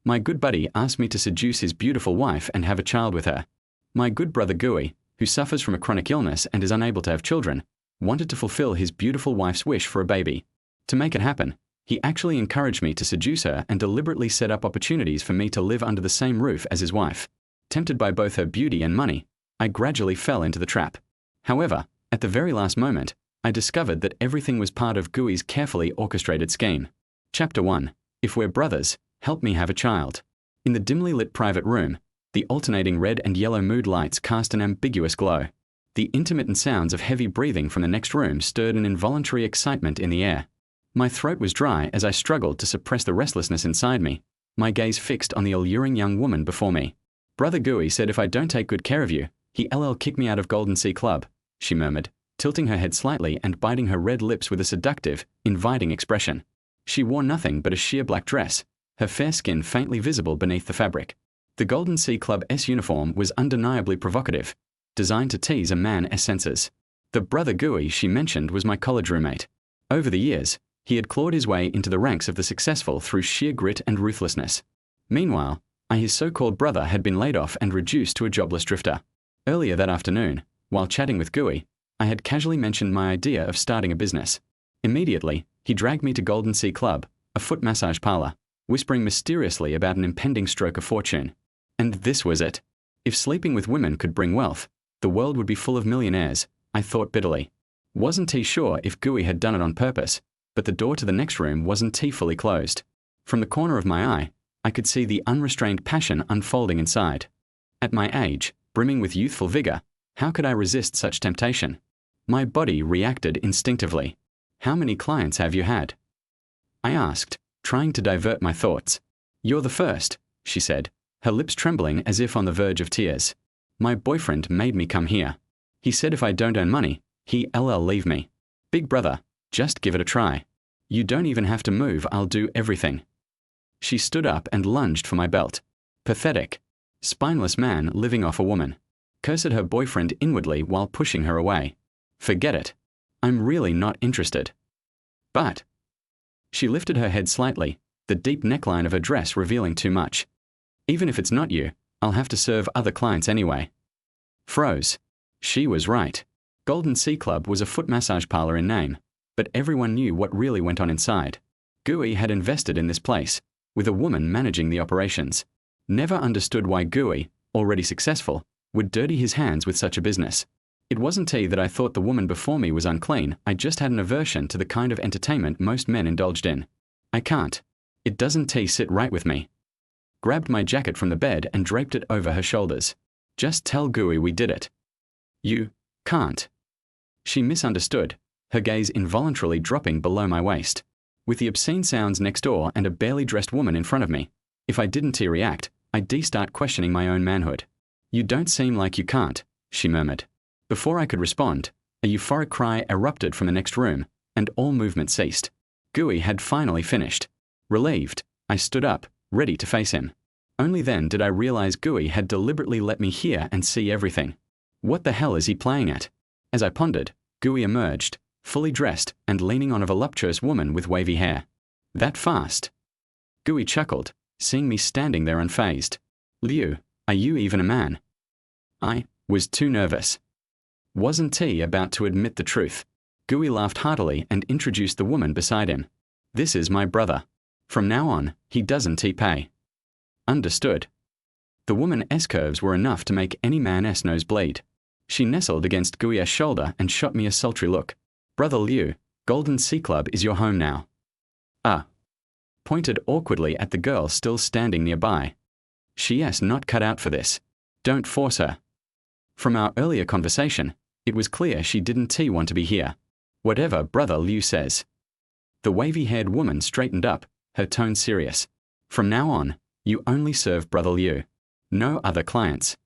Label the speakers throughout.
Speaker 1: My good buddy asked me to seduce his beautiful wife and have a child with her. My good brother Gooey, who suffers from a chronic illness and is unable to have children, wanted to fulfill his beautiful wife's wish for a baby. To make it happen, he actually encouraged me to seduce her and deliberately set up opportunities for me to live under the same roof as his wife. Tempted by both her beauty and money, I gradually fell into the trap. However, at the very last moment, I discovered that everything was part of Gooey's carefully orchestrated scheme. Chapter 1. If we're brothers, help me have a child. In the dimly lit private room, the alternating red and yellow mood lights cast an ambiguous glow. The intermittent sounds of heavy breathing from the next room stirred an involuntary excitement in the air. My throat was dry as I struggled to suppress the restlessness inside me, my gaze fixed on the alluring young woman before me. Brother Gooey said if I don't take good care of you, he'll kick me out of Golden Sea Club, she murmured, tilting her head slightly and biting her red lips with a seductive, inviting expression. She wore nothing but a sheer black dress, her fair skin faintly visible beneath the fabric. The Golden Sea Club's uniform was undeniably provocative, designed to tease a man's senses. The Brother Gooey she mentioned was my college roommate. Over the years, he had clawed his way into the ranks of the successful through sheer grit and ruthlessness. Meanwhile, his so-called brother had been laid off and reduced to a jobless drifter. Earlier that afternoon, while chatting with Gooey, I had casually mentioned my idea of starting a business. Immediately, he dragged me to Golden Sea Club, a foot massage parlor, whispering mysteriously about an impending stroke of fortune. And this was it. If sleeping with women could bring wealth, the world would be full of millionaires, I thought bitterly. Wasn't he sure if Gooey had done it on purpose, but the door to the next room wasn't fully closed. From the corner of my eye, I could see the unrestrained passion unfolding inside. At my age, brimming with youthful vigor, how could I resist such temptation? My body reacted instinctively. How many clients have you had? I asked, trying to divert my thoughts. You're the first, she said, her lips trembling as if on the verge of tears. My boyfriend made me come here. He said if I don't earn money, he'll leave me. Big brother, just give it a try. You don't even have to move, I'll do everything. She stood up and lunged for my belt. Pathetic. Spineless man living off a woman. Cursed her boyfriend inwardly while pushing her away. Forget it. I'm really not interested. But. She lifted her head slightly, the deep neckline of her dress revealing too much. Even if it's not you, I'll have to serve other clients anyway. Froze. She was right. Golden Sea Club was a foot massage parlor in name, but everyone knew what really went on inside. Gooey had invested in this place, with a woman managing the operations. Never understood why Gooey, already successful, would dirty his hands with such a business. It wasn't that I thought the woman before me was unclean, I just had an aversion to the kind of entertainment most men indulged in. I can't. It doesn't sit right with me. Grabbed my jacket from the bed and draped it over her shoulders. Just tell Gooey we did it. You can't. She misunderstood, her gaze involuntarily dropping below my waist. With the obscene sounds next door and a barely dressed woman in front of me, if I didn't react, I'd start questioning my own manhood. You don't seem like you can't, she murmured. Before I could respond, a euphoric cry erupted from the next room, and all movement ceased. Gooey had finally finished. Relieved, I stood up, ready to face him. Only then did I realize Gooey had deliberately let me hear and see everything. What the hell is he playing at? As I pondered, Gooey emerged, fully dressed and leaning on a voluptuous woman with wavy hair. That fast? Gooey chuckled, seeing me standing there unfazed. Liu, are you even a man? I was too nervous. Wasn't he about to admit the truth? Gooey laughed heartily and introduced the woman beside him. This is my brother. From now on, he doesn't pay. Understood. The woman's curves were enough to make any man's nose bleed. She nestled against Gooey's shoulder and shot me a sultry look. Brother Liu, Golden Sea Club is your home now. Pointed awkwardly at the girl still standing nearby. She's not cut out for this. Don't force her. From our earlier conversation, it was clear she didn't want to be here. Whatever Brother Liu says. The wavy-haired woman straightened up, her tone serious. From now on, you only serve Brother Liu. No other clients.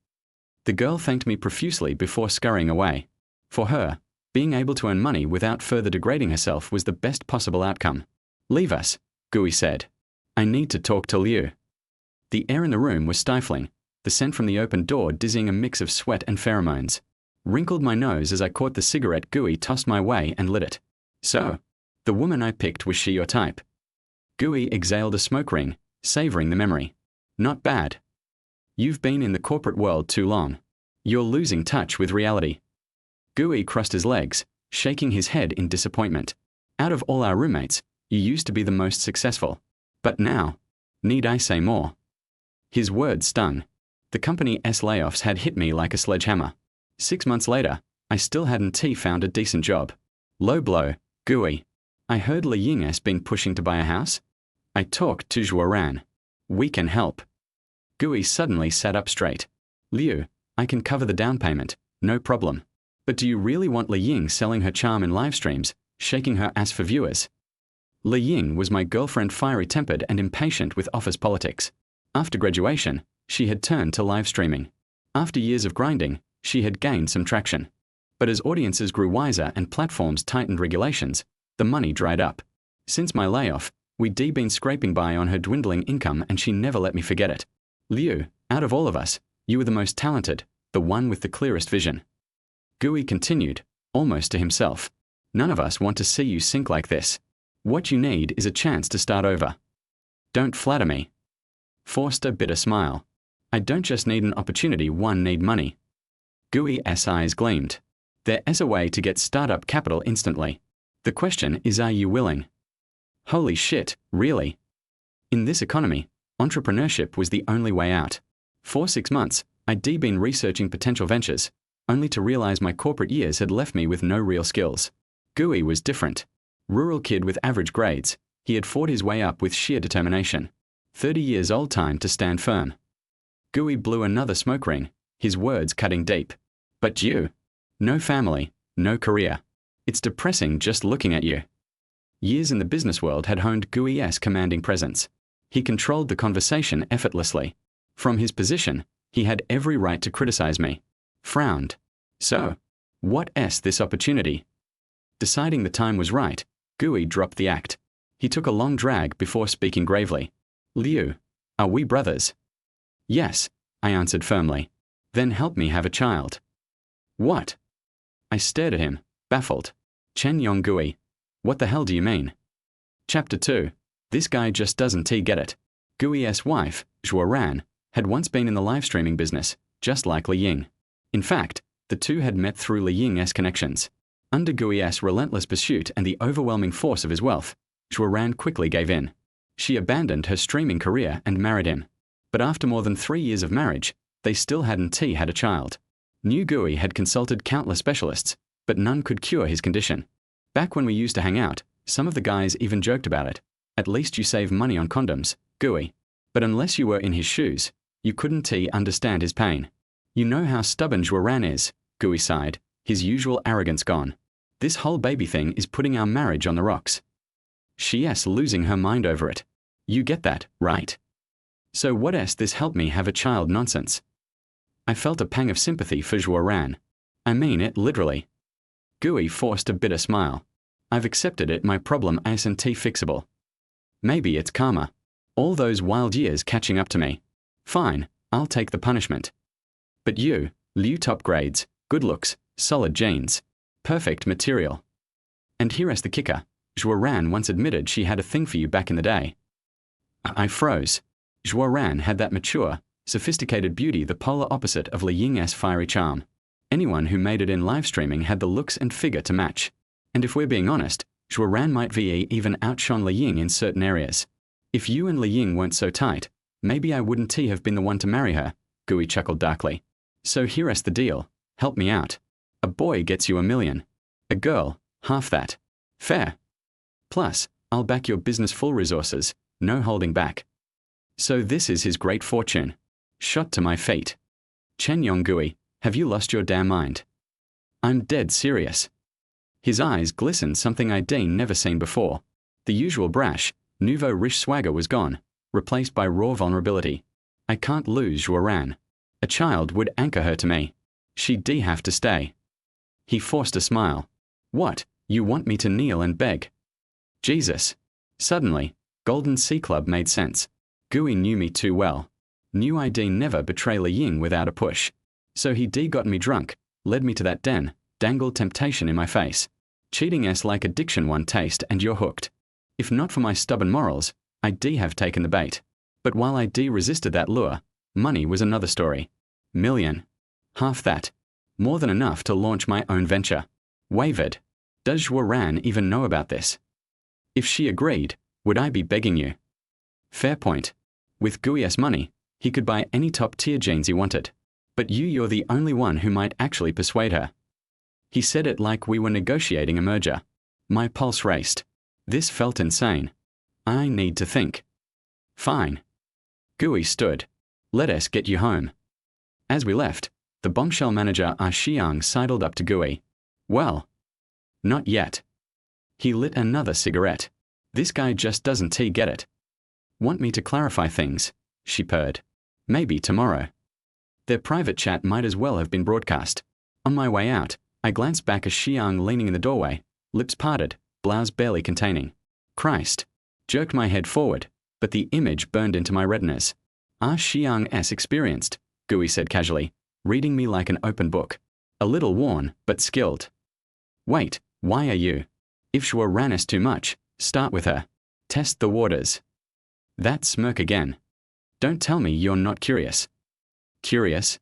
Speaker 1: The girl thanked me profusely before scurrying away. For her, being able to earn money without further degrading herself was the best possible outcome. Leave us, Gooey said. I need to talk to Liu. The air in the room was stifling, the scent from the open door dizzying a mix of sweat and pheromones. Wrinkled my nose as I caught the cigarette Gooey tossed my way and lit it. So, the woman I picked was she your type? Gooey exhaled a smoke ring, savoring the memory. Not bad. You've been in the corporate world too long. You're losing touch with reality. Gooey crossed his legs, shaking his head in disappointment. Out of all our roommates, you used to be the most successful. But now, need I say more? His words stung. The company's layoffs had hit me like a sledgehammer. 6 months later, I still hadn't found a decent job. Low blow, Gooey. I heard Li Ying's been pushing to buy a house. I talked to Zhuo Ran. We can help. Gooey suddenly sat up straight. Liu, I can cover the down payment, no problem. But do you really want Li Ying selling her charm in live streams, shaking her ass for viewers? Li Ying was my girlfriend, fiery-tempered and impatient with office politics. After graduation, she had turned to live streaming. After years of grinding, she had gained some traction. But as audiences grew wiser and platforms tightened regulations, the money dried up. Since my layoff, we'd been scraping by on her dwindling income, and she never let me forget it. Liu, out of all of us, you were the most talented, the one with the clearest vision. Gooey continued, almost to himself. None of us want to see you sink like this. What you need is a chance to start over. Don't flatter me. Forced a bitter smile. I don't just need an opportunity, one need money. Gooey's eyes gleamed. There's a way to get startup capital instantly. The question is, are you willing? Holy shit, really? In this economy, entrepreneurship was the only way out. For 6 months, I'd been researching potential ventures, only to realize my corporate years had left me with no real skills. Gooey was different. Rural kid with average grades, he had fought his way up with sheer determination. 30 years old, time to stand firm. Gooey blew another smoke ring, his words cutting deep. But you? No family, no career. It's depressing just looking at you. Years in the business world had honed Gooey's commanding presence. He controlled the conversation effortlessly. From his position, he had every right to criticize me. Frowned. So, what's this opportunity? Deciding the time was right, Gooey dropped the act. He took a long drag before speaking gravely. Liu, are we brothers? Yes, I answered firmly. Then help me have a child. What? I stared at him, baffled. Chen Yong Gooey, what the hell do you mean? Chapter 2. This guy just doesn't get it. Gooey's wife, Zhuo Ran, had once been in the live streaming business, just like Li Ying. In fact, the two had met through Li Ying's connections. Under Gooey's relentless pursuit and the overwhelming force of his wealth, Zhuo Ran quickly gave in. She abandoned her streaming career and married him. But after more than 3 years of marriage, they still hadn't had a child. New Gooey had consulted countless specialists, but none could cure his condition. Back when we used to hang out, some of the guys even joked about it. At least you save money on condoms, Gooey. But unless you were in his shoes, you couldn't understand his pain. You know how stubborn Zhuo Ran is, Gooey sighed, his usual arrogance gone. This whole baby thing is putting our marriage on the rocks. She's losing her mind over it. You get that, right? So what's this help me have a child nonsense? I felt a pang of sympathy for Zhuo Ran. I mean it literally. Gooey forced a bitter smile. I've accepted it, my problem isn't fixable. Maybe it's karma. All those wild years catching up to me. Fine, I'll take the punishment. But you, Liu, top grades, good looks, solid genes, perfect material. And here's the kicker. Zhuo Ran once admitted she had a thing for you back in the day. I froze. Zhuo Ran had that mature, sophisticated beauty, the polar opposite of Li Ying's fiery charm. Anyone who made it in live streaming had the looks and figure to match. And if we're being honest, Zhuo Ran might even outshone Li Ying in certain areas. If you and Li Ying weren't so tight, maybe I wouldn't have been the one to marry her, Gooey chuckled darkly. So here's the deal. Help me out. A boy gets you $1 million. A girl, half that. Fair. Plus, I'll back your business full resources, no holding back. So this is his great fortune. Shot to my feet. Chen Yong Gooey, have you lost your damn mind? I'm dead serious. His eyes glistened, something I'd never seen before. The usual brash, nouveau riche swagger was gone, replaced by raw vulnerability. I can't lose Zhuo Ran. A child would anchor her to me. She'd have to stay. He forced a smile. What, you want me to kneel and beg? Jesus. Suddenly, Golden Sea Club made sense. Gooey knew me too well. Knew I'd never betray Li Ying without a push. So he got me drunk, led me to that den, dangled temptation in my face. Cheating like addiction, one taste and you're hooked. If not for my stubborn morals, I'd have taken the bait. But while I resisted that lure, money was another story. Million. Half that. More than enough to launch my own venture. Wavered. Does Zhuoran even know about this? If she agreed, would I be begging you? Fair point. With Gui's money, he could buy any top-tier jeans he wanted. But you're the only one who might actually persuade her. He said it like we were negotiating a merger. My pulse raced. This felt insane. I need to think. Fine. Gui stood. Let us get you home. As we left, the bombshell manager Ah Xiang sidled up to Gui. Well. Not yet. He lit another cigarette. This guy just doesn't get it. Want me to clarify things? She purred. Maybe tomorrow. Their private chat might as well have been broadcast. On my way out, I glanced back at Xiang leaning in the doorway, lips parted, blouse barely containing. Christ. Jerked my head forward, but the image burned into my retinas. Ah Xiang's experienced, Gui said casually, reading me like an open book. A little worn, but skilled. Wait, why are you? If Zhuoran is too much, start with her. Test the waters. That smirk again. Don't tell me you're not curious. Curious?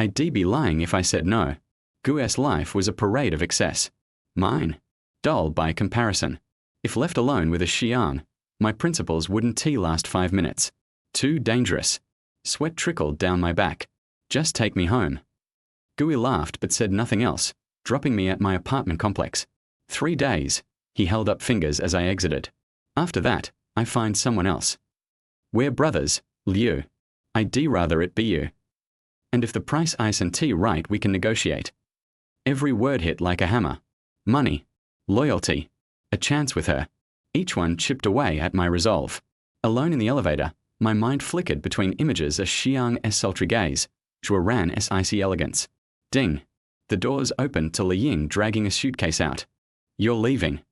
Speaker 1: I'd be lying if I said no. Gui's life was a parade of excess. Mine? Dull by comparison. If left alone with a Xiang, my principles wouldn't last 5 minutes. Too dangerous. Sweat trickled down my back. Just take me home. Gui laughed but said nothing else, dropping me at my apartment complex. 3 days. He held up fingers as I exited. After that, I find someone else. We're brothers, Liu. I'd rather it be you. And if the price isn't right, we can negotiate. Every word hit like a hammer. Money. Loyalty. A chance with her. Each one chipped away at my resolve. Alone in the elevator, my mind flickered between images of Xiang's sultry gaze, Zhuoran's icy elegance. Ding. The doors opened to Li Ying dragging a suitcase out. You're leaving.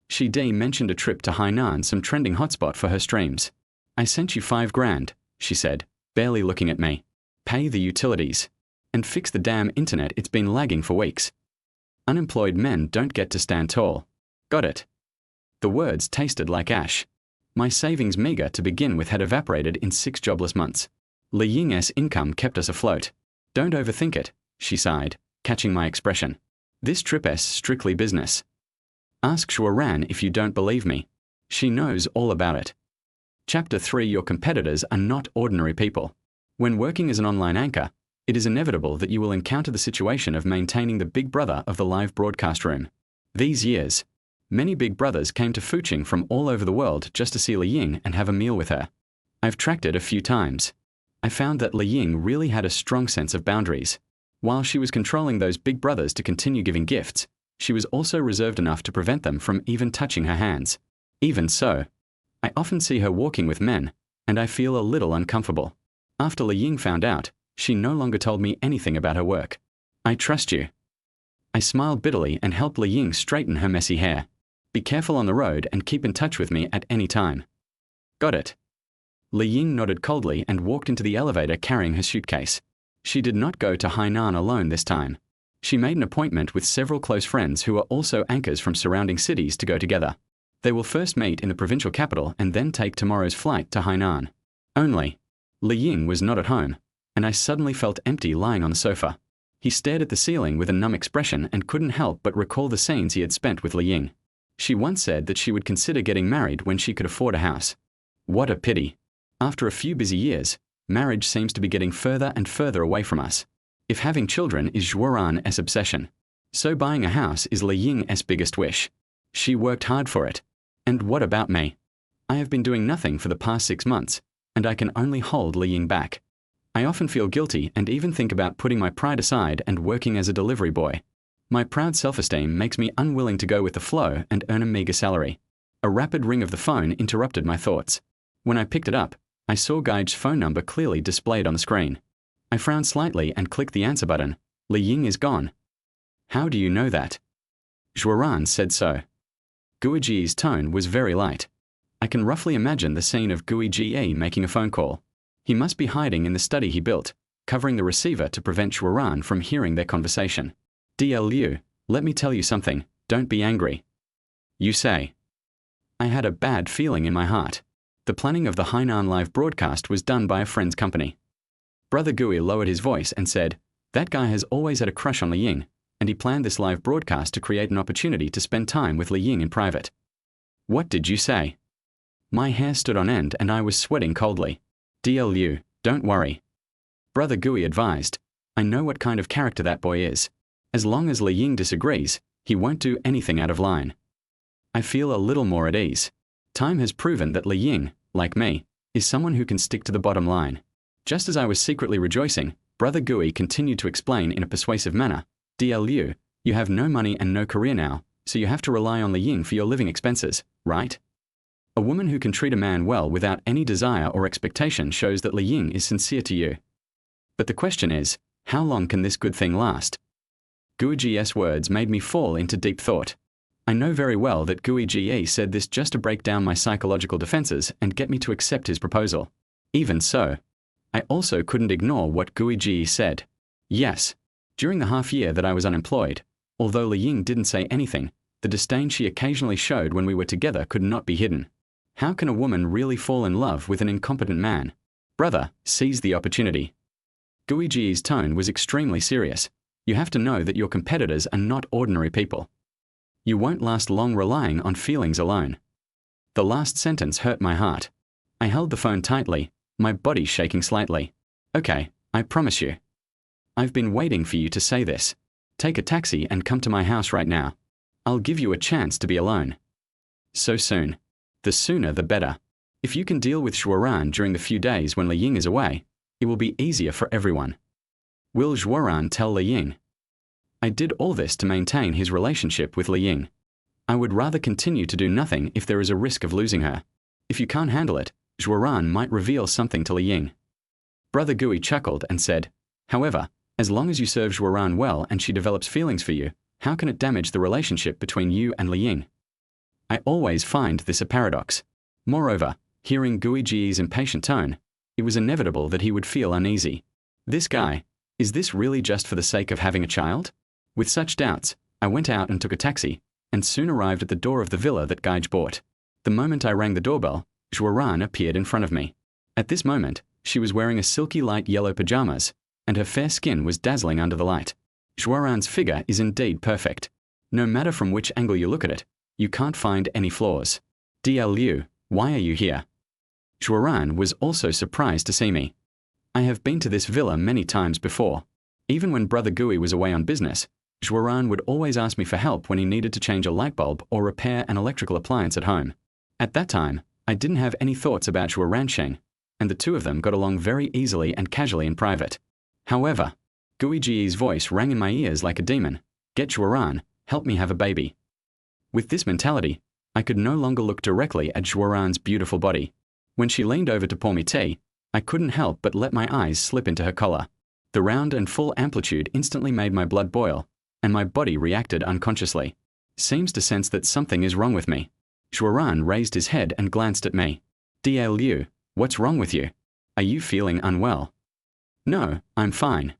Speaker 1: She mentioned a trip to Hainan, some trending hotspot for her streams. I sent you $5,000, she said, barely looking at me. Pay the utilities. And fix the damn internet, it's been lagging for weeks. Unemployed men don't get to stand tall. Got it. The words tasted like ash. My savings, meager to begin with, had evaporated in 6 jobless months. Li Ying's income kept us afloat. Don't overthink it, she sighed, catching my expression. This trip's strictly business. Ask Zhuoran if you don't believe me. She knows all about it. Chapter 3. Your competitors are not ordinary people. When working as an online anchor, it is inevitable that you will encounter the situation of maintaining the big brother of the live broadcast room. These years, many big brothers came to Fuqing from all over the world just to see Li Ying and have a meal with her. I've tracked it a few times. I found that Li Ying really had a strong sense of boundaries. While she was controlling those big brothers to continue giving gifts, she was also reserved enough to prevent them from even touching her hands. Even so, I often see her walking with men, and I feel a little uncomfortable. After Li Ying found out, she no longer told me anything about her work. I trust you. I smiled bitterly and helped Li Ying straighten her messy hair. Be careful on the road and keep in touch with me at any time. Got it. Li Ying nodded coldly and walked into the elevator carrying her suitcase. She did not go to Hainan alone this time. She made an appointment with several close friends who were also anchors from surrounding cities to go together. They will first meet in the provincial capital and then take tomorrow's flight to Hainan. Only, Li Ying was not at home, and I suddenly felt empty lying on the sofa. He stared at the ceiling with a numb expression and couldn't help but recall the scenes he had spent with Li Ying. She once said that she would consider getting married when she could afford a house. What a pity. After a few busy years, marriage seems to be getting further and further away from us. If having children is Zhuoran's obsession, so buying a house is Li Ying's biggest wish. She worked hard for it. And what about me? I have been doing nothing for the past 6 months, and I can only hold Li Ying back. I often feel guilty and even think about putting my pride aside and working as a delivery boy. My proud self-esteem makes me unwilling to go with the flow and earn a meager salary. A rapid ring of the phone interrupted my thoughts. When I picked it up, I saw Gai's phone number clearly displayed on the screen. I frowned slightly and clicked the answer button. Li Ying is gone. How do you know that? Zhuoran said so. Gui Ji's tone was very light. I can roughly imagine the scene of Gui Ji making a phone call. He must be hiding in the study he built, covering the receiver to prevent Zhuoran from hearing their conversation. DL Liu, let me tell you something, don't be angry. You say. I had a bad feeling in my heart. The planning of the Hainan live broadcast was done by a friend's company. Brother Gui lowered his voice and said, "That guy has always had a crush on Li Ying, and he planned this live broadcast to create an opportunity to spend time with Li Ying in private." "What did you say?" My hair stood on end and I was sweating coldly. "DL Liu, don't worry." Brother Gui advised, "I know what kind of character that boy is. As long as Li Ying disagrees, he won't do anything out of line." I feel a little more at ease. Time has proven that Li Ying, like me, is someone who can stick to the bottom line. Just as I was secretly rejoicing, Brother Gui continued to explain in a persuasive manner, "DL Liu, you have no money and no career now, so you have to rely on Li Ying for your living expenses, right? A woman who can treat a man well without any desire or expectation shows that Li Ying is sincere to you. But the question is, how long can this good thing last?" Guiji's words made me fall into deep thought. I know very well that Guiji said this just to break down my psychological defenses and get me to accept his proposal. Even so, I also couldn't ignore what Guiji said. Yes, during the half year that I was unemployed, although Li Ying didn't say anything, the disdain she occasionally showed when we were together could not be hidden. How can a woman really fall in love with an incompetent man? Brother, seize the opportunity. Guiji's tone was extremely serious. You have to know that your competitors are not ordinary people. You won't last long relying on feelings alone. The last sentence hurt my heart. I held the phone tightly, my body shaking slightly. "Okay, I promise you. I've been waiting for you to say this. Take a taxi and come to my house right now. I'll give you a chance to be alone." So soon. The sooner the better. If you can deal with Zhuoran during the few days when Li Ying is away, it will be easier for everyone. Will Zhuoran tell Li Ying? I did all this to maintain his relationship with Li Ying. I would rather continue to do nothing if there is a risk of losing her. If you can't handle it, Zhuoran might reveal something to Li Ying. Brother Gui chuckled and said, "However, as long as you serve Zhuoran well and she develops feelings for you, how can it damage the relationship between you and Li Ying?" I always find this a paradox. Moreover, hearing Guiji's impatient tone, it was inevitable that he would feel uneasy. This guy, is this really just for the sake of having a child? With such doubts, I went out and took a taxi, and soon arrived at the door of the villa that Gaij bought. The moment I rang the doorbell, Zhuoran appeared in front of me. At this moment, she was wearing a silky light yellow pajamas, and her fair skin was dazzling under the light. Zhuoran's figure is indeed perfect. No matter from which angle you look at it, you can't find any flaws. "DL Liu, why are you here?" Zhuoran was also surprised to see me. I have been to this villa many times before. Even when Brother Gui was away on business, Zhuoran would always ask me for help when he needed to change a light bulb or repair an electrical appliance at home. At that time, I didn't have any thoughts about Zhuoransheng, and the two of them got along very easily and casually in private. However, Guiji's voice rang in my ears like a demon. "Get Zhuoran, help me have a baby." With this mentality, I could no longer look directly at Zhuoran's beautiful body. When she leaned over to pour me tea, I couldn't help but let my eyes slip into her collar. The round and full amplitude instantly made my blood boil, and my body reacted unconsciously. Seems to sense that something is wrong with me. Zhuoran raised his head and glanced at me. "DL Liu, what's wrong with you? Are you feeling unwell?" "No, I'm fine."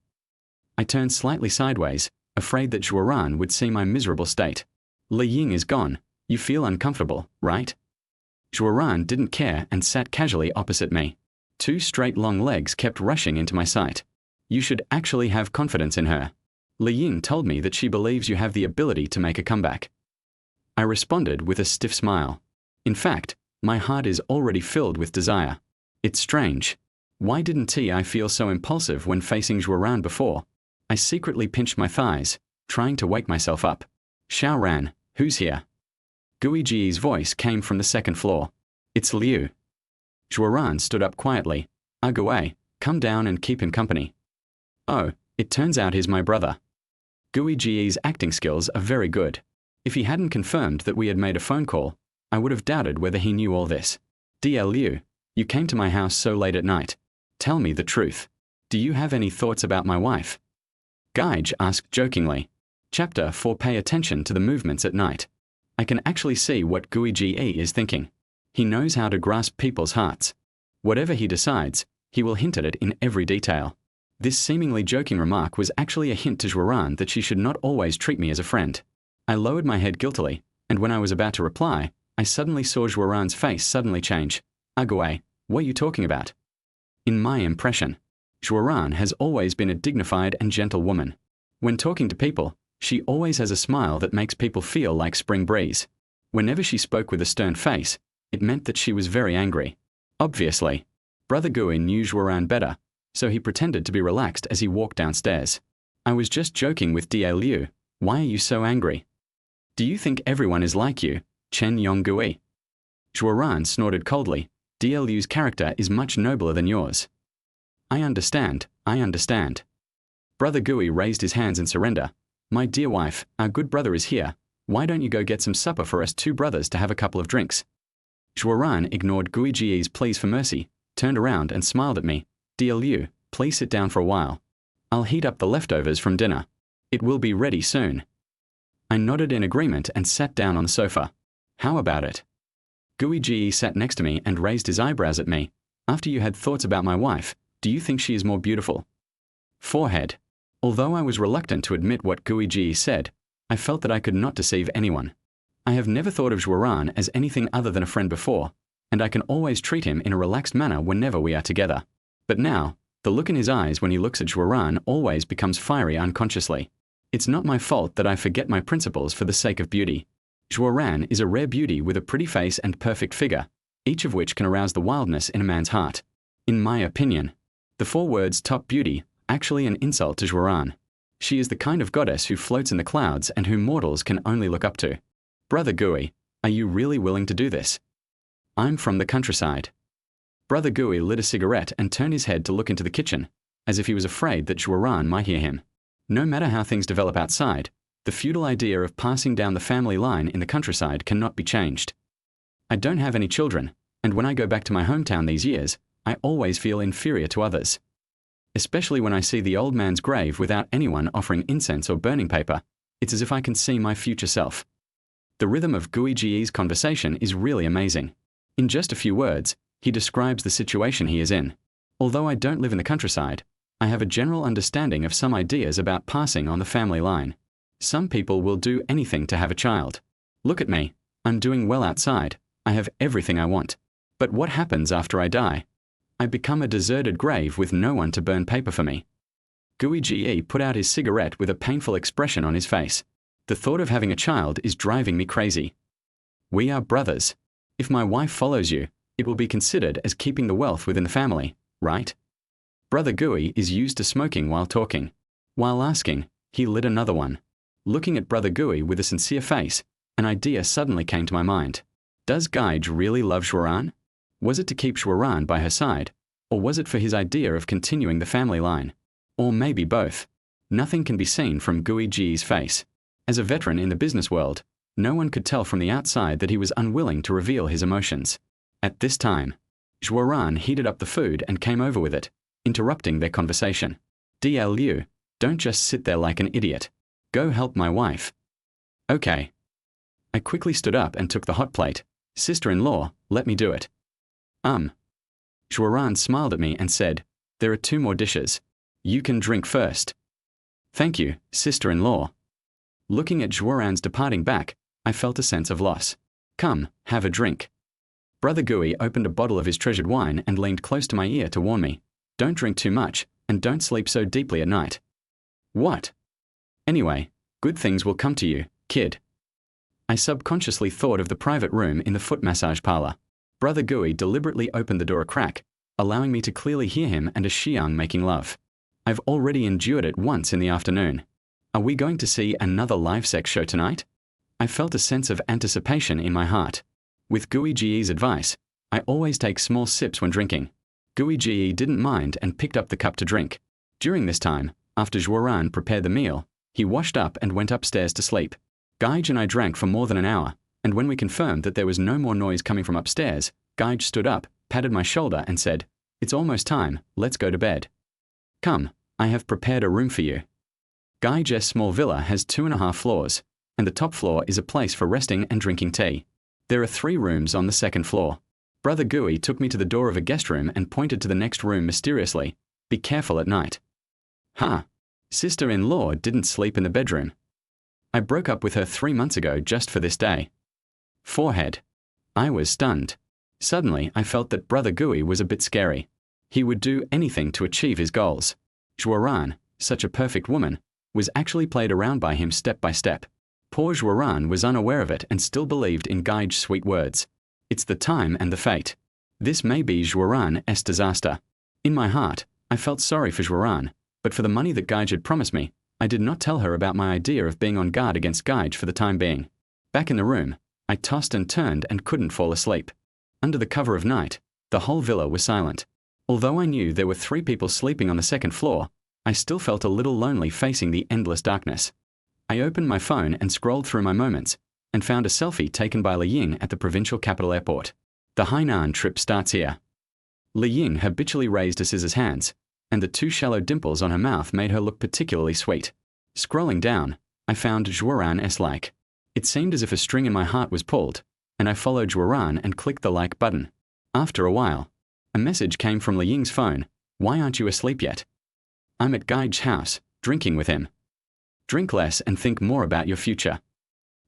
Speaker 1: I turned slightly sideways, afraid that Zhuoran would see my miserable state. "Li Ying is gone. You feel uncomfortable, right?" Zhuoran didn't care and sat casually opposite me. Two straight long legs kept rushing into my sight. "You should actually have confidence in her. Li Ying told me that she believes you have the ability to make a comeback." I responded with a stiff smile. In fact, my heart is already filled with desire. It's strange. Why didn't I feel so impulsive when facing Zhuoran before? I secretly pinched my thighs, trying to wake myself up. "Xiaoran, who's here?" Guiji's voice came from the second floor. "It's Liu." Zhuoran stood up quietly. "Gui, come down and keep him company." "Oh, it turns out he's my brother." Guiji's acting skills are very good. If he hadn't confirmed that we had made a phone call, I would have doubted whether he knew all this. "DL Liu, you came to my house so late at night. Tell me the truth. Do you have any thoughts about my wife?" Gaij asked jokingly. Chapter 4. Pay attention to the movements at night. I can actually see what Guiji is thinking. He knows how to grasp people's hearts. Whatever he decides, he will hint at it in every detail. This seemingly joking remark was actually a hint to Zhuoran that she should not always treat me as a friend. I lowered my head guiltily, and when I was about to reply, I suddenly saw Zhuoran's face suddenly change. Agaway, what are you talking about? In my impression, Zhuoran has always been a dignified and gentle woman. When talking to people, she always has a smile that makes people feel like spring breeze. Whenever she spoke with a stern face, it meant that she was very angry. Obviously, Brother Gui knew Zhuoran better, so he pretended to be relaxed as he walked downstairs. I was just joking with Da Liu. Why are you so angry? Do you think everyone is like you, Chen Yonggui? Zhuoran snorted coldly. Da Liu's character is much nobler than yours. I understand. Brother Gui raised his hands in surrender. My dear wife, our good brother is here. Why don't you go get some supper for us two brothers to have a couple of drinks? Zhuoran ignored Gui Ji's pleas for mercy, turned around and smiled at me. Da Liu, please sit down for a while. I'll heat up the leftovers from dinner. It will be ready soon. I nodded in agreement and sat down on the sofa. How about it? Gui Ji sat next to me and raised his eyebrows at me. After you had thoughts about my wife, do you think she is more beautiful? Forehead. Although I was reluctant to admit what Gui Ji said, I felt that I could not deceive anyone. I have never thought of Zhuoran as anything other than a friend before, and I can always treat him in a relaxed manner whenever we are together. But now, the look in his eyes when he looks at Zhuoran always becomes fiery unconsciously. It's not my fault that I forget my principles for the sake of beauty. Zhuoran is a rare beauty with a pretty face and perfect figure, each of which can arouse the wildness in a man's heart. In my opinion, the 4 words top beauty actually an insult to Zhuoran. She is the kind of goddess who floats in the clouds and whom mortals can only look up to. Brother Gui, are you really willing to do this? I'm from the countryside. Brother Gui lit a cigarette and turned his head to look into the kitchen, as if he was afraid that Zhuoran might hear him. No matter how things develop outside, the feudal idea of passing down the family line in the countryside cannot be changed. I don't have any children, and when I go back to my hometown these years, I always feel inferior to others. Especially when I see the old man's grave without anyone offering incense or burning paper, it's as if I can see my future self. The rhythm of Gui Ji's conversation is really amazing. In just a few words, he describes the situation he is in. Although I don't live in the countryside, I have a general understanding of some ideas about passing on the family line. Some people will do anything to have a child. Look at me. I'm doing well outside. I have everything I want. But what happens after I die? I become a deserted grave with no one to burn paper for me. Gui Ji put out his cigarette with a painful expression on his face. The thought of having a child is driving me crazy. We are brothers. If my wife follows you, it will be considered as keeping the wealth within the family, right? Brother Gui is used to smoking while talking. While asking, he lit another one. Looking at Brother Gui with a sincere face, an idea suddenly came to my mind. Does Gaij really love Zhuoran? Was it to keep Zhuoran by her side, or was it for his idea of continuing the family line? Or maybe both. Nothing can be seen from Gui Ji's face. As a veteran in the business world, no one could tell from the outside that he was unwilling to reveal his emotions. At this time, Zhuoran heated up the food and came over with it, interrupting their conversation. Da Liu, don't just sit there like an idiot. Go help my wife. Okay. I quickly stood up and took the hot plate. Sister-in-law, let me do it. Zhuoran smiled at me and said, there are 2 more dishes. You can drink first. Thank you, sister-in-law. Looking at Zhuoran's departing back, I felt a sense of loss. Come, have a drink. Brother Gui opened a bottle of his treasured wine and leaned close to my ear to warn me. Don't drink too much, and don't sleep so deeply at night. What? Anyway, good things will come to you, kid. I subconsciously thought of the private room in the foot massage parlor. Brother Gui deliberately opened the door a crack, allowing me to clearly hear him and a Xiang making love. I've already endured it once in the afternoon. Are we going to see another live sex show tonight? I felt a sense of anticipation in my heart. With Gui Ji's advice, I always take small sips when drinking. Gui Ji didn't mind and picked up the cup to drink. During this time, after Zhuoran prepared the meal, he washed up and went upstairs to sleep. Gaij and I drank for more than an hour, and when we confirmed that there was no more noise coming from upstairs, Gaij stood up, patted my shoulder and said, it's almost time, let's go to bed. Come, I have prepared a room for you. Gaij's small villa has 2.5 floors, and the top floor is a place for resting and drinking tea. There are 3 rooms on the 2nd floor. Brother Gui took me to the door of a guest room and pointed to the next room mysteriously. Be careful at night. Ha! Sister-in-law didn't sleep in the bedroom. I broke up with her 3 months ago just for this day. Forehead. I was stunned. Suddenly, I felt that Brother Gui was a bit scary. He would do anything to achieve his goals. Juaran, such a perfect woman, was actually played around by him step by step. Poor Juaran was unaware of it and still believed in Gaige's sweet words. It's the time and the fate. This may be Juaran's disaster. In my heart, I felt sorry for Juaran, but for the money that Gaige had promised me, I did not tell her about my idea of being on guard against Gaige for the time being. Back in the room, I tossed and turned and couldn't fall asleep. Under the cover of night, the whole villa was silent. Although I knew there were 3 people sleeping on the 2nd floor, I still felt a little lonely facing the endless darkness. I opened my phone and scrolled through my moments, and found a selfie taken by Li Ying at the provincial capital airport. The Hainan trip starts here. Li Ying habitually raised a scissor's hands, and the 2 shallow dimples on her mouth made her look particularly sweet. Scrolling down, I found Juaran's like. It seemed as if a string in my heart was pulled, and I followed Juaran and clicked the like button. After a while, a message came from Li Ying's phone. Why aren't you asleep yet? I'm at Gaige's house, drinking with him. Drink less and think more about your future.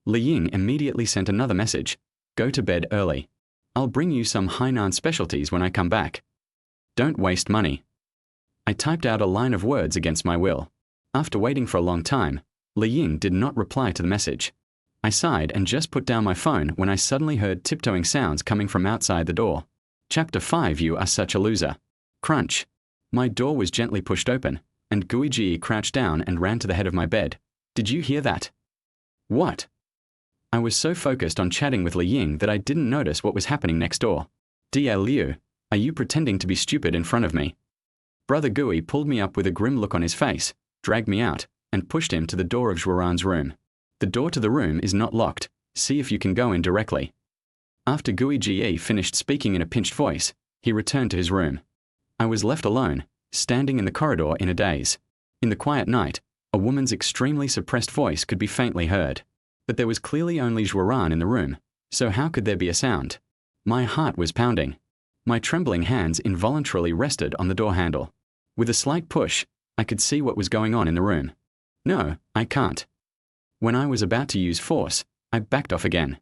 Speaker 1: Li Ying immediately sent another message. Go to bed early. I'll bring you some Hainan specialties when I come back. Don't waste money. I typed out a line of words against my will. After waiting for a long time, Li Ying did not reply to the message. I sighed and just put down my phone when I suddenly heard tiptoeing sounds coming from outside the door. Chapter 5. You are such a loser. Crunch. My door was gently pushed open, and Guiji crouched down and ran to the head of my bed. Did you hear that? What? I was so focused on chatting with Li Ying that I didn't notice what was happening next door. Dia Liu, are you pretending to be stupid in front of me? Brother Gui pulled me up with a grim look on his face, dragged me out, and pushed him to the door of Juaran's room. The door to the room is not locked. See if you can go in directly. After Guiji finished speaking in a pinched voice, he returned to his room. I was left alone, standing in the corridor in a daze. In the quiet night, a woman's extremely suppressed voice could be faintly heard. But there was clearly only Juaran in the room, so how could there be a sound? My heart was pounding. My trembling hands involuntarily rested on the door handle. With a slight push, I could see what was going on in the room. No, I can't. When I was about to use force, I backed off again.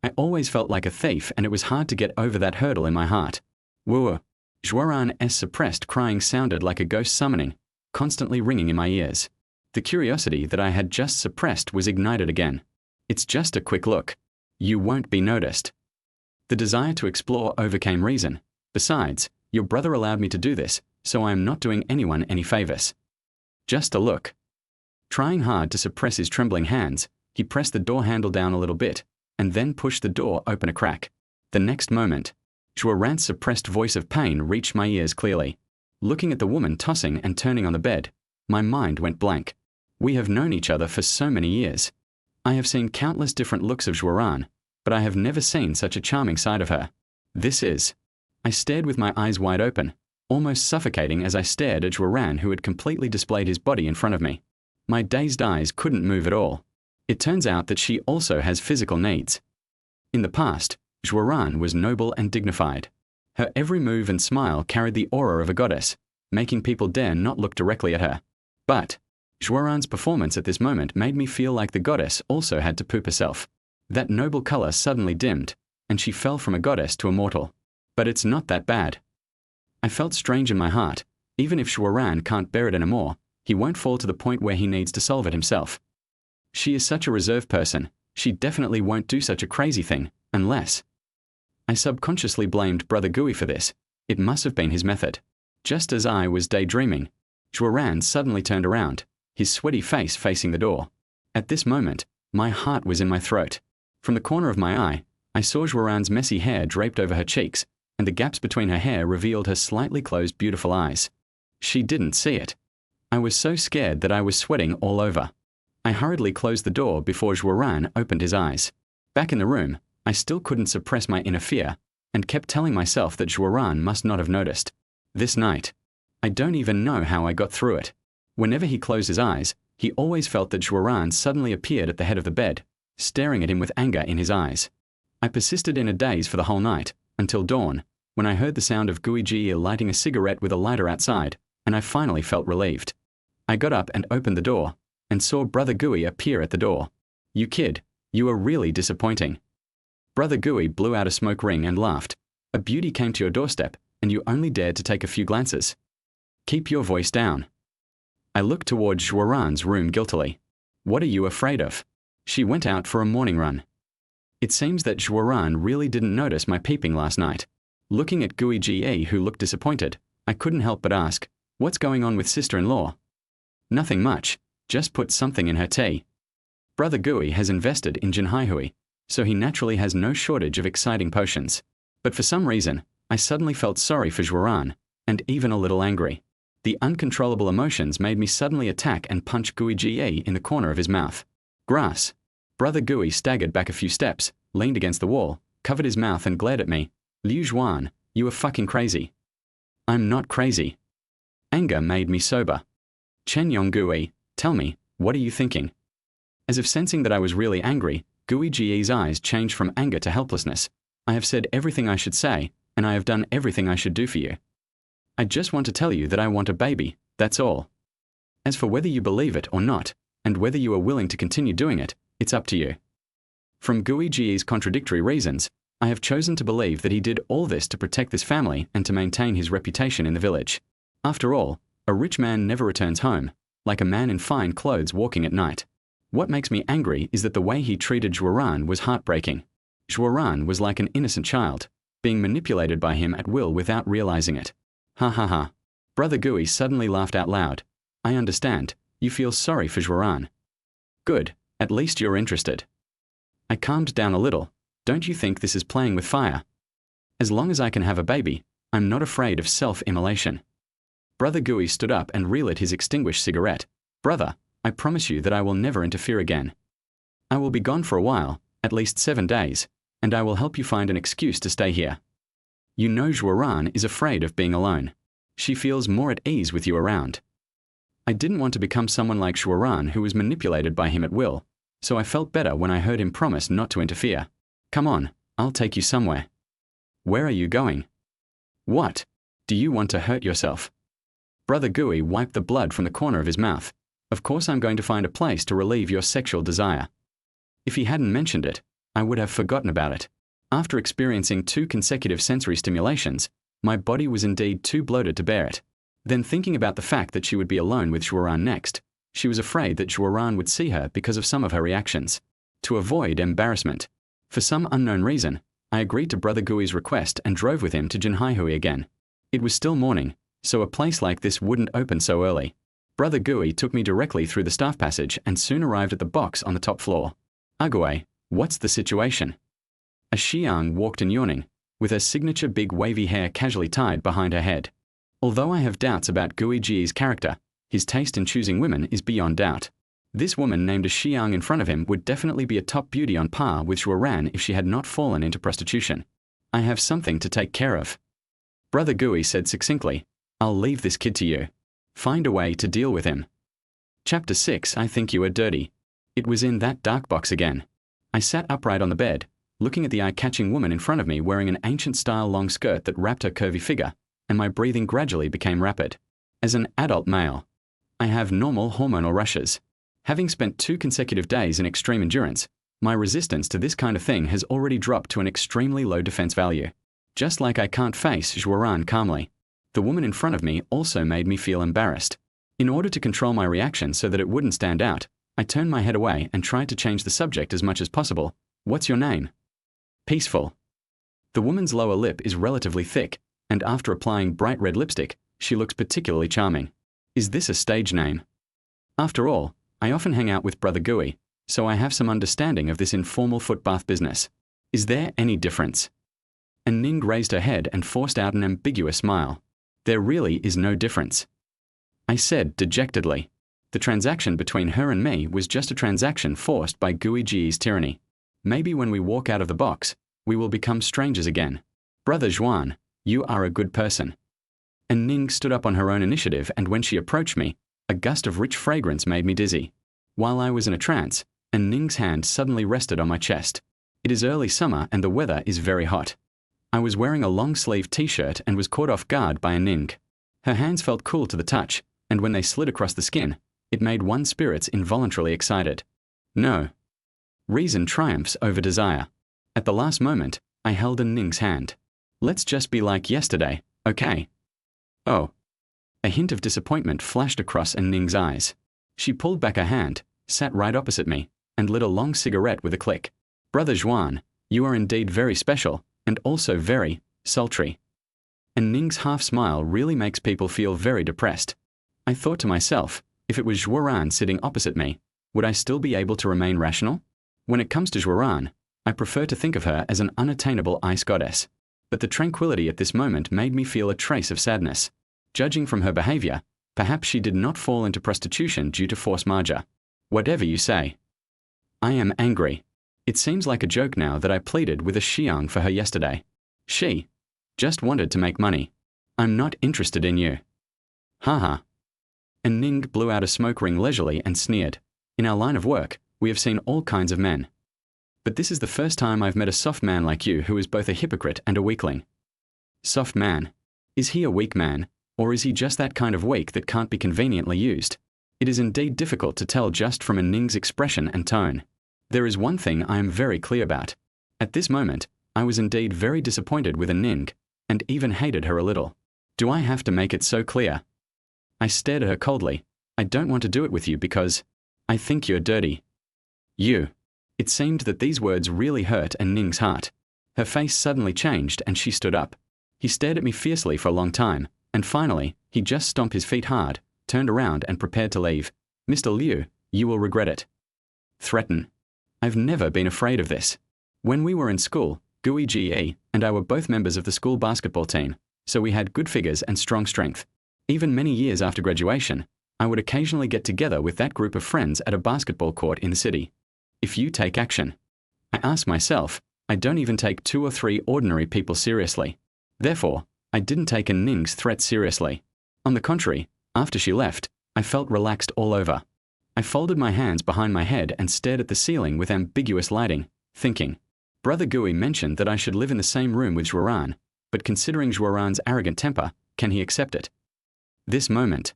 Speaker 1: I always felt like a thief, and it was hard to get over that hurdle in my heart. Woo! Juaran's suppressed crying sounded like a ghost summoning, constantly ringing in my ears. The curiosity that I had just suppressed was ignited again. It's just a quick look. You won't be noticed. The desire to explore overcame reason. Besides, your brother allowed me to do this, so I am not doing anyone any favors. Just a look. Trying hard to suppress his trembling hands, he pressed the door handle down a little bit, and then pushed the door open a crack. The next moment, Juaran's suppressed voice of pain reached my ears clearly. Looking at the woman tossing and turning on the bed, my mind went blank. We have known each other for so many years. I have seen countless different looks of Juaran, but I have never seen such a charming side of her. This is. I stared with my eyes wide open, almost suffocating as I stared at Juaran, who had completely displayed his body in front of me. My dazed eyes couldn't move at all. It turns out that she also has physical needs. In the past, Juaran was noble and dignified. Her every move and smile carried the aura of a goddess, making people dare not look directly at her. But Juaran's performance at this moment made me feel like the goddess also had to poop herself. That noble color suddenly dimmed, and she fell from a goddess to a mortal. But it's not that bad. I felt strange in my heart. Even if Juaran can't bear it anymore, he won't fall to the point where he needs to solve it himself. She is such a reserved person. She definitely won't do such a crazy thing, unless. I subconsciously blamed Brother Gui for this. It must have been his method. Just as I was daydreaming, Juaran suddenly turned around, his sweaty face facing the door. At this moment, my heart was in my throat. From the corner of my eye, I saw Juaran's messy hair draped over her cheeks, and the gaps between her hair revealed her slightly closed beautiful eyes. She didn't see it. I was so scared that I was sweating all over. I hurriedly closed the door before Juaran opened his eyes. Back in the room, I still couldn't suppress my inner fear, and kept telling myself that Juaran must not have noticed. This night, I don't even know how I got through it. Whenever he closed his eyes, he always felt that Juaran suddenly appeared at the head of the bed, staring at him with anger in his eyes. I persisted in a daze for the whole night, until dawn, when I heard the sound of Guiji lighting a cigarette with a lighter outside, and I finally felt relieved. I got up and opened the door, and saw Brother Gui appear at the door. You kid, you are really disappointing. Brother Gui blew out a smoke ring and laughed. A beauty came to your doorstep, and you only dared to take a few glances. Keep your voice down. I looked toward Zhuoran's room guiltily. What are you afraid of? She went out for a morning run. It seems that Zhuoran really didn't notice my peeping last night. Looking at Gui Ge, who looked disappointed, I couldn't help but ask, what's going on with sister-in-law? Nothing much, just put something in her tea. Brother Gui has invested in Jinhaihui, so he naturally has no shortage of exciting potions. But for some reason, I suddenly felt sorry for Zhuoran, and even a little angry. The uncontrollable emotions made me suddenly attack and punch Gui Ge in the corner of his mouth. Grass. Brother Gui staggered back a few steps, leaned against the wall, covered his mouth and glared at me. Liu Zhuan, you are fucking crazy. I'm not crazy. Anger made me sober. Chen Yonggui, tell me, what are you thinking? As if sensing that I was really angry, Gui Ge's eyes changed from anger to helplessness. I have said everything I should say, and I have done everything I should do for you. I just want to tell you that I want a baby, that's all. As for whether you believe it or not, and whether you are willing to continue doing it, it's up to you. From Gui Ge's contradictory reasons, I have chosen to believe that he did all this to protect this family and to maintain his reputation in the village. After all, a rich man never returns home, like a man in fine clothes walking at night. What makes me angry is that the way he treated Zhuoran was heartbreaking. Zhuoran was like an innocent child, being manipulated by him at will without realizing it. Ha ha ha. Brother Gui suddenly laughed out loud. I understand, you feel sorry for Zhuoran. Good, at least you're interested. I calmed down a little. Don't you think this is playing with fire? As long as I can have a baby, I'm not afraid of self-immolation. Brother Gui stood up and relit his extinguished cigarette. Brother, I promise you that I will never interfere again. I will be gone for a while, at least 7 days, and I will help you find an excuse to stay here. You know Zhuoran is afraid of being alone. She feels more at ease with you around. I didn't want to become someone like Zhuoran who was manipulated by him at will, so I felt better when I heard him promise not to interfere. Come on, I'll take you somewhere. Where are you going? What? Do you want to hurt yourself? Brother Gui wiped the blood from the corner of his mouth. Of course I'm going to find a place to relieve your sexual desire. If he hadn't mentioned it, I would have forgotten about it. After experiencing 2 consecutive sensory stimulations, my body was indeed too bloated to bear it. Then thinking about the fact that she would be alone with Zhuoran next, she was afraid that Zhuoran would see her because of some of her reactions. To avoid embarrassment, for some unknown reason, I agreed to Brother Gui's request and drove with him to Jinhaihui again. It was still morning, so a place like this wouldn't open so early. Brother Gui took me directly through the staff passage and soon arrived at the box on the top floor. Ague, what's the situation? A Xiang walked in yawning, with her signature big wavy hair casually tied behind her head. Although I have doubts about Gui Ji's character, his taste in choosing women is beyond doubt. This woman named a Xiang in front of him would definitely be a top beauty on par with Zhuoran if she had not fallen into prostitution. I have something to take care of. Brother Gui said succinctly, I'll leave this kid to you. Find a way to deal with him. Chapter 6 I think you are dirty. It was in that dark box again. I sat upright on the bed, looking at the eye-catching woman in front of me wearing an ancient-style long skirt that wrapped her curvy figure, and my breathing gradually became rapid. As an adult male, I have normal hormonal rushes. Having spent 2 consecutive days in extreme endurance, my resistance to this kind of thing has already dropped to an extremely low defense value. Just like I can't face Zhuoran calmly, the woman in front of me also made me feel embarrassed. In order to control my reaction so that it wouldn't stand out, I turned my head away and tried to change the subject as much as possible. What's your name? Peaceful. The woman's lower lip is relatively thick, and after applying bright red lipstick, she looks particularly charming. Is this a stage name? After all, I often hang out with Brother Gui, so I have some understanding of this informal footbath business. Is there any difference? And Ning raised her head and forced out an ambiguous smile. There really is no difference. I said dejectedly. The transaction between her and me was just a transaction forced by Gui Ji's tyranny. Maybe when we walk out of the box, we will become strangers again. Brother Zhuan, you are a good person. And Ning stood up on her own initiative, and when she approached me, a gust of rich fragrance made me dizzy. While I was in a trance, and Ning's hand suddenly rested on my chest. It is early summer and the weather is very hot. I was wearing a long-sleeved t-shirt and was caught off guard by a Ning. Her hands felt cool to the touch, and when they slid across the skin, it made one's spirits involuntarily excited. No. Reason triumphs over desire. At the last moment, I held a Ning's hand. Let's just be like yesterday, okay? Oh. A hint of disappointment flashed across Ning's eyes. She pulled back her hand, sat right opposite me, and lit a long cigarette with a click. Brother Zhuan, you are indeed very special, and also very sultry. And Ning's half-smile really makes people feel very depressed. I thought to myself, if it was Zhuan sitting opposite me, would I still be able to remain rational? When it comes to Zhuan, I prefer to think of her as an unattainable ice goddess. But the tranquility at this moment made me feel a trace of sadness. Judging from her behavior, perhaps she did not fall into prostitution due to force majeure. Whatever you say. I am angry. It seems like a joke now that I pleaded with a Xiang for her yesterday. She just wanted to make money. I'm not interested in you. Haha. And Ning blew out a smoke ring leisurely and sneered. In our line of work, we have seen all kinds of men. But this is the first time I've met a soft man like you who is both a hypocrite and a weakling. Soft man. Is he a weak man, or is he just that kind of weak that can't be conveniently used? It is indeed difficult to tell just from a Ning's expression and tone. There is one thing I am very clear about. At this moment, I was indeed very disappointed with a Ning, and even hated her a little. Do I have to make it so clear? I stared at her coldly. I don't want to do it with you because I think you're dirty. You. It seemed that these words really hurt Ning's heart. Her face suddenly changed and she stood up. He stared at me fiercely for a long time, and finally, he just stomped his feet hard, turned around and prepared to leave. Mr. Liu, you will regret it. Threaten. I've never been afraid of this. When we were in school, Gui Ge and I were both members of the school basketball team, so we had good figures and strong strength. Even many years after graduation, I would occasionally get together with that group of friends at a basketball court in the city. If you take action. I ask myself, I don't even take 2 or 3 ordinary people seriously. Therefore, I didn't take Ning's threat seriously. On the contrary, after she left, I felt relaxed all over. I folded my hands behind my head and stared at the ceiling with ambiguous lighting, thinking. Brother Gui mentioned that I should live in the same room with Zhuan, but considering Zhuan's arrogant temper, can he accept it? This moment,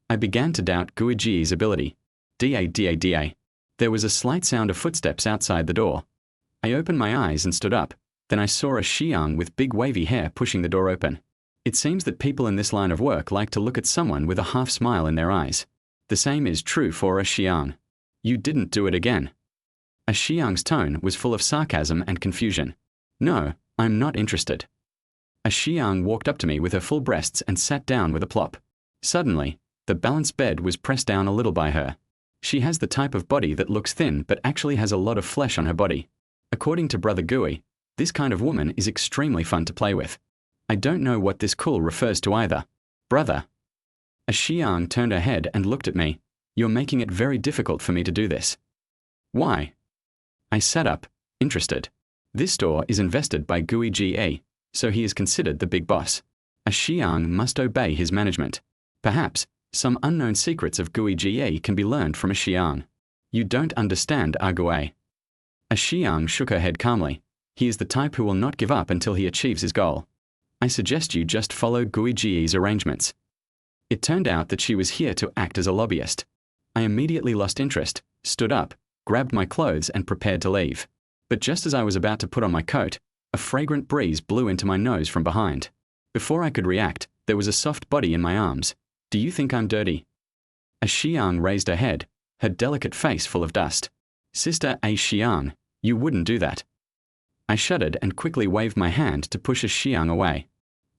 Speaker 1: I began to doubt Gui Ji's ability. Da. There was a slight sound of footsteps outside the door. I opened my eyes and stood up. Then I saw a Xiang with big wavy hair pushing the door open. It seems that people in this line of work like to look at someone with a half smile in their eyes. The same is true for a Xiang. You didn't do it again. A Xiang's tone was full of sarcasm and confusion. No, I'm not interested. A Xiang walked up to me with her full breasts and sat down with a plop. Suddenly, the balanced bed was pressed down a little by her. She has the type of body that looks thin but actually has a lot of flesh on her body. According to Brother Gui, this kind of woman is extremely fun to play with. I don't know what this cool refers to either. Brother. A Xiang turned her head and looked at me. You're making it very difficult for me to do this. Why? I sat up, interested. This store is invested by Gui Ge, so he is considered the big boss. A Xiang must obey his management. Perhaps, some unknown secrets of Gui Ge can be learned from a Xiang. You don't understand Agui. A Xiang shook her head calmly. He is the type who will not give up until he achieves his goal. I suggest you just follow Gui Ge's arrangements. It turned out that she was here to act as a lobbyist. I immediately lost interest, stood up, grabbed my clothes and prepared to leave. But just as I was about to put on my coat, a fragrant breeze blew into my nose from behind. Before I could react, there was a soft body in my arms. Do you think I'm dirty? A Xiang raised her head, her delicate face full of dust. Sister A Xiang, you wouldn't do that. I shuddered and quickly waved my hand to push a Xiang away.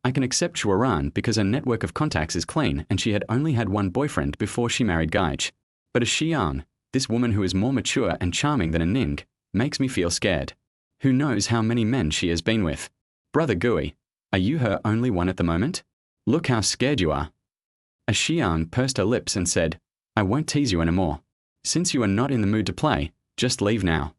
Speaker 1: I can accept Zhuan because her network of contacts is clean and she had only had one boyfriend before she married Gaich. But a Xiang, this woman who is more mature and charming than a Ning, makes me feel scared. Who knows how many men she has been with? Brother Gui, are you her only one at the moment? Look how scared you are. A Xiang pursed her lips and said, I won't tease you anymore. Since you are not in the mood to play, just leave now.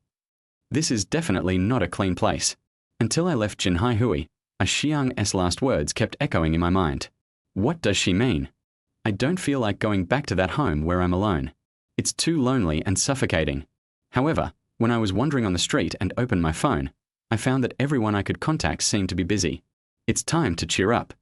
Speaker 1: This is definitely not a clean place. Until I left Jinhai Hui, a Xiang's last words kept echoing in my mind. What does she mean? I don't feel like going back to that home where I'm alone. It's too lonely and suffocating. However, when I was wandering on the street and opened my phone, I found that everyone I could contact seemed to be busy. It's time to cheer up.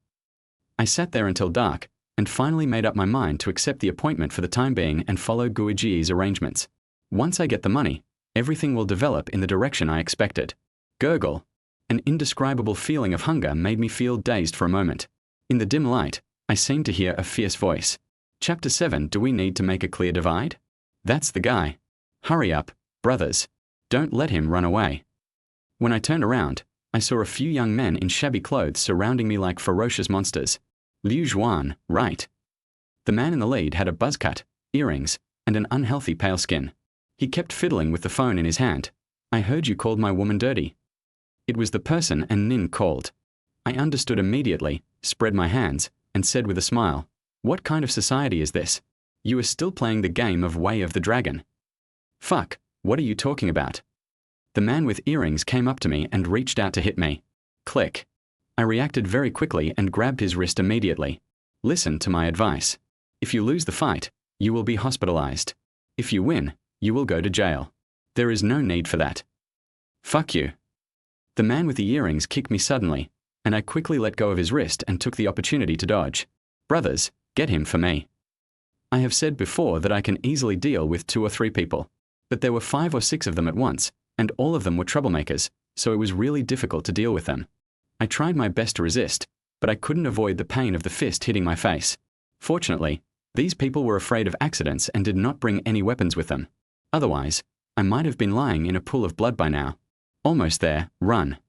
Speaker 1: I sat there until dark, and finally made up my mind to accept the appointment for the time being and follow Gui Ge's arrangements. Once I get the money, everything will develop in the direction I expected. Gurgle. An indescribable feeling of hunger made me feel dazed for a moment. In the dim light, I seemed to hear a fierce voice. Chapter 7. Do we need to make a clear divide? That's the guy. Hurry up, brothers. Don't let him run away. When I turned around, I saw a few young men in shabby clothes surrounding me like ferocious monsters. Liu Zhuan, right? The man in the lead had a buzz cut, earrings, and an unhealthy pale skin. He kept fiddling with the phone in his hand. I heard you called my woman dirty. It was the person and Nin called. I understood immediately, spread my hands, and said with a smile, "What kind of society is this? You are still playing the game of Way of the Dragon." "Fuck, what are you talking about?" The man with earrings came up to me and reached out to hit me. Click. I reacted very quickly and grabbed his wrist immediately. Listen to my advice. If you lose the fight, you will be hospitalized. If you win, you will go to jail. There is no need for that. Fuck you. The man with the earrings kicked me suddenly, and I quickly let go of his wrist and took the opportunity to dodge. Brothers, get him for me. I have said before that I can easily deal with 2 or 3 people, but there were 5 or 6 of them at once, and all of them were troublemakers, so it was really difficult to deal with them. I tried my best to resist, but I couldn't avoid the pain of the fist hitting my face. Fortunately, these people were afraid of accidents and did not bring any weapons with them. Otherwise, I might have been lying in a pool of blood by now. Almost there, run.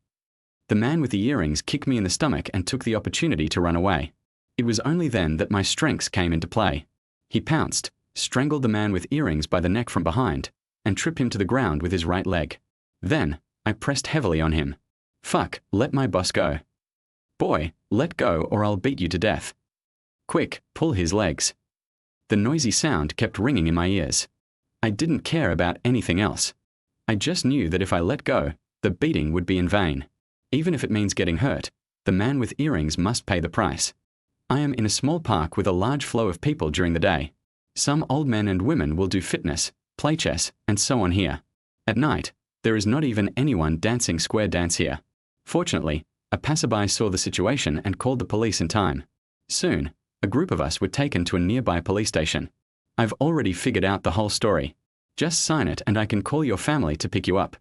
Speaker 1: The man with the earrings kicked me in the stomach and took the opportunity to run away. It was only then that my strengths came into play. He pounced, strangled the man with earrings by the neck from behind, and tripped him to the ground with his right leg. Then, I pressed heavily on him. Fuck, let my boss go. Boy, let go or I'll beat you to death. Quick, pull his legs. The noisy sound kept ringing in my ears. I didn't care about anything else. I just knew that if I let go, the beating would be in vain. Even if it means getting hurt, the man with earrings must pay the price. I am in a small park with a large flow of people during the day. Some old men and women will do fitness, play chess, and so on here. At night, there is not even anyone dancing square dance here. Fortunately, a passerby saw the situation and called the police in time. Soon, a group of us were taken to a nearby police station. I've already figured out the whole story. Just sign it and I can call your family to pick you up.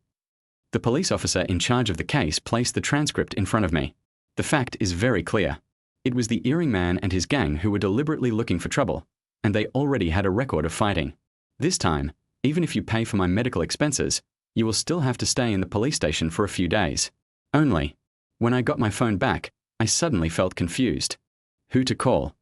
Speaker 1: The police officer in charge of the case placed the transcript in front of me. The fact is very clear. It was the earring man and his gang who were deliberately looking for trouble, and they already had a record of fighting. This time, even if you pay for my medical expenses, you will still have to stay in the police station for a few days. Only, when I got my phone back, I suddenly felt confused. Who to call?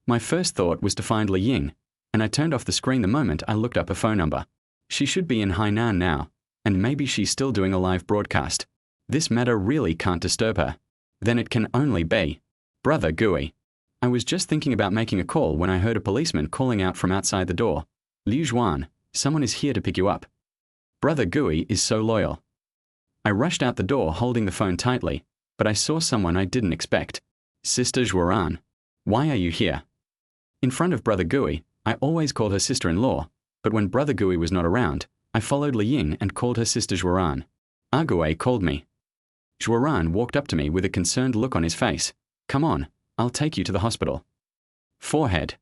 Speaker 1: My first thought was to find Li Ying, and I turned off the screen the moment I looked up her phone number. She should be in Hainan now, and maybe she's still doing a live broadcast. This matter really can't disturb her. Then it can only be Brother Gui. I was just thinking about making a call when I heard a policeman calling out from outside the door. Liu Zhuan, someone is here to pick you up. Brother Gui is so loyal. I rushed out the door holding the phone tightly, but I saw someone I didn't expect. Sister Zhuan, why are you here? In front of Brother Gui, I always called her sister-in-law, but when Brother Gui was not around, I followed Li Ying and called her sister Zhuan. Argue called me. Zhuan walked up to me with a concerned look on his face. Come on, I'll take you to the hospital. Forehead.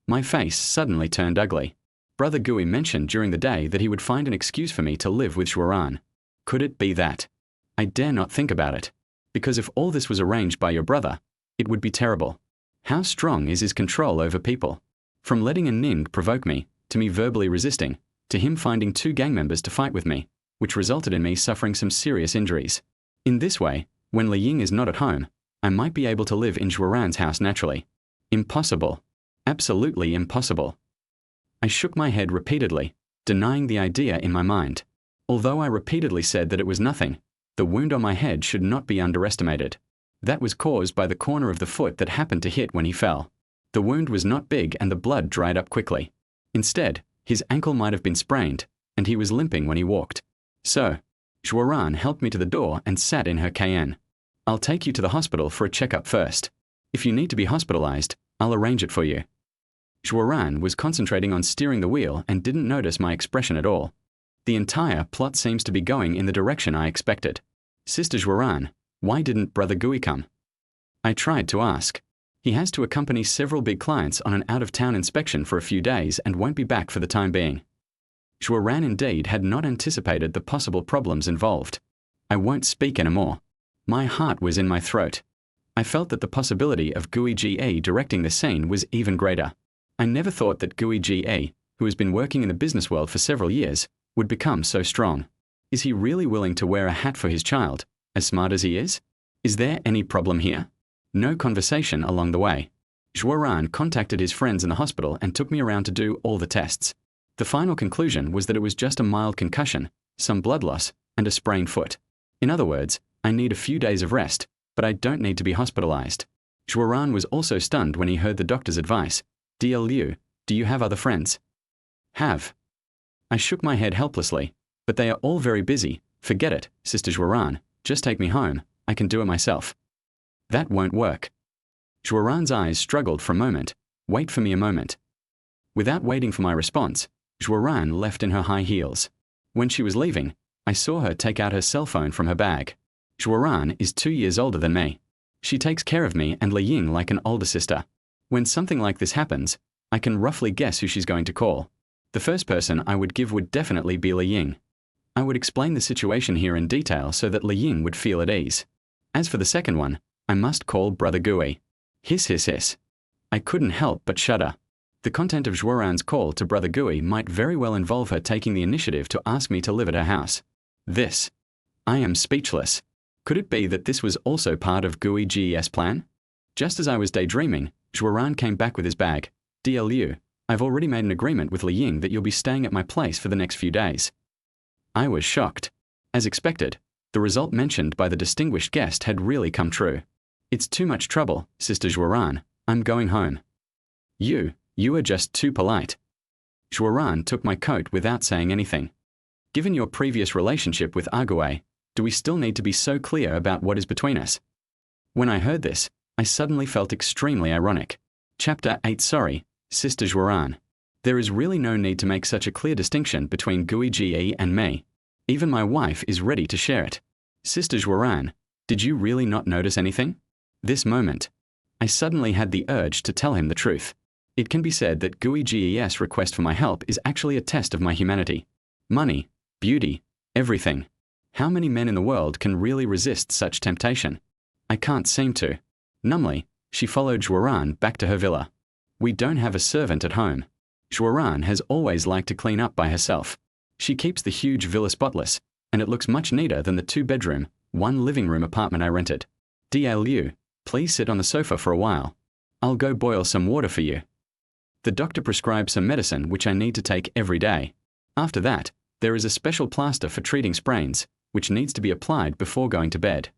Speaker 1: My face suddenly turned ugly. Brother Gui mentioned during the day that he would find an excuse for me to live with Zhuan. Could it be that? I dare not think about it. Because if all this was arranged by your brother, it would be terrible. How strong is his control over people? From letting a Ning provoke me, to me verbally resisting, to him finding 2 gang members to fight with me, which resulted in me suffering some serious injuries. In this way, when Li Ying is not at home, I might be able to live in Zhuan's house naturally. Impossible. Absolutely impossible. I shook my head repeatedly, denying the idea in my mind. Although I repeatedly said that it was nothing, the wound on my head should not be underestimated. That was caused by the corner of the foot that happened to hit when he fell. The wound was not big and the blood dried up quickly. Instead, his ankle might have been sprained, and he was limping when he walked. So, Zhuan helped me to the door and sat in her Cayenne. I'll take you to the hospital for a checkup first. If you need to be hospitalized, I'll arrange it for you. Zhuan was concentrating on steering the wheel and didn't notice my expression at all. The entire plot seems to be going in the direction I expected. Sister Zhuan, why didn't Brother Gui come? I tried to ask. He has to accompany several big clients on an out-of-town inspection for a few days and won't be back for the time being. Zhuan indeed had not anticipated the possible problems involved. I won't speak anymore. My heart was in my throat. I felt that the possibility of Gui Ge directing this scene was even greater. I never thought that Gui Ge, who has been working in the business world for several years, would become so strong. Is he really willing to wear a hat for his child, as smart as he is? Is there any problem here? No conversation along the way. Zhuoran contacted his friends in the hospital and took me around to do all the tests. The final conclusion was that it was just a mild concussion, some blood loss, and a sprained foot. In other words, I need a few days of rest, but I don't need to be hospitalized. Zhuoran was also stunned when he heard the doctor's advice. DL Liu, do you have other friends? Have. I shook my head helplessly, but they are all very busy. Forget it, Sister Zhuoran, just take me home, I can do it myself. That won't work. Zhuoran's eyes struggled for a moment. Wait for me a moment. Without waiting for my response, Zhuoran left in her high heels. When she was leaving, I saw her take out her cell phone from her bag. Zhuoran is 2 years older than me. She takes care of me and Li Ying like an older sister. When something like this happens, I can roughly guess who she's going to call. The first person I would give would definitely be Li Ying. I would explain the situation here in detail so that Li Ying would feel at ease. As for the second one, I must call Brother Gui. Hiss hiss hiss. I couldn't help but shudder. The content of Zhuoran's call to Brother Gui might very well involve her taking the initiative to ask me to live at her house. I am speechless. Could it be that this was also part of Gui Ge's plan? Just as I was daydreaming, Zhuoran came back with his bag. DL Liu, I've already made an agreement with Li Ying that you'll be staying at my place for the next few days. I was shocked. As expected, the result mentioned by the distinguished guest had really come true. It's too much trouble, Sister Zhuoran. I'm going home. You are just too polite. Zhuoran took my coat without saying anything. Given your previous relationship with Ague, do we still need to be so clear about what is between us? When I heard this, I suddenly felt extremely ironic. Chapter 8 Sorry, Sister Zhuoran. There is really no need to make such a clear distinction between Gui Ge and me. Even my wife is ready to share it. Sister Zhuoran, did you really not notice anything? This moment, I suddenly had the urge to tell him the truth. It can be said that Gui Ge's request for my help is actually a test of my humanity. Money, beauty, everything. How many men in the world can really resist such temptation? I can't seem to. Numbly, she followed Zhuoran back to her villa. We don't have a servant at home. Zhuoran has always liked to clean up by herself. She keeps the huge villa spotless, and it looks much neater than the 2-bedroom, 1-living-room apartment I rented. DL Liu, please sit on the sofa for a while. I'll go boil some water for you. The doctor prescribed some medicine which I need to take every day. After that, there is a special plaster for treating sprains, which needs to be applied before going to bed.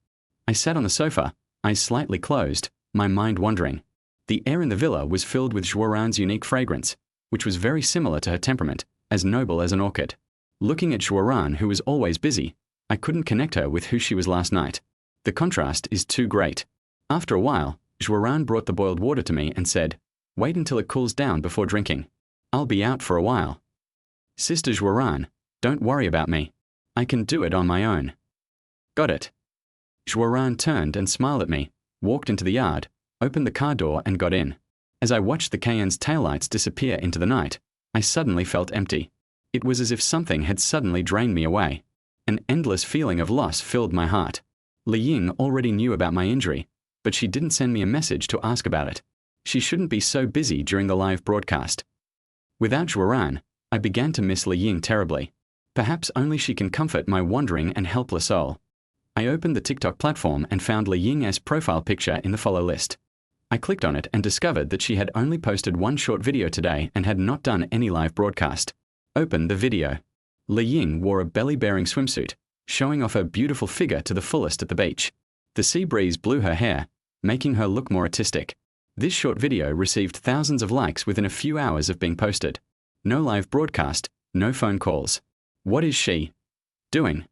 Speaker 1: I sat on the sofa, eyes slightly closed, my mind wandering. The air in the villa was filled with Zhuoran's unique fragrance, which was very similar to her temperament, as noble as an orchid. Looking at Zhuoran, who was always busy, I couldn't connect her with who she was last night. The contrast is too great. After a while, Zhuoran brought the boiled water to me and said, wait until it cools down before drinking. I'll be out for a while. Sister Zhuoran, don't worry about me. I can do it on my own. Got it. Zhuoran turned and smiled at me, walked into the yard, opened the car door and got in. As I watched the Cayenne's taillights disappear into the night, I suddenly felt empty. It was as if something had suddenly drained me away. An endless feeling of loss filled my heart. Li Ying already knew about my injury, but she didn't send me a message to ask about it. She shouldn't be so busy during the live broadcast. Without Zhuoran, I began to miss Li Ying terribly. Perhaps only she can comfort my wandering and helpless soul. I opened the TikTok platform and found Li Ying's profile picture in the follow list. I clicked on it and discovered that she had only posted one short video today and had not done any live broadcast. Open the video. Li Ying wore a belly-bearing swimsuit, showing off her beautiful figure to the fullest at the beach. The sea breeze blew her hair, making her look more artistic. This short video received thousands of likes within a few hours of being posted. No live broadcast, no phone calls. What is she doing?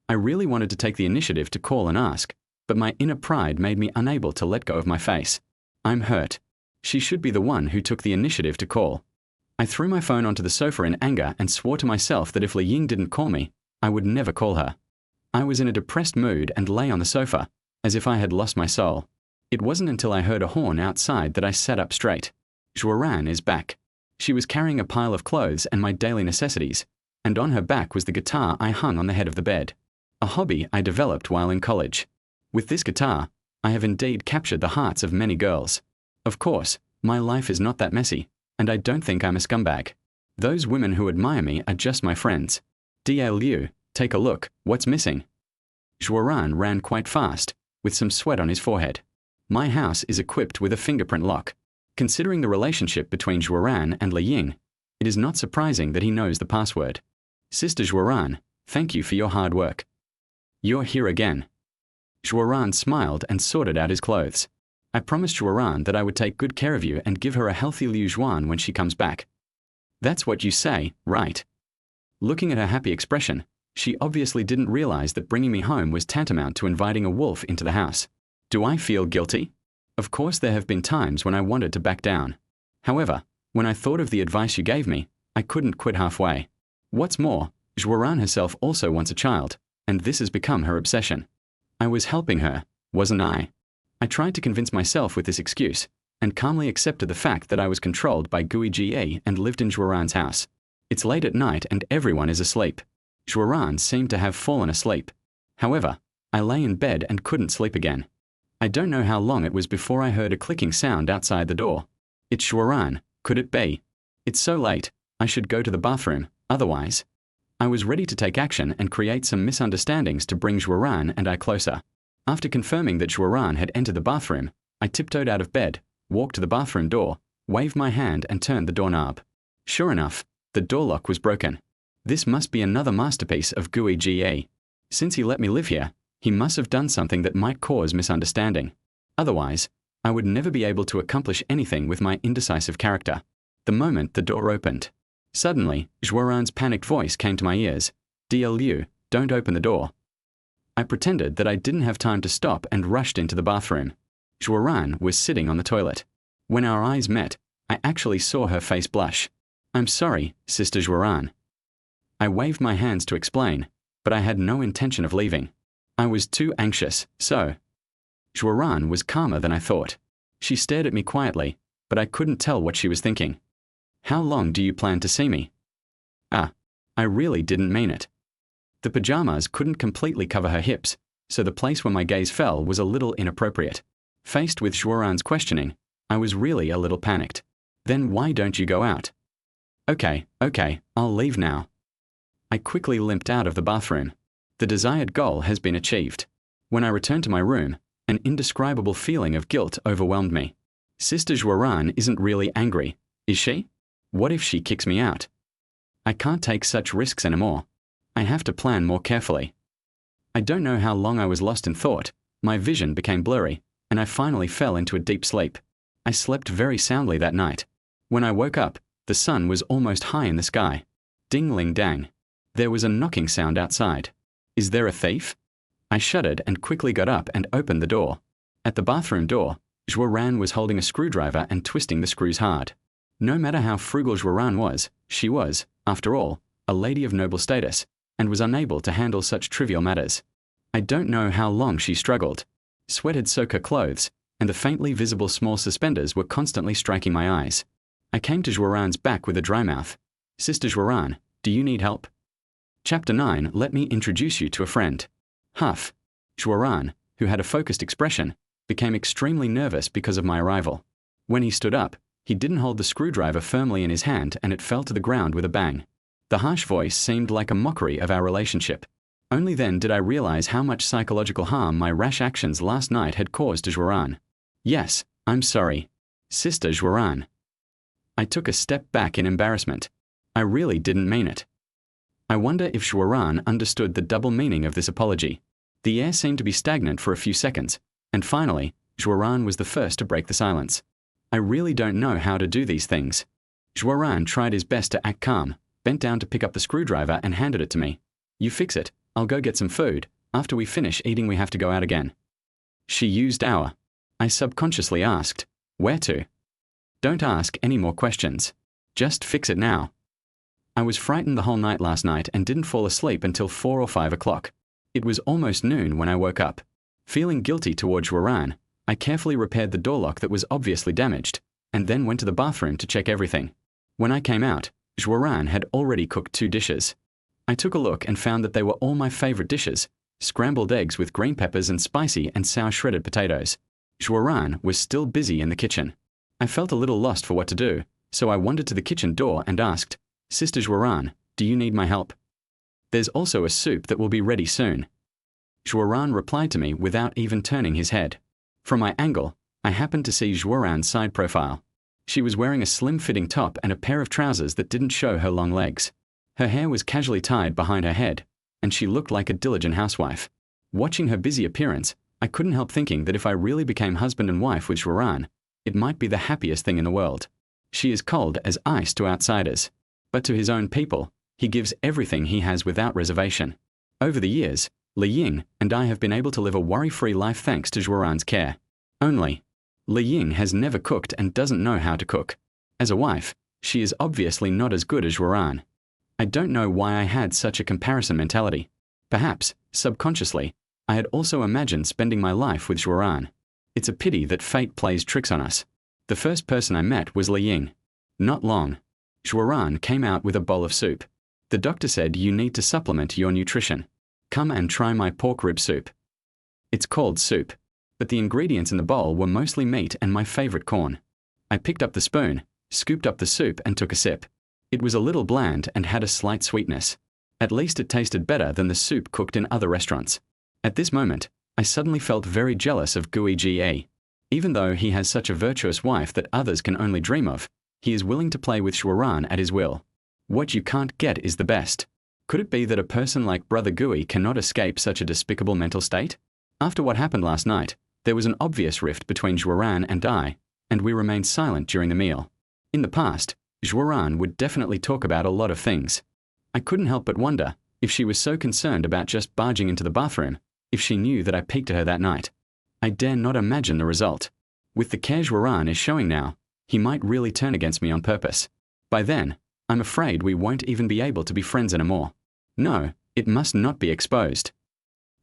Speaker 1: I really wanted to take the initiative to call and ask, but my inner pride made me unable to let go of my face. I'm hurt. She should be the one who took the initiative to call. I threw my phone onto the sofa in anger and swore to myself that if Li Ying didn't call me, I would never call her. I was in a depressed mood and lay on the sofa, as if I had lost my soul. It wasn't until I heard a horn outside that I sat up straight. Zhuoran is back. She was carrying a pile of clothes and my daily necessities, and on her back was the guitar I hung on the head of the bed. A hobby I developed while in college. With this guitar, I have indeed captured the hearts of many girls. Of course, my life is not that messy, and I don't think I'm a scumbag. Those women who admire me are just my friends. DLU, take a look, what's missing? Zhuoran ran quite fast, with some sweat on his forehead. My house is equipped with a fingerprint lock. Considering the relationship between Zhuoran and Li Ying, it is not surprising that he knows the password. Sister Zhuoran, thank you for your hard work. You're here again. Zhuoran smiled and sorted out his clothes. I promised Zhuoran that I would take good care of you and give her a healthy Liu Zhuan when she comes back. That's what you say, right? Looking at her happy expression, she obviously didn't realize that bringing me home was tantamount to inviting a wolf into the house. Do I feel guilty? Of course there have been times when I wanted to back down. However, when I thought of the advice you gave me, I couldn't quit halfway. What's more, Zhuoran herself also wants a child, and this has become her obsession. I was helping her, wasn't I? I tried to convince myself with this excuse, and calmly accepted the fact that I was controlled by Gui Ge and lived in Zhuoran's house. It's late at night and everyone is asleep. Zhuoran seemed to have fallen asleep. However, I lay in bed and couldn't sleep again. I don't know how long it was before I heard a clicking sound outside the door. It's Zhuoran, could it be? It's so late, I should go to the bathroom, otherwise. I was ready to take action and create some misunderstandings to bring Zhuoran and I closer. After confirming that Zhuoran had entered the bathroom, I tiptoed out of bed, walked to the bathroom door, waved my hand and turned the doorknob. Sure enough, the door lock was broken. This must be another masterpiece of Gui Ge. Since he let me live here, he must have done something that might cause misunderstanding. Otherwise, I would never be able to accomplish anything with my indecisive character. The moment the door opened, suddenly, Zhuoran's panicked voice came to my ears. DLU, don't open the door. I pretended that I didn't have time to stop and rushed into the bathroom. Zhuoran was sitting on the toilet. When our eyes met, I actually saw her face blush. I'm sorry, Sister Zhuoran. I waved my hands to explain, but I had no intention of leaving. I was too anxious, so. Zhuoran was calmer than I thought. She stared at me quietly, but I couldn't tell what she was thinking. How long do you plan to see me? I really didn't mean it. The pajamas couldn't completely cover her hips, so the place where my gaze fell was a little inappropriate. Faced with Zhuoran's questioning, I was really a little panicked. Then why don't you go out? Okay, I'll leave now. I quickly limped out of the bathroom. The desired goal has been achieved. When I returned to my room, an indescribable feeling of guilt overwhelmed me. Sister Zhuoran isn't really angry, is she? What if she kicks me out? I can't take such risks anymore. I have to plan more carefully. I don't know how long I was lost in thought. My vision became blurry, and I finally fell into a deep sleep. I slept very soundly that night. When I woke up, the sun was almost high in the sky. Ding-ling-dang. There was a knocking sound outside. Is there a thief? I shuddered and quickly got up and opened the door. At the bathroom door, Zhuoran was holding a screwdriver and twisting the screws hard. No matter how frugal Zhuoran was, she was, after all, a lady of noble status, and was unable to handle such trivial matters. I don't know how long she struggled. Sweat had soaked her clothes, and the faintly visible small suspenders were constantly striking my eyes. I came to Zhuoran's back with a dry mouth. Sister Zhuoran, do you need help? Chapter 9, let me introduce you to a friend. Huff. Zhuoran, who had a focused expression, became extremely nervous because of my arrival. When he stood up, he didn't hold the screwdriver firmly in his hand and it fell to the ground with a bang. The harsh voice seemed like a mockery of our relationship. Only then did I realize how much psychological harm my rash actions last night had caused to Zhuoran. Yes, I'm sorry. Sister Zhuoran. I took a step back in embarrassment. I really didn't mean it. I wonder if Zhuoran understood the double meaning of this apology. The air seemed to be stagnant for a few seconds, and finally, Zhuoran was the first to break the silence. I really don't know how to do these things. Zhuoran tried his best to act calm, bent down to pick up the screwdriver and handed it to me. You fix it, I'll go get some food. After we finish eating we have to go out again. She used our. I subconsciously asked, where to? Don't ask any more questions. Just fix it now. I was frightened the whole night last night and didn't fall asleep until 4 or 5 o'clock. It was almost noon when I woke up. Feeling guilty toward Zhuoran, I carefully repaired the door lock that was obviously damaged, and then went to the bathroom to check everything. When I came out, Zhuoran had already cooked 2 dishes. I took a look and found that they were all my favorite dishes, scrambled eggs with green peppers and spicy and sour shredded potatoes. Zhuoran was still busy in the kitchen. I felt a little lost for what to do, so I wandered to the kitchen door and asked, "Sister Zhuoran, do you need my help? There's also a soup that will be ready soon." Zhuoran replied to me without even turning his head. From my angle, I happened to see Zhuoran's side profile. She was wearing a slim-fitting top and a pair of trousers that didn't show her long legs. Her hair was casually tied behind her head, and she looked like a diligent housewife. Watching her busy appearance, I couldn't help thinking that if I really became husband and wife with Zhuoran, it might be the happiest thing in the world. She is cold as ice to outsiders, but to his own people, he gives everything he has without reservation. Over the years, Li Ying and I have been able to live a worry-free life thanks to Zhuoran's care. Only, Li Ying has never cooked and doesn't know how to cook. As a wife, she is obviously not as good as Zhuoran. I don't know why I had such a comparison mentality. Perhaps, subconsciously, I had also imagined spending my life with Zhuoran. It's a pity that fate plays tricks on us. The first person I met was Li Ying. Not long, Zhuoran came out with a bowl of soup. The doctor said you need to supplement your nutrition. Come and try my pork rib soup. It's called soup, but the ingredients in the bowl were mostly meat and my favorite corn. I picked up the spoon, scooped up the soup and took a sip. It was a little bland and had a slight sweetness. At least it tasted better than the soup cooked in other restaurants. At this moment, I suddenly felt very jealous of Gui Ge. Even though he has such a virtuous wife that others can only dream of, he is willing to play with Zhuoran at his will. What you can't get is the best. Could it be that a person like Brother Gui cannot escape such a despicable mental state? After what happened last night, there was an obvious rift between Zhuoran and I, and we remained silent during the meal. In the past, Zhuoran would definitely talk about a lot of things. I couldn't help but wonder if she was so concerned about just barging into the bathroom, if she knew that I peeked at her that night. I dare not imagine the result. With the care Zhuoran is showing now, he might really turn against me on purpose. By then, I'm afraid we won't even be able to be friends anymore. No, it must not be exposed.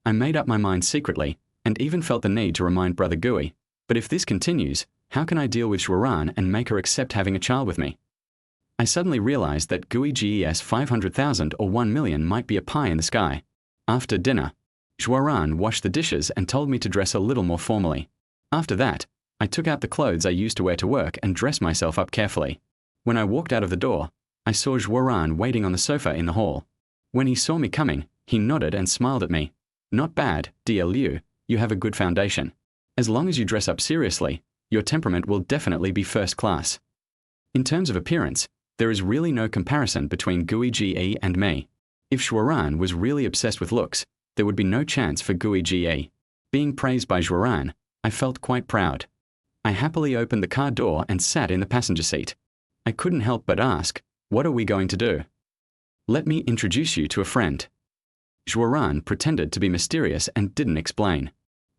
Speaker 1: I made up my mind secretly, and even felt the need to remind Brother Gui, but if this continues, how can I deal with Zhuoran and make her accept having a child with me? I suddenly realized that Gui Ge's 500,000 or 1 million might be a pie in the sky. After dinner, Zhuoran washed the dishes and told me to dress a little more formally. After that, I took out the clothes I used to wear to work and dressed myself up carefully. When I walked out of the door, I saw Zhuoran waiting on the sofa in the hall. When he saw me coming, he nodded and smiled at me. "Not bad, dear Liu, you have a good foundation. As long as you dress up seriously, your temperament will definitely be first class." In terms of appearance, there is really no comparison between Gui Ge and me. If Zhuoran was really obsessed with looks, there would be no chance for Gui Ge. Being praised by Zhuoran, I felt quite proud. I happily opened the car door and sat in the passenger seat. I couldn't help but ask, "What are we going to do?" "Let me introduce you to a friend." Zhuoran pretended to be mysterious and didn't explain.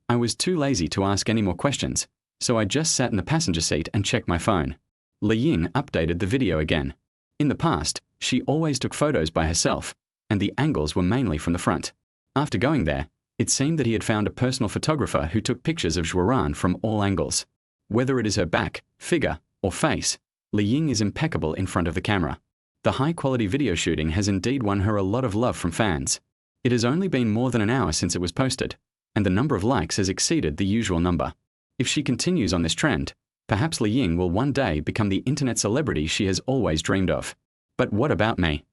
Speaker 1: I was too lazy to ask any more questions, so I just sat in the passenger seat and checked my phone. Li Ying updated the video again. In the past, she always took photos by herself, and the angles were mainly from the front. After going there, it seemed that he had found a personal photographer who took pictures of Zhuoran from all angles. Whether it is her back, figure, or face, Li Ying is impeccable in front of the camera. The high-quality video shooting has indeed won her a lot of love from fans. It has only been more than an hour since it was posted, and the number of likes has exceeded the usual number. If she continues on this trend, perhaps Li Ying will one day become the internet celebrity she has always dreamed of. But what about me?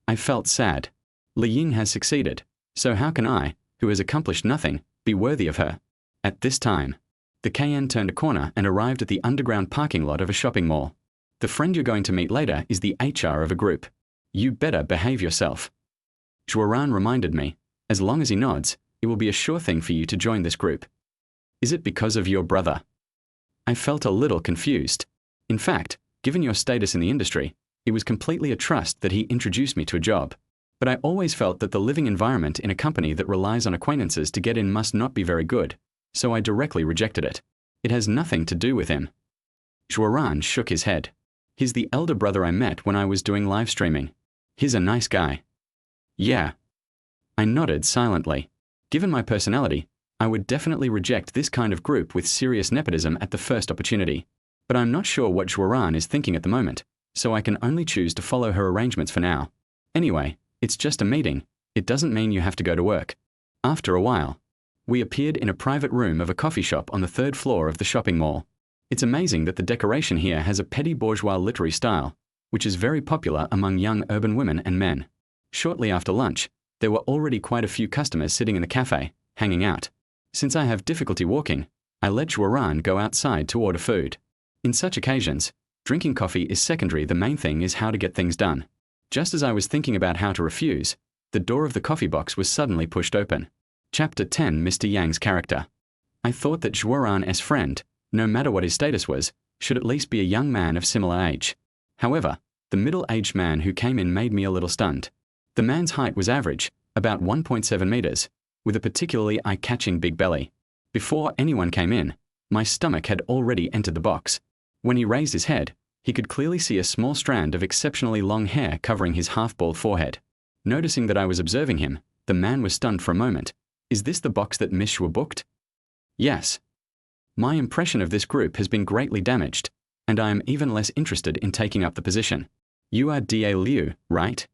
Speaker 1: I felt sad. Li Ying has succeeded, so how can I, who has accomplished nothing, be worthy of her? At this time, the KN turned a corner and arrived at the underground parking lot of a shopping mall. The friend you're going to meet later is the HR of a group. You better behave yourself. Zhuoran reminded me, as long as he nods, it will be a sure thing for you to join this group. Is it because of your brother? I felt a little confused. In fact, given your status in the industry, it was completely a trust that he introduced me to a job. But I always felt that the living environment in a company that relies on acquaintances to get in must not be very good, so I directly rejected it. It has nothing to do with him. Zhuoran shook his head. He's the elder brother I met when I was doing live streaming. He's a nice guy. Yeah. I nodded silently. Given my personality, I would definitely reject this kind of group with serious nepotism at the first opportunity. But I'm not sure what Zhuoran is thinking at the moment, so I can only choose to follow her arrangements for now. Anyway, it's just a meeting. It doesn't mean you have to go to work. After a while, we appeared in a private room of a coffee shop on the third floor of the shopping mall. It's amazing that the decoration here has a petty bourgeois literary style, which is very popular among young urban women and men. Shortly after lunch, there were already quite a few customers sitting in the cafe, hanging out. Since I have difficulty walking, I let Joran go outside to order food. In such occasions, drinking coffee is secondary. The main thing is how to get things done. Just as I was thinking about how to refuse, the door of the coffee box was suddenly pushed open. Chapter 10. Mr. Yang's character. I thought that Joran's friend, no matter what his status was, should at least be a young man of similar age. However, the middle-aged man who came in made me a little stunned. The man's height was average, about 1.7 meters, with a particularly eye-catching big belly. Before anyone came in, my stomach had already entered the box. When he raised his head, he could clearly see a small strand of exceptionally long hair covering his half-bald forehead. Noticing that I was observing him, the man was stunned for a moment. Is this the box that Miss Schwa booked? Yes. My impression of this group has been greatly damaged, and I am even less interested in taking up the position. You are Da Liu, right?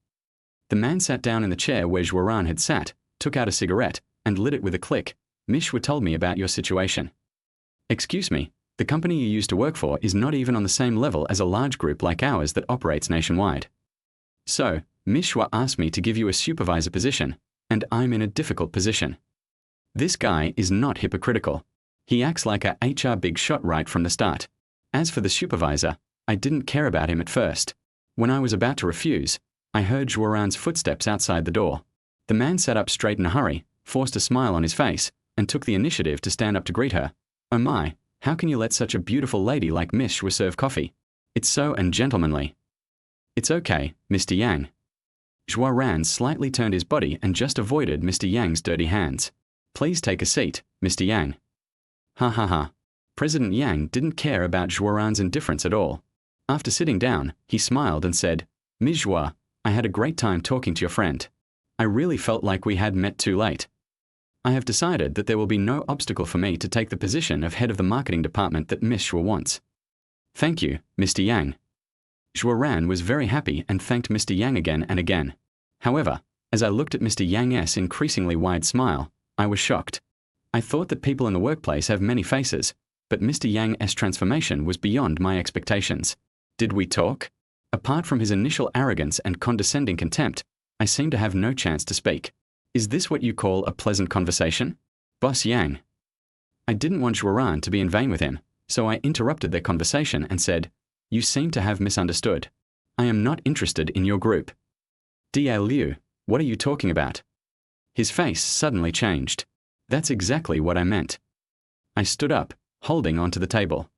Speaker 1: The man sat down in the chair where Joran had sat, took out a cigarette, and lit it with a click. Miss Schwa told me about your situation. Excuse me, the company you used to work for is not even on the same level as a large group like ours that operates nationwide. So, Miss Schwa asked me to give you a supervisor position, and I'm in a difficult position. This guy is not hypocritical. He acts like a HR big shot right from the start. As for the supervisor, I didn't care about him at first. When I was about to refuse, I heard Joran's footsteps outside the door. The man sat up straight in a hurry, forced a smile on his face, and took the initiative to stand up to greet her. Oh my, how can you let such a beautiful lady like Miss Schwa serve coffee? It's so ungentlemanly. It's okay, Mr. Yang. Joran slightly turned his body and just avoided Mr. Yang's dirty hands. Please take a seat, Mr. Yang. Ha ha ha. President Yang didn't care about Joran's indifference at all. After sitting down, he smiled and said, Ms. Schwa, I had a great time talking to your friend. I really felt like we had met too late. I have decided that there will be no obstacle for me to take the position of head of the marketing department that Miss Schwa wants. Thank you, Mr. Yang. Joran was very happy and thanked Mr. Yang again and again. However, as I looked at Mr. Yang's increasingly wide smile, I was shocked. I thought that people in the workplace have many faces, but Mr. Yang's transformation was beyond my expectations. Did we talk? Apart from his initial arrogance and condescending contempt, I seemed to have no chance to speak. Is this what you call a pleasant conversation? Boss Yang. I didn't want Joran to be in vain with him, so I interrupted their conversation and said, You seem to have misunderstood. I am not interested in your group. Da Liu, what are you talking about? His face suddenly changed. That's exactly what I meant. I stood up, holding onto the table.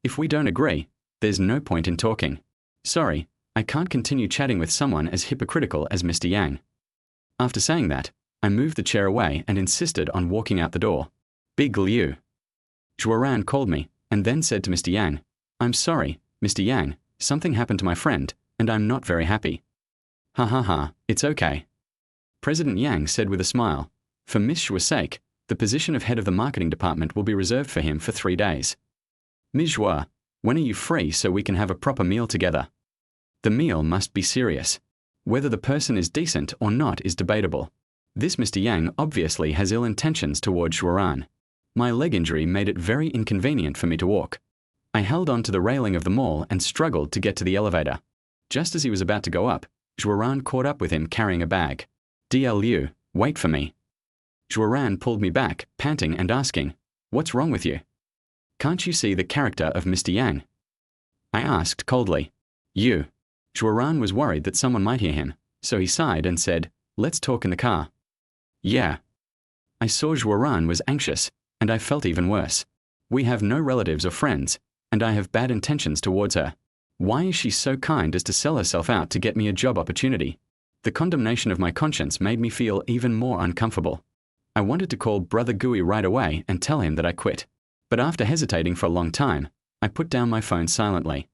Speaker 1: If we don't agree, there's no point in talking. Sorry, I can't continue chatting with someone as hypocritical as Mr. Yang. After saying that, I moved the chair away and insisted on walking out the door. Big Liu. Joran called me and then said to Mr. Yang, I'm sorry, Mr. Yang, something happened to my friend, and I'm not very happy. Ha ha ha, it's okay. President Yang said with a smile, For Miss Schwa's sake, the position of head of the marketing department will be reserved for him for 3 days. Ms. Schwa, when are you free so we can have a proper meal together? The meal must be serious. Whether the person is decent or not is debatable. This Mr. Yang obviously has ill intentions towards Joran. My leg injury made it very inconvenient for me to walk. I held on to the railing of the mall and struggled to get to the elevator. Just as he was about to go up, Joran caught up with him carrying a bag. Da Liu, wait for me. Joran pulled me back, panting and asking, What's wrong with you? Can't you see the character of Mr. Yang? I asked coldly. You. Joran was worried that someone might hear him, so he sighed and said, Let's talk in the car. Yeah. I saw Joran was anxious, and I felt even worse. We have no relatives or friends, and I have bad intentions towards her. Why is she so kind as to sell herself out to get me a job opportunity? The condemnation of my conscience made me feel even more uncomfortable. I wanted to call Brother Gui right away and tell him that I quit. But after hesitating for a long time, I put down my phone silently.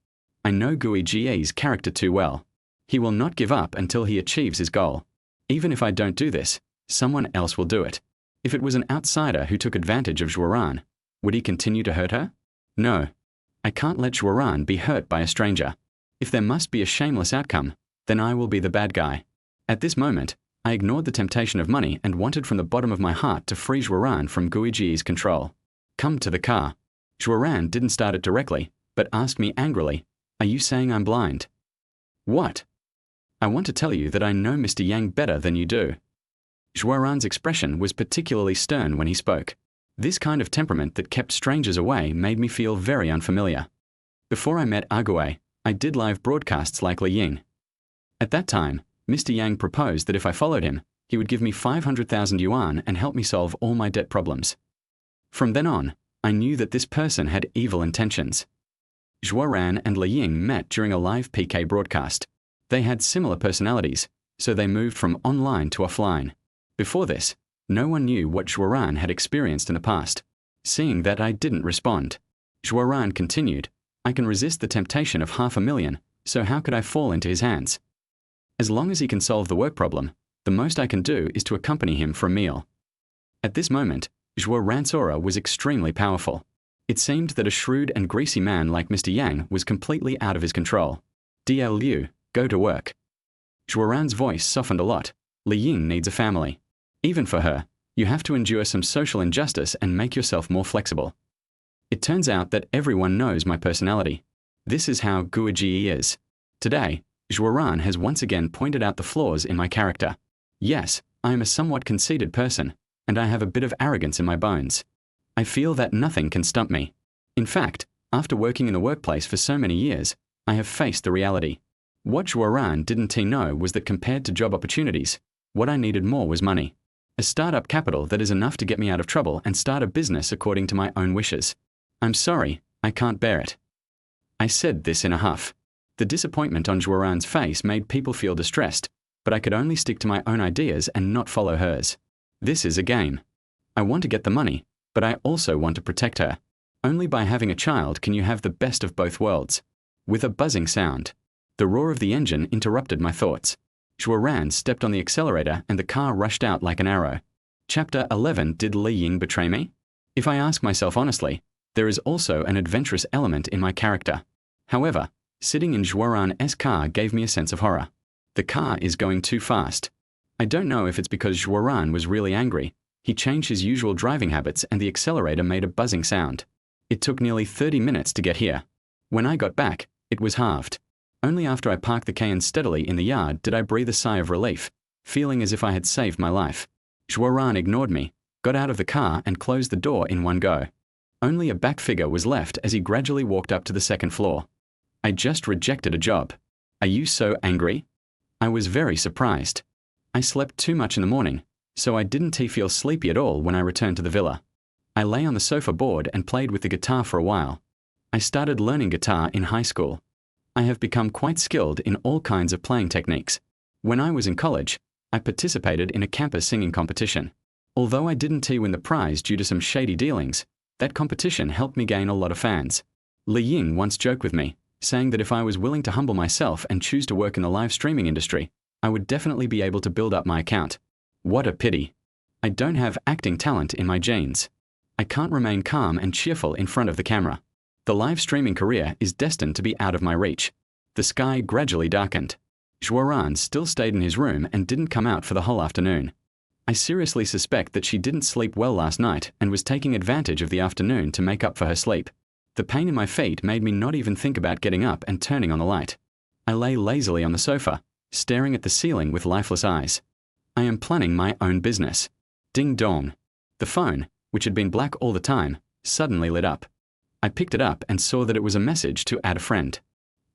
Speaker 1: I know Gui Ge's character too well. He will not give up until he achieves his goal. Even if I don't do this, someone else will do it. If it was an outsider who took advantage of Joran, would he continue to hurt her? No. I can't let Joran be hurt by a stranger. If there must be a shameless outcome, then I will be the bad guy. At this moment, I ignored the temptation of money and wanted from the bottom of my heart to free Zhuaran from Guiji's control. Come to the car. Zhuaran didn't start it directly, but asked me angrily, "Are you saying I'm blind?" "What?" "I want to tell you that I know Mr. Yang better than you do." Zhuaran's expression was particularly stern when he spoke. This kind of temperament that kept strangers away made me feel very unfamiliar. Before I met Ague, I did live broadcasts like Li Ying. At that time, Mr. Yang proposed that if I followed him, he would give me 500,000 yuan and help me solve all my debt problems. From then on, I knew that this person had evil intentions. Zhuaran and Li Ying met during a live PK broadcast. They had similar personalities, so they moved from online to offline. Before this, no one knew what Zhuaran had experienced in the past. Seeing that I didn't respond, Zhuaran continued, "I can resist the temptation of 500,000, so how could I fall into his hands? As long as he can solve the work problem, the most I can do is to accompany him for a meal." At this moment, Zhuaran's aura was extremely powerful. It seemed that a shrewd and greasy man like Mr. Yang was completely out of his control. "DL Liu, go to work." Zhuaran's voice softened a lot. Li Ying needs a family. Even for her, you have to endure some social injustice and make yourself more flexible. It turns out that everyone knows my personality. This is how Guiji is. Today, Zhuaran has once again pointed out the flaws in my character. Yes, I am a somewhat conceited person, and I have a bit of arrogance in my bones. I feel that nothing can stump me. In fact, after working in the workplace for so many years, I have faced the reality. What Zhuaran didn't know was that compared to job opportunities, what I needed more was money. A startup capital that is enough to get me out of trouble and start a business according to my own wishes. I'm sorry, I can't bear it. I said this in a huff. The disappointment on Zhuaran's face made people feel distressed, but I could only stick to my own ideas and not follow hers. This is a game. I want to get the money, but I also want to protect her. Only by having a child can you have the best of both worlds. With a buzzing sound, the roar of the engine interrupted my thoughts. Zhuaran stepped on the accelerator and the car rushed out like an arrow. Chapter 11. Did Li Ying betray me? If I ask myself honestly, there is also an adventurous element in my character. However, sitting in Zhuaran's car gave me a sense of horror. The car is going too fast. I don't know if it's because Zhuaran was really angry. He changed his usual driving habits and the accelerator made a buzzing sound. It took nearly 30 minutes to get here. When I got back, it was halved. Only after I parked the Cayenne steadily in the yard did I breathe a sigh of relief, feeling as if I had saved my life. Zhuaran ignored me, got out of the car and closed the door in one go. Only a back figure was left as he gradually walked up to the second floor. I just rejected a job. Are you so angry? I was very surprised. I slept too much in the morning, so I didn't feel sleepy at all when I returned to the villa. I lay on the sofa board and played with the guitar for a while. I started learning guitar in high school. I have become quite skilled in all kinds of playing techniques. When I was in college, I participated in a campus singing competition. Although I didn't win the prize due to some shady dealings, that competition helped me gain a lot of fans. Li Ying once joked with me, saying that if I was willing to humble myself and choose to work in the live streaming industry, I would definitely be able to build up my account. What a pity. I don't have acting talent in my genes. I can't remain calm and cheerful in front of the camera. The live streaming career is destined to be out of my reach. The sky gradually darkened. Zhuaran still stayed in his room and didn't come out for the whole afternoon. I seriously suspect that she didn't sleep well last night and was taking advantage of the afternoon to make up for her sleep. The pain in my feet made me not even think about getting up and turning on the light. I lay lazily on the sofa, staring at the ceiling with lifeless eyes. I am planning my own business. Ding dong. The phone, which had been black all the time, suddenly lit up. I picked it up and saw that it was a message to add a friend.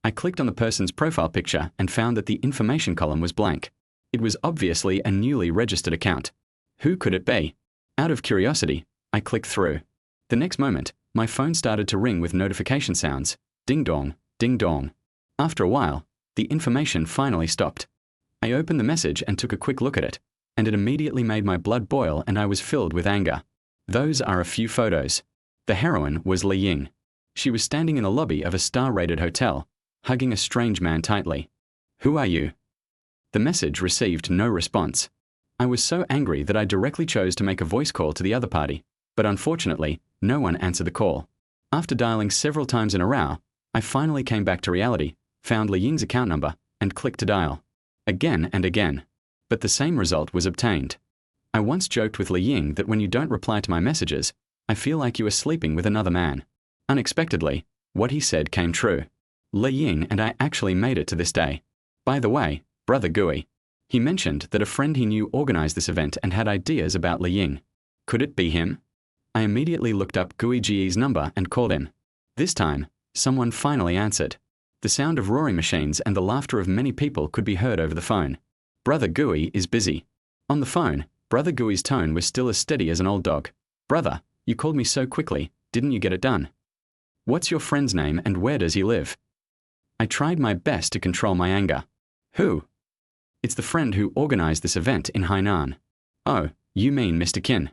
Speaker 1: I clicked on the person's profile picture and found that the information column was blank. It was obviously a newly registered account. Who could it be? Out of curiosity, I clicked through. The next moment, my phone started to ring with notification sounds. Ding dong, ding dong. After a while, the information finally stopped. I opened the message and took a quick look at it, and it immediately made my blood boil and I was filled with anger. Those are a few photos. The heroine was Li Ying. She was standing in the lobby of a star-rated hotel, hugging a strange man tightly. Who are you? The message received no response. I was so angry that I directly chose to make a voice call to the other party, but unfortunately, no one answered the call. After dialing several times in a row, I finally came back to reality, found Li Ying's account number, and clicked to dial. Again and again. but the same result was obtained. I once joked with Li Ying that when you don't reply to my messages, I feel like you are sleeping with another man. Unexpectedly, what he said came true. Li Ying and I actually made it to this day. By the way, Brother Gui. He mentioned that a friend he knew organized this event and had ideas about Li Ying. Could it be him? I immediately looked up Gui Ji's number and called him. This time, someone finally answered. The sound of roaring machines and the laughter of many people could be heard over the phone. Brother Gui is busy. On the phone, Brother Gui's tone was still as steady as an old dog. Brother, you called me so quickly, didn't you get it done? What's your friend's name and where does he live? I tried my best to control my anger. Who? It's the friend who organized this event in Hainan. Oh, you mean Mr. Qin.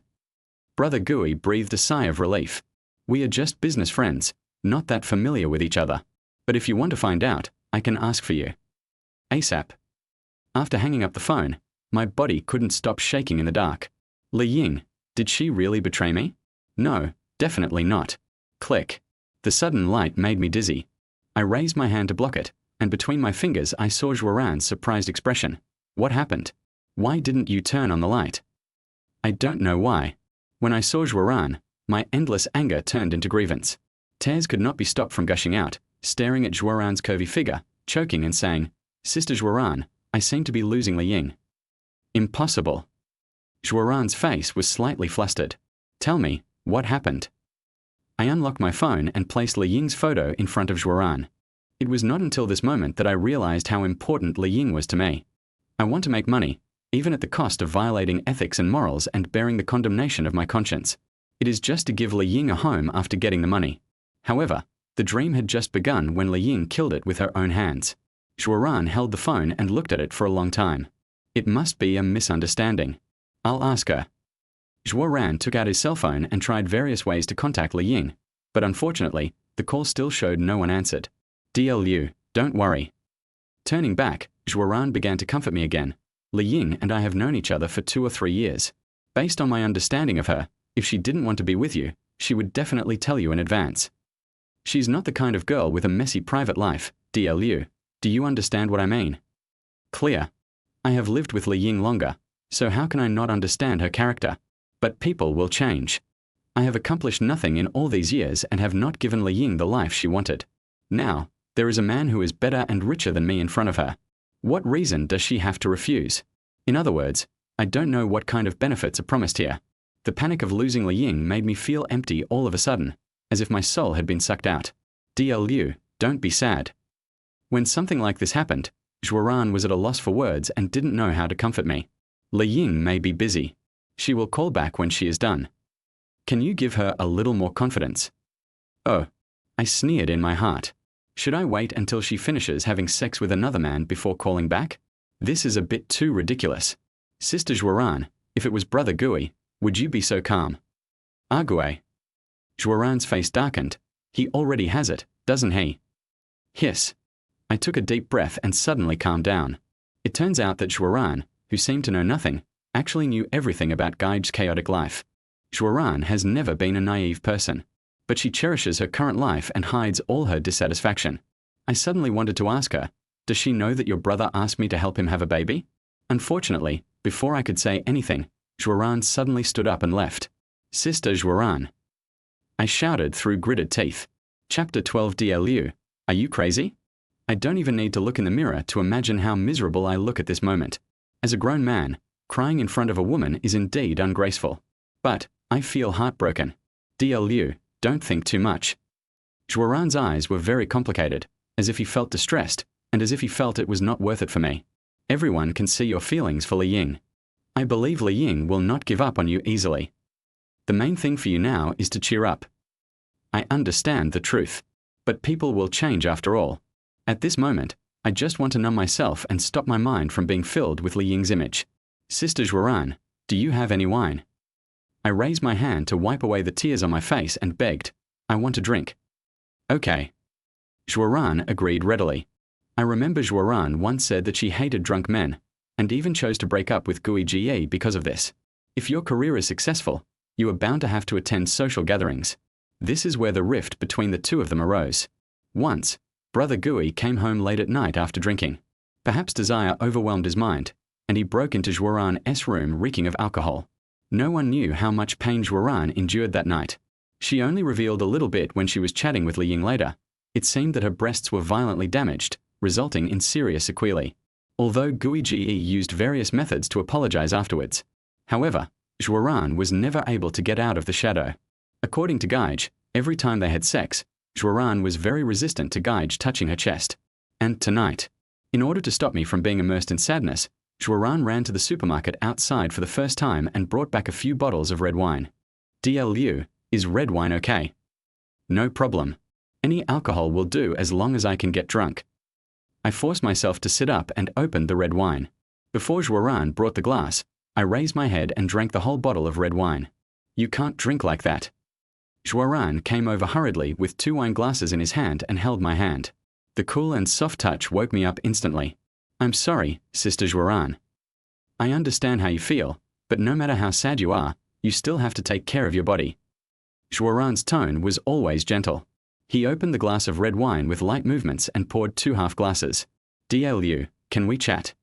Speaker 1: Brother Gui breathed a sigh of relief. We are just business friends, not that familiar with each other. But if you want to find out, I can ask for you. ASAP. After hanging up the phone, my body couldn't stop shaking in the dark. Li Ying, did she really betray me? No, definitely not. Click. The sudden light made me dizzy. I raised my hand to block it, and between my fingers I saw Zhuaran's surprised expression. What happened? Why didn't you turn on the light? I don't know why. When I saw Zhuaran, my endless anger turned into grievance. Tears could not be stopped from gushing out, staring at Zhuaran's curvy figure, choking and saying, Sister Zhuaran, I seem to be losing Li Ying. Impossible. Zhuaran's face was slightly flustered. Tell me, what happened? I unlocked my phone and placed Li Ying's photo in front of Zhuaran. It was not until this moment that I realized how important Li Ying was to me. I want to make money, even at the cost of violating ethics and morals and bearing the condemnation of my conscience. It is just to give Li Ying a home after getting the money. However, the dream had just begun when Li Ying killed it with her own hands. Zhuaran held the phone and looked at it for a long time. It must be a misunderstanding. I'll ask her. Zhuaran took out his cell phone and tried various ways to contact Li Ying, but unfortunately, the call still showed no one answered. DL Liu, don't worry. Turning back, Zhuaran began to comfort me again. Li Ying and I have known each other for 2 or 3 years. Based on my understanding of her, if she didn't want to be with you, she would definitely tell you in advance. She's not the kind of girl with a messy private life, DL Liu. Do you understand what I mean? Clear. I have lived with Li Ying longer, so how can I not understand her character? But people will change. I have accomplished nothing in all these years and have not given Li Ying the life she wanted. Now, there is a man who is better and richer than me in front of her. What reason does she have to refuse? In other words, I don't know what kind of benefits are promised here. The panic of losing Li Ying made me feel empty all of a sudden, as if my soul had been sucked out. DL Liu, don't be sad. When something like this happened, Zhuaran was at a loss for words and didn't know how to comfort me. Li Ying may be busy. She will call back when she is done. Can you give her a little more confidence? Oh, I sneered in my heart. Should I wait until she finishes having sex with another man before calling back? This is a bit too ridiculous. Sister Zhuaran, if it was Brother Gui, would you be so calm? Gui. Zhuaran's face darkened. He already has it, doesn't he? Hiss. I took a deep breath and suddenly calmed down. It turns out that Zhuaran, who seemed to know nothing, actually knew everything about Gai's chaotic life. Zhuaran has never been a naive person, but she cherishes her current life and hides all her dissatisfaction. I suddenly wanted to ask her, does she know that your brother asked me to help him have a baby? Unfortunately, before I could say anything, Zhuaran suddenly stood up and left. Sister Zhuaran. I shouted through gritted teeth. Chapter 12 DL Liu, are you crazy? I don't even need to look in the mirror to imagine how miserable I look at this moment. As a grown man, crying in front of a woman is indeed ungraceful. But I feel heartbroken. DL Liu, don't think too much. Zhuaran's eyes were very complicated, as if he felt distressed, and as if he felt it was not worth it for me. Everyone can see your feelings for Li Ying. I believe Li Ying will not give up on you easily. The main thing for you now is to cheer up. I understand the truth, but people will change after all. At this moment, I just want to numb myself and stop my mind from being filled with Li Ying's image. Sister Zhuaran, do you have any wine? I raised my hand to wipe away the tears on my face and begged, I want a drink. Okay. Zhuaran agreed readily. I remember Zhuaran once said that she hated drunk men, and even chose to break up with Gui Jie because of this. If your career is successful, you are bound to have to attend social gatherings. This is where the rift between the two of them arose. Once, Brother Gui came home late at night after drinking. Perhaps desire overwhelmed his mind, and he broke into Juaran's room reeking of alcohol. No one knew how much pain Juaran endured that night. She only revealed a little bit when she was chatting with Li Ying later. It seemed that her breasts were violently damaged, resulting in serious sequelae. Although Gui Ge used various methods to apologize afterwards. However, Juaran was never able to get out of the shadow. According to Gaige, every time they had sex, Juaran was very resistant to Gaige touching her chest. And tonight, in order to stop me from being immersed in sadness, Juaran ran to the supermarket outside for the first time and brought back a few bottles of red wine. DL Liu, is red wine okay? No problem. Any alcohol will do as long as I can get drunk. I forced myself to sit up and opened the red wine. Before Juaran brought the glass, I raised my head and drank the whole bottle of red wine. You can't drink like that. Juaran came over hurriedly with 2 wine glasses in his hand and held my hand. The cool and soft touch woke me up instantly. I'm sorry, Sister Juaran. I understand how you feel, but no matter how sad you are, you still have to take care of your body. Juaran's tone was always gentle. He opened the glass of red wine with light movements and poured 2 half glasses. DL Liu, can we chat?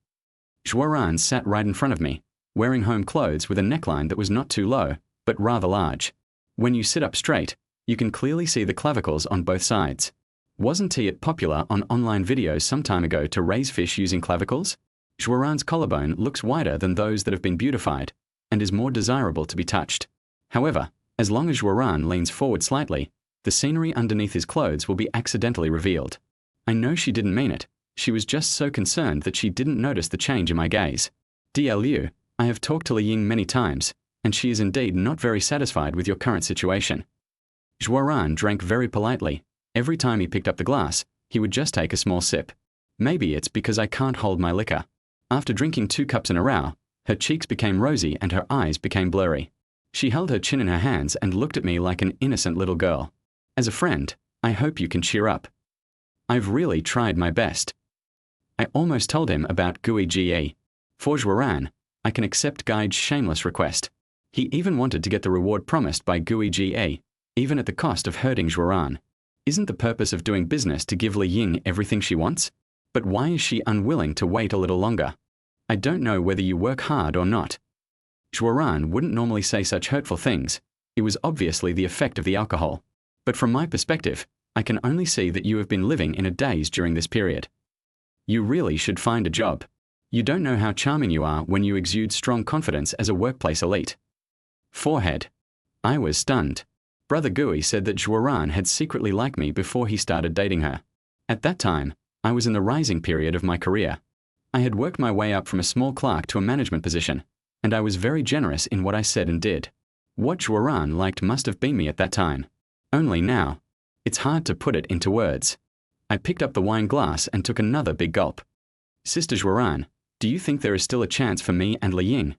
Speaker 1: Juaran sat right in front of me, wearing home clothes with a neckline that was not too low, but rather large. When you sit up straight, you can clearly see the clavicles on both sides. Wasn't it popular on online videos some time ago to raise fish using clavicles? Juaran's collarbone looks wider than those that have been beautified, and is more desirable to be touched. However, as long as Juaran leans forward slightly, the scenery underneath his clothes will be accidentally revealed. I know she didn't mean it. She was just so concerned that she didn't notice the change in my gaze. DL Liu, I have talked to Li Ying many times, and she is indeed not very satisfied with your current situation. Juaran drank very politely. Every time he picked up the glass, he would just take a small sip. Maybe it's because I can't hold my liquor. After drinking 2 cups in a row, her cheeks became rosy and her eyes became blurry. She held her chin in her hands and looked at me like an innocent little girl. As a friend, I hope you can cheer up. I've really tried my best. I almost told him about Gui Ge. For Juaran, I can accept Gaige's shameless request. He even wanted to get the reward promised by Gui Ge, even at the cost of hurting Juaran. Isn't the purpose of doing business to give Li Ying everything she wants? But why is she unwilling to wait a little longer? I don't know whether you work hard or not. Juaran wouldn't normally say such hurtful things. It was obviously the effect of the alcohol. But from my perspective, I can only see that you have been living in a daze during this period. You really should find a job. You don't know how charming you are when you exude strong confidence as a workplace elite. Forehead. I was stunned. Brother Gui said that Juaran had secretly liked me before he started dating her. At that time, I was in the rising period of my career. I had worked my way up from a small clerk to a management position, and I was very generous in what I said and did. What Juaran liked must have been me at that time. Only now. It's hard to put it into words. I picked up the wine glass and took another big gulp. Sister Juaran, do you think there is still a chance for me and Li Ying?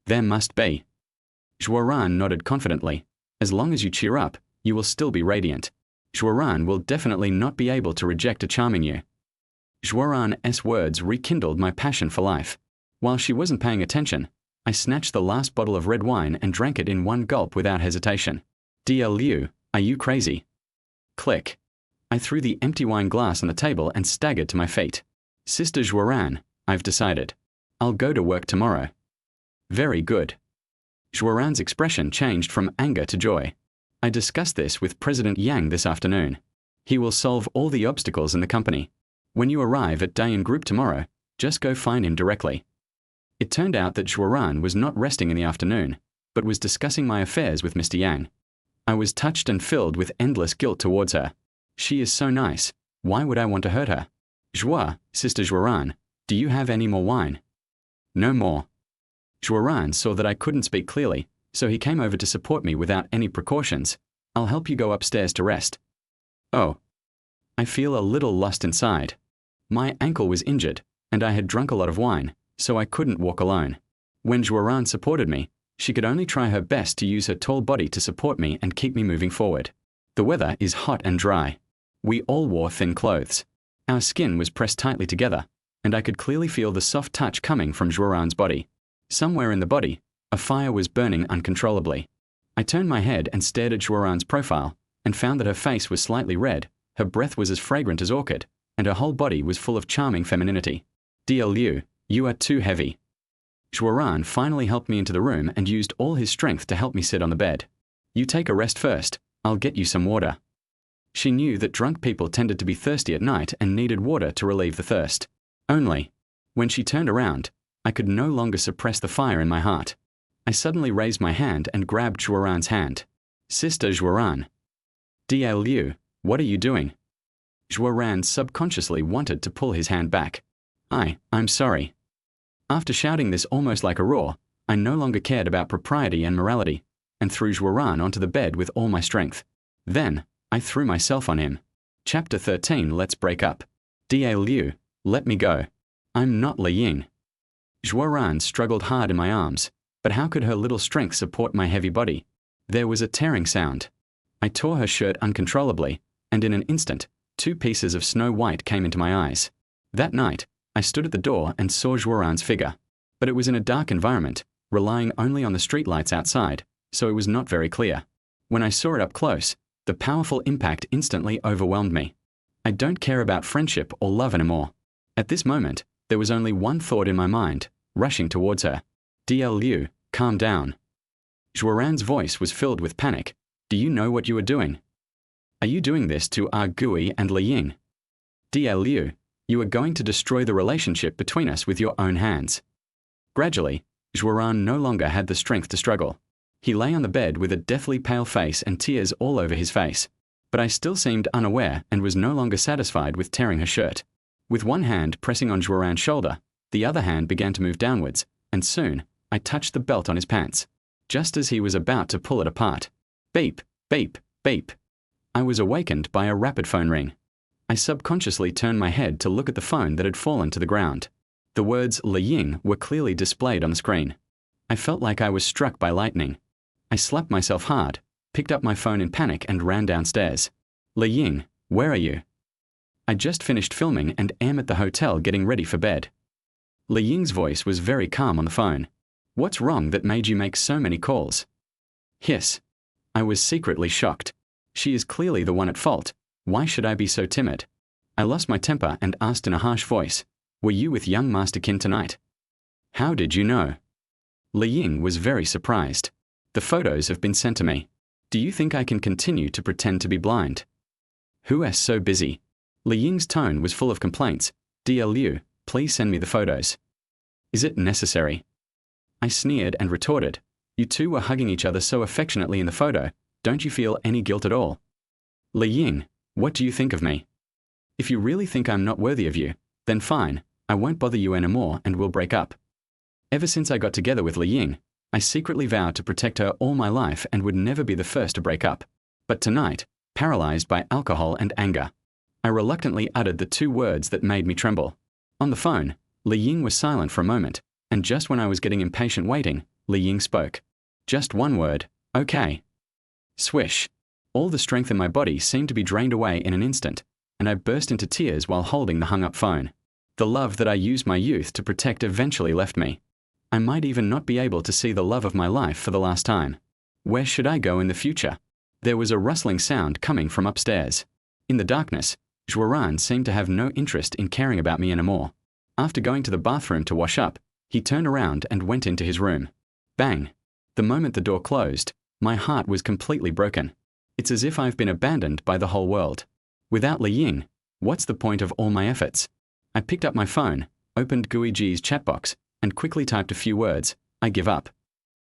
Speaker 1: There must be. Juaran nodded confidently. As long as you cheer up, you will still be radiant. Juaran will definitely not be able to reject a charming you. Juaran's words rekindled my passion for life. While she wasn't paying attention, I snatched the last bottle of red wine and drank it in one gulp without hesitation. DL Liu, are you crazy? Click. I threw the empty wine glass on the table and staggered to my feet. Sister Juaran, I've decided. I'll go to work tomorrow. Very good. Juaran's expression changed from anger to joy. I discussed this with President Yang this afternoon. He will solve all the obstacles in the company. When you arrive at Dayan Group tomorrow, just go find him directly. It turned out that Juaran was not resting in the afternoon, but was discussing my affairs with Mr. Yang. I was touched and filled with endless guilt towards her. She is so nice. Why would I want to hurt her? Sister Juaran, do you have any more wine? No more. Juaran saw that I couldn't speak clearly, so he came over to support me without any precautions. I'll help you go upstairs to rest. Oh. I feel a little lost inside. My ankle was injured, and I had drunk a lot of wine, so I couldn't walk alone. When Juaran supported me, she could only try her best to use her tall body to support me and keep me moving forward. The weather is hot and dry. We all wore thin clothes. Our skin was pressed tightly together, and I could clearly feel the soft touch coming from Juaran's body. Somewhere in the body, a fire was burning uncontrollably. I turned my head and stared at Juaran's profile, and found that her face was slightly red, her breath was as fragrant as orchid, and her whole body was full of charming femininity. DL Liu, you are too heavy. Zhuoran finally helped me into the room and used all his strength to help me sit on the bed. You take a rest first, I'll get you some water. She knew that drunk people tended to be thirsty at night and needed water to relieve the thirst. Only, when she turned around, I could no longer suppress the fire in my heart. I suddenly raised my hand and grabbed Zhuoran's hand. Sister Zhuoran. D.L. Liu, what are you doing? Zhuoran subconsciously wanted to pull his hand back. I'm sorry. After shouting this almost like a roar, I no longer cared about propriety and morality, and threw Zhuoran onto the bed with all my strength. Then, I threw myself on him. Chapter 13. Let's break up. D.A. Liu, let me go. I'm not Li Ying. Zhuoran struggled hard in my arms, but how could her little strength support my heavy body? There was a tearing sound. I tore her shirt uncontrollably, and in an instant, 2 pieces of snow white came into my eyes. That night, I stood at the door and saw Zhuoran's figure, but it was in a dark environment, relying only on the streetlights outside, so it was not very clear. When I saw it up close, the powerful impact instantly overwhelmed me. I don't care about friendship or love anymore. At this moment, there was only one thought in my mind, rushing towards her. D.L. Liu, calm down. Zhuoran's voice was filled with panic. Do you know what you are doing? Are you doing this to our Gui and Li Ying? D.L. Liu, you are going to destroy the relationship between us with your own hands. Gradually, Zhuoran no longer had the strength to struggle. He lay on the bed with a deathly pale face and tears all over his face. But I still seemed unaware and was no longer satisfied with tearing her shirt. With one hand pressing on Zhuoran's shoulder, the other hand began to move downwards, and soon, I touched the belt on his pants. Just as he was about to pull it apart. Beep, beep, beep. I was awakened by a rapid phone ring. I subconsciously turned my head to look at the phone that had fallen to the ground. The words Li Ying were clearly displayed on the screen. I felt like I was struck by lightning. I slapped myself hard, picked up my phone in panic and ran downstairs. Li Ying, where are you? I just finished filming and am at the hotel getting ready for bed. Li Ying's voice was very calm on the phone. What's wrong that made you make so many calls? Hiss. I was secretly shocked. She is clearly the one at fault. Why should I be so timid? I lost my temper and asked in a harsh voice, were you with young Master Qin tonight? How did you know? Li Ying was very surprised. The photos have been sent to me. Do you think I can continue to pretend to be blind? Who is so busy? Li Ying's tone was full of complaints. D.L. Liu, please send me the photos. Is it necessary? I sneered and retorted. You two were hugging each other so affectionately in the photo. Don't you feel any guilt at all? Li Ying, what do you think of me? If you really think I'm not worthy of you, then fine, I won't bother you anymore and we'll break up. Ever since I got together with Li Ying, I secretly vowed to protect her all my life and would never be the first to break up. But tonight, paralyzed by alcohol and anger, I reluctantly uttered the 2 words that made me tremble. On the phone, Li Ying was silent for a moment, and just when I was getting impatient waiting, Li Ying spoke. Just one word, okay. Swish. All the strength in my body seemed to be drained away in an instant, and I burst into tears while holding the hung-up phone. The love that I used my youth to protect eventually left me. I might even not be able to see the love of my life for the last time. Where should I go in the future? There was a rustling sound coming from upstairs. In the darkness, Zhuoran seemed to have no interest in caring about me anymore. After going to the bathroom to wash up, he turned around and went into his room. Bang! The moment the door closed, my heart was completely broken. It's as if I've been abandoned by the whole world. Without Li Ying, what's the point of all my efforts? I picked up my phone, opened Guiji's chat box, and quickly typed a few words. I give up.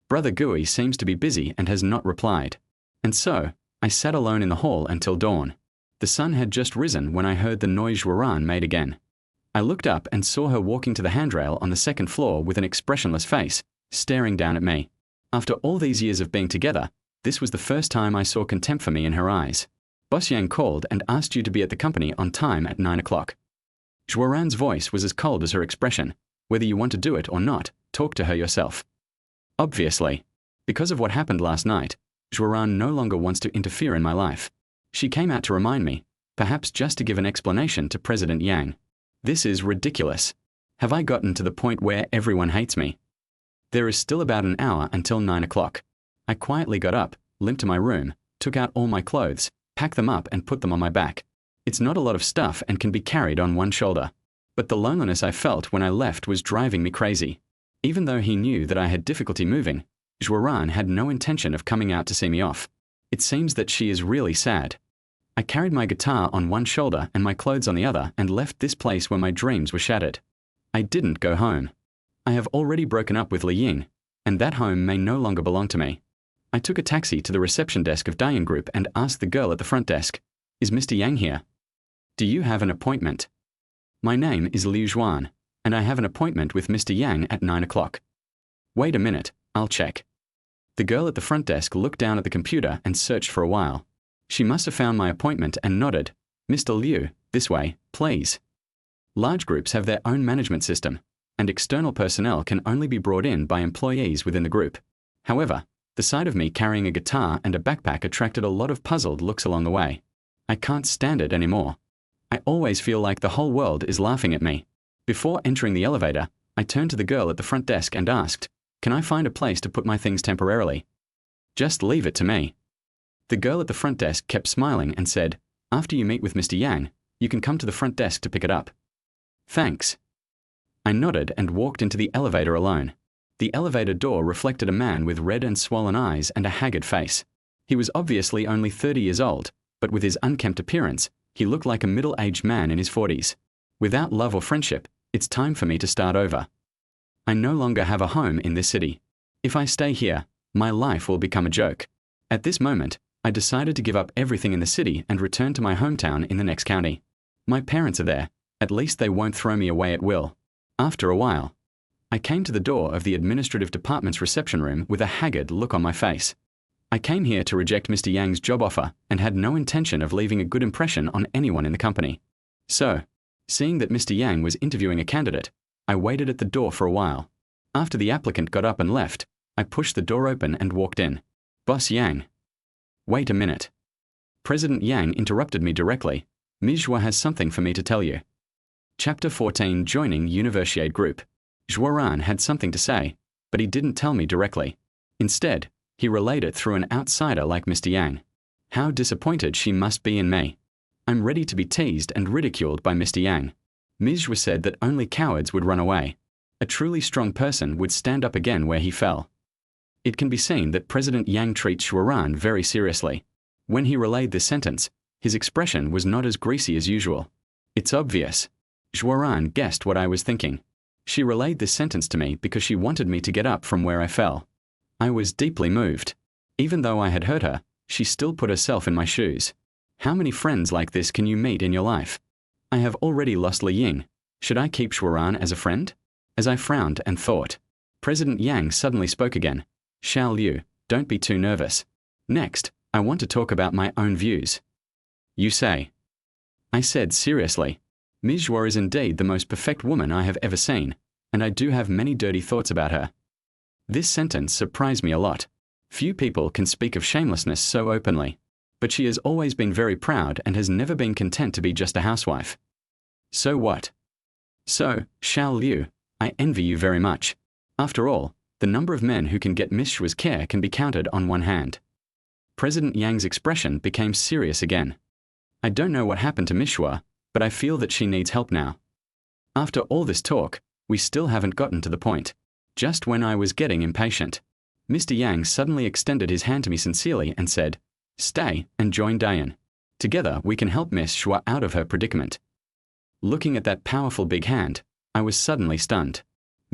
Speaker 1: Brother Gui seems to be busy and has not replied. And so, I sat alone in the hall until dawn. The sun had just risen when I heard the noise Zhuoran made again. I looked up and saw her walking to the handrail on the 2nd floor with an expressionless face, staring down at me. After all these years of being together, this was the first time I saw contempt for me in her eyes. Boss Yang called and asked you to be at the company on time at 9 o'clock. Zhuoran's voice was as cold as her expression. Whether you want to do it or not, talk to her yourself. Obviously, because of what happened last night, Zhuoran no longer wants to interfere in my life. She came out to remind me, perhaps just to give an explanation to President Yang. This is ridiculous. Have I gotten to the point where everyone hates me? There is still about an hour until 9 o'clock. I quietly got up, limped to my room, took out all my clothes, packed them up and put them on my back. It's not a lot of stuff and can be carried on one shoulder. But the loneliness I felt when I left was driving me crazy. Even though he knew that I had difficulty moving, Zhuaran had no intention of coming out to see me off. It seems that she is really sad. I carried my guitar on one shoulder and my clothes on the other and left this place where my dreams were shattered. I didn't go home. I have already broken up with Li Ying, and that home may no longer belong to me. I took a taxi to the reception desk of Diane Group and asked the girl at the front desk, "Is Mr. Yang here? Do you have an appointment? My name is Liu Zhuan, and I have an appointment with Mr. Yang at 9 o'clock. Wait a minute, I'll check." The girl at the front desk looked down at the computer and searched for a while. She must have found my appointment and nodded, "Mr. Liu, this way, please." Large groups have their own management system, and external personnel can only be brought in by employees within the group. However, the sight of me carrying a guitar and a backpack attracted a lot of puzzled looks along the way. I can't stand it anymore. I always feel like the whole world is laughing at me. Before entering the elevator, I turned to the girl at the front desk and asked, "Can I find a place to put my things temporarily? Just leave it to me." The girl at the front desk kept smiling and said, "After you meet with Mr. Yang, you can come to the front desk to pick it up." "Thanks." I nodded and walked into the elevator alone. The elevator door reflected a man with red and swollen eyes and a haggard face. He was obviously only 30 years old, but with his unkempt appearance, he looked like a middle-aged man in his 40s. Without love or friendship, it's time for me to start over. I no longer have a home in this city. If I stay here, my life will become a joke. At this moment, I decided to give up everything in the city and return to my hometown in the next county. My parents are there. At least they won't throw me away at will. After a while, I came to the door of the administrative department's reception room with a haggard look on my face. I came here to reject Mr. Yang's job offer and had no intention of leaving a good impression on anyone in the company. So, seeing that Mr. Yang was interviewing a candidate, I waited at the door for a while. After the applicant got up and left, I pushed the door open and walked in. "Boss Yang." "Wait a minute." President Yang interrupted me directly. "Ms. Zhua has something for me to tell you." Chapter 14, Joining Universiade Group. Zhuaran had something to say, but he didn't tell me directly. Instead, he relayed it through an outsider like Mr. Yang. How disappointed she must be in me. I'm ready to be teased and ridiculed by Mr. Yang. Ms. Zhua said that only cowards would run away. A truly strong person would stand up again where he fell. It can be seen that President Yang treats Zhuaran very seriously. When he relayed this sentence, his expression was not as greasy as usual. It's obvious. Zhuaran guessed what I was thinking. She relayed this sentence to me because she wanted me to get up from where I fell. I was deeply moved. Even though I had hurt her, she still put herself in my shoes. How many friends like this can you meet in your life? I have already lost Li Ying. Should I keep Zhuaran as a friend? As I frowned and thought, President Yang suddenly spoke again. "Xiao Liu, don't be too nervous. Next, I want to talk about my own views." "You say?" I said seriously. Ms. Zhua is indeed the most perfect woman I have ever seen, and I do have many dirty thoughts about her. This sentence surprised me a lot. Few people can speak of shamelessness so openly, but she has always been very proud and has never been content to be just a housewife. So what? So, Xiao Liu, I envy you very much. After all, the number of men who can get Miss Zhua's care can be counted on one hand. President Yang's expression became serious again. I don't know what happened to Miss Zhua, but I feel that she needs help now. After all this talk, we still haven't gotten to the point. Just when I was getting impatient, Mr. Yang suddenly extended his hand to me sincerely and said, "Stay and join Diane. Together we can help Miss Zhua out of her predicament." Looking at that powerful big hand, I was suddenly stunned.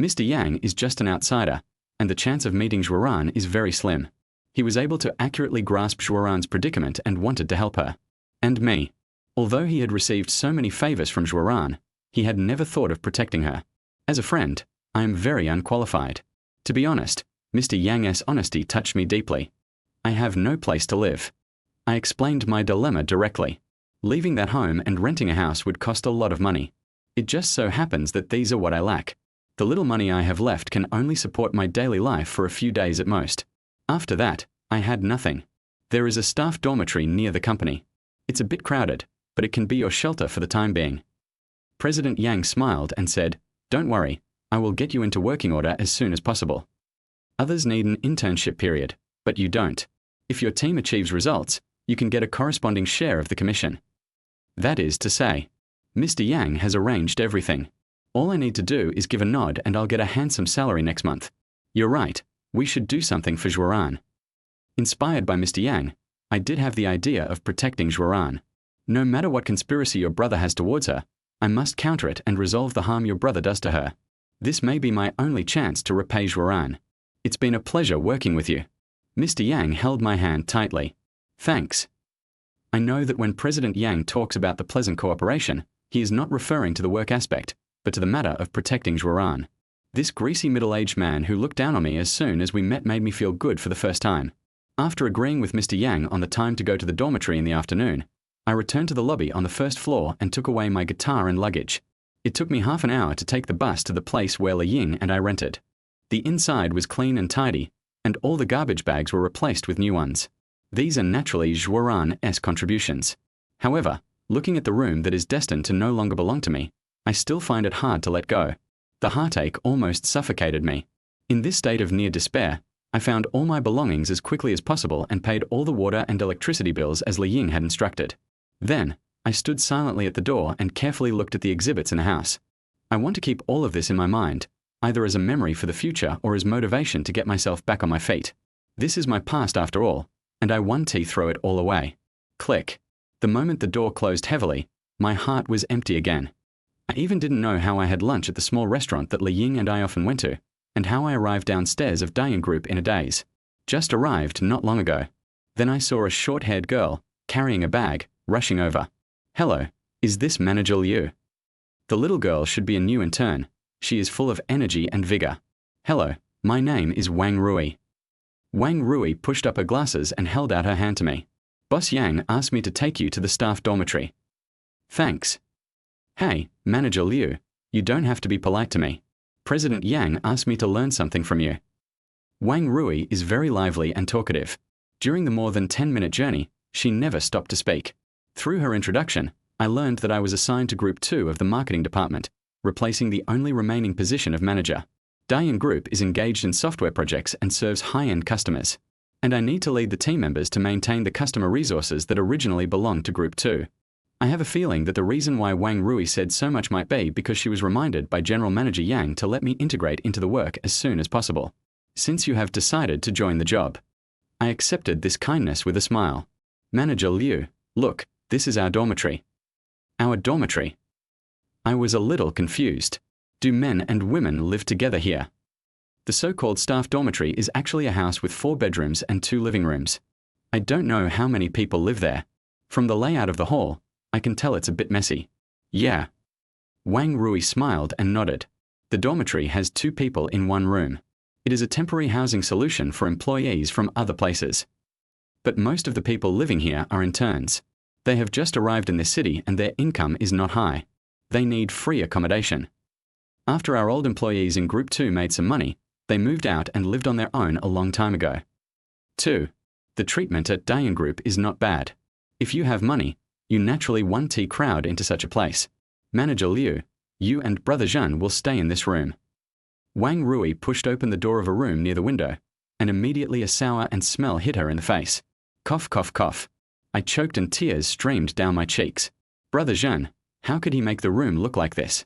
Speaker 1: Mr. Yang is just an outsider, and the chance of meeting Zhuaran is very slim. He was able to accurately grasp Zhuaran's predicament and wanted to help her. And me. Although he had received so many favors from Zhuaran, he had never thought of protecting her. As a friend, I am very unqualified. To be honest, Mr. Yang's honesty touched me deeply. I have no place to live. I explained my dilemma directly. Leaving that home and renting a house would cost a lot of money. It just so happens that these are what I lack. The little money I have left can only support my daily life for a few days at most. After that, I had nothing. There is a staff dormitory near the company. It's a bit crowded, but it can be your shelter for the time being. President Yang smiled and said, "Don't worry, I will get you into working order as soon as possible. Others need an internship period, but you don't. If your team achieves results, you can get a corresponding share of the commission." That is to say, Mr. Yang has arranged everything. All I need to do is give a nod and I'll get a handsome salary next month. You're right, we should do something for Zhuoran. Inspired by Mr. Yang, I did have the idea of protecting Zhuoran. No matter what conspiracy your brother has towards her, I must counter it and resolve the harm your brother does to her. This may be my only chance to repay Zhuoran. It's been a pleasure working with you. Mr. Yang held my hand tightly. Thanks. I know that when President Yang talks about the pleasant cooperation, he is not referring to the work aspect, but to the matter of protecting Zhuoran. This greasy middle-aged man who looked down on me as soon as we met made me feel good for the first time. After agreeing with Mr. Yang on the time to go to the dormitory in the afternoon, I returned to the lobby on the first floor and took away my guitar and luggage. It took me half an hour to take the bus to the place where Li Ying and I rented. The inside was clean and tidy, and all the garbage bags were replaced with new ones. These are naturally Zhuoran-esque contributions. However, looking at the room that is destined to no longer belong to me, I still find it hard to let go. The heartache almost suffocated me. In this state of near despair, I found all my belongings as quickly as possible and paid all the water and electricity bills as Li Ying had instructed. Then, I stood silently at the door and carefully looked at the exhibits in the house. I want to keep all of this in my mind, either as a memory for the future or as motivation to get myself back on my feet. This is my past after all, and I want to throw it all away. Click. The moment the door closed heavily, my heart was empty again. I even didn't know how I had lunch at the small restaurant that Li Ying and I often went to, and how I arrived downstairs of Diane Group in a daze. Just arrived not long ago. Then I saw a short-haired girl, carrying a bag, rushing over. Hello, is this Manager Liu? The little girl should be a new intern. She is full of energy and vigor. Hello, my name is Wang Rui. Wang Rui pushed up her glasses and held out her hand to me. Boss Yang asked me to take you to the staff dormitory. Thanks. Hey, Manager Liu, you don't have to be polite to me. President Yang asked me to learn something from you. Wang Rui is very lively and talkative. During the more than 10-minute journey, she never stopped to speak. Through her introduction, I learned that I was assigned to Group 2 of the marketing department, replacing the only remaining position of manager. Diane Group is engaged in software projects and serves high-end customers. And I need to lead the team members to maintain the customer resources that originally belonged to Group 2. I have a feeling that the reason why Wang Rui said so much might be because she was reminded by General Manager Yang to let me integrate into the work as soon as possible. Since you have decided to join the job. I accepted this kindness with a smile. Manager Liu, look, this is our dormitory. Our dormitory? I was a little confused. Do men and women live together here? The so-called staff dormitory is actually a house with 4 bedrooms and 2 living rooms. I don't know how many people live there. From the layout of the hall, I can tell it's a bit messy. Yeah. Wang Rui smiled and nodded. The dormitory has 2 people in 1 room. It is a temporary housing solution for employees from other places. But most of the people living here are interns. They have just arrived in this city and their income is not high. They need free accommodation. After our old employees in Group 2 made some money, they moved out and lived on their own a long time ago. 2. The treatment at Diane Group is not bad. If you have money, you naturally want to crowd into such a place. Manager Liu, you and Brother Zhan will stay in this room. Wang Rui pushed open the door of a room near the window, and immediately a sour and smell hit her in the face. Cough, cough, cough. I choked and tears streamed down my cheeks. Brother Zhan, how could he make the room look like this?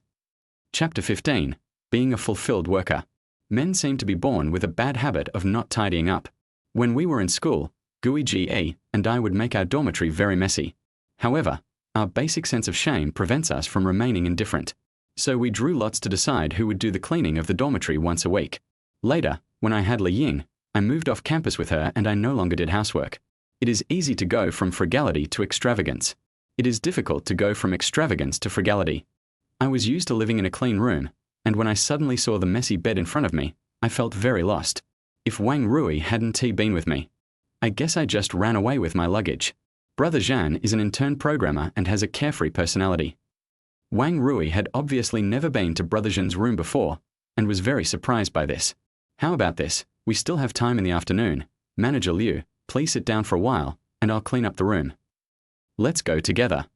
Speaker 1: Chapter 15. Being a fulfilled worker. Men seem to be born with a bad habit of not tidying up. When we were in school, Gui Ge and I would make our dormitory very messy. However, our basic sense of shame prevents us from remaining indifferent. So we drew lots to decide who would do the cleaning of the dormitory once a week. Later, when I had Li Ying, I moved off campus with her and I no longer did housework. It is easy to go from frugality to extravagance. It is difficult to go from extravagance to frugality. I was used to living in a clean room, and when I suddenly saw the messy bed in front of me, I felt very lost. If Wang Rui hadn't been with me, I guess I just ran away with my luggage. Brother Zhan is an intern programmer and has a carefree personality. Wang Rui had obviously never been to Brother Zhan's room before, and was very surprised by this. How about this? We still have time in the afternoon. Manager Liu, please sit down for a while, and I'll clean up the room. Let's go together.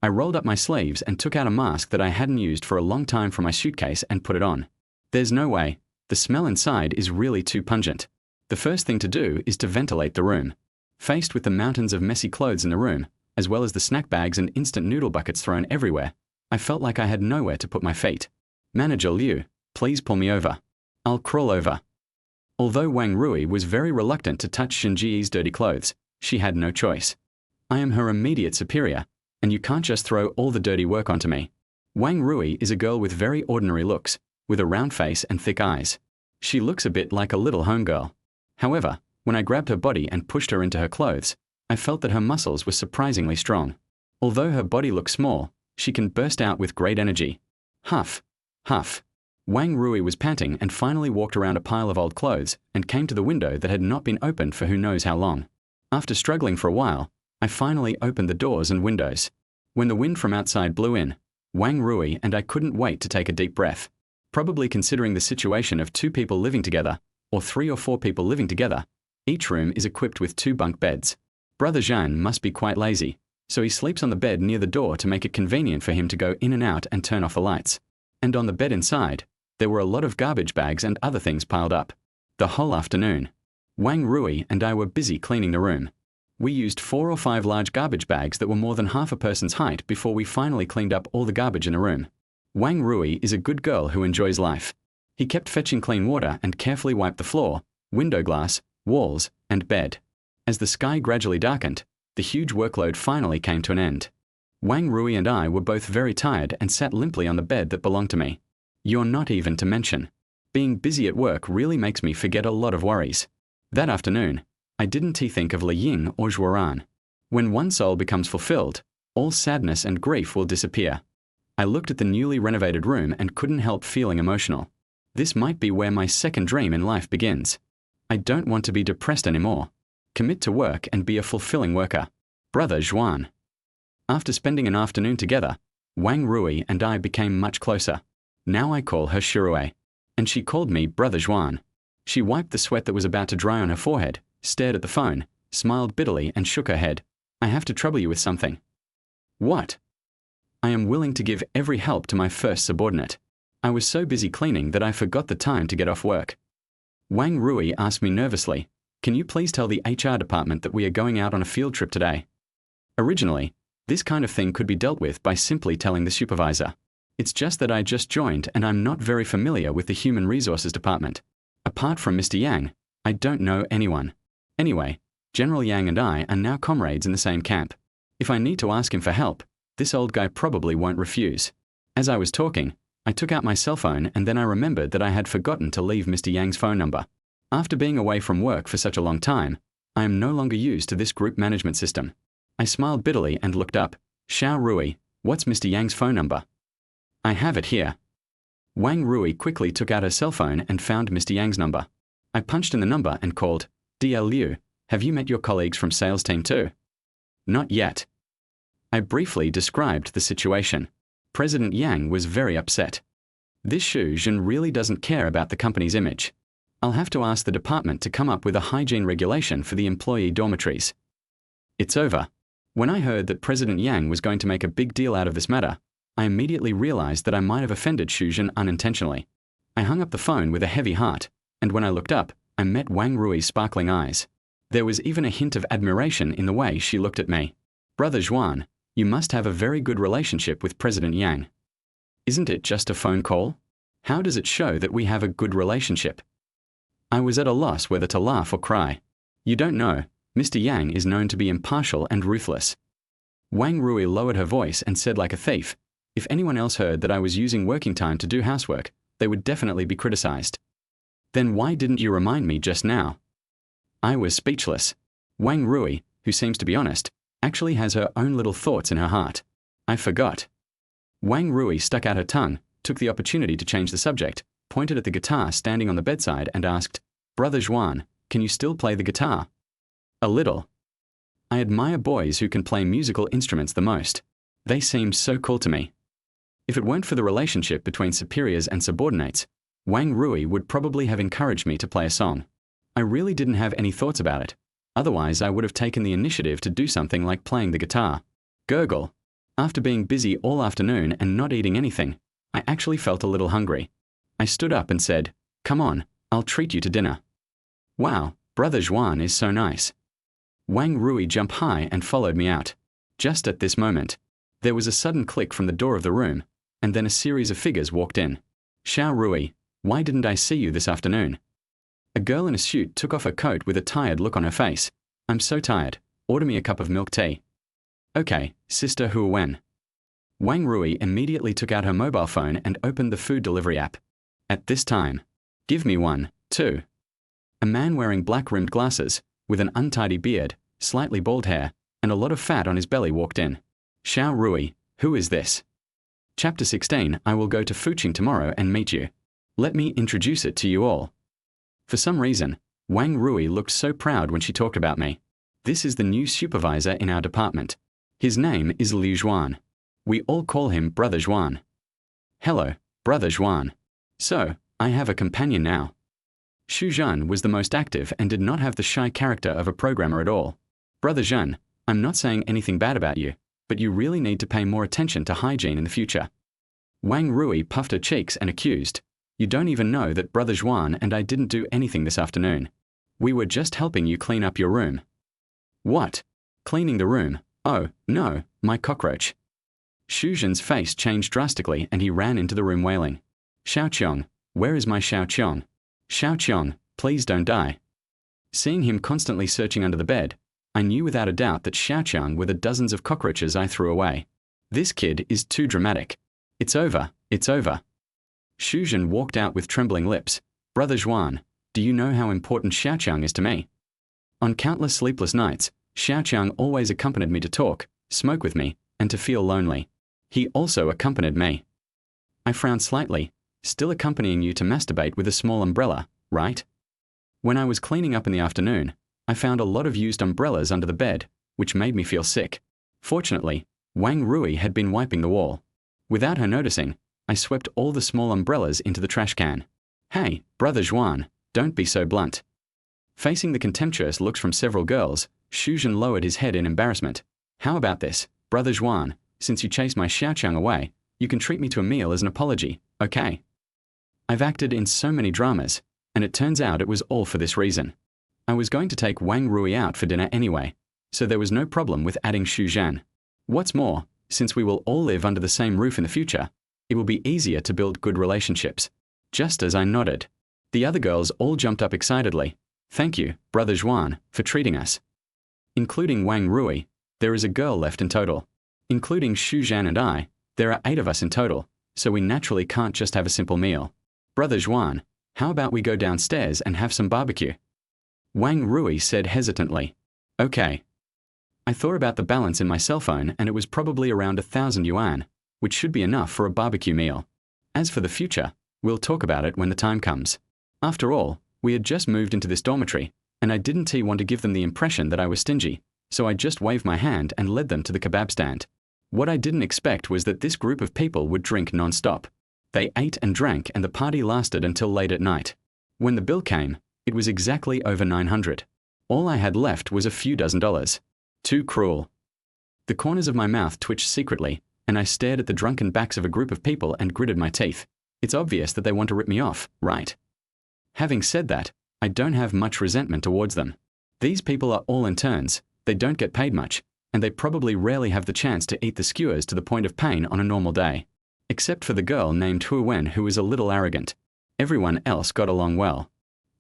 Speaker 1: I rolled up my sleeves and took out a mask that I hadn't used for a long time from my suitcase and put it on. There's no way. The smell inside is really too pungent. The first thing to do is to ventilate the room. Faced with the mountains of messy clothes in the room, as well as the snack bags and instant noodle buckets thrown everywhere, I felt like I had nowhere to put my feet. Manager Liu, please pull me over. I'll crawl over. Although Wang Rui was very reluctant to touch Shinji's dirty clothes, she had no choice. I am her immediate superior, and you can't just throw all the dirty work onto me. Wang Rui is a girl with very ordinary looks, with a round face and thick eyes. She looks a bit like a little homegirl. However, when I grabbed her body and pushed her into her clothes, I felt that her muscles were surprisingly strong. Although her body looks small, she can burst out with great energy. Huff, huff. Wang Rui was panting and finally walked around a pile of old clothes and came to the window that had not been opened for who knows how long. After struggling for a while, I finally opened the doors and windows. When the wind from outside blew in, Wang Rui and I couldn't wait to take a deep breath. Probably considering the situation of 2 people living together, or 3 or 4 people living together, each room is equipped with 2 bunk beds. Brother Zhang must be quite lazy, so he sleeps on the bed near the door to make it convenient for him to go in and out and turn off the lights. And on the bed inside, there were a lot of garbage bags and other things piled up. The whole afternoon, Wang Rui and I were busy cleaning the room. We used 4 or 5 large garbage bags that were more than half a person's height before we finally cleaned up all the garbage in the room. Wang Rui is a good girl who enjoys life. He kept fetching clean water and carefully wiped the floor, window glass, walls, and bed. As the sky gradually darkened, the huge workload finally came to an end. Wang Rui and I were both very tired and sat limply on the bed that belonged to me. You're not even to mention. Being busy at work really makes me forget a lot of worries. That afternoon, I didn't think of Li Ying or Zhuoran. When one soul becomes fulfilled, all sadness and grief will disappear. I looked at the newly renovated room and couldn't help feeling emotional. This might be where my second dream in life begins. I don't want to be depressed anymore. Commit to work and be a fulfilling worker. Brother Zhuan. After spending an afternoon together, Wang Rui and I became much closer. Now I call her Shirue, and she called me Brother Zhuan. She wiped the sweat that was about to dry on her forehead, stared at the phone, smiled bitterly and shook her head. I have to trouble you with something. What? I am willing to give every help to my first subordinate. I was so busy cleaning that I forgot the time to get off work. Wang Rui asked me nervously, can you please tell the HR department that we are going out on a field trip today? Originally, this kind of thing could be dealt with by simply telling the supervisor. It's just that I just joined and I'm not very familiar with the Human Resources Department. Apart from Mr. Yang, I don't know anyone. Anyway, General Yang and I are now comrades in the same camp. If I need to ask him for help, this old guy probably won't refuse. As I was talking, I took out my cell phone and then I remembered that I had forgotten to leave Mr. Yang's phone number. After being away from work for such a long time, I am no longer used to this group management system. I smiled bitterly and looked up. Xiao Rui, what's Mr. Yang's phone number? I have it here. Wang Rui quickly took out her cell phone and found Mr. Yang's number. I punched in the number and called, DL Liu, have you met your colleagues from sales team too? Not yet. I briefly described the situation. President Yang was very upset. This Xu Zhen really doesn't care about the company's image. I'll have to ask the department to come up with a hygiene regulation for the employee dormitories. It's over. When I heard that President Yang was going to make a big deal out of this matter, I immediately realized that I might have offended Xu Zhen unintentionally. I hung up the phone with a heavy heart, and when I looked up, I met Wang Rui's sparkling eyes. There was even a hint of admiration in the way she looked at me. Brother Zhuan, you must have a very good relationship with President Yang. Isn't it just a phone call? How does it show that we have a good relationship? I was at a loss whether to laugh or cry. You don't know, Mr. Yang is known to be impartial and ruthless. Wang Rui lowered her voice and said like a thief, if anyone else heard that I was using working time to do housework, they would definitely be criticized. Then why didn't you remind me just now? I was speechless. Wang Rui, who seems to be honest, actually has her own little thoughts in her heart. I forgot. Wang Rui stuck out her tongue, took the opportunity to change the subject, pointed at the guitar standing on the bedside and asked, Brother Zhuan, can you still play the guitar? A little. I admire boys who can play musical instruments the most. They seem so cool to me. If it weren't for the relationship between superiors and subordinates, Wang Rui would probably have encouraged me to play a song. I really didn't have any thoughts about it. Otherwise, I would have taken the initiative to do something like playing the guitar. Gurgle. After being busy all afternoon and not eating anything, I actually felt a little hungry. I stood up and said, come on, I'll treat you to dinner. Wow, Brother Zhuan is so nice. Wang Rui jumped high and followed me out. Just at this moment, there was a sudden click from the door of the room, and then a series of figures walked in. Xiao Rui, why didn't I see you this afternoon? A girl in a suit took off her coat with a tired look on her face. I'm so tired. Order me a cup of milk tea. Okay, Sister Hu Wen. Wang Rui immediately took out her mobile phone and opened the food delivery app. At this time, give me one, too. A man wearing black-rimmed glasses, with an untidy beard, slightly bald hair, and a lot of fat on his belly walked in. Xiao Rui, who is this? Chapter 16, I will go to Fuqing tomorrow and meet you. Let me introduce it to you all. For some reason, Wang Rui looked so proud when she talked about me. This is the new supervisor in our department. His name is Liu Zhuan. We all call him Brother Zhuan. Hello, Brother Zhuan. So, I have a companion now. Xu Zhan was the most active and did not have the shy character of a programmer at all. Brother Zhan, I'm not saying anything bad about you, but you really need to pay more attention to hygiene in the future. Wang Rui puffed her cheeks and accused, you don't even know that Brother Zhuan and I didn't do anything this afternoon. We were just helping you clean up your room. What? Cleaning the room? Oh, no, my cockroach. Xu Zhan's face changed drastically and he ran into the room wailing. Xiao Qiong, where is my Xiao Qiong? Xiao Qiong, please don't die. Seeing him constantly searching under the bed, I knew without a doubt that Xiao Qiong were the dozens of cockroaches I threw away. This kid is too dramatic. It's over, it's over. Xu Zhan walked out with trembling lips. Brother Zhuan, do you know how important Xiao Qiong is to me? On countless sleepless nights, Xiao Qiong always accompanied me to talk, smoke with me, and to feel lonely. He also accompanied me. I frowned slightly, still accompanying you to masturbate with a small umbrella, right? When I was cleaning up in the afternoon, I found a lot of used umbrellas under the bed, which made me feel sick. Fortunately, Wang Rui had been wiping the wall. Without her noticing, I swept all the small umbrellas into the trash can. Hey, Brother Zhuan, don't be so blunt. Facing the contemptuous looks from several girls, Xu Zhan lowered his head in embarrassment. How about this, Brother Zhuan, since you chased my Xiao Qiong away, you can treat me to a meal as an apology, okay? I've acted in so many dramas, and it turns out it was all for this reason. I was going to take Wang Rui out for dinner anyway, so there was no problem with adding Xu Zhan. What's more, since we will all live under the same roof in the future, it will be easier to build good relationships. Just as I nodded, the other girls all jumped up excitedly. Thank you, Brother Zhuan, for treating us. Including Wang Rui, there is a girl left in total. Including Xu Zhan and I, there are 8 of us in total, so we naturally can't just have a simple meal. Brother Zhuan, how about we go downstairs and have some barbecue? Wang Rui said hesitantly. Okay. I thought about the balance in my cell phone and it was probably around 1,000 yuan, which should be enough for a barbecue meal. As for the future, we'll talk about it when the time comes. After all, we had just moved into this dormitory, and I didn't want to give them the impression that I was stingy, so I just waved my hand and led them to the kebab stand. What I didn't expect was that this group of people would drink non-stop. They ate and drank and the party lasted until late at night. When the bill came, it was exactly over 900. All I had left was a few dozen dollars. Too cruel. The corners of my mouth twitched secretly, and I stared at the drunken backs of a group of people and gritted my teeth. It's obvious that they want to rip me off, right? Having said that, I don't have much resentment towards them. These people are all interns, they don't get paid much, and they probably rarely have the chance to eat the skewers to the point of pain on a normal day. Except for the girl named Hu Wen who was a little arrogant. Everyone else got along well.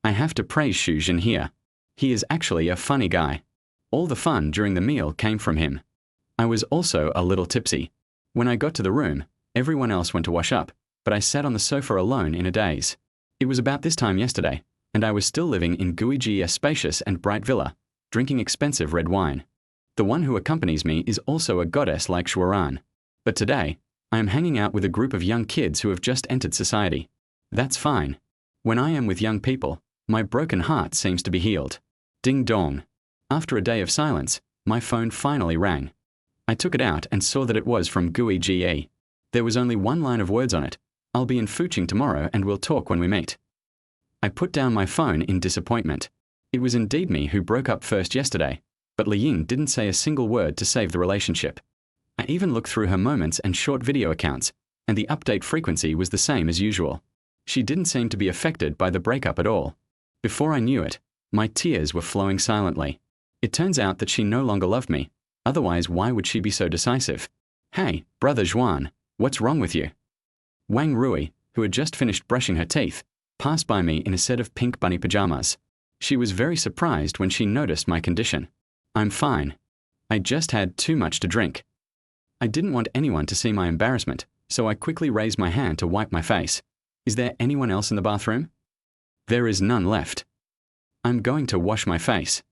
Speaker 1: I have to praise Xu Zhan here. He is actually a funny guy. All the fun during the meal came from him. I was also a little tipsy. When I got to the room, everyone else went to wash up, but I sat on the sofa alone in a daze. It was about this time yesterday, and I was still living in Guiji's spacious and bright villa, drinking expensive red wine. The one who accompanies me is also a goddess like Xueran. But today, I am hanging out with a group of young kids who have just entered society. That's fine. When I am with young people, my broken heart seems to be healed. Ding dong. After a day of silence, my phone finally rang. I took it out and saw that it was from Guiji. There was only one line of words on it. I'll be in Fuqing tomorrow and we'll talk when we meet. I put down my phone in disappointment. It was indeed me who broke up first yesterday, but Li Ying didn't say a single word to save the relationship. I even looked through her moments and short video accounts, and the update frequency was the same as usual. She didn't seem to be affected by the breakup at all. Before I knew it, my tears were flowing silently. It turns out that she no longer loved me, otherwise why would she be so decisive? Hey, Brother Zhuan, what's wrong with you? Wang Rui, who had just finished brushing her teeth, passed by me in a set of pink bunny pajamas. She was very surprised when she noticed my condition. I'm fine. I just had too much to drink. I didn't want anyone to see my embarrassment, so I quickly raised my hand to wipe my face. Is there anyone else in the bathroom? There is none left. I'm going to wash my face.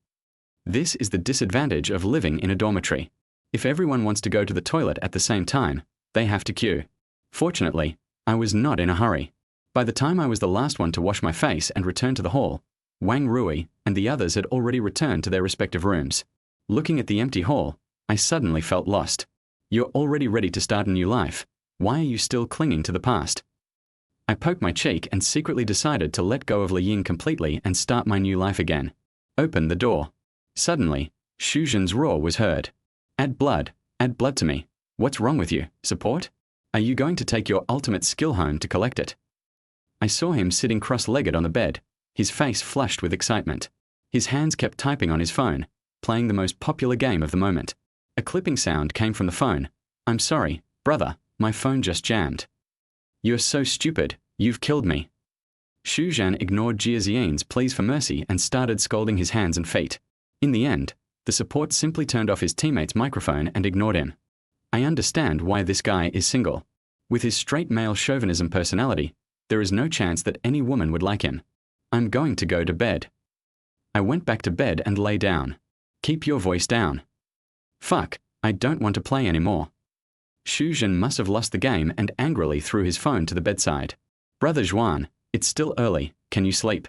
Speaker 1: This is the disadvantage of living in a dormitory. If everyone wants to go to the toilet at the same time, they have to queue. Fortunately, I was not in a hurry. By the time I was the last one to wash my face and return to the hall, Wang Rui and the others had already returned to their respective rooms. Looking at the empty hall, I suddenly felt lost. You're already ready to start a new life. Why are you still clinging to the past? I poked my cheek and secretly decided to let go of Li Ying completely and start my new life again. Open the door. Suddenly, Xu Zhen's roar was heard. Add blood to me. What's wrong with you, support? Are you going to take your ultimate skill home to collect it? I saw him sitting cross-legged on the bed, his face flushed with excitement. His hands kept typing on his phone, playing the most popular game of the moment. A clipping sound came from the phone. I'm sorry, brother, my phone just jammed. You're so stupid, you've killed me. Xu Zhan ignored Jia Xian's pleas for mercy and started scolding his hands and feet. In the end, the support simply turned off his teammate's microphone and ignored him. I understand why this guy is single. With his straight male chauvinism personality, there is no chance that any woman would like him. I'm going to go to bed. I went back to bed and lay down. Keep your voice down. Fuck, I don't want to play anymore. Xu Zhen must have lost the game and angrily threw his phone to the bedside. Brother Zhuan, it's still early, can you sleep?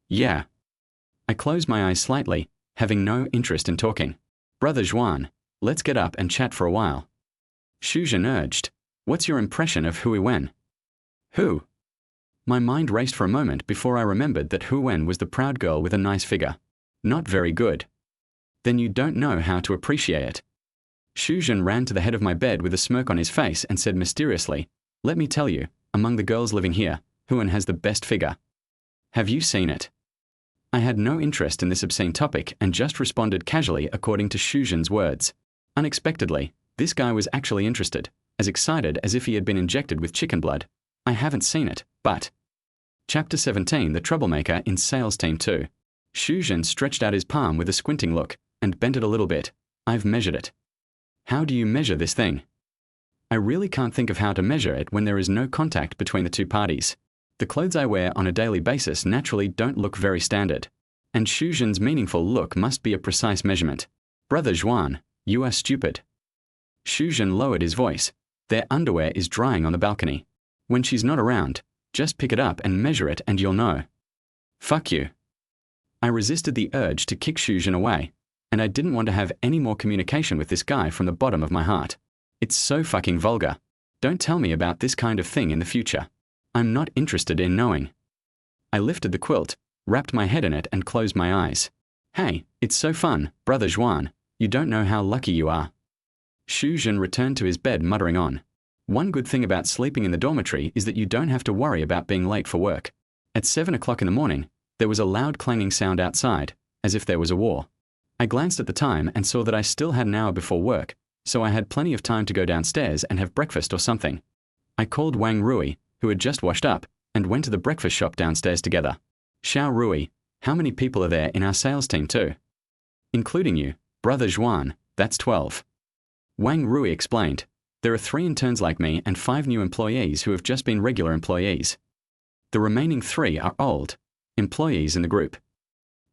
Speaker 1: Yeah. I closed my eyes slightly, having no interest in talking. Brother Zhuan, let's get up and chat for a while. Xu Zhen urged. What's your impression of Hui Wen? Who? My mind raced for a moment before I remembered that Hu Wen was the proud girl with a nice figure. Not very good. Then you don't know how to appreciate it. Xu Zhen ran to the head of my bed with a smirk on his face and said mysteriously, let me tell you, among the girls living here, Hu Wen has the best figure. Have you seen it? I had no interest in this obscene topic and just responded casually according to Xu Zhen's words. Unexpectedly, this guy was actually interested, as excited as if he had been injected with chicken blood. I haven't seen it, but... Chapter 17, The Troublemaker in Sales Team 2. Xu Zhen stretched out his palm with a squinting look and bent it a little bit. I've measured it. How do you measure this thing? I really can't think of how to measure it when there is no contact between the two parties. The clothes I wear on a daily basis naturally don't look very standard. And Xu Zhen's meaningful look must be a precise measurement. Brother Zhuan, you are stupid. Xu Zhen lowered his voice. Their underwear is drying on the balcony. When she's not around, just pick it up and measure it and you'll know. Fuck you. I resisted the urge to kick Xu Zhen away, and I didn't want to have any more communication with this guy from the bottom of my heart. It's so fucking vulgar. Don't tell me about this kind of thing in the future. I'm not interested in knowing. I lifted the quilt, wrapped my head in it and closed my eyes. Hey, it's so fun, Brother Zhuan. You don't know how lucky you are. Xu Zhen returned to his bed muttering on. One good thing about sleeping in the dormitory is that you don't have to worry about being late for work. At 7 o'clock in the morning, there was a loud clanging sound outside, as if there was a war. I glanced at the time and saw that I still had an hour before work, so I had plenty of time to go downstairs and have breakfast or something. I called Wang Rui, who had just washed up, and went to the breakfast shop downstairs together. Xiao Rui, how many people are there in our sales team too? Including you, Brother Zhuan, that's 12. Wang Rui explained, there are 3 interns like me and 5 new employees who have just been regular employees. The remaining 3 are old employees in the group.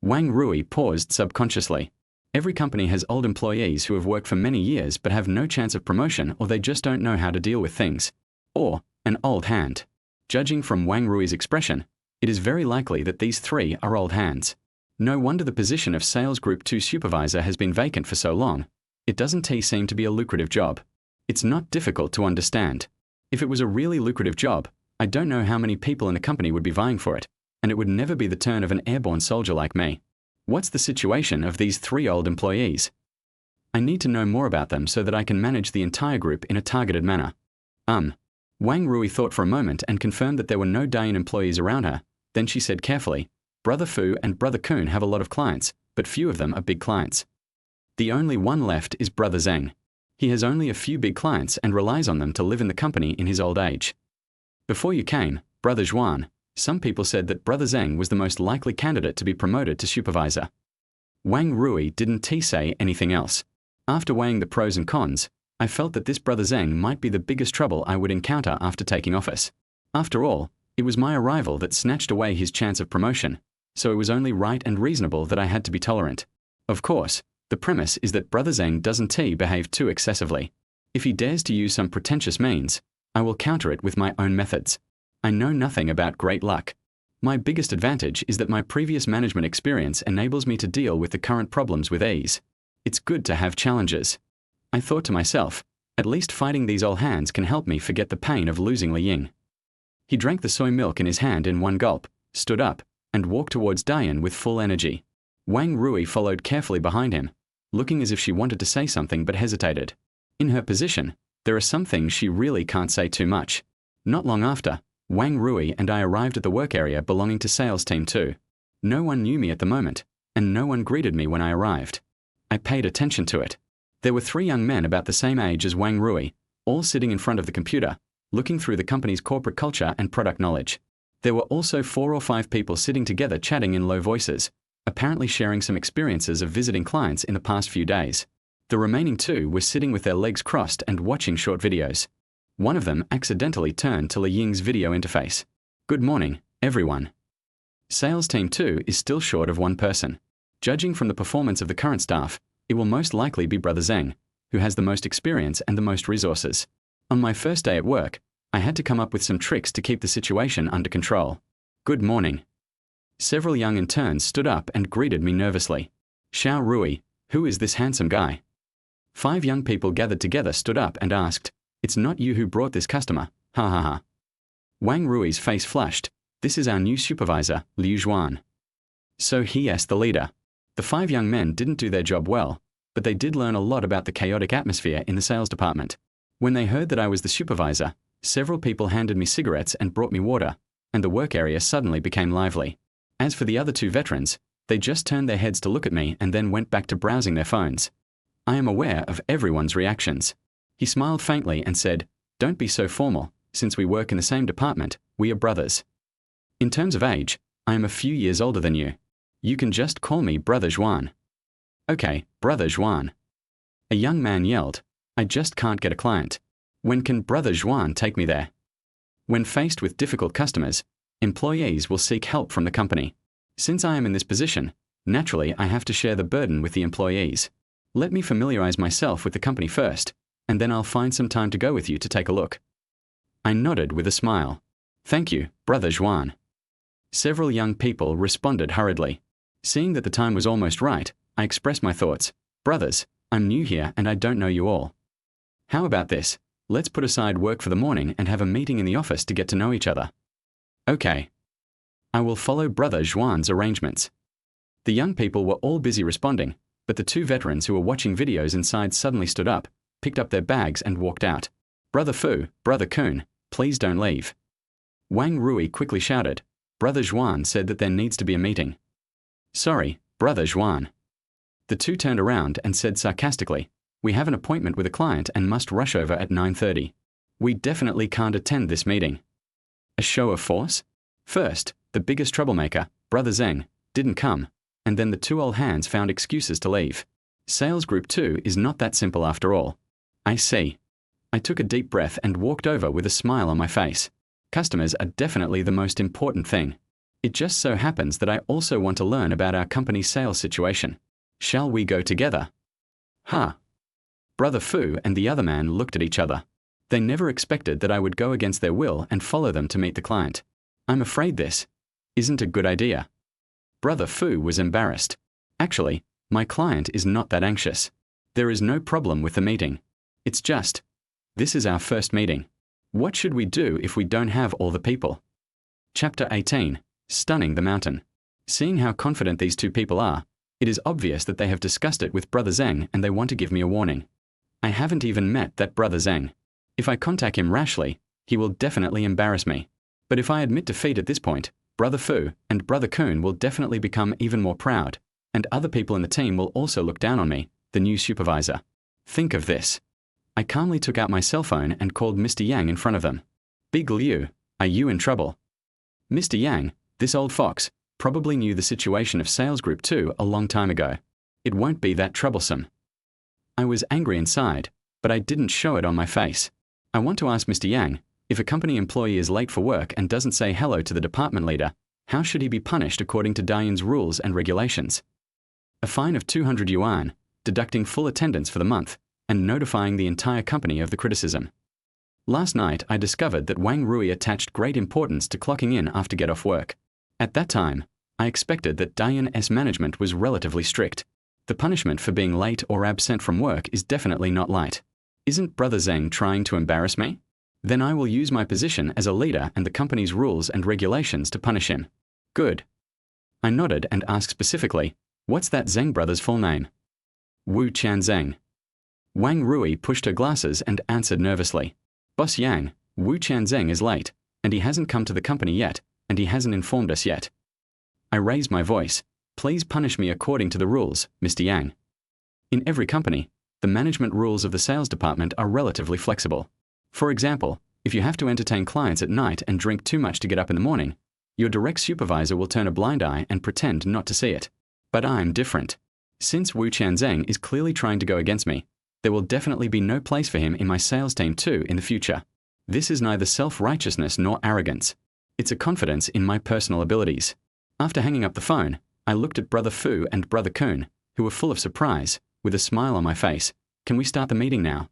Speaker 1: Wang Rui paused subconsciously. Every company has old employees who have worked for many years but have no chance of promotion or they just don't know how to deal with things. Or an old hand. Judging from Wang Rui's expression, it is very likely that these 3 are old hands. No wonder the position of Sales Group 2 Supervisor has been vacant for so long. It doesn't seem to be a lucrative job. It's not difficult to understand. If it was a really lucrative job, I don't know how many people in the company would be vying for it, and it would never be the turn of an airborne soldier like me. What's the situation of these 3 old employees? I need to know more about them so that I can manage the entire group in a targeted manner. Wang Rui thought for a moment and confirmed that there were no Dayan employees around her. Then she said carefully, Brother Fu and Brother Kun have a lot of clients, but few of them are big clients. The only one left is Brother Zheng. He has only a few big clients and relies on them to live in the company in his old age. Before you came, Brother Zhuan, some people said that Brother Zheng was the most likely candidate to be promoted to supervisor. Wang Rui didn't say anything else. After weighing the pros and cons, I felt that this Brother Zheng might be the biggest trouble I would encounter after taking office. After all, it was my arrival that snatched away his chance of promotion, so it was only right and reasonable that I had to be tolerant. Of course, the premise is that Brother Zheng doesn't behave too excessively. If he dares to use some pretentious means, I will counter it with my own methods. I know nothing about great luck. My biggest advantage is that my previous management experience enables me to deal with the current problems with ease. It's good to have challenges. I thought to myself, at least fighting these old hands can help me forget the pain of losing Li Ying. He drank the soy milk in his hand in one gulp, stood up, and walked towards Diane with full energy. Wang Rui followed carefully behind him, looking as if she wanted to say something but hesitated. In her position, there are some things she really can't say too much. Not long after, Wang Rui and I arrived at the work area belonging to Sales Team 2. No one knew me at the moment, and no one greeted me when I arrived. I paid attention to it. There were 3 young men about the same age as Wang Rui, all sitting in front of the computer, looking through the company's corporate culture and product knowledge. There were also 4 or 5 people sitting together chatting in low voices, apparently sharing some experiences of visiting clients in the past few days. The remaining 2 were sitting with their legs crossed and watching short videos. One of them accidentally turned to Li Ying's video interface. "Good morning, everyone." Sales Team 2 is still short of 1 person. Judging from the performance of the current staff, it will most likely be Brother Zheng, who has the most experience and the most resources. On my first day at work, I had to come up with some tricks to keep the situation under control. "Good morning." Several young interns stood up and greeted me nervously. "Xiao Rui, who is this handsome guy?" 5 young people gathered together stood up and asked, "It's not you who brought this customer, ha ha ha." Wang Rui's face flushed. "This is our new supervisor, Liu Zhuan." So he asked the leader. The 5 young men didn't do their job well, but they did learn a lot about the chaotic atmosphere in the sales department. When they heard that I was the supervisor, several people handed me cigarettes and brought me water, and the work area suddenly became lively. As for the other 2 veterans, they just turned their heads to look at me and then went back to browsing their phones. I am aware of everyone's reactions. He smiled faintly and said, "Don't be so formal. Since we work in the same department, we are brothers. In terms of age, I am a few years older than you. You can just call me Brother Zhuan." "Okay, Brother Zhuan." A young man yelled, "I just can't get a client. When can Brother Zhuan take me there?" When faced with difficult customers, employees will seek help from the company. Since I am in this position, naturally I have to share the burden with the employees. Let me familiarize myself with the company first, and then I'll find some time to go with you to take a look. I nodded with a smile. "Thank you, Brother Zhuan." Several young people responded hurriedly. Seeing that the time was almost right, I expressed my thoughts. "Brothers, I'm new here and I don't know you all. How about this? Let's put aside work for the morning and have a meeting in the office to get to know each other." "Okay." I will follow Brother Zhuan's arrangements. The young people were all busy responding, but the 2 veterans who were watching videos inside suddenly stood up, picked up their bags and walked out. "Brother Fu, Brother Kun, please don't leave." Wang Rui quickly shouted. Brother Zhuan said that there needs to be a meeting. "Sorry, Brother Zhuan." The 2 turned around and said sarcastically, "We have an appointment with a client and must rush over at 9:30. We definitely can't attend this meeting." A show of force? First, the biggest troublemaker, Brother Zheng, didn't come, and then the 2 old hands found excuses to leave. Sales Group 2 is not that simple after all. I see. I took a deep breath and walked over with a smile on my face. Customers are definitely the most important thing. It just so happens that I also want to learn about our company's sales situation. Shall we go together? "Huh." Brother Fu and the other man looked at each other. They never expected that I would go against their will and follow them to meet the client. I'm afraid this isn't a good idea. Brother Fu was embarrassed. "Actually, my client is not that anxious. There is no problem with the meeting. It's just, this is our first meeting. What should we do if we don't have all the people?" Chapter 18. Stunning the Mountain. Seeing how confident these 2 people are, it is obvious that they have discussed it with Brother Zheng and they want to give me a warning. I haven't even met that Brother Zheng. If I contact him rashly, he will definitely embarrass me. But if I admit defeat at this point, Brother Fu and Brother Kun will definitely become even more proud, and other people in the team will also look down on me, the new supervisor. Think of this. I calmly took out my cell phone and called Mr. Yang in front of them. "Big Liu, Are you in trouble? Mr. Yang, this old fox, probably knew the situation of Sales Group 2 a long time ago. It won't be that troublesome. I was angry inside, but I didn't show it on my face. I want to ask Mr. Yang, if a company employee is late for work and doesn't say hello to the department leader, how should he be punished according to Dian's rules and regulations? A fine of 200 yuan, deducting full attendance for the month, and notifying the entire company of the criticism. Last night, I discovered that Wang Rui attached great importance to clocking in after get-off work. At that time, I expected that Dian's management was relatively strict. The punishment for being late or absent from work is definitely not light. Isn't Brother Zheng trying to embarrass me? Then I will use my position as a leader and the company's rules and regulations to punish him. Good. I nodded and asked specifically, what's that Zheng brother's full name? Wu Qianzheng. Wang Rui pushed her glasses and answered nervously. Boss Yang, Wu Qianzheng is late, and he hasn't come to the company yet, and he hasn't informed us yet. I raised my voice. Please punish me according to the rules, Mr. Yang. In every company, the management rules of the sales department are relatively flexible. For example, if you have to entertain clients at night and drink too much to get up in the morning, your direct supervisor will turn a blind eye and pretend not to see it. But I'm different. Since Wu Qianzheng is clearly trying to go against me, there will definitely be no place for him in my sales team too in the future. This is neither self-righteousness nor arrogance. It's a confidence in my personal abilities. After hanging up the phone, I looked at Brother Fu and Brother Kun, who were full of surprise, with a smile on my face. Can we start the meeting now?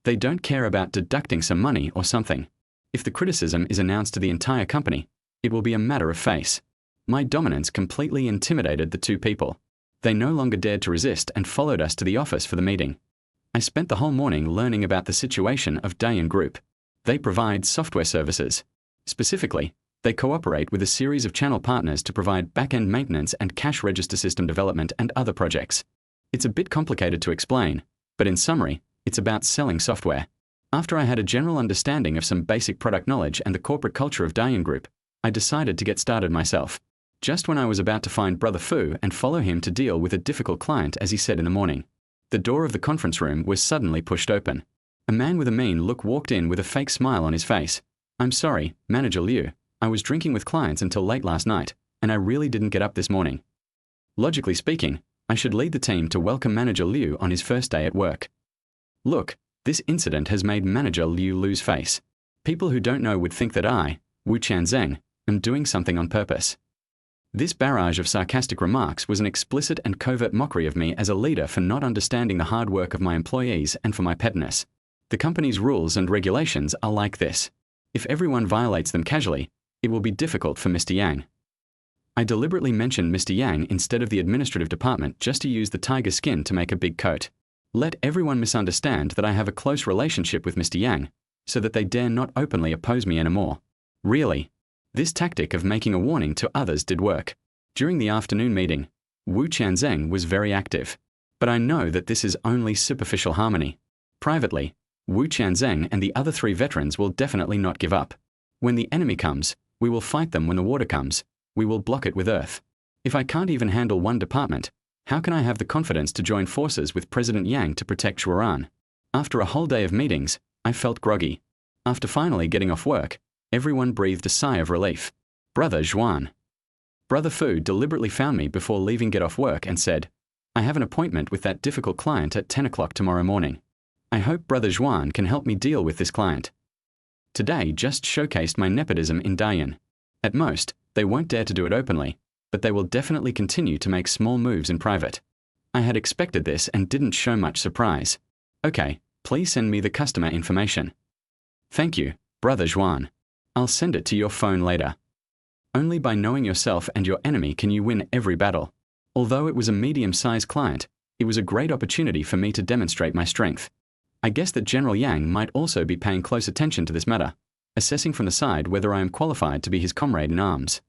Speaker 1: They don't care about deducting some money or something. If the criticism is announced to the entire company, it will be a matter of face. My dominance completely intimidated the two people. They no longer dared to resist and followed us to the office for the meeting. I spent the whole morning learning about the situation of Dian Group. They provide software services. Specifically, they cooperate with a series of channel partners to provide back-end maintenance and cash register system development and other projects. It's a bit complicated to explain, but in summary, it's about selling software. After I had a general understanding of some basic product knowledge and the corporate culture of Dian Group, I decided to get started myself. Just when I was about to find Brother Fu and follow him to deal with a difficult client as he said in the morning, the door of the conference room was suddenly pushed open. A man with a mean look walked in with a fake smile on his face. I'm sorry, Manager Liu. I was drinking with clients until late last night, and I really didn't get up this morning. Logically speaking, I should lead the team to welcome Manager Liu on his first day at work. Look, this incident has made Manager Liu lose face. People who don't know would think that I, Wu Qianzheng, am doing something on purpose. This barrage of sarcastic remarks was an explicit and covert mockery of me as a leader for not understanding the hard work of my employees and for my pettiness. The company's rules and regulations are like this. If everyone violates them casually, it will be difficult for Mr. Yang. I deliberately mentioned Mr. Yang instead of the administrative department just to use the tiger skin to make a big coat. Let everyone misunderstand that I have a close relationship with Mr. Yang, so that they dare not openly oppose me anymore. Really, this tactic of making a warning to others did work. During the afternoon meeting, Wu Qianzheng was very active. But I know that this is only superficial harmony. Privately, Wu Qianzheng and the other three veterans will definitely not give up. When the enemy comes, we will fight them. When the water comes, we will block it with earth. If I can't even handle one department, how can I have the confidence to join forces with President Yang to protect Shuran? After a whole day of meetings, I felt groggy. After finally getting off work, everyone breathed a sigh of relief. Brother Zhuan. Brother Fu deliberately found me before leaving get off work and said, I have an appointment with that difficult client at 10 o'clock tomorrow morning. I hope Brother Zhuan can help me deal with this client. Today just showcased my nepotism in Dian. At most, they won't dare to do it openly, but they will definitely continue to make small moves in private. I had expected this and didn't show much surprise. Okay, please send me the customer information. Thank you, Brother Zhuan. I'll send it to your phone later. Only by knowing yourself and your enemy can you win every battle. Although it was a medium-sized client, it was a great opportunity for me to demonstrate my strength. I guess that General Yang might also be paying close attention to this matter, assessing from the side whether I am qualified to be his comrade in arms.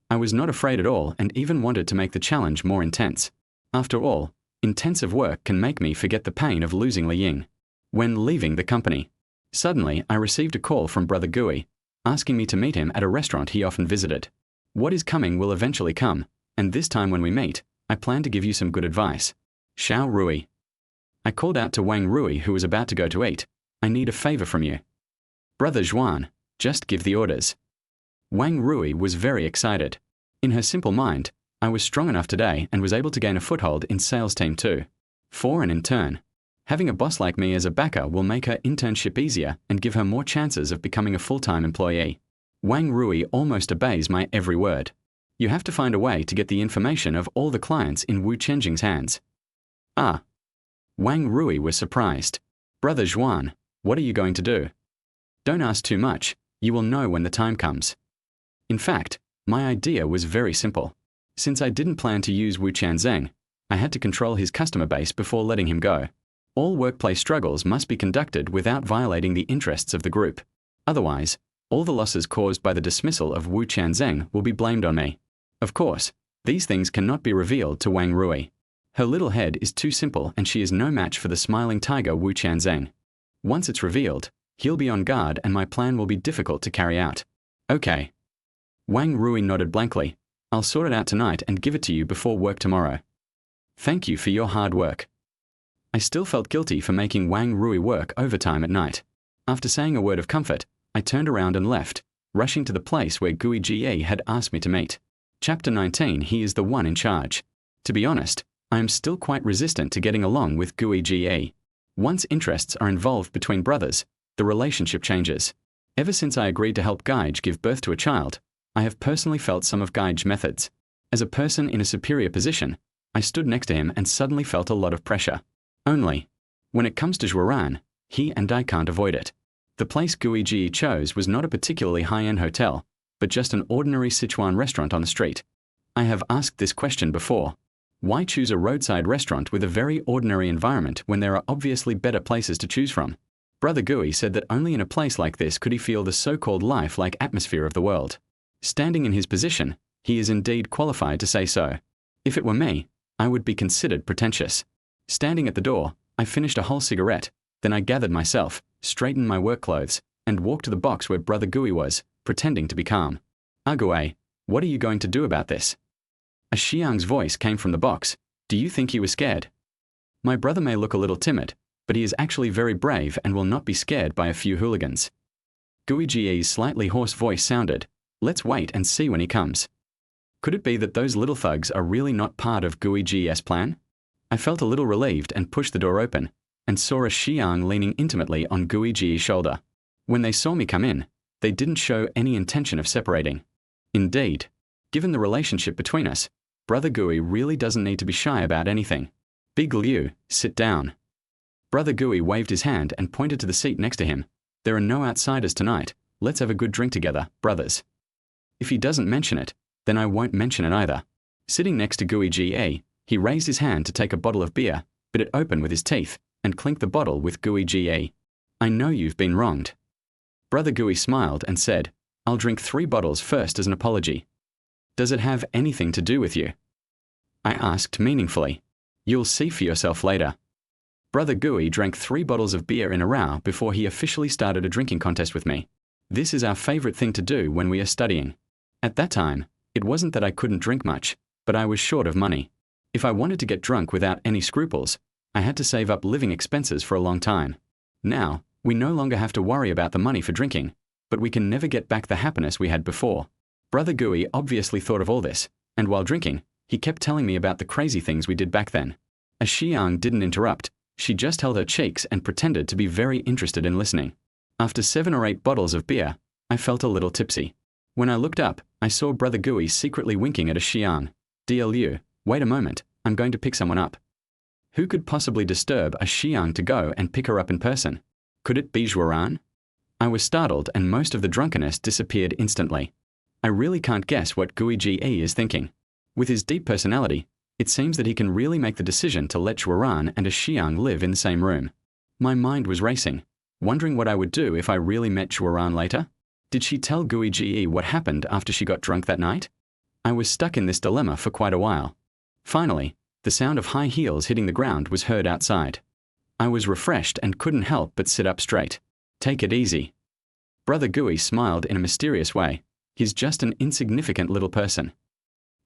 Speaker 1: I was not afraid at all and even wanted to make the challenge more intense. After all, intensive work can make me forget the pain of losing Li Ying. When leaving the company, suddenly I received a call from Brother Gui, asking me to meet him at a restaurant he often visited. What is coming will eventually come, and this time when we meet, I plan to give you some good advice. Xiao Rui. I called out to Wang Rui, who was about to go to eat. I need a favor from you. Brother Zhuan, just give the orders. Wang Rui was very excited. In her simple mind, I was strong enough today and was able to gain a foothold in sales team too. For an intern. Having a boss like me as a backer will make her internship easier and give her more chances of becoming a full-time employee. Wang Rui almost obeys my every word. You have to find a way to get the information of all the clients in Wu Chenjing's hands. Ah. Wang Rui was surprised. Brother Zhuan, what are you going to do? Don't ask too much, you will know when the time comes. In fact, my idea was very simple. Since I didn't plan to use Wu Qianzheng, I had to control his customer base before letting him go. All workplace struggles must be conducted without violating the interests of the group. Otherwise, all the losses caused by the dismissal of Wu Qianzheng will be blamed on me. Of course, these things cannot be revealed to Wang Rui. Her little head is too simple and she is no match for the smiling tiger Wu Qianzheng. Once it's revealed, he'll be on guard and my plan will be difficult to carry out. Okay. Wang Rui nodded blankly. I'll sort it out tonight and give it to you before work tomorrow. Thank you for your hard work. I still felt guilty for making Wang Rui work overtime at night. After saying a word of comfort, I turned around and left, rushing to the place where Gui Jie had asked me to meet. Chapter 19. He is the one in charge. To be honest, I am still quite resistant to getting along with Gui Jie. Once interests are involved between brothers, the relationship changes. Ever since I agreed to help Gaige give birth to a child, I have personally felt some of Gaige's methods. As a person in a superior position, I stood next to him and suddenly felt a lot of pressure. Only, when it comes to Zhuaran, he and I can't avoid it. The place Gui Jie chose was not a particularly high-end hotel, but just an ordinary Sichuan restaurant on the street. I have asked this question before. Why choose a roadside restaurant with a very ordinary environment when there are obviously better places to choose from? Brother Gui said that only in a place like this could he feel the so-called life-like atmosphere of the world. Standing in his position, he is indeed qualified to say so. If it were me, I would be considered pretentious. Standing at the door, I finished a whole cigarette, then I gathered myself, straightened my work clothes, and walked to the box where Brother Gui was, pretending to be calm. Agui, what are you going to do about this? A Xiang's voice came from the box. Do you think he was scared? My brother may look a little timid, but he is actually very brave and will not be scared by a few hooligans. Gui Jie's slightly hoarse voice sounded. Let's wait and see when he comes. Could it be that those little thugs are really not part of Gui Jie's plan? I felt a little relieved and pushed the door open, and saw a Xiang leaning intimately on Gui Jie's shoulder. When they saw me come in, they didn't show any intention of separating. Indeed, given the relationship between us, Brother Gui really doesn't need to be shy about anything. Big Liu, sit down. Brother Gui waved his hand and pointed to the seat next to him. There are no outsiders tonight. Let's have a good drink together, brothers. If he doesn't mention it, then I won't mention it either. Sitting next to Gui Jie, he raised his hand to take a bottle of beer, bit it open with his teeth, and clinked the bottle with Gui Jie. I know you've been wronged. Brother Gui smiled and said, I'll drink 3 bottles first as an apology. Does it have anything to do with you? I asked meaningfully. You'll see for yourself later. Brother Gui drank 3 bottles of beer in a row before he officially started a drinking contest with me. This is our favorite thing to do when we are studying. At that time, it wasn't that I couldn't drink much, but I was short of money. If I wanted to get drunk without any scruples, I had to save up living expenses for a long time. Now, we no longer have to worry about the money for drinking, but we can never get back the happiness we had before. Brother Gui obviously thought of all this, and while drinking, he kept telling me about the crazy things we did back then. As Xiang didn't interrupt, she just held her cheeks and pretended to be very interested in listening. After 7 or 8 bottles of beer, I felt a little tipsy. When I looked up, I saw Brother Gui secretly winking at a Xiang. Dear Liu, wait a moment, I'm going to pick someone up. Who could possibly disturb a Xiang to go and pick her up in person? Could it be Zhuaran? I was startled and most of the drunkenness disappeared instantly. I really can't guess what Gui Jie is thinking. With his deep personality, it seems that he can really make the decision to let Zhuaran and a Xiang live in the same room. My mind was racing, wondering what I would do if I really met Zhuaran later. Did she tell Gui Jie what happened after she got drunk that night? I was stuck in this dilemma for quite a while. Finally, the sound of high heels hitting the ground was heard outside. I was refreshed and couldn't help but sit up straight. Take it easy. Brother Gui smiled in a mysterious way. He's just an insignificant little person.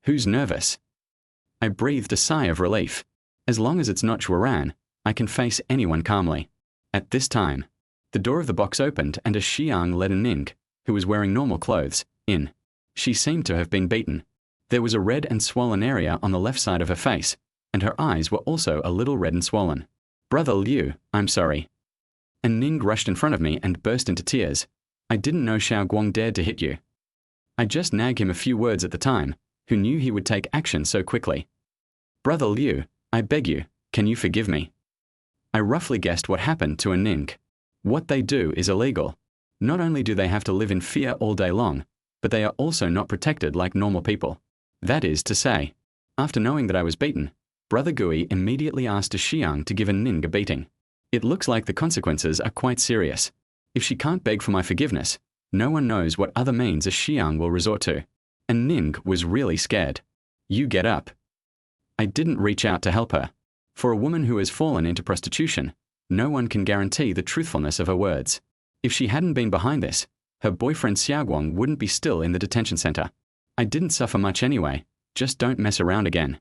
Speaker 1: Who's nervous? I breathed a sigh of relief. As long as it's not Zhuaran, I can face anyone calmly. At this time, the door of the box opened and a Xiang led a Ning, who was wearing normal clothes, In. She seemed to have been beaten. There was a red and swollen area on the left side of her face, and her eyes were also a little red and swollen. Brother Liu, I'm sorry. And Ning rushed in front of me and burst into tears. I didn't know Xiao Guang dared to hit you. I just nagged him a few words at the time. Who knew he would take action so quickly? Brother Liu, I beg you, can you forgive me? I roughly guessed what happened to a Ning. What they do is illegal. Not only do they have to live in fear all day long, but they are also not protected like normal people. That is to say, after knowing that I was beaten, Brother Gui immediately asked Xiang to give a Ning a beating. It looks like the consequences are quite serious. If she can't beg for my forgiveness, no one knows what other means Xiang will resort to. And Ning was really scared. You get up. I didn't reach out to help her. For a woman who has fallen into prostitution, no one can guarantee the truthfulness of her words. If she hadn't been behind this, her boyfriend Xiaoguang wouldn't be still in the detention center. I didn't suffer much anyway, just don't mess around again.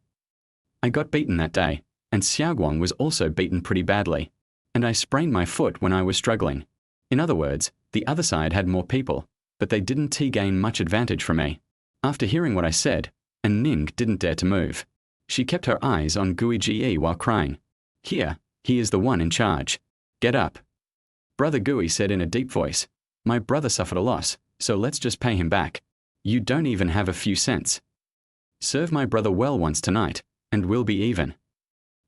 Speaker 1: I got beaten that day, and Xiaoguang was also beaten pretty badly. And I sprained my foot when I was struggling. In other words, the other side had more people, but they didn't gain much advantage from me. After hearing what I said, and Ning didn't dare to move. She kept her eyes on Gui Ge while crying. Here, he is the one in charge. Get up. Brother Gui said in a deep voice, my brother suffered a loss, so let's just pay him back. You don't even have a few cents. Serve my brother well once tonight, and we'll be even.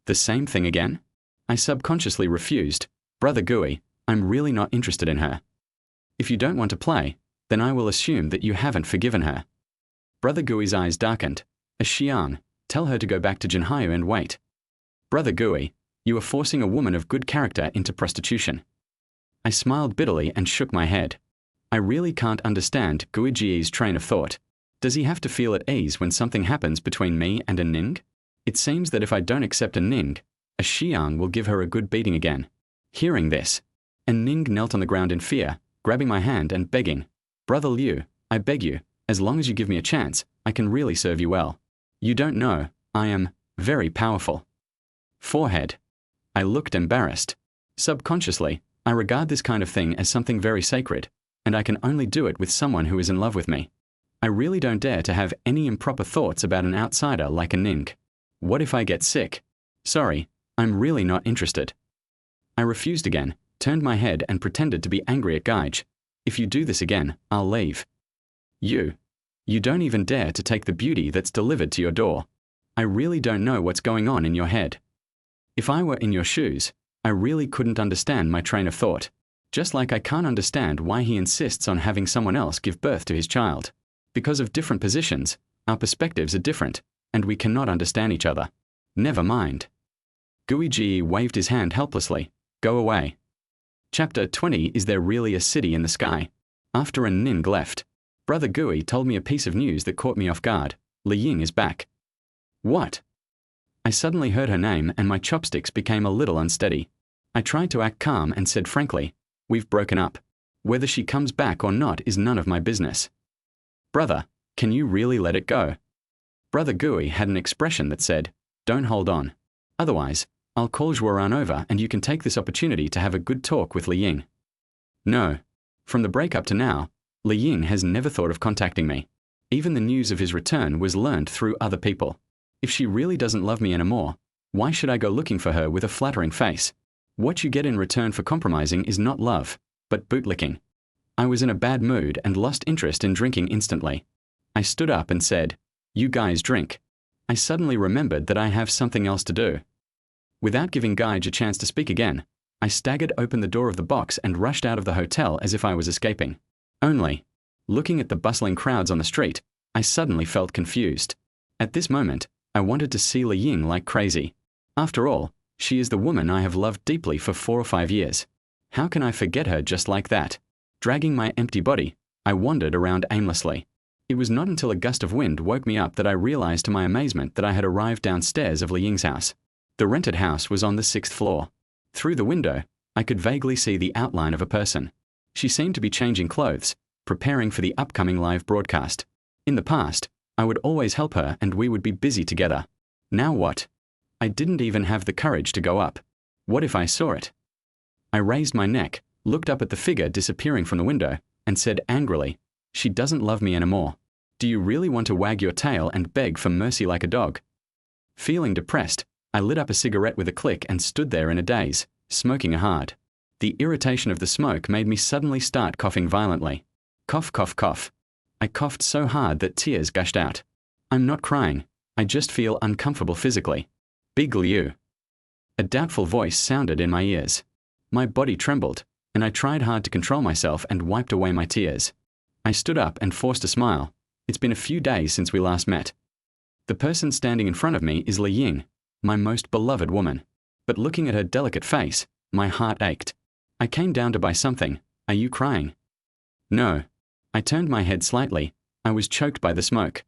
Speaker 1: The same thing again? I subconsciously refused. Brother Gui, I'm really not interested in her. If you don't want to play, then I will assume that you haven't forgiven her. Brother Gui's eyes darkened. Xiang, tell her to go back to Jinhayu and wait. Brother Gui, you are forcing a woman of good character into prostitution. I smiled bitterly and shook my head. I really can't understand Gui Ji's train of thought. Does he have to feel at ease when something happens between me and a Ning? It seems that if I don't accept a Ning, a Xiang will give her a good beating again. Hearing this, a Ning knelt on the ground in fear, grabbing my hand and begging, Brother Liu, I beg you, as long as you give me a chance, I can really serve you well. You don't know, I am very powerful. Forehead. I looked embarrassed. Subconsciously, I regard this kind of thing as something very sacred, and I can only do it with someone who is in love with me. I really don't dare to have any improper thoughts about an outsider like a Ning. What if I get sick? Sorry, I'm really not interested. I refused again, turned my head and pretended to be angry at Gaige. If you do this again, I'll leave. You don't even dare to take the beauty that's delivered to your door. I really don't know what's going on in your head. If I were in your shoes, I really couldn't understand my train of thought. Just like I can't understand why he insists on having someone else give birth to his child. Because of different positions, our perspectives are different, and we cannot understand each other. Never mind. Gui Ji waved his hand helplessly. Go away. Chapter 20. Is there really a city in the sky? After a Ning left, Brother Gui told me a piece of news that caught me off guard. Li Ying is back. What? I suddenly heard her name and my chopsticks became a little unsteady. I tried to act calm and said frankly, we've broken up. Whether she comes back or not is none of my business. Brother, can you really let it go? Brother Gui had an expression that said, don't hold on. Otherwise, I'll call Zhuoran over and you can take this opportunity to have a good talk with Li Ying. No. From the breakup to now, Li Ying has never thought of contacting me. Even the news of his return was learned through other people. If she really doesn't love me anymore, why should I go looking for her with a flattering face? What you get in return for compromising is not love, but bootlicking. I was in a bad mood and lost interest in drinking instantly. I stood up and said, you guys drink. I suddenly remembered that I have something else to do. Without giving Gaige a chance to speak again, I staggered open the door of the box and rushed out of the hotel as if I was escaping. Only, looking at the bustling crowds on the street, I suddenly felt confused. At this moment, I wanted to see Li Ying like crazy. After all, she is the woman I have loved deeply for 4 or 5 years. How can I forget her just like that? Dragging my empty body, I wandered around aimlessly. It was not until a gust of wind woke me up that I realized to my amazement that I had arrived downstairs of Li Ying's house. The rented house was on the 6th floor. Through the window, I could vaguely see the outline of a person. She seemed to be changing clothes, preparing for the upcoming live broadcast. In the past, I would always help her and we would be busy together. Now what? I didn't even have the courage to go up. What if I saw it? I raised my neck, looked up at the figure disappearing from the window, and said angrily, She doesn't love me anymore. Do you really want to wag your tail and beg for mercy like a dog? Feeling depressed, I lit up a cigarette with a click and stood there in a daze, smoking hard. The irritation of the smoke made me suddenly start coughing violently. Cough, cough, cough. I coughed so hard that tears gushed out. I'm not crying. I just feel uncomfortable physically. Big Liu. A doubtful voice sounded in my ears. My body trembled, and I tried hard to control myself and wiped away my tears. I stood up and forced a smile. It's been a few days since we last met. The person standing in front of me is Li Ying, my most beloved woman. But looking at her delicate face, my heart ached. I came down to buy something. Are you crying? No. I turned my head slightly. I was choked by the smoke.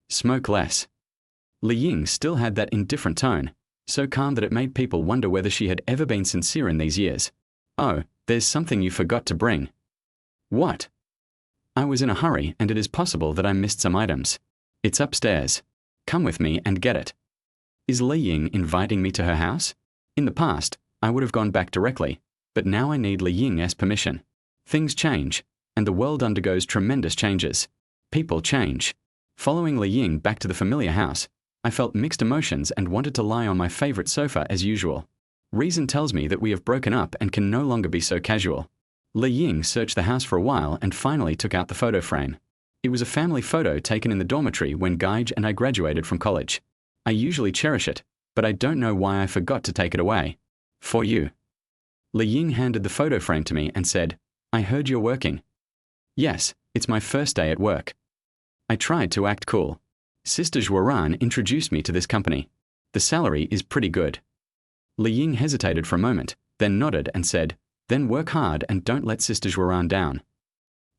Speaker 1: Smoke less. Li Ying still had that indifferent tone, so calm that it made people wonder whether she had ever been sincere in these years. Oh, there's something you forgot to bring. What? I was in a hurry, and it is possible that I missed some items. It's upstairs. Come with me and get it. Is Li Ying inviting me to her house? In the past, I would have gone back directly, but now I need Li Ying's permission. Things change, and the world undergoes tremendous changes. People change. Following Li Ying back to the familiar house, I felt mixed emotions and wanted to lie on my favorite sofa as usual. Reason tells me that we have broken up and can no longer be so casual. Li Ying searched the house for a while and finally took out the photo frame. It was a family photo taken in the dormitory when Gaige and I graduated from college. I usually cherish it, but I don't know why I forgot to take it away. For you. Li Ying handed the photo frame to me and said, I heard you're working. Yes, it's my first day at work. I tried to act cool. Sister Zhuaran introduced me to this company. The salary is pretty good. Li Ying hesitated for a moment, then nodded and said, then work hard and don't let Sister Zhuaran down.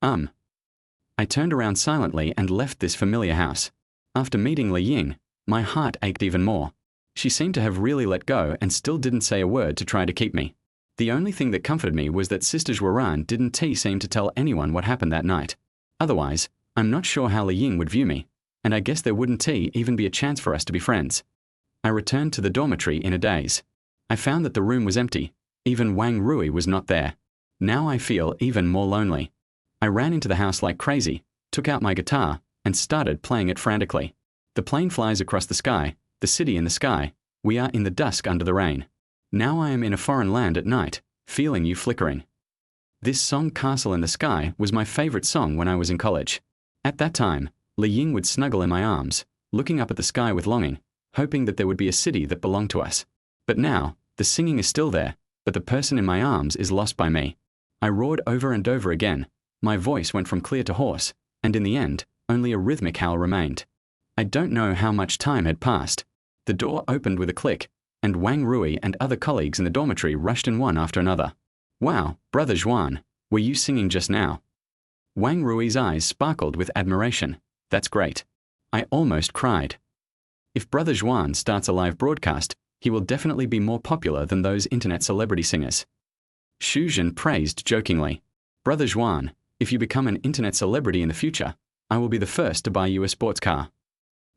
Speaker 1: I turned around silently and left this familiar house. After meeting Li Ying, my heart ached even more. She seemed to have really let go and still didn't say a word to try to keep me. The only thing that comforted me was that Sister Zhuaran didn't seem to tell anyone what happened that night. Otherwise, I'm not sure how Li Ying would view me, and I guess there wouldn't even be a chance for us to be friends. I returned to the dormitory in a daze. I found that the room was empty. Even Wang Rui was not there. Now I feel even more lonely. I ran into the house like crazy, took out my guitar, and started playing it frantically. The plane flies across the sky, the city in the sky. We are in the dusk under the rain. Now I am in a foreign land at night, feeling you flickering. This song Castle in the Sky was my favorite song when I was in college. At that time, Li Ying would snuggle in my arms, looking up at the sky with longing, hoping that there would be a city that belonged to us. But now, the singing is still there, but the person in my arms is lost by me. I roared over and over again. My voice went from clear to hoarse, and in the end, only a rhythmic howl remained. I don't know how much time had passed. The door opened with a click, and Wang Rui and other colleagues in the dormitory rushed in one after another. Wow, Brother Zhuan, were you singing just now? Wang Rui's eyes sparkled with admiration. That's great. I almost cried. If Brother Zhuan starts a live broadcast, he will definitely be more popular than those internet celebrity singers. Xu Zhen praised jokingly. Brother Zhuan, if you become an internet celebrity in the future, I will be the first to buy you a sports car.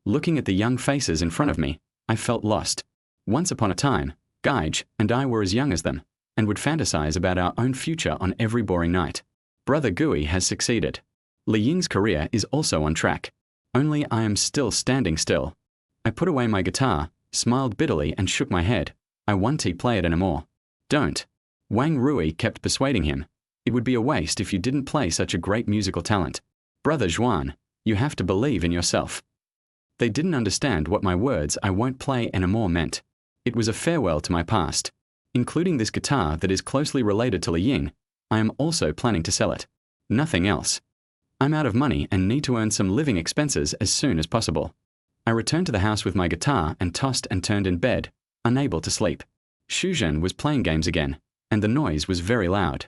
Speaker 1: Looking at the young faces in front of me, I felt lost. Once upon a time, Gaige and I were as young as them, and would fantasize about our own future on every boring night. Brother Gui has succeeded. Li Ying's career is also on track. Only I am still standing still. I put away my guitar, smiled bitterly and shook my head. I won't play it anymore. Don't. Wang Rui kept persuading him. It would be a waste if you didn't play such a great musical talent. Brother Zhuan, you have to believe in yourself. They didn't understand what my words I won't play anymore meant. It was a farewell to my past. Including this guitar that is closely related to Li Ying, I am also planning to sell it. Nothing else. I'm out of money and need to earn some living expenses as soon as possible. I returned to the house with my guitar and tossed and turned in bed, unable to sleep. Xu Zhen was playing games again, and the noise was very loud.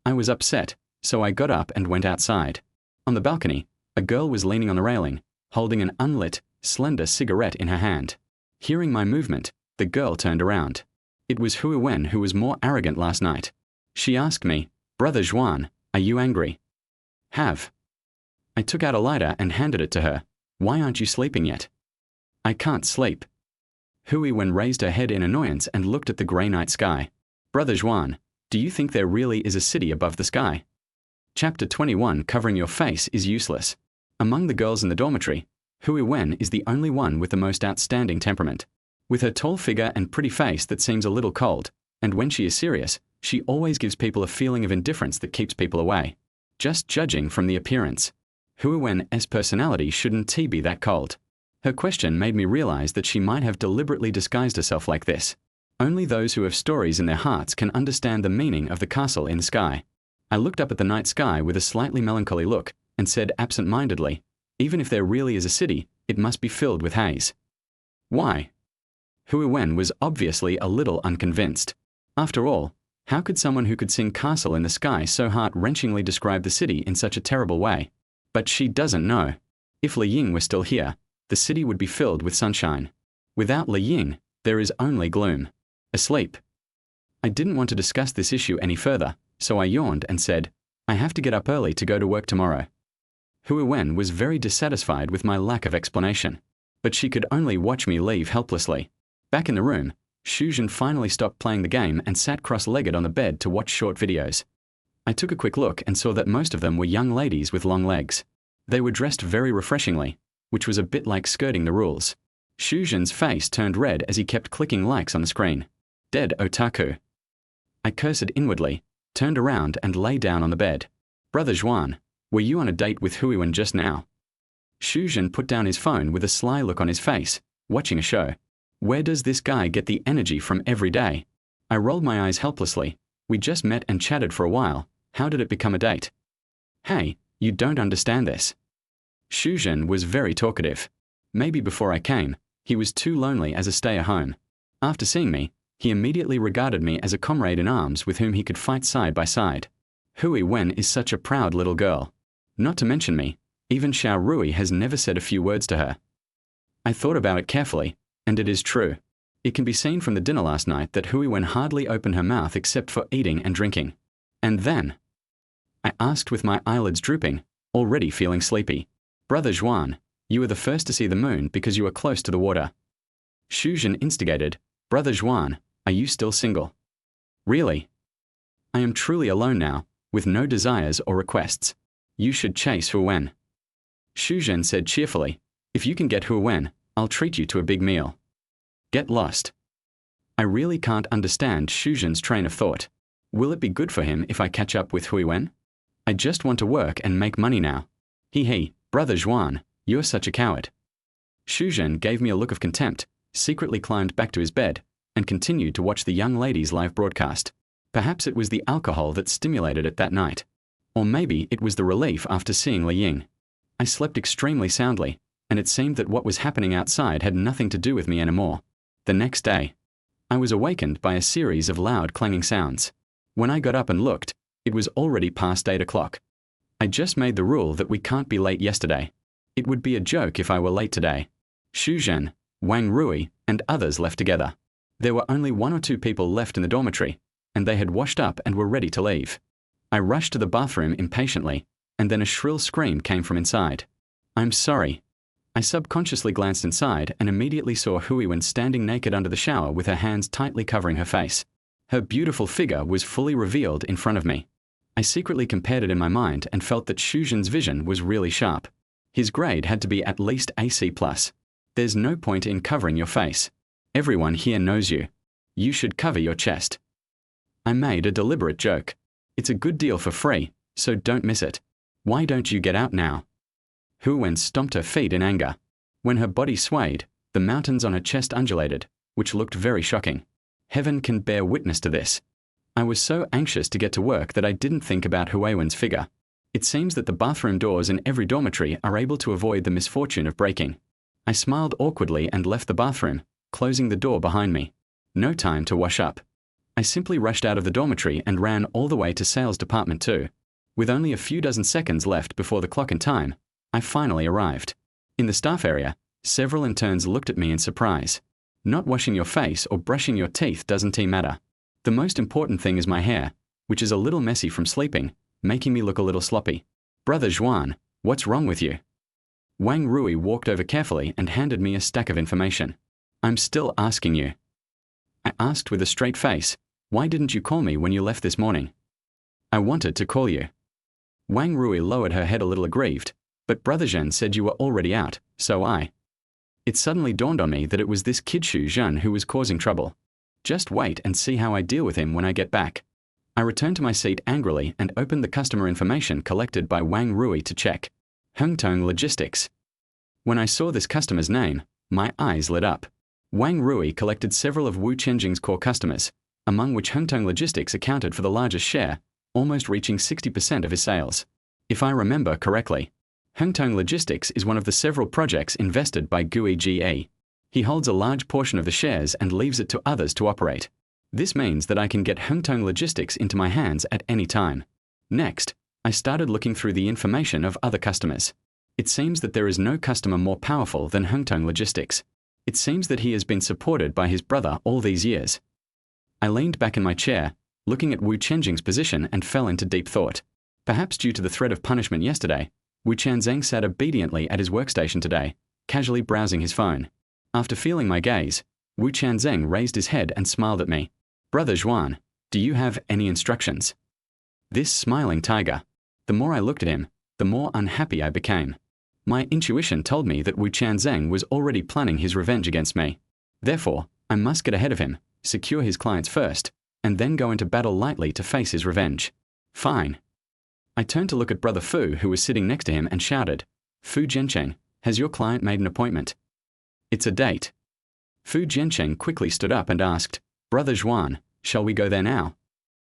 Speaker 1: I was upset, so I got up and went outside. On the balcony, a girl was leaning on the railing, holding an unlit, slender cigarette in her hand. Hearing my movement, the girl turned around. It was Hui Wen who was more arrogant last night. She asked me, Brother Zhuan, are you angry? Have. I took out a lighter and handed it to her. Why aren't you sleeping yet? I can't sleep. Hui Wen raised her head in annoyance and looked at the grey night sky. Brother Zhuan, do you think there really is a city above the sky? Chapter 21 Covering Your Face is Useless. Among the girls in the dormitory, Hui Wen is the only one with the most outstanding temperament. With her tall figure and pretty face that seems a little cold, and when she is serious, she always gives people a feeling of indifference that keeps people away. Just judging from the appearance, Hui Wen's personality shouldn't be that cold. Her question made me realize that she might have deliberately disguised herself like this. Only those who have stories in their hearts can understand the meaning of the castle in the sky. I looked up at the night sky with a slightly melancholy look and said absent-mindedly, even if there really is a city, it must be filled with haze. Why? Hui Wen was obviously a little unconvinced. After all, how could someone who could sing castle in the sky so heart-wrenchingly describe the city in such a terrible way? But she doesn't know. If Li Ying were still here, the city would be filled with sunshine. Without Li Ying, there is only gloom. Asleep. I didn't want to discuss this issue any further, so I yawned and said, I have to get up early to go to work tomorrow. Hui Wen was very dissatisfied with my lack of explanation, but she could only watch me leave helplessly. Back in the room, Xu Zhen finally stopped playing the game and sat cross-legged on the bed to watch short videos. I took a quick look and saw that most of them were young ladies with long legs. They were dressed very refreshingly, which was a bit like skirting the rules. Xu Zhen's face turned red as he kept clicking likes on the screen. Dead otaku. I cursed inwardly, turned around and lay down on the bed. Brother Zhuan, were you on a date with Hui Wen just now? Xu Zhen put down his phone with a sly look on his face, watching a show. Where does this guy get the energy from every day? I rolled my eyes helplessly. We just met and chatted for a while. How did it become a date? Hey, you don't understand this. Xu Zhen was very talkative. Maybe before I came, he was too lonely as a stay-at-home. After seeing me, he immediately regarded me as a comrade in arms with whom he could fight side by side. Hui Wen is such a proud little girl. Not to mention me, even Xiao Rui has never said a few words to her. I thought about it carefully, and it is true. It can be seen from the dinner last night that Hui Wen hardly opened her mouth except for eating and drinking. And then? I asked with my eyelids drooping, already feeling sleepy. Brother Zhuan, you were the first to see the moon because you were close to the water. Xu Zhen instigated, Brother Zhuan, are you still single? Really? I am truly alone now, with no desires or requests. You should chase Hui Wen. Xu Zhen said cheerfully, if you can get Hui Wen, I'll treat you to a big meal. Get lost. I really can't understand Xu Zhen's train of thought. Will it be good for him if I catch up with Hui Wen? I just want to work and make money now. He, Brother Zhuan, you're such a coward. Xu Zhen gave me a look of contempt, secretly climbed back to his bed, and continued to watch the young ladies' live broadcast. Perhaps it was the alcohol that stimulated it that night. Or maybe it was the relief after seeing Li Ying. I slept extremely soundly, and it seemed that what was happening outside had nothing to do with me anymore. The next day, I was awakened by a series of loud clanging sounds. When I got up and looked, it was already past 8 o'clock. I just made the rule that we can't be late yesterday. It would be a joke if I were late today. Xu Zhen, Wang Rui, and others left together. There were only 1 or 2 people left in the dormitory, and they had washed up and were ready to leave. I rushed to the bathroom impatiently, and then a shrill scream came from inside. I'm sorry. I subconsciously glanced inside and immediately saw Hui Wen standing naked under the shower with her hands tightly covering her face. Her beautiful figure was fully revealed in front of me. I secretly compared it in my mind and felt that Xu Zhen's vision was really sharp. His grade had to be at least AC+. There's no point in covering your face. Everyone here knows you. You should cover your chest. I made a deliberate joke. It's a good deal for free, so don't miss it. Why don't you get out now? Hui Wen stomped her feet in anger. When her body swayed, the mountains on her chest undulated, which looked very shocking. Heaven can bear witness to this. I was so anxious to get to work that I didn't think about Hui Wen's figure. It seems that the bathroom doors in every dormitory are able to avoid the misfortune of breaking. I smiled awkwardly and left the bathroom, closing the door behind me. No time to wash up. I simply rushed out of the dormitory and ran all the way to sales department 2. With only a few dozen seconds left before the clock in time, I finally arrived. In the staff area, several interns looked at me in surprise. Not washing your face or brushing your teeth doesn't matter. The most important thing is my hair, which is a little messy from sleeping, making me look a little sloppy. Brother Zhuan, what's wrong with you? Wang Rui walked over carefully and handed me a stack of information. I'm still asking you. I asked with a straight face, why didn't you call me when you left this morning? I wanted to call you. Wang Rui lowered her head a little aggrieved. But Brother Zhen said you were already out, so I. It suddenly dawned on me that it was this kid Shu Zhen who was causing trouble. Just wait and see how I deal with him when I get back. I returned to my seat angrily and opened the customer information collected by Wang Rui to check. Hengtong Logistics. When I saw this customer's name, my eyes lit up. Wang Rui collected several of Wu Chenjing's core customers, among which Hengtong Logistics accounted for the largest share, almost reaching 60% of his sales. If I remember correctly, Hengtong Logistics is one of the several projects invested by Gui Ge. He holds a large portion of the shares and leaves it to others to operate. This means that I can get Hengtong Logistics into my hands at any time. Next, I started looking through the information of other customers. It seems that there is no customer more powerful than Hengtong Logistics. It seems that he has been supported by his brother all these years. I leaned back in my chair, looking at Wu Chenjing's position, and fell into deep thought. Perhaps due to the threat of punishment yesterday, Wu Chanzeng sat obediently at his workstation today, casually browsing his phone. After feeling my gaze, Wu Chanzeng raised his head and smiled at me. Brother Zhuan, do you have any instructions? This smiling tiger. The more I looked at him, the more unhappy I became. My intuition told me that Wu Chanzeng was already planning his revenge against me. Therefore, I must get ahead of him, secure his clients first, and then go into battle lightly to face his revenge. Fine. I turned to look at Brother Fu, who was sitting next to him, and shouted, Fu Jiancheng, has your client made an appointment? It's a date. Fu Jiancheng quickly stood up and asked, Brother Zhuan, shall we go there now?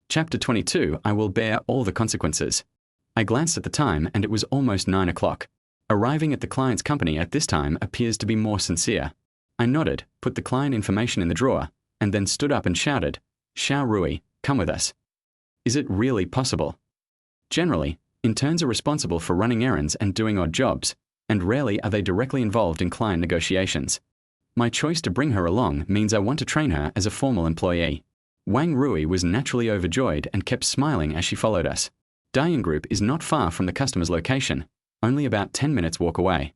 Speaker 1: Chapter 22, I will bear all the consequences. I glanced at the time and it was almost 9 o'clock. Arriving at the client's company at this time appears to be more sincere. I nodded, put the client information in the drawer, and then stood up and shouted, Xiao Rui, come with us. Is it really possible? Generally, interns are responsible for running errands and doing odd jobs, and rarely are they directly involved in client negotiations. My choice to bring her along means I want to train her as a formal employee. Wang Rui was naturally overjoyed and kept smiling as she followed us. Diane Group is not far from the customer's location, only about 10 minutes walk away.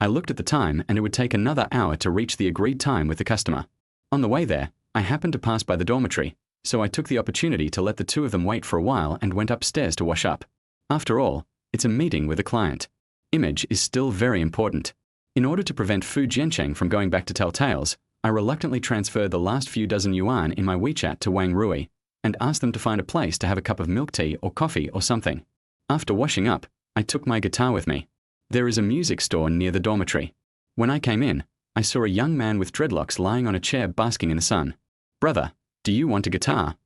Speaker 1: I looked at the time and it would take another hour to reach the agreed time with the customer. On the way there, I happened to pass by the dormitory, so I took the opportunity to let the two of them wait for a while and went upstairs to wash up. After all, it's a meeting with a client. Image is still very important. In order to prevent Fu Jiancheng from going back to tell tales, I reluctantly transferred the last few dozen yuan in my WeChat to Wang Rui and asked them to find a place to have a cup of milk tea or coffee or something. After washing up, I took my guitar with me. There is a music store near the dormitory. When I came in, I saw a young man with dreadlocks lying on a chair basking in the sun. Brother, do you want a guitar?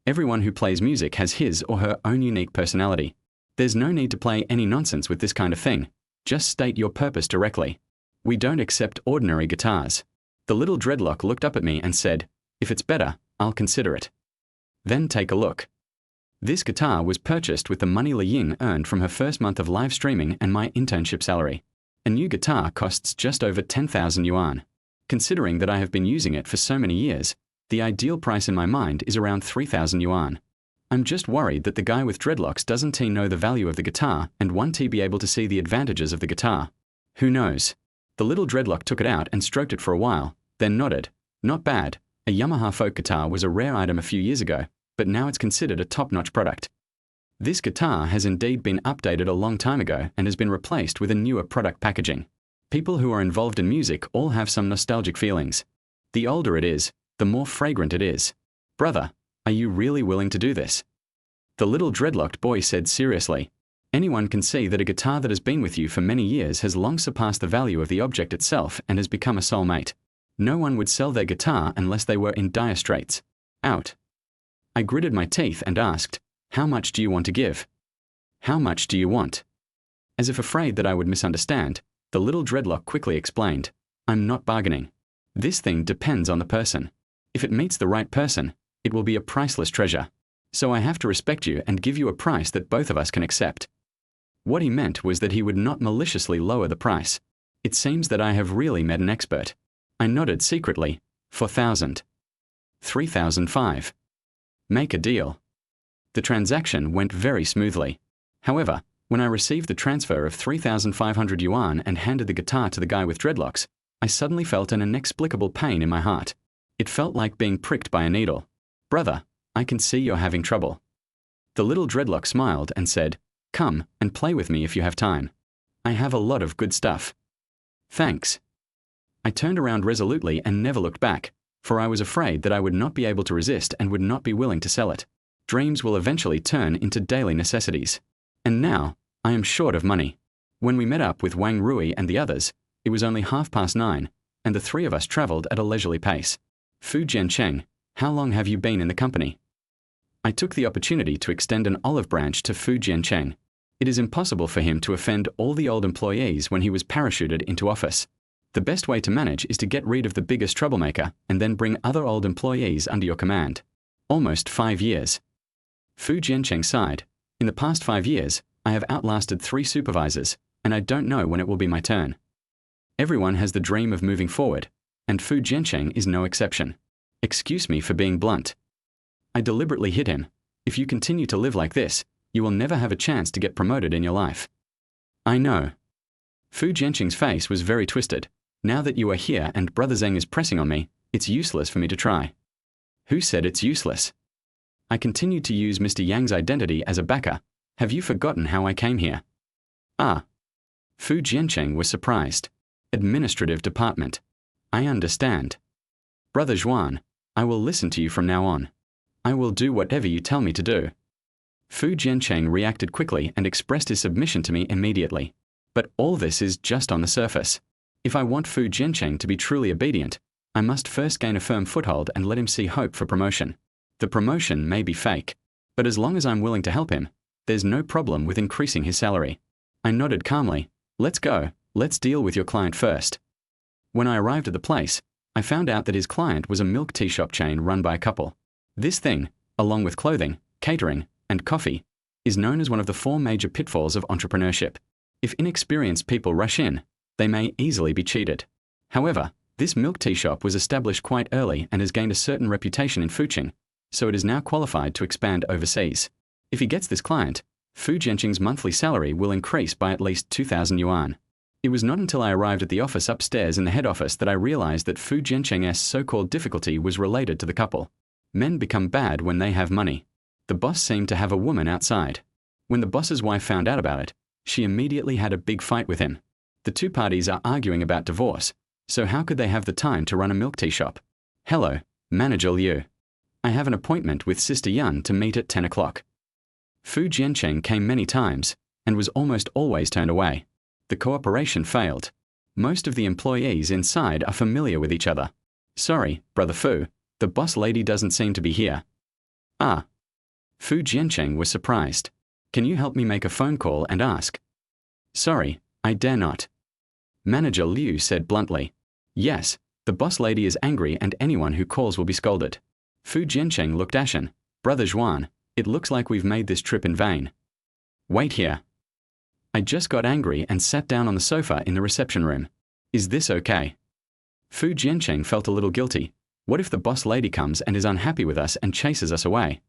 Speaker 1: Everyone who plays music has his or her own unique personality. There's no need to play any nonsense with this kind of thing. Just state your purpose directly. We don't accept ordinary guitars. The little dreadlock looked up at me and said, if it's better, I'll consider it. Then take a look. This guitar was purchased with the money Li Ying earned from her first month of live streaming and my internship salary. A new guitar costs just over 10,000 yuan. Considering that I have been using it for so many years, the ideal price in my mind is around 3,000 yuan. I'm just worried that the guy with dreadlocks doesn't he know the value of the guitar and won't he be able to see the advantages of the guitar? Who knows? The little dreadlock took it out and stroked it for a while, then nodded. Not bad. A Yamaha folk guitar was a rare item a few years ago, but now it's considered a top-notch product. This guitar has indeed been updated a long time ago and has been replaced with a newer product packaging. People who are involved in music all have some nostalgic feelings. The older it is, the more fragrant it is. Brother, are you really willing to do this? The little dreadlocked boy said seriously. Anyone can see that a guitar that has been with you for many years has long surpassed the value of the object itself and has become a soulmate. No one would sell their guitar unless they were in dire straits. Out. I gritted my teeth and asked, how much do you want to give? How much do you want? As if afraid that I would misunderstand, the little dreadlock quickly explained, I'm not bargaining. This thing depends on the person. If it meets the right person, it will be a priceless treasure. So I have to respect you and give you a price that both of us can accept. What he meant was that he would not maliciously lower the price. It seems that I have really met an expert. I nodded secretly. 4,000. 3,005. Make a deal. The transaction went very smoothly. However, when I received the transfer of 3,500 yuan and handed the guitar to the guy with dreadlocks, I suddenly felt an inexplicable pain in my heart. It felt like being pricked by a needle. Brother, I can see you're having trouble. The little dreadlock smiled and said, come and play with me if you have time. I have a lot of good stuff. Thanks. I turned around resolutely and never looked back, for I was afraid that I would not be able to resist and would not be willing to sell it. Dreams will eventually turn into daily necessities. And now, I am short of money. When we met up with Wang Rui and the others, it was only 9:30, and the three of us traveled at a leisurely pace. Fu Jiancheng, how long have you been in the company? I took the opportunity to extend an olive branch to Fu Jiancheng. It is impossible for him to offend all the old employees when he was parachuted into office. The best way to manage is to get rid of the biggest troublemaker and then bring other old employees under your command. Almost 5 years. Fu Jiancheng sighed. In the past 5 years, I have outlasted 3 supervisors, and I don't know when it will be my turn. Everyone has the dream of moving forward, and Fu Jiancheng is no exception. Excuse me for being blunt. I deliberately hit him. If you continue to live like this, you will never have a chance to get promoted in your life. I know. Fu Jiancheng's face was very twisted. Now that you are here and Brother Zheng is pressing on me, it's useless for me to try. Who said it's useless? I continued to use Mr. Yang's identity as a backer. Have you forgotten how I came here? Ah. Fu Jiancheng was surprised. Administrative department. I understand. Brother Zhuan, I will listen to you from now on. I will do whatever you tell me to do. Fu Jiancheng reacted quickly and expressed his submission to me immediately. But all this is just on the surface. If I want Fu Jiancheng to be truly obedient, I must first gain a firm foothold and let him see hope for promotion. The promotion may be fake, but as long as I'm willing to help him, there's no problem with increasing his salary. I nodded calmly. Let's go. Let's deal with your client first. When I arrived at the place, I found out that his client was a milk tea shop chain run by a couple. This thing, along with clothing, catering, and coffee, is known as one of the 4 major pitfalls of entrepreneurship. If inexperienced people rush in, they may easily be cheated. However, this milk tea shop was established quite early and has gained a certain reputation in Fuqing, so it is now qualified to expand overseas. If he gets this client, Fu Jiancheng's monthly salary will increase by at least 2,000 yuan. It was not until I arrived at the office upstairs in the head office that I realized that Fu Jiancheng's so-called difficulty was related to the couple. Men become bad when they have money. The boss seemed to have a woman outside. When the boss's wife found out about it, she immediately had a big fight with him. The 2 parties are arguing about divorce, so how could they have the time to run a milk tea shop? Hello, Manager Liu. I have an appointment with Sister Yan to meet at 10 o'clock. Fu Jiancheng came many times and was almost always turned away. The cooperation failed. Most of the employees inside are familiar with each other. Sorry, Brother Fu, the boss lady doesn't seem to be here. Ah. Fu Jiancheng was surprised. Can you help me make a phone call and ask? Sorry, I dare not. Manager Liu said bluntly. Yes, the boss lady is angry and anyone who calls will be scolded. Fu Jiancheng looked ashen. Brother Zhuan, it looks like we've made this trip in vain. Wait here. I just got angry and sat down on the sofa in the reception room. Is this okay? Fu Jiancheng felt a little guilty. What if the boss lady comes and is unhappy with us and chases us away?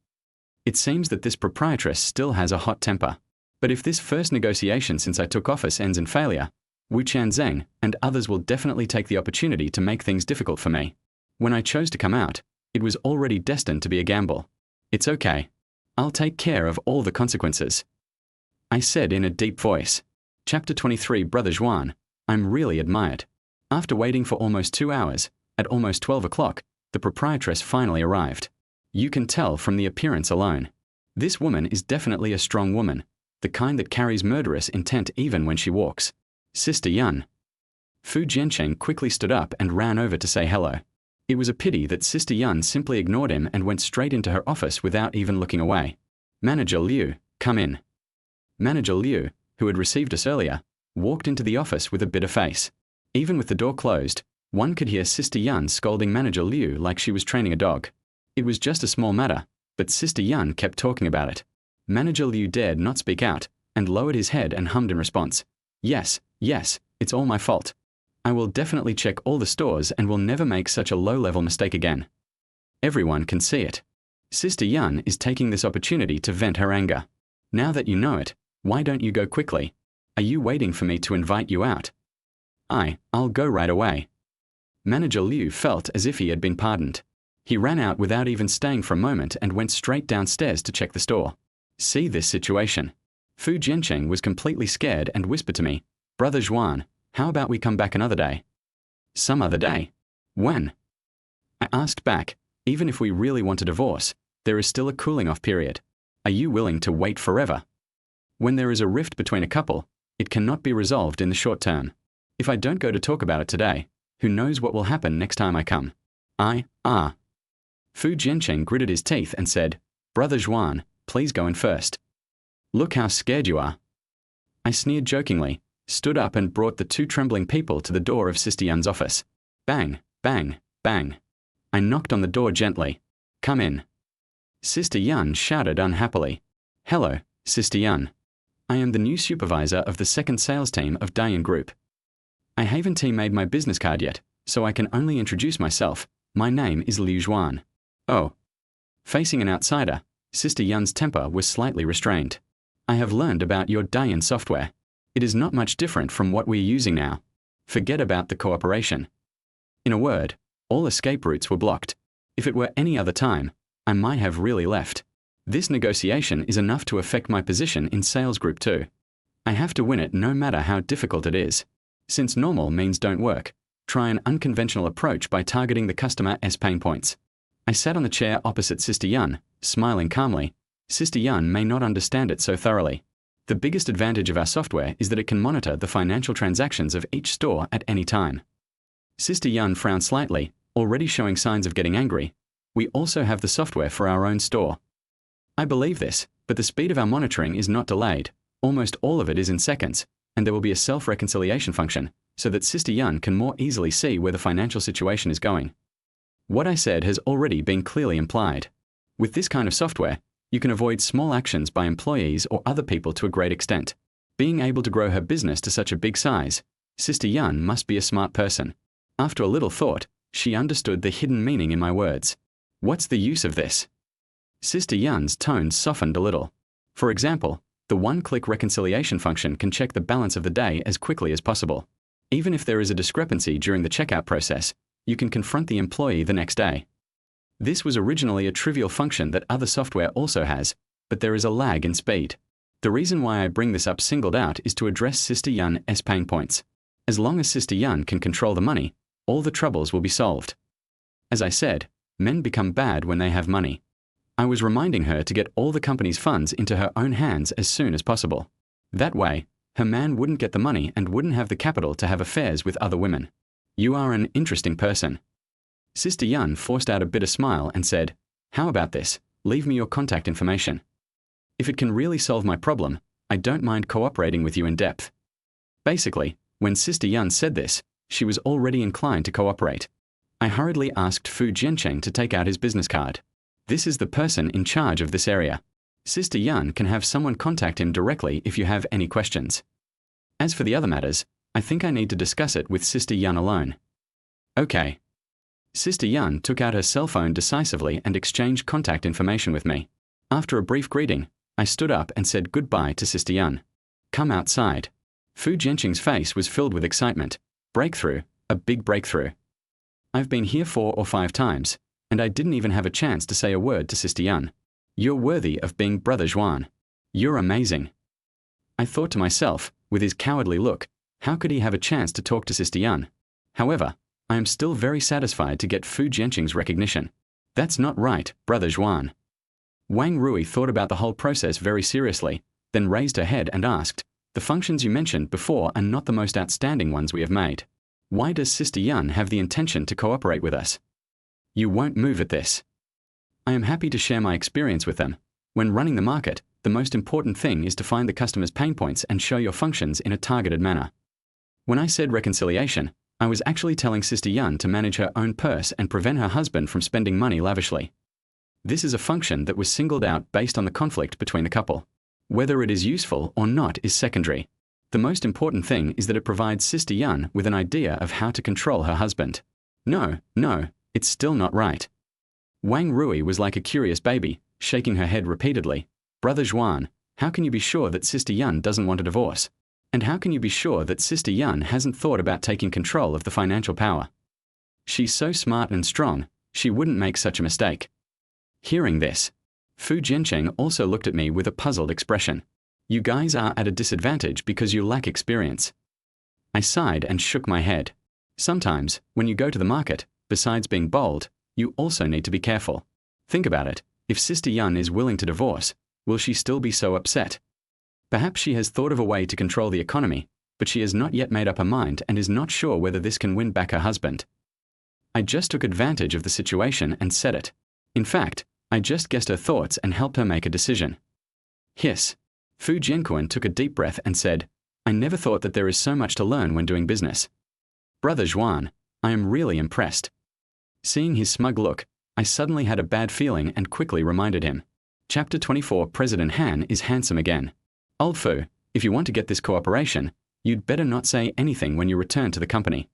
Speaker 1: It seems that this proprietress still has a hot temper. But if this first negotiation since I took office ends in failure, Wu Qianzheng and others will definitely take the opportunity to make things difficult for me. When I chose to come out, it was already destined to be a gamble. It's okay. I'll take care of all the consequences. I said in a deep voice. Chapter 23 Brother Zhuan, I'm really admired. After waiting for almost 2 hours, at almost 12 o'clock, the proprietress finally arrived. You can tell from the appearance alone. This woman is definitely a strong woman, the kind that carries murderous intent even when she walks. Sister Yan. Fu Jiancheng quickly stood up and ran over to say hello. It was a pity that Sister Yan simply ignored him and went straight into her office without even looking away. Manager Liu, come in. Manager Liu, who had received us earlier, walked into the office with a bitter face. Even with the door closed, one could hear Sister Yan scolding Manager Liu like she was training a dog. It was just a small matter, but Sister Yan kept talking about it. Manager Liu dared not speak out, and lowered his head and hummed in response. Yes, it's all my fault. I will definitely check all the stores and will never make such a low-level mistake again. Everyone can see it. Sister Yan is taking this opportunity to vent her anger. Now that you know it, why don't you go quickly? Are you waiting for me to invite you out? I'll go right away. Manager Liu felt as if he had been pardoned. He ran out without even staying for a moment and went straight downstairs to check the store. See this situation. Fu Jianqing was completely scared and whispered to me, "Brother Zhuan, how about we come back another day?" "Some other day? When?" I asked back, "Even if we really want a divorce, there is still a cooling-off period. Are you willing to wait forever?" When there is a rift between a couple, it cannot be resolved in the short term. If I don't go to talk about it today, who knows what will happen next time I come? Fu Jianqing gritted his teeth and said, "Brother Zhuan, please go in first. Look how scared you are." I sneered jokingly, stood up and brought the two trembling people to the door of Sister Yun's office. Bang, bang, bang. I knocked on the door gently. "Come in." Sister Yun shouted unhappily, "Hello, Sister Yun. I am the new supervisor of the second sales team of Dayan Group. I haven't made my business card yet, so I can only introduce myself. My name is Liu Zhuan." Oh. Facing an outsider, Sister Yun's temper was slightly restrained. "I have learned about your Dayan software. It is not much different from what we are using now. Forget about the cooperation." In a word, all escape routes were blocked. If it were any other time, I might have really left. This negotiation is enough to affect my position in sales group too. I have to win it no matter how difficult it is. Since normal means don't work, try an unconventional approach by targeting the customer's pain points. I sat on the chair opposite Sister Yun, smiling calmly. Sister Yun may not understand it so thoroughly. The biggest advantage of our software is that it can monitor the financial transactions of each store at any time. Sister Yun frowned slightly, already showing signs of getting angry. We also have the software for our own store. I believe this, but the speed of our monitoring is not delayed. Almost all of it is in seconds, and there will be a self-reconciliation function, so that Sister Yun can more easily see where the financial situation is going. What I said has already been clearly implied. With this kind of software, you can avoid small actions by employees or other people to a great extent. Being able to grow her business to such a big size, Sister Yun must be a smart person. After a little thought, she understood the hidden meaning in my words. What's the use of this? Sister Yun's tone softened a little. For example, the one-click reconciliation function can check the balance of the day as quickly as possible. Even if there is a discrepancy during the checkout process, you can confront the employee the next day. This was originally a trivial function that other software also has, but there is a lag in speed. The reason why I bring this up singled out is to address Sister Yun's pain points. As long as Sister Yun can control the money, all the troubles will be solved. As I said, men become bad when they have money. I was reminding her to get all the company's funds into her own hands as soon as possible. That way, her man wouldn't get the money and wouldn't have the capital to have affairs with other women. You are an interesting person. Sister Yun forced out a bitter smile and said, "How about this? Leave me your contact information. If it can really solve my problem, I don't mind cooperating with you in depth." Basically, when Sister Yun said this, she was already inclined to cooperate. I hurriedly asked Fu Jianqing to take out his business card. This is the person in charge of this area. Sister Yun can have someone contact him directly if you have any questions. As for the other matters, I think I need to discuss it with Sister Yun alone. Okay. Sister Yun took out her cell phone decisively and exchanged contact information with me. After a brief greeting, I stood up and said goodbye to Sister Yun. "Come outside." Fu Jianqing's face was filled with excitement. Breakthrough, a big breakthrough. I've been here 4 or 5 times, and I didn't even have a chance to say a word to Sister Yun. You're worthy of being Brother Zhuan. You're amazing. I thought to myself, with his cowardly look, how could he have a chance to talk to Sister Yun? However, I am still very satisfied to get Fu Jianqing's recognition. That's not right, Brother Zhuan. Wang Rui thought about the whole process very seriously, then raised her head and asked, "The functions you mentioned before are not the most outstanding ones we have made. Why does Sister Yun have the intention to cooperate with us? You won't move at this." I am happy to share my experience with them. When running the market, the most important thing is to find the customer's pain points and show your functions in a targeted manner. When I said reconciliation, I was actually telling Sister Yun to manage her own purse and prevent her husband from spending money lavishly. This is a function that was singled out based on the conflict between the couple. Whether it is useful or not is secondary. The most important thing is that it provides Sister Yun with an idea of how to control her husband. No, it's still not right. Wang Rui was like a curious baby, shaking her head repeatedly. "Brother Zhuan, how can you be sure that Sister Yun doesn't want a divorce? And how can you be sure that Sister Yun hasn't thought about taking control of the financial power? She's so smart and strong, she wouldn't make such a mistake." Hearing this, Fu Jianqing also looked at me with a puzzled expression. You guys are at a disadvantage because you lack experience. I sighed and shook my head. Sometimes, when you go to the market, besides being bold, you also need to be careful. Think about it. If Sister Yun is willing to divorce, will she still be so upset? Perhaps she has thought of a way to control the economy, but she has not yet made up her mind and is not sure whether this can win back her husband. I just took advantage of the situation and said it. In fact, I just guessed her thoughts and helped her make a decision. Hiss. Fu Jianquan took a deep breath and said, I never thought that there is so much to learn when doing business. Brother Zhuan, I am really impressed. Seeing his smug look, I suddenly had a bad feeling and quickly reminded him. Chapter 24 President Han is handsome again. Old Fu, if you want to get this cooperation, you'd better not say anything when you return to the company.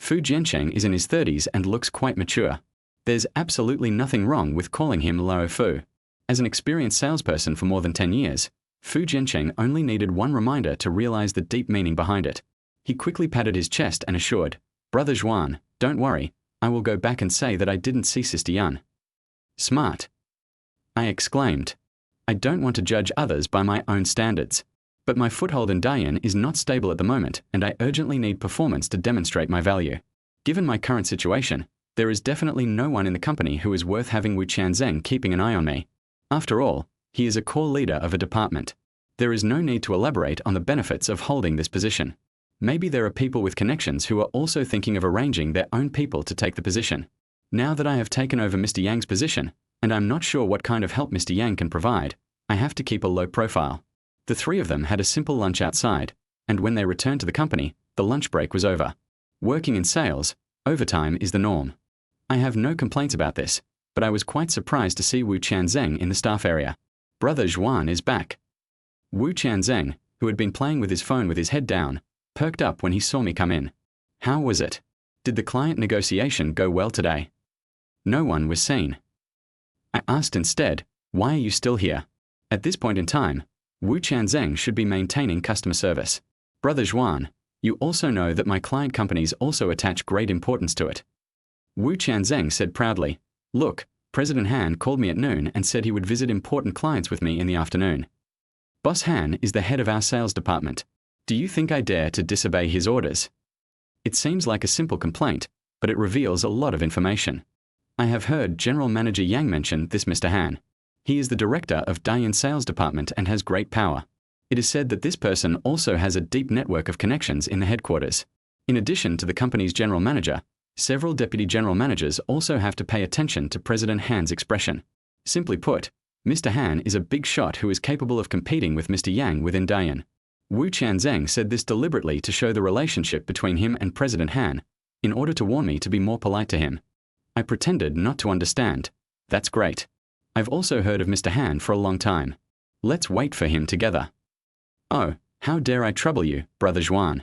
Speaker 1: Fu Jiancheng is in his 30s and looks quite mature. There's absolutely nothing wrong with calling him Lao Fu. As an experienced salesperson for more than 10 years, Fu Jiancheng only needed one reminder to realize the deep meaning behind it. He quickly patted his chest and assured, Brother Zhuan, don't worry, I will go back and say that I didn't see Sister Yun. Smart. I exclaimed. I don't want to judge others by my own standards. But my foothold in Dalian is not stable at the moment and I urgently need performance to demonstrate my value. Given my current situation, there is definitely no one in the company who is worth having Wu Qianzheng keeping an eye on me. After all, he is a core leader of a department. There is no need to elaborate on the benefits of holding this position. Maybe there are people with connections who are also thinking of arranging their own people to take the position. Now that I have taken over Mr. Yang's position, and I'm not sure what kind of help Mr. Yang can provide, I have to keep a low profile. The three of them had a simple lunch outside, and when they returned to the company, the lunch break was over. Working in sales, overtime is the norm. I have no complaints about this, but I was quite surprised to see Wu Qianzheng in the staff area. Brother Zhuan is back. Wu Qianzheng, who had been playing with his phone with his head down, perked up when he saw me come in. How was it? Did the client negotiation go well today? No one was seen. I asked instead, why are you still here? At this point in time, Wu Qianzheng should be maintaining customer service. Brother Zhuan, you also know that my client companies also attach great importance to it. Wu Qianzheng said proudly, look, President Han called me at noon and said he would visit important clients with me in the afternoon. Boss Han is the head of our sales department. Do you think I dare to disobey his orders? It seems like a simple complaint, but it reveals a lot of information. I have heard General Manager Yang mention this Mr. Han. He is the director of Dalian Sales Department and has great power. It is said that this person also has a deep network of connections in the headquarters. In addition to the company's general manager, several deputy general managers also have to pay attention to President Han's expression. Simply put, Mr. Han is a big shot who is capable of competing with Mr. Yang within Dalian. Wu Qianzheng said this deliberately to show the relationship between him and President Han, in order to warn me to be more polite to him. I pretended not to understand. That's great. I've also heard of Mr. Han for a long time. Let's wait for him together. Oh, how dare I trouble you, Brother Zhuan.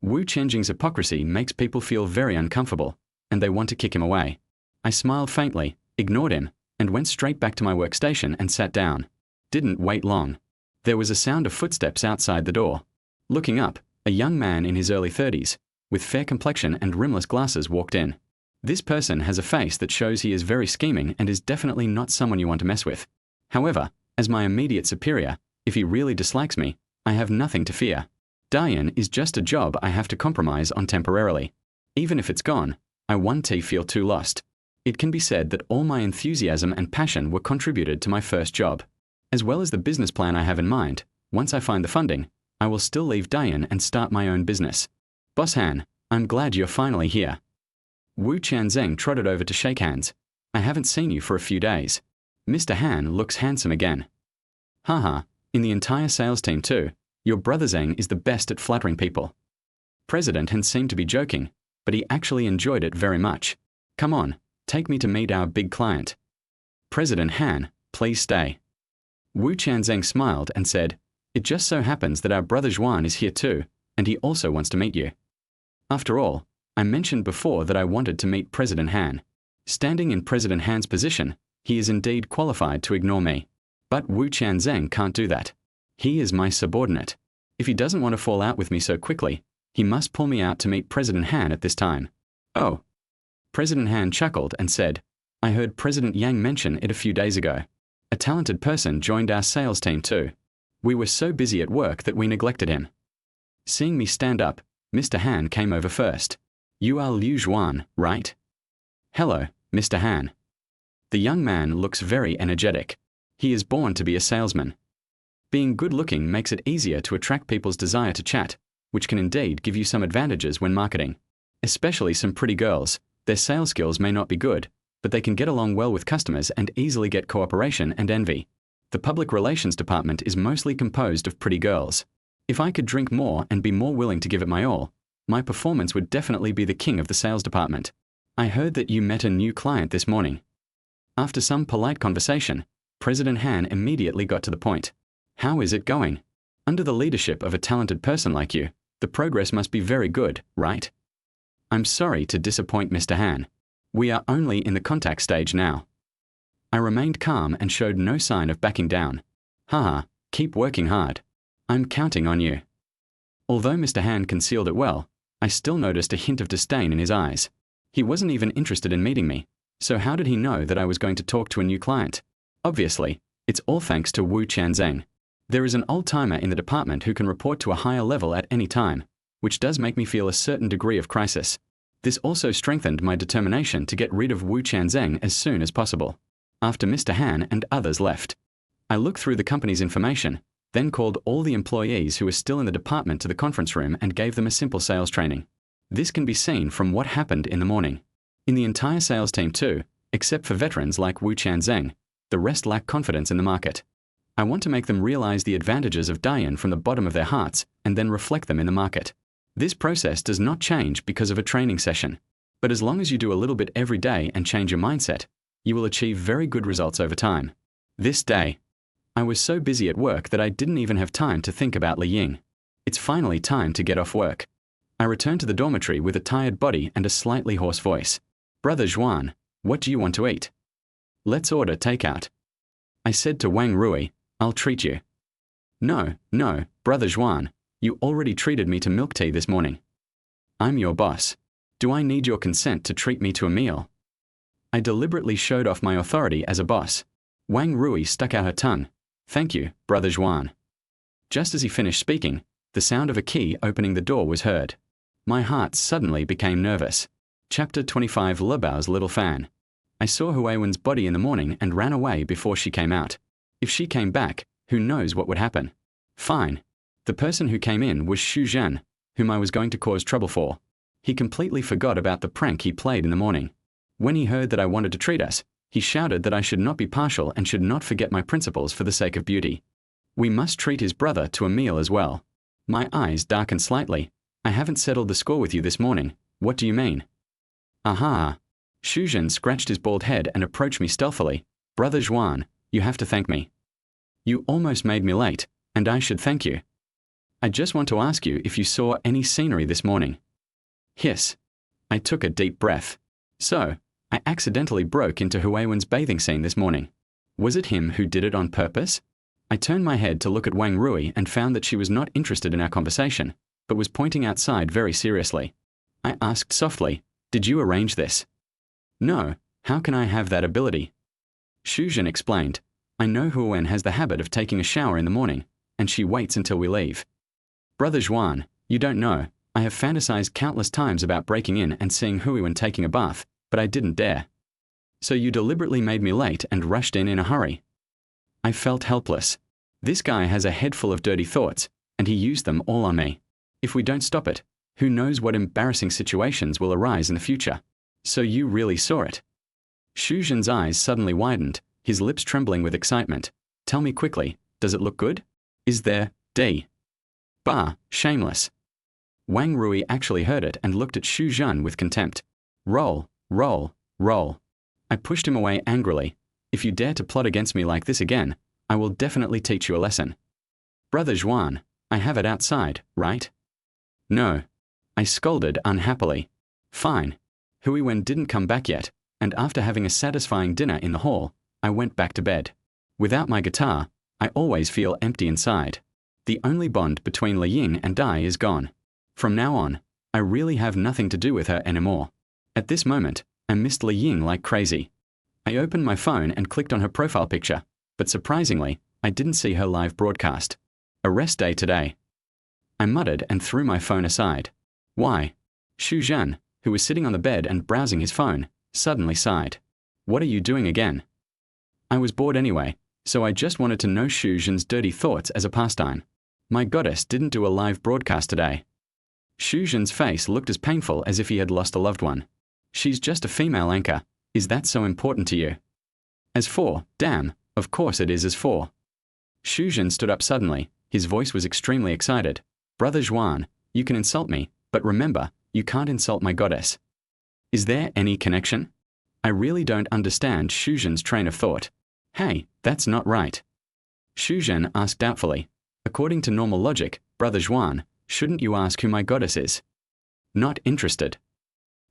Speaker 1: Wu Qianzheng's hypocrisy makes people feel very uncomfortable, and they want to kick him away. I smiled faintly, ignored him, and went straight back to my workstation and sat down. Didn't wait long. There was a sound of footsteps outside the door. Looking up, a young man in his early 30s, with fair complexion and rimless glasses walked in. This person has a face that shows he is very scheming and is definitely not someone you want to mess with. However, as my immediate superior, if he really dislikes me, I have nothing to fear. Dalian is just a job I have to compromise on temporarily. Even if it's gone, I won't feel too lost. It can be said that all my enthusiasm and passion were contributed to my first job. As well as the business plan I have in mind, once I find the funding, I will still leave Dalian and start my own business. Boss Han, I'm glad you're finally here. Wu Qianzheng trotted over to shake hands. I haven't seen you for a few days. Mr. Han looks handsome again. Haha, in the entire sales team too, your brother Zheng is the best at flattering people. President Han seemed to be joking, but he actually enjoyed it very much. Come on, take me to meet our big client. President Han, please stay. Wu Qianzheng smiled and said, it just so happens that our brother Zhuan is here too, and he also wants to meet you. After all, I mentioned before that I wanted to meet President Han. Standing in President Han's position, he is indeed qualified to ignore me. But Wu Qianzheng can't do that. He is my subordinate. If he doesn't want to fall out with me so quickly, he must pull me out to meet President Han at this time. Oh. President Han chuckled and said, I heard President Yang mention it a few days ago. A talented person joined our sales team too. We were so busy at work that we neglected him. Seeing me stand up, Mr. Han came over first. You are Liu Zhuan, right? Hello, Mr. Han. The young man looks very energetic. He is born to be a salesman. Being good-looking makes it easier to attract people's desire to chat, which can indeed give you some advantages when marketing. Especially some pretty girls. Their sales skills may not be good, but they can get along well with customers and easily get cooperation and envy. The public relations department is mostly composed of pretty girls. If I could drink more and be more willing to give it my all, my performance would definitely be the king of the sales department. I heard that you met a new client this morning. After some polite conversation, President Han immediately got to the point. How is it going? Under the leadership of a talented person like you, the progress must be very good, right? I'm sorry to disappoint Mr. Han. We are only in the contact stage now. I remained calm and showed no sign of backing down. Haha, keep working hard. I'm counting on you. Although Mr. Han concealed it well, I still noticed a hint of disdain in his eyes. He wasn't even interested in meeting me, so how did he know that I was going to talk to a new client? Obviously, it's all thanks to Wu Qianzheng. There is an old-timer in the department who can report to a higher level at any time, which does make me feel a certain degree of crisis. This also strengthened my determination to get rid of Wu Qianzheng as soon as possible. After Mr. Han and others left, I looked through the company's information, then called all the employees who were still in the department to the conference room and gave them a simple sales training. This can be seen from what happened in the morning. In the entire sales team too, except for veterans like Wu Qianzheng, the rest lack confidence in the market. I want to make them realize the advantages of Dian from the bottom of their hearts and then reflect them in the market. This process does not change because of a training session, but as long as you do a little bit every day and change your mindset, you will achieve very good results over time. This day, I was so busy at work that I didn't even have time to think about Li Ying. It's finally time to get off work. I returned to the dormitory with a tired body and a slightly hoarse voice. Brother Zhuan, what do you want to eat? Let's order takeout. I said to Wang Rui, I'll treat you. No, Brother Zhuan, you already treated me to milk tea this morning. I'm your boss. Do I need your consent to treat me to a meal? I deliberately showed off my authority as a boss. Wang Rui stuck out her tongue. Thank you, Brother Zhuan. Just as he finished speaking, the sound of a key opening the door was heard. My heart suddenly became nervous. Chapter 25 Le Bao's Little Fan. I saw Huiwen's body in the morning and ran away before she came out. If she came back, who knows what would happen? Fine. The person who came in was Xu Zhen, whom I was going to cause trouble for. He completely forgot about the prank he played in the morning. When he heard that I wanted to treat us, he shouted that I should not be partial and should not forget my principles for the sake of beauty. We must treat his brother to a meal as well. My eyes darkened slightly. I haven't settled the score with you this morning. What do you mean? Aha. Xu Zhen scratched his bald head and approached me stealthily. Brother Zhuan, you have to thank me. You almost made me late, and I should thank you. I just want to ask you if you saw any scenery this morning. Hiss. I took a deep breath. So, I accidentally broke into Huiwen's bathing scene this morning. Was it him who did it on purpose? I turned my head to look at Wang Rui and found that she was not interested in our conversation, but was pointing outside very seriously. I asked softly, Did you arrange this? No, how can I have that ability? Xu Zhen explained, I know Huiwen has the habit of taking a shower in the morning, and she waits until we leave. Brother Zhuan, you don't know, I have fantasized countless times about breaking in and seeing Huiwen taking a bath, but I didn't dare. So you deliberately made me late and rushed in a hurry. I felt helpless. This guy has a head full of dirty thoughts, and he used them all on me. If we don't stop it, who knows what embarrassing situations will arise in the future. So you really saw it. Xu Zhen's eyes suddenly widened, his lips trembling with excitement. Tell me quickly, does it look good? Is there, D? Bah, shameless. Wang Rui actually heard it and looked at Xu Zhen with contempt. Roll, roll, roll. I pushed him away angrily. If you dare to plot against me like this again, I will definitely teach you a lesson. Brother Zhuan, I have it outside, right? No. I scolded unhappily. Fine. Huiwen didn't come back yet, and after having a satisfying dinner in the hall, I went back to bed. Without my guitar, I always feel empty inside. The only bond between Li Ying and I is gone. From now on, I really have nothing to do with her anymore. At this moment, I missed Li Ying like crazy. I opened my phone and clicked on her profile picture, but surprisingly, I didn't see her live broadcast. A rest day today. I muttered and threw my phone aside. Why? Xu Zhan, who was sitting on the bed and browsing his phone, suddenly sighed. What are you doing again? I was bored anyway, so I just wanted to know Xu Zhan's dirty thoughts as a pastime. My goddess didn't do a live broadcast today. Xu Zhan's face looked as painful as if he had lost a loved one. She's just a female anchor. Is that so important to you? As for, damn, of course it is as for. Xu Zhan stood up suddenly. His voice was extremely excited. Brother Zhuan, you can insult me, but remember, you can't insult my goddess. Is there any connection? I really don't understand Xu Zhan's train of thought. Hey, that's not right. Xu Zhan asked doubtfully. According to normal logic, Brother Zhuan, shouldn't you ask who my goddess is? Not interested.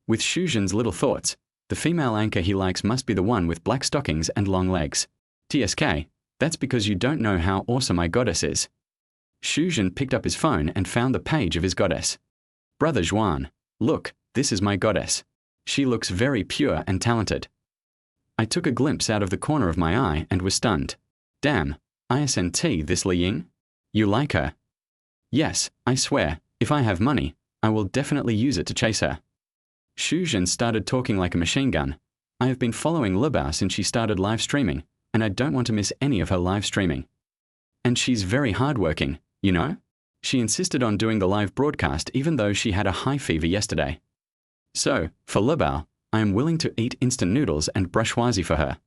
Speaker 1: With Xu Zhan's little thoughts, the female anchor he likes must be the one with black stockings and long legs. TSK, that's because you don't know how awesome my goddess is. Xu Zhan picked up his phone and found the page of his goddess. Brother Zhuan, look, this is my goddess. She looks very pure and talented. I took a glimpse out of the corner of my eye and was stunned. Damn, ISNT this Li Ying? You like her? Yes, I swear, if I have money, I will definitely use it to chase her. Xu Zhan started talking like a machine gun. I have been following Le Bao since she started live streaming, and I don't want to miss any of her live streaming. And she's very hardworking, you know? She insisted on doing the live broadcast even though she had a high fever yesterday. So, for Le Bao, I am willing to eat instant noodles and brushwazi for her.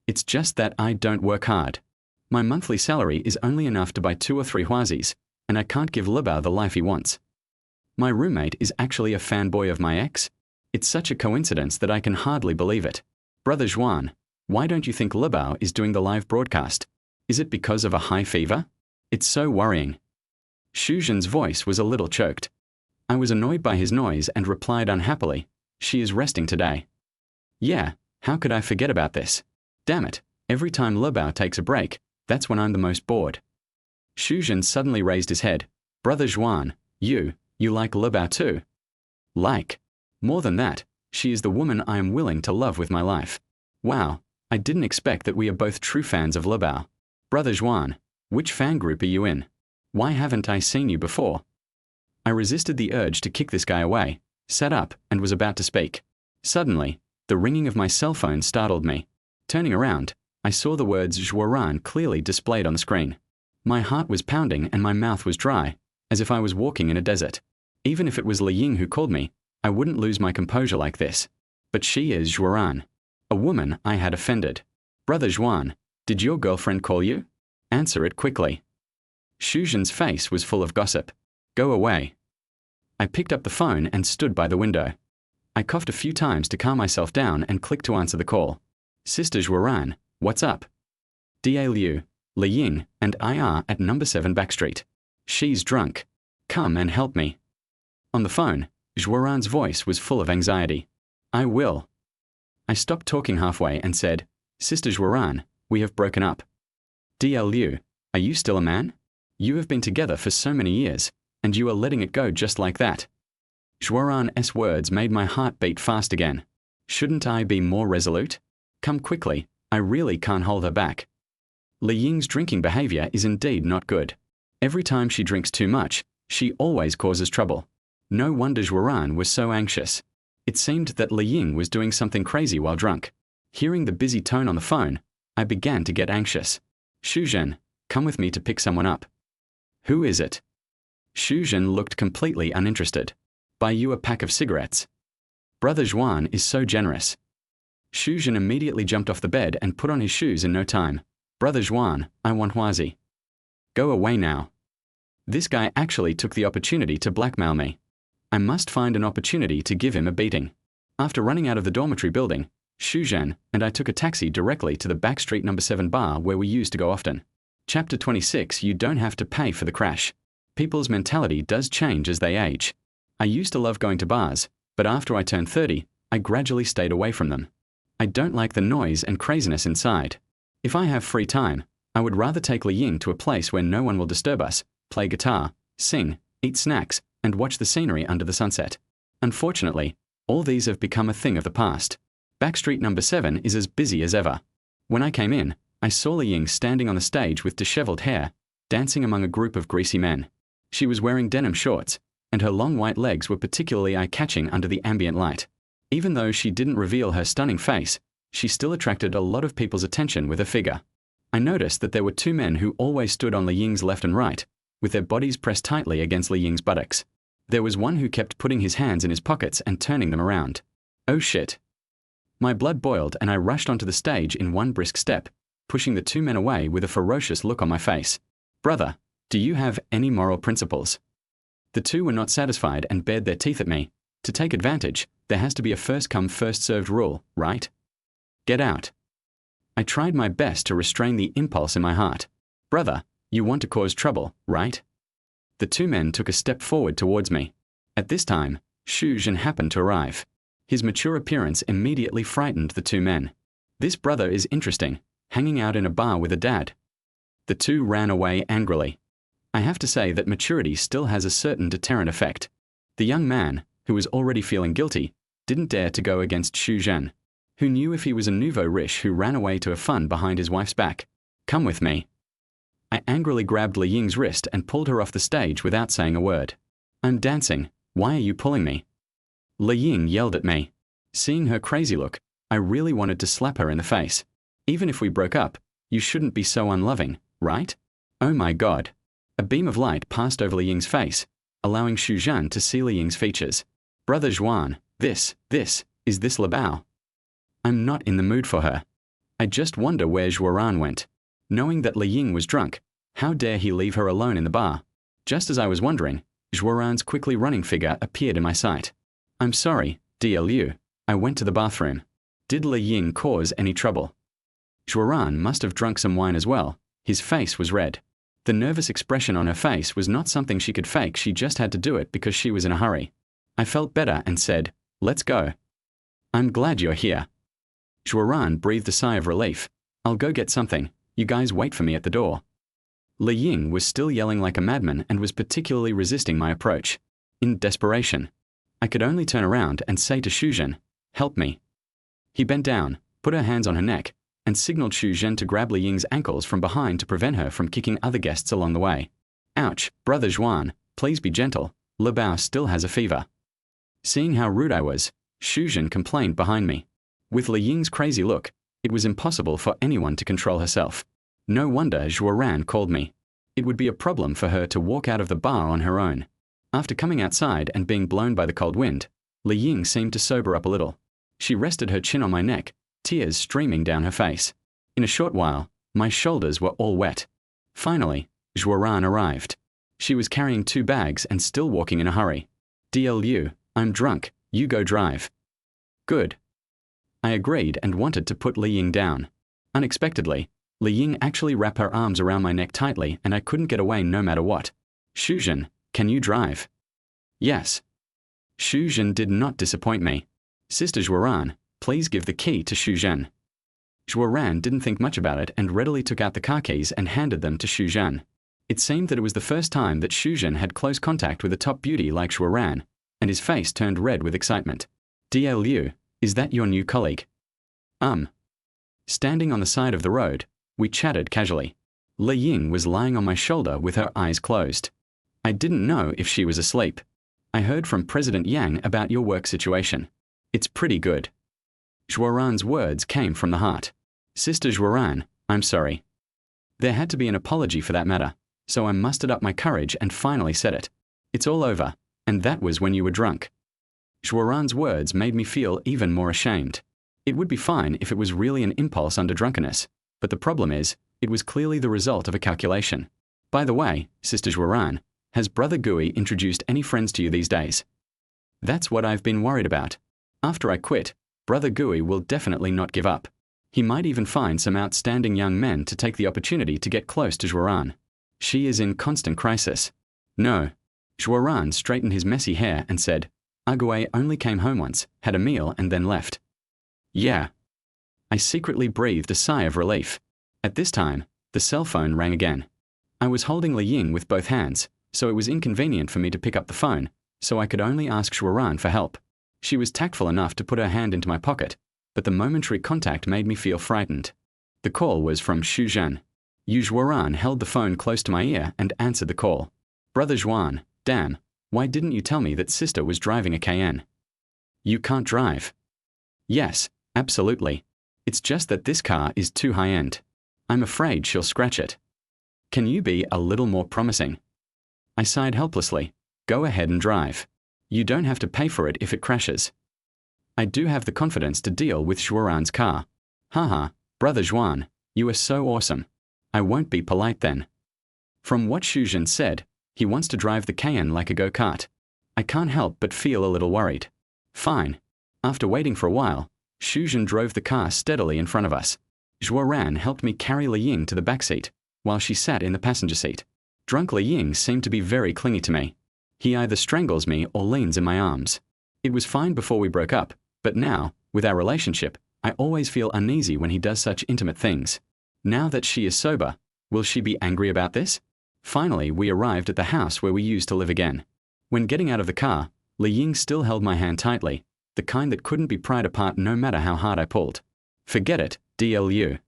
Speaker 1: It's just that I don't work hard. My monthly salary is only enough to buy 2 or 3 huazis, and I can't give Le Bao the life he wants. My roommate is actually a fanboy of my ex. It's such a coincidence that I can hardly believe it. Brother Zhuan, why don't you think Le Bao is doing the live broadcast? Is it because of a high fever? It's so worrying. Xu Zhan's voice was a little choked. I was annoyed by his noise and replied unhappily, she is resting today. Yeah, how could I forget about this? Damn it, every time Le Bao takes a break, that's when I'm the most bored. Xu Zhan suddenly raised his head. Brother Zhuan, you like Le Bao too? Like. More than that, she is the woman I am willing to love with my life. Wow, I didn't expect that we are both true fans of Le Bao. Brother Zhuan, which fan group are you in? Why haven't I seen you before? I resisted the urge to kick this guy away, sat up, and was about to speak. Suddenly, the ringing of my cell phone startled me. Turning around, I saw the words Zhuoran clearly displayed on the screen. My heart was pounding and my mouth was dry, as if I was walking in a desert. Even if it was Li Ying who called me, I wouldn't lose my composure like this. But she is Zhuoran, a woman I had offended. Brother Zhuan, did your girlfriend call you? Answer it quickly. Xu Zhan's face was full of gossip. Go away. I picked up the phone and stood by the window. I coughed a few times to calm myself down and clicked to answer the call. Sister Zhuoran, what's up? Da Liu, Li Ying, and I are at number 7 Backstreet. She's drunk. Come and help me. On the phone, Zhuoran's voice was full of anxiety. I will. I stopped talking halfway and said, Sister Zhuoran, we have broken up. Da Liu, are you still a man? You have been together for so many years, and you are letting it go just like that. Zhuoran's words made my heart beat fast again. Shouldn't I be more resolute? Come quickly, I really can't hold her back. Li Ying's drinking behavior is indeed not good. Every time she drinks too much, she always causes trouble. No wonder Zhuoran was so anxious. It seemed that Li Ying was doing something crazy while drunk. Hearing the busy tone on the phone, I began to get anxious. Xu Zhan, come with me to pick someone up. Who is it? Xu Zhan looked completely uninterested. Buy you a pack of cigarettes. Brother Zhuan is so generous. Xu Zhan immediately jumped off the bed and put on his shoes in no time. Brother Zhuan, I want huazi. Go away now. This guy actually took the opportunity to blackmail me. I must find an opportunity to give him a beating. After running out of the dormitory building, Xu Zhan and I took a taxi directly to the Backstreet number 7 bar where we used to go often. Chapter 26. You don't have to pay for the crash. People's mentality does change as they age. I used to love going to bars, but after I turned 30, I gradually stayed away from them. I don't like the noise and craziness inside. If I have free time, I would rather take Li Ying to a place where no one will disturb us, play guitar, sing, eat snacks, and watch the scenery under the sunset. Unfortunately, all these have become a thing of the past. Backstreet number 7 is as busy as ever. When I came in, I saw Li Ying standing on the stage with disheveled hair, dancing among a group of greasy men. She was wearing denim shorts, and her long white legs were particularly eye-catching under the ambient light. Even though she didn't reveal her stunning face, she still attracted a lot of people's attention with her figure. I noticed that there were two men who always stood on Li Ying's left and right, with their bodies pressed tightly against Li Ying's buttocks. There was one who kept putting his hands in his pockets and turning them around. Oh shit. My blood boiled and I rushed onto the stage in one brisk step, pushing the two men away with a ferocious look on my face. Brother, do you have any moral principles? The two were not satisfied and bared their teeth at me. To take advantage, there has to be a first-come, first-served rule, right? Get out. I tried my best to restrain the impulse in my heart. Brother, you want to cause trouble, right? The two men took a step forward towards me. At this time, Xu Zhen happened to arrive. His mature appearance immediately frightened the two men. This brother is interesting, hanging out in a bar with a dad. The two ran away angrily. I have to say that maturity still has a certain deterrent effect. The young man, who was already feeling guilty, didn't dare to go against Xu Zhen, who knew if he was a nouveau riche who ran away to have fun behind his wife's back. Come with me. I angrily grabbed Li Ying's wrist and pulled her off the stage without saying a word. I'm dancing. Why are you pulling me? Li Ying yelled at me. Seeing her crazy look, I really wanted to slap her in the face. Even if we broke up, you shouldn't be so unloving, right? Oh my God. A beam of light passed over Li Ying's face, allowing Xu Zhen to see Li Ying's features. Brother Zhuan, is this Labao? I'm not in the mood for her. I just wonder where Zhuan went. Knowing that Li Ying was drunk, how dare he leave her alone in the bar? Just as I was wondering, Zhuan's quickly running figure appeared in my sight. I'm sorry, DLU. I went to the bathroom. Did Li Ying cause any trouble? Zhuan must have drunk some wine as well. His face was red. The nervous expression on her face was not something she could fake. She just had to do it because she was in a hurry. I felt better and said, let's go. I'm glad you're here. Zhuan breathed a sigh of relief. I'll go get something. You guys wait for me at the door. Li Ying was still yelling like a madman and was particularly resisting my approach. In desperation, I could only turn around and say to Xu Zhen, help me. He bent down, put her hands on her neck, and signaled Xu Zhen to grab Li Ying's ankles from behind to prevent her from kicking other guests along the way. Ouch, Brother Zhuan, please be gentle. Labao still has a fever. Seeing how rude I was, Xu Zhen complained behind me. With Li Ying's crazy look, it was impossible for anyone to control herself. No wonder Zhuan called me. It would be a problem for her to walk out of the bar on her own. After coming outside and being blown by the cold wind, Li Ying seemed to sober up a little. She rested her chin on my neck, tears streaming down her face. In a short while, my shoulders were all wet. Finally, Zhuan arrived. She was carrying 2 bags and still walking in a hurry. DLU, I'm drunk, you go drive. Good. I agreed and wanted to put Li Ying down. Unexpectedly, Li Ying actually wrapped her arms around my neck tightly and I couldn't get away no matter what. Xu Zhen, can you drive? Yes. Xu Zhen did not disappoint me. Sister Zhuan, please give the key to Xu Zhen. Zhuan didn't think much about it and readily took out the car keys and handed them to Xu Zhen. It seemed that it was the first time that Xu Zhen had close contact with a top beauty like Zhuan, and his face turned red with excitement. DLU, is that your new colleague? Standing on the side of the road, we chatted casually. Li Ying was lying on my shoulder with her eyes closed. I didn't know if she was asleep. I heard from President Yang about your work situation. It's pretty good. Zhuan's words came from the heart. Sister Zhuan, I'm sorry. There had to be an apology for that matter, so I mustered up my courage and finally said it. It's all over, and that was when you were drunk. Zhuan's words made me feel even more ashamed. It would be fine if it was really an impulse under drunkenness, but the problem is, it was clearly the result of a calculation. By the way, Sister Zhuan, has Brother Gui introduced any friends to you these days? That's what I've been worried about. After I quit, Brother Gui will definitely not give up. He might even find some outstanding young men to take the opportunity to get close to Zhuan. She is in constant crisis. No. Zhuan straightened his messy hair and said, Agui only came home once, had a meal and then left. Yeah. I secretly breathed a sigh of relief. At this time, the cell phone rang again. I was holding Li Ying with both hands, so it was inconvenient for me to pick up the phone, so I could only ask Zhuan for help. She was tactful enough to put her hand into my pocket, but the momentary contact made me feel frightened. The call was from Xu Zhen. Yu Zhuaran held the phone close to my ear and answered the call. Brother Zhuan, damn, why didn't you tell me that sister was driving a Cayenne? You can't drive. Yes, absolutely. It's just that this car is too high-end. I'm afraid she'll scratch it. Can you be a little more promising? I sighed helplessly. Go ahead and drive. You don't have to pay for it if it crashes. I do have the confidence to deal with Zhuaran's car. Haha, Brother Zhuan, you are so awesome. I won't be polite then. From what Shuzhen said, he wants to drive the Cayenne like a go-kart. I can't help but feel a little worried. Fine. After waiting for a while, Shuzhen drove the car steadily in front of us. Zhuaran helped me carry Li Ying to the back seat, while she sat in the passenger seat. Drunk Li Ying seemed to be very clingy to me. He either strangles me or leans in my arms. It was fine before we broke up, but now, with our relationship, I always feel uneasy when he does such intimate things. Now that she is sober, will she be angry about this? Finally, we arrived at the house where we used to live again. When getting out of the car, Li Ying still held my hand tightly, the kind that couldn't be pried apart no matter how hard I pulled. Forget it, DLU.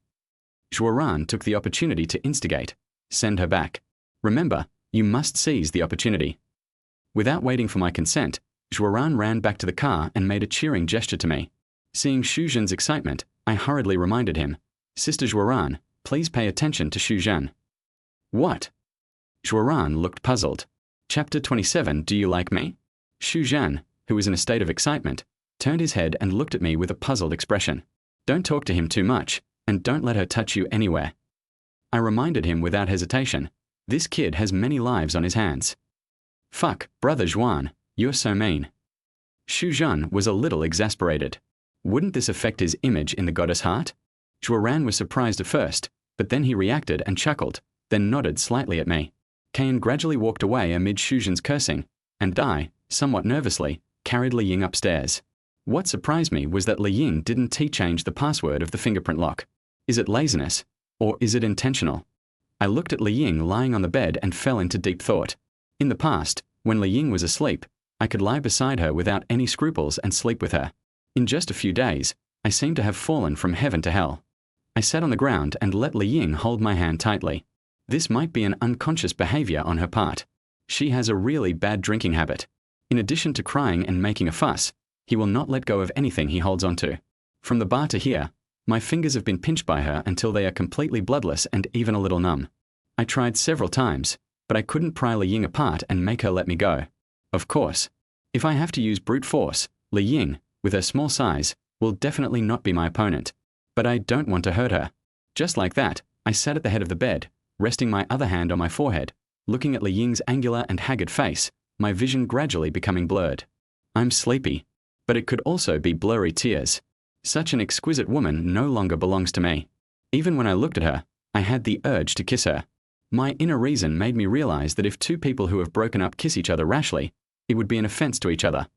Speaker 1: Zhuaran took the opportunity to instigate. Send her back. Remember, you must seize the opportunity. Without waiting for my consent, Zhuaran ran back to the car and made a cheering gesture to me. Seeing Shuzhen's excitement, I hurriedly reminded him, Sister Zhuaran, please pay attention to Shuzhen. What? Zhuaran looked puzzled. Chapter 27, Do you like me? Shuzhen, who was in a state of excitement, turned his head and looked at me with a puzzled expression. Don't talk to him too much, and don't let her touch you anywhere. I reminded him without hesitation, this kid has many lives on his hands. Fuck, Brother Zhuan, you're so mean. Shuzhen was a little exasperated. Wouldn't this affect his image in the goddess heart? Zhuaran was surprised at first, but then he reacted and chuckled, then nodded slightly at me. Cain gradually walked away amid Shuzhen's cursing, and I, somewhat nervously, carried Li Ying upstairs. What surprised me was that Li Ying didn't change the password of the fingerprint lock. Is it laziness? Or is it intentional? I looked at Li Ying lying on the bed and fell into deep thought. In the past, when Li Ying was asleep, I could lie beside her without any scruples and sleep with her. In just a few days, I seemed to have fallen from heaven to hell. I sat on the ground and let Li Ying hold my hand tightly. This might be an unconscious behavior on her part. She has a really bad drinking habit. In addition to crying and making a fuss, he will not let go of anything he holds onto. From the bar to here, my fingers have been pinched by her until they are completely bloodless and even a little numb. I tried several times, but I couldn't pry Li Ying apart and make her let me go. Of course, if I have to use brute force, Li Ying, with her small size, will definitely not be my opponent. But I don't want to hurt her. Just like that, I sat at the head of the bed, resting my other hand on my forehead, looking at Li Ying's angular and haggard face, my vision gradually becoming blurred. I'm sleepy, but it could also be blurry tears. Such an exquisite woman no longer belongs to me. Even when I looked at her, I had the urge to kiss her. My inner reason made me realize that if two people who have broken up kiss each other rashly, it would be an offense to each other.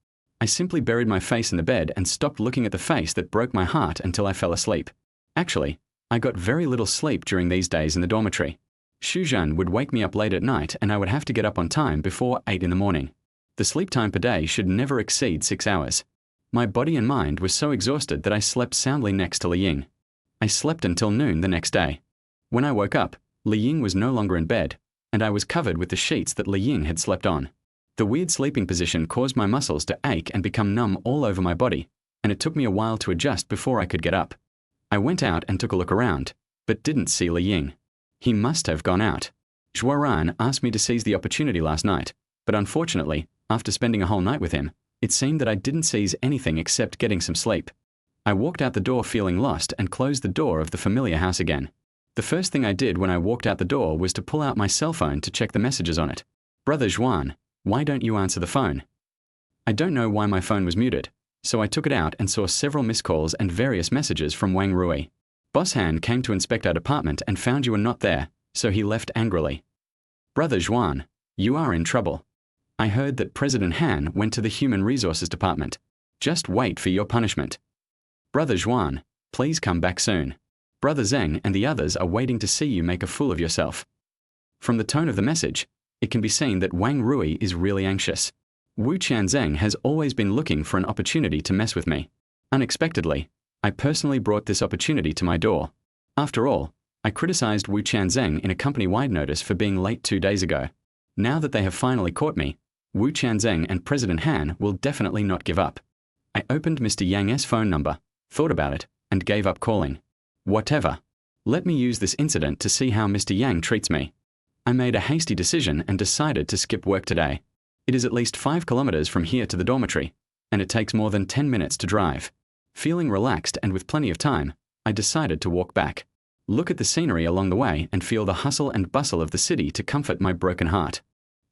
Speaker 1: I simply buried my face in the bed and stopped looking at the face that broke my heart until I fell asleep. Actually, I got very little sleep during these days in the dormitory. Shuzhen would wake me up late at night and I would have to get up on time before 8 in the morning. The sleep time per day should never exceed 6 hours. My body and mind were so exhausted that I slept soundly next to Li Ying. I slept until noon the next day. When I woke up, Li Ying was no longer in bed, and I was covered with the sheets that Li Ying had slept on. The weird sleeping position caused my muscles to ache and become numb all over my body, and it took me a while to adjust before I could get up. I went out and took a look around, but didn't see Li Ying. He must have gone out. Zhuaran asked me to seize the opportunity last night, but unfortunately, after spending a whole night with him, it seemed that I didn't seize anything except getting some sleep. I walked out the door feeling lost and closed the door of the familiar house again. The first thing I did when I walked out the door was to pull out my cell phone to check the messages on it. Brother Zhuan, why don't you answer the phone? I don't know why my phone was muted, so I took it out and saw several missed calls and various messages from Wang Rui. Boss Han came to inspect our department and found you were not there, so he left angrily. Brother Zhuan, you are in trouble. I heard that President Han went to the Human Resources Department. Just wait for your punishment. Brother Zhuan, please come back soon. Brother Zheng and the others are waiting to see you make a fool of yourself. From the tone of the message, it can be seen that Wang Rui is really anxious. Wu Qianzheng has always been looking for an opportunity to mess with me. Unexpectedly, I personally brought this opportunity to my door. After all, I criticized Wu Tianzheng in a company-wide notice for being late 2 days ago. Now that they have finally caught me, Wu Tianzheng and President Han will definitely not give up. I opened Mr. Yang's phone number, thought about it, and gave up calling. Whatever. Let me use this incident to see how Mr. Yang treats me. I made a hasty decision and decided to skip work today. It is at least 5 kilometers from here to the dormitory, and it takes more than 10 minutes to drive. Feeling relaxed and with plenty of time, I decided to walk back. Look at the scenery along the way and feel the hustle and bustle of the city to comfort my broken heart.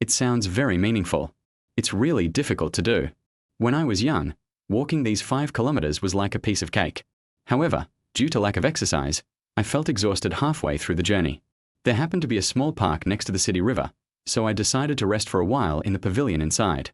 Speaker 1: It sounds very meaningful. It's really difficult to do. When I was young, walking these 5 kilometers was like a piece of cake. However, due to lack of exercise, I felt exhausted halfway through the journey. There happened to be a small park next to the city river, so I decided to rest for a while in the pavilion inside.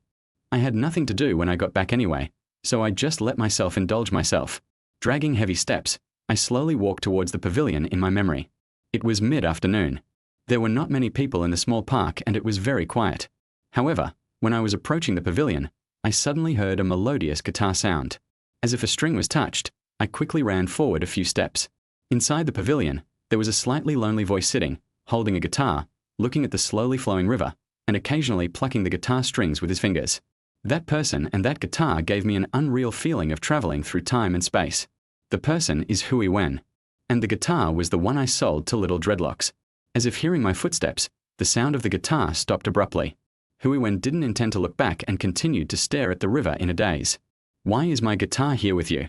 Speaker 1: I had nothing to do when I got back anyway, so I just let myself indulge myself. Dragging heavy steps, I slowly walked towards the pavilion in my memory. It was mid-afternoon. There were not many people in the small park and it was very quiet. However, when I was approaching the pavilion, I suddenly heard a melodious guitar sound. As if a string was touched, I quickly ran forward a few steps. Inside the pavilion, there was a slightly lonely voice sitting, holding a guitar, looking at the slowly flowing river, and occasionally plucking the guitar strings with his fingers. That person and that guitar gave me an unreal feeling of traveling through time and space. The person is Hui Wen, and the guitar was the one I sold to Little Dreadlocks. As if hearing my footsteps, the sound of the guitar stopped abruptly. Hui Wen didn't intend to look back and continued to stare at the river in a daze. "Why is my guitar here with you?"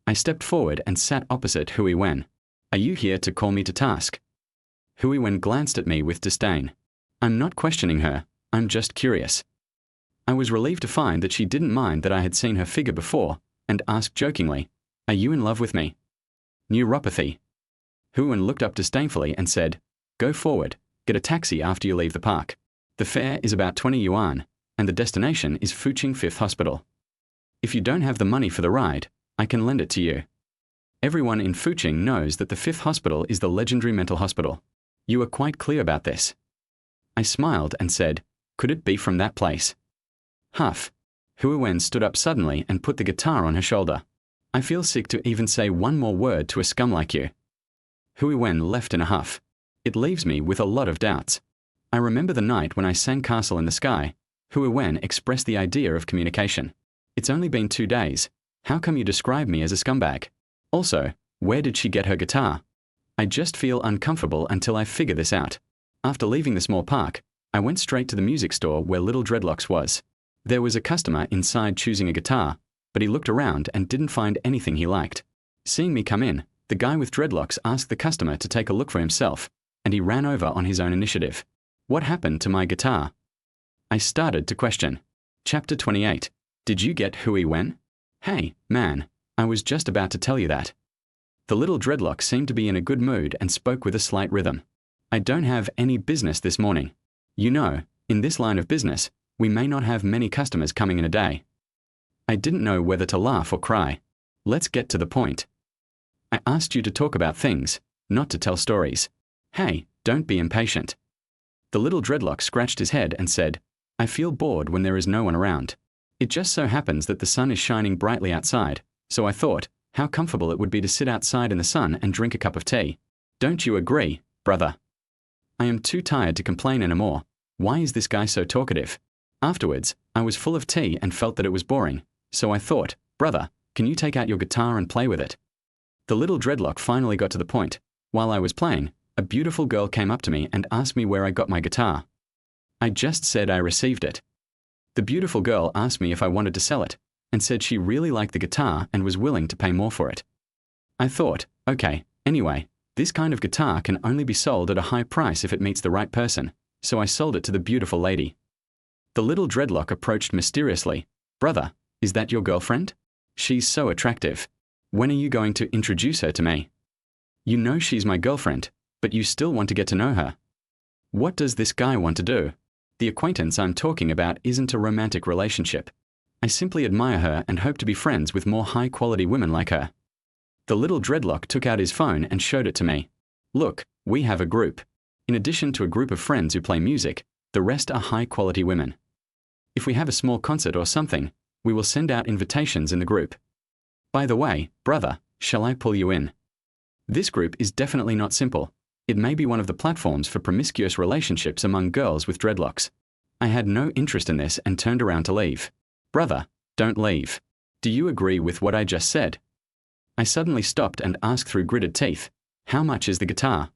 Speaker 1: I stepped forward and sat opposite Hui Wen. "Are you here to call me to task?" Hui Wen glanced at me with disdain. I'm not questioning her, I'm just curious. I was relieved to find that she didn't mind that I had seen her figure before, and asked jokingly, "Are you in love with me?" Neuropathy. Hui Wen looked up disdainfully and said, "Go forward, get a taxi after you leave the park. The fare is about 20 yuan, and the destination is Fuqing 5th Hospital. If you don't have the money for the ride, I can lend it to you. Everyone in Fuqing knows that the 5th Hospital is the legendary mental hospital. You are quite clear about this." I smiled and said, "Could it be from that place?" Huff. Hui Wen stood up suddenly and put the guitar on her shoulder. "I feel sick to even say one more word to a scum like you." Hui Wen left in a huff. It leaves me with a lot of doubts. I remember the night when I sang Castle in the Sky. Hui Wen expressed the idea of communication. It's only been 2 days. How come you describe me as a scumbag? Also, where did she get her guitar? I just feel uncomfortable until I figure this out. After leaving the small park, I went straight to the music store where Little Dreadlocks was. There was a customer inside choosing a guitar, but he looked around and didn't find anything he liked. Seeing me come in, the guy with dreadlocks asked the customer to take a look for himself, and he ran over on his own initiative. What happened to my guitar? I started to question. Chapter 28. Did you get Hui Wen? Hey, man, I was just about to tell you that. The Little Dreadlock seemed to be in a good mood and spoke with a slight rhythm. I don't have any business this morning. You know, in this line of business, we may not have many customers coming in a day. I didn't know whether to laugh or cry. Let's get to the point. I asked you to talk about things, not to tell stories. Hey, don't be impatient. The Little Dreadlock scratched his head and said, I feel bored when there is no one around. It just so happens that the sun is shining brightly outside, so I thought, how comfortable it would be to sit outside in the sun and drink a cup of tea. Don't you agree, brother? I am too tired to complain anymore. Why is this guy so talkative? Afterwards, I was full of tea and felt that it was boring, so I thought, brother, can you take out your guitar and play with it? The Little Dreadlock finally got to the point. While I was playing, a beautiful girl came up to me and asked me where I got my guitar. I just said I received it. The beautiful girl asked me if I wanted to sell it, and said she really liked the guitar and was willing to pay more for it. I thought, okay, anyway, this kind of guitar can only be sold at a high price if it meets the right person, so I sold it to the beautiful lady. The Little Dreadlock approached mysteriously. Brother, is that your girlfriend? She's so attractive. When are you going to introduce her to me? You know she's my girlfriend, but you still want to get to know her. What does this guy want to do? The acquaintance I'm talking about isn't a romantic relationship. I simply admire her and hope to be friends with more high-quality women like her. The Little Dreadlock took out his phone and showed it to me. Look, we have a group. In addition to a group of friends who play music, the rest are high-quality women. If we have a small concert or something, we will send out invitations in the group. By the way, brother, shall I pull you in? This group is definitely not simple. It may be one of the platforms for promiscuous relationships among girls with dreadlocks. I had no interest in this and turned around to leave. Brother, don't leave. Do you agree with what I just said? I suddenly stopped and asked through gritted teeth, how much is the guitar?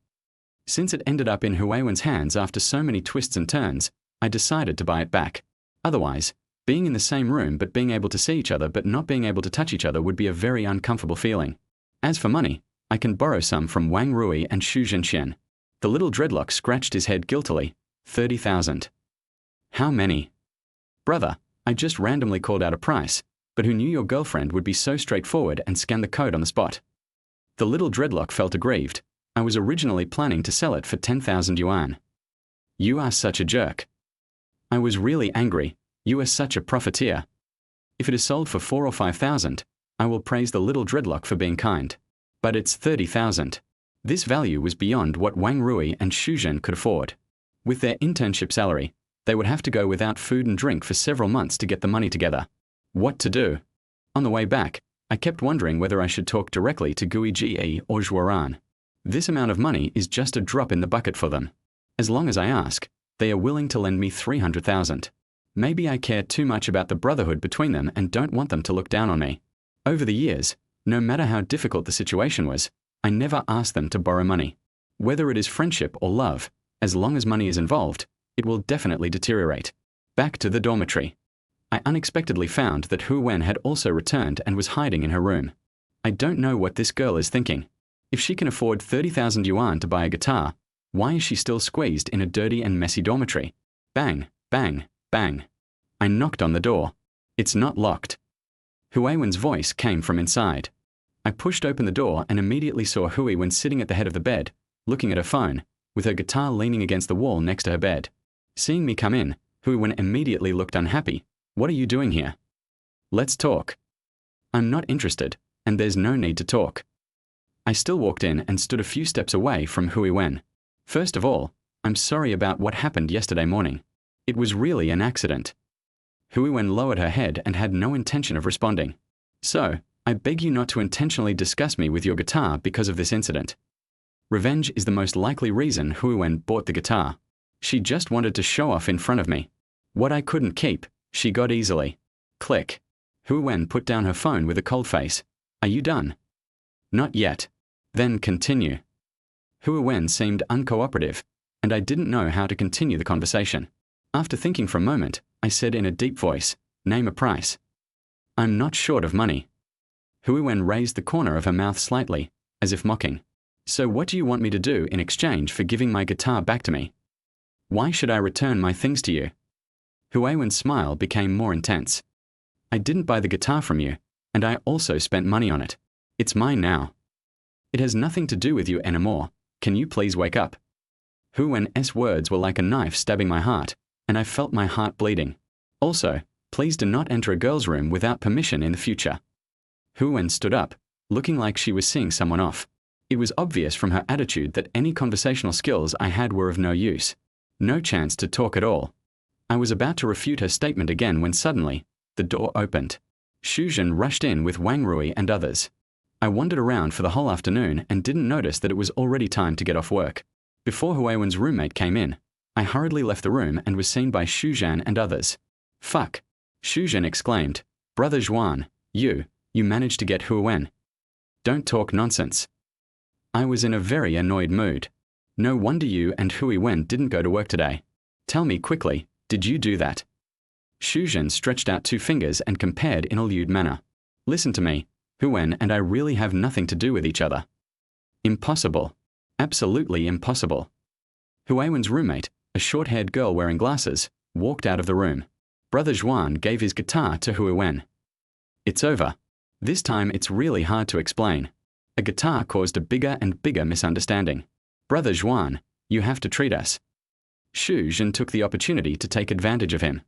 Speaker 1: Since it ended up in Huiwen's hands after so many twists and turns, I decided to buy it back. Otherwise, being in the same room but being able to see each other but not being able to touch each other would be a very uncomfortable feeling. As for money, I can borrow some from Wang Rui and Xu Zhenxian. The little dreadlock scratched his head guiltily. 30,000. How many? Brother, I just randomly called out a price, but who knew your girlfriend would be so straightforward and scan the code on the spot? The little dreadlock felt aggrieved. I was originally planning to sell it for 10,000 yuan. You are such a jerk. I was really angry. You are such a profiteer. If it is sold for 4 or 5,000, I will praise the little dreadlock for being kind. But it's 30,000. This value was beyond what Wang Rui and Xu Zhen could afford. With their internship salary, they would have to go without food and drink for several months to get the money together. What to do? On the way back, I kept wondering whether I should talk directly to Gui Ge or Zhuoran. This amount of money is just a drop in the bucket for them. As long as I ask, they are willing to lend me 300,000. Maybe I care too much about the brotherhood between them and don't want them to look down on me. Over the years, no matter how difficult the situation was, I never asked them to borrow money. Whether it is friendship or love, as long as money is involved, it will definitely deteriorate. Back to the dormitory. I unexpectedly found that Hu Wen had also returned and was hiding in her room. I don't know what this girl is thinking. If she can afford 30,000 yuan to buy a guitar, why is she still squeezed in a dirty and messy dormitory? Bang, bang, bang. I knocked on the door. It's not locked. Huiwen's voice came from inside. I pushed open the door and immediately saw Huiwen sitting at the head of the bed, looking at her phone, with her guitar leaning against the wall next to her bed. Seeing me come in, Huiwen immediately looked unhappy. What are you doing here? Let's talk. I'm not interested, and there's no need to talk. I still walked in and stood a few steps away from Huiwen. First of all, I'm sorry about what happened yesterday morning. It was really an accident. Huiwen lowered her head and had no intention of responding. So, I beg you not to intentionally disgust me with your guitar because of this incident. Revenge is the most likely reason Huiwen bought the guitar. She just wanted to show off in front of me. What I couldn't keep, she got easily. Click. Huiwen put down her phone with a cold face. Are you done? Not yet. Then continue. Huiwen seemed uncooperative, and I didn't know how to continue the conversation. After thinking for a moment, I said in a deep voice, name a price. I'm not short of money. Huiwen raised the corner of her mouth slightly, as if mocking. So what do you want me to do in exchange for giving my guitar back to me? Why should I return my things to you? Huiwen's smile became more intense. I didn't buy the guitar from you, and I also spent money on it. It's mine now. It has nothing to do with you anymore. Can you please wake up? Huiwen's words were like a knife stabbing my heart, and I felt my heart bleeding. Also, please do not enter a girl's room without permission in the future. Huiwen stood up, looking like she was seeing someone off. It was obvious from her attitude that any conversational skills I had were of no use. No chance to talk at all. I was about to refute her statement again when suddenly, the door opened. Xu Zhen rushed in with Wang Rui and others. I wandered around for the whole afternoon and didn't notice that it was already time to get off work. Before Huiwen's roommate came in, I hurriedly left the room and was seen by Xu Zhan and others. Fuck! Xu Zhen exclaimed. Brother Zhuan, you managed to get Huiwen. Don't talk nonsense. I was in a very annoyed mood. No wonder you and Huiwen didn't go to work today. Tell me quickly, did you do that? Xu Zhen stretched out 2 fingers and compared in a lewd manner. Listen to me, Huiwen and I really have nothing to do with each other. Impossible. Absolutely impossible. Huiwen's roommate, a short-haired girl wearing glasses, walked out of the room. Brother Zhuan gave his guitar to Huiwen. It's over. This time it's really hard to explain. A guitar caused a bigger and bigger misunderstanding. Brother Zhuan, you have to treat us. Xu Zhen took the opportunity to take advantage of him.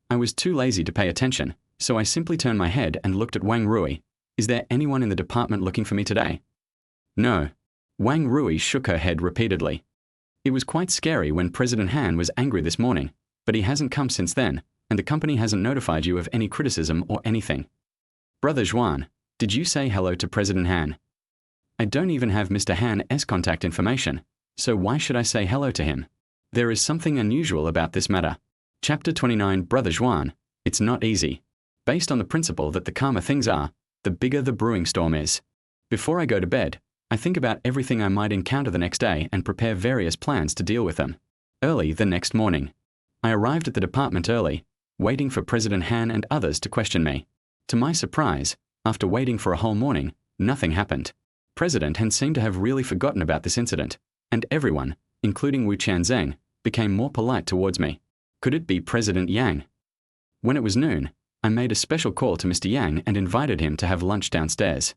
Speaker 1: I was too lazy to pay attention, so I simply turned my head and looked at Wang Rui. Is there anyone in the department looking for me today? No. Wang Rui shook her head repeatedly. It was quite scary when President Han was angry this morning, but he hasn't come since then, and the company hasn't notified you of any criticism or anything. Brother Zhuan, did you say hello to President Han? I don't even have Mr. Han's contact information, so why should I say hello to him? There is something unusual about this matter. Chapter 29 Brother Juan, it's not easy. Based on the principle that the calmer things are, the bigger the brewing storm is. Before I go to bed, I think about everything I might encounter the next day and prepare various plans to deal with them. Early the next morning, I arrived at the department early, waiting for President Han and others to question me. To my surprise, after waiting for a whole morning, nothing happened. President Han seemed to have really forgotten about this incident, and everyone, including Wu Qianzheng, became more polite towards me. Could it be President Yang? When it was noon, I made a special call to Mr. Yang and invited him to have lunch downstairs.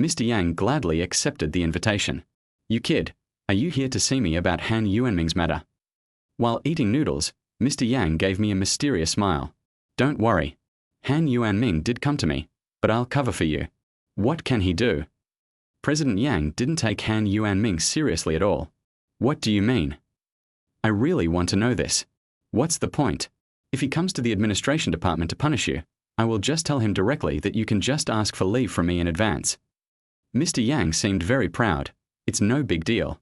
Speaker 1: Mr. Yang gladly accepted the invitation. You kid, are you here to see me about Han Yuanming's matter? While eating noodles, Mr. Yang gave me a mysterious smile. Don't worry. Han Yuanming did come to me, but I'll cover for you. What can he do? President Yang didn't take Han Yuanming seriously at all. What do you mean? I really want to know this. What's the point? If he comes to the administration department to punish you, I will just tell him directly that you can just ask for leave from me in advance. Mr. Yang seemed very proud. It's no big deal.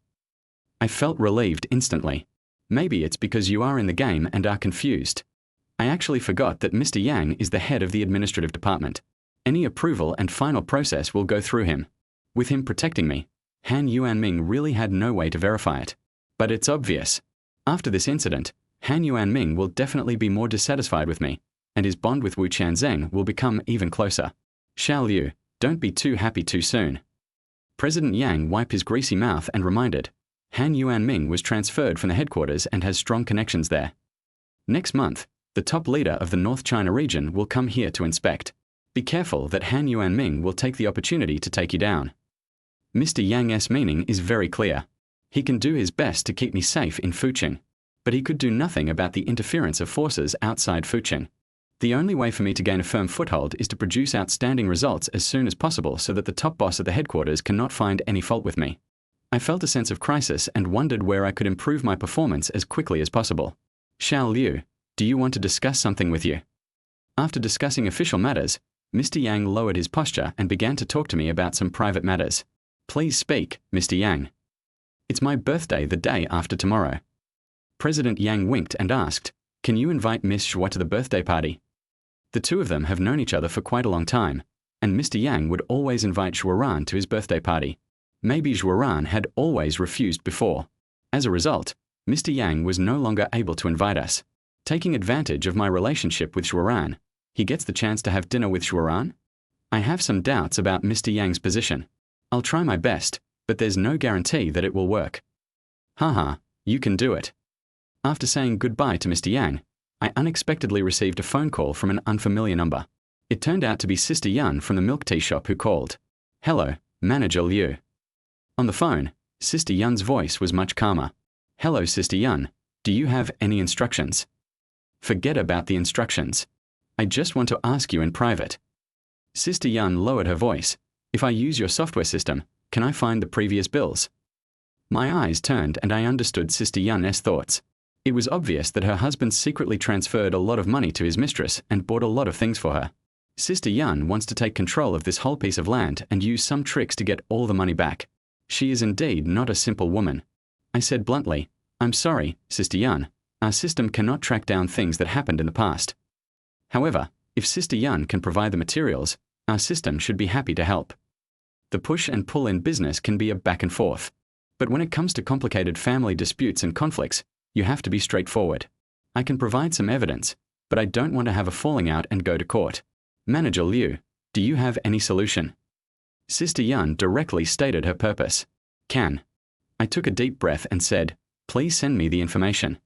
Speaker 1: I felt relieved instantly. Maybe it's because you are in the game and are confused. I actually forgot that Mr. Yang is the head of the administrative department. Any approval and final process will go through him. With him protecting me, Han Yuanming really had no way to verify it. But it's obvious. After this incident, Han Yuanming will definitely be more dissatisfied with me, and his bond with Wu Qianzheng will become even closer. Xiao Liu, don't be too happy too soon. President Yang wiped his greasy mouth and reminded, Han Yuanming was transferred from the headquarters and has strong connections there. Next month, the top leader of the North China region will come here to inspect. Be careful that Han Yuanming will take the opportunity to take you down. Mr. Yang's meaning is very clear. He can do his best to keep me safe in Fuqing, but he could do nothing about the interference of forces outside Fuqing. The only way for me to gain a firm foothold is to produce outstanding results as soon as possible so that the top boss of the headquarters cannot find any fault with me. I felt a sense of crisis and wondered where I could improve my performance as quickly as possible. Xiao Liu, do you want to discuss something with you? After discussing official matters, Mr. Yang lowered his posture and began to talk to me about some private matters. Please speak, Mr. Yang. It's my birthday the day after tomorrow. President Yang winked and asked, can you invite Miss Xue to the birthday party? The two of them have known each other for quite a long time, and Mr. Yang would always invite Xueran to his birthday party. Maybe Xueran had always refused before. As a result, Mr. Yang was no longer able to invite us. Taking advantage of my relationship with Xueran, he gets the chance to have dinner with Xueran? I have some doubts about Mr. Yang's position. I'll try my best, but there's no guarantee that it will work. Haha, you can do it. After saying goodbye to Mr. Yang, I unexpectedly received a phone call from an unfamiliar number. It turned out to be Sister Yan from the milk tea shop who called. Hello, Manager Liu. On the phone, Sister Yan's voice was much calmer. Hello, Sister Yan. Do you have any instructions? Forget about the instructions. I just want to ask you in private. Sister Yan lowered her voice. If I use your software system, can I find the previous bills? My eyes turned and I understood Sister Yan's thoughts. It was obvious that her husband secretly transferred a lot of money to his mistress and bought a lot of things for her. Sister Yan wants to take control of this whole piece of land and use some tricks to get all the money back. She is indeed not a simple woman. I said bluntly, I'm sorry, Sister Yan. Our system cannot track down things that happened in the past. However, if Sister Yan can provide the materials, our system should be happy to help. The push and pull in business can be a back and forth. But when it comes to complicated family disputes and conflicts, you have to be straightforward. I can provide some evidence, but I don't want to have a falling out and go to court. Manager Liu, do you have any solution? Sister Yan directly stated her purpose. Can. I took a deep breath and said, please send me the information.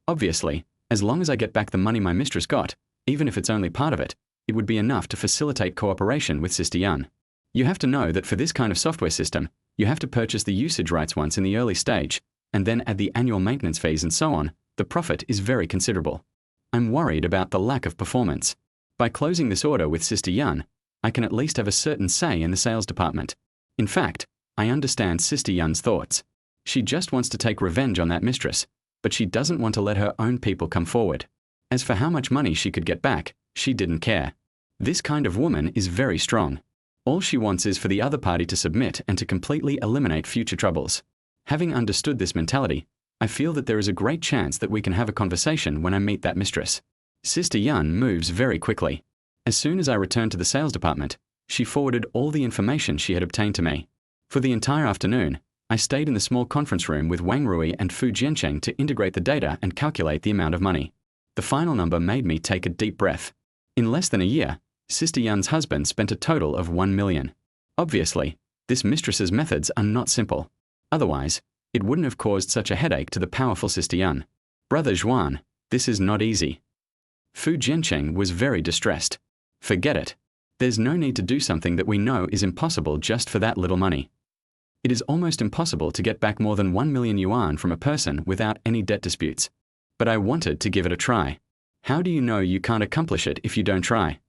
Speaker 1: Obviously, as long as I get back the money my mistress got, even if it's only part of it, it would be enough to facilitate cooperation with Sister Yan. You have to know that for this kind of software system, you have to purchase the usage rights once in the early stage, and then add the annual maintenance fees and so on. The profit is very considerable. I'm worried about the lack of performance. By closing this order with Sister Yan, I can at least have a certain say in the sales department. In fact, I understand Sister Yan's thoughts. She just wants to take revenge on that mistress, but she doesn't want to let her own people come forward. As for how much money she could get back, she didn't care. This kind of woman is very strong. All she wants is for the other party to submit and to completely eliminate future troubles. Having understood this mentality, I feel that there is a great chance that we can have a conversation when I meet that mistress. Sister Yun moves very quickly. As soon as I returned to the sales department, she forwarded all the information she had obtained to me. For the entire afternoon, I stayed in the small conference room with Wang Rui and Fu Jiancheng to integrate the data and calculate the amount of money. The final number made me take a deep breath. In less than a year, Sister Yun's husband spent a total of 1 million. Obviously, this mistress's methods are not simple. Otherwise, it wouldn't have caused such a headache to the powerful Sister Yun. Brother Zhuan, this is not easy. Fu Jiancheng was very distressed. Forget it. There's no need to do something that we know is impossible just for that little money. It is almost impossible to get back more than 1 million yuan from a person without any debt disputes. But I wanted to give it a try. How do you know you can't accomplish it if you don't try?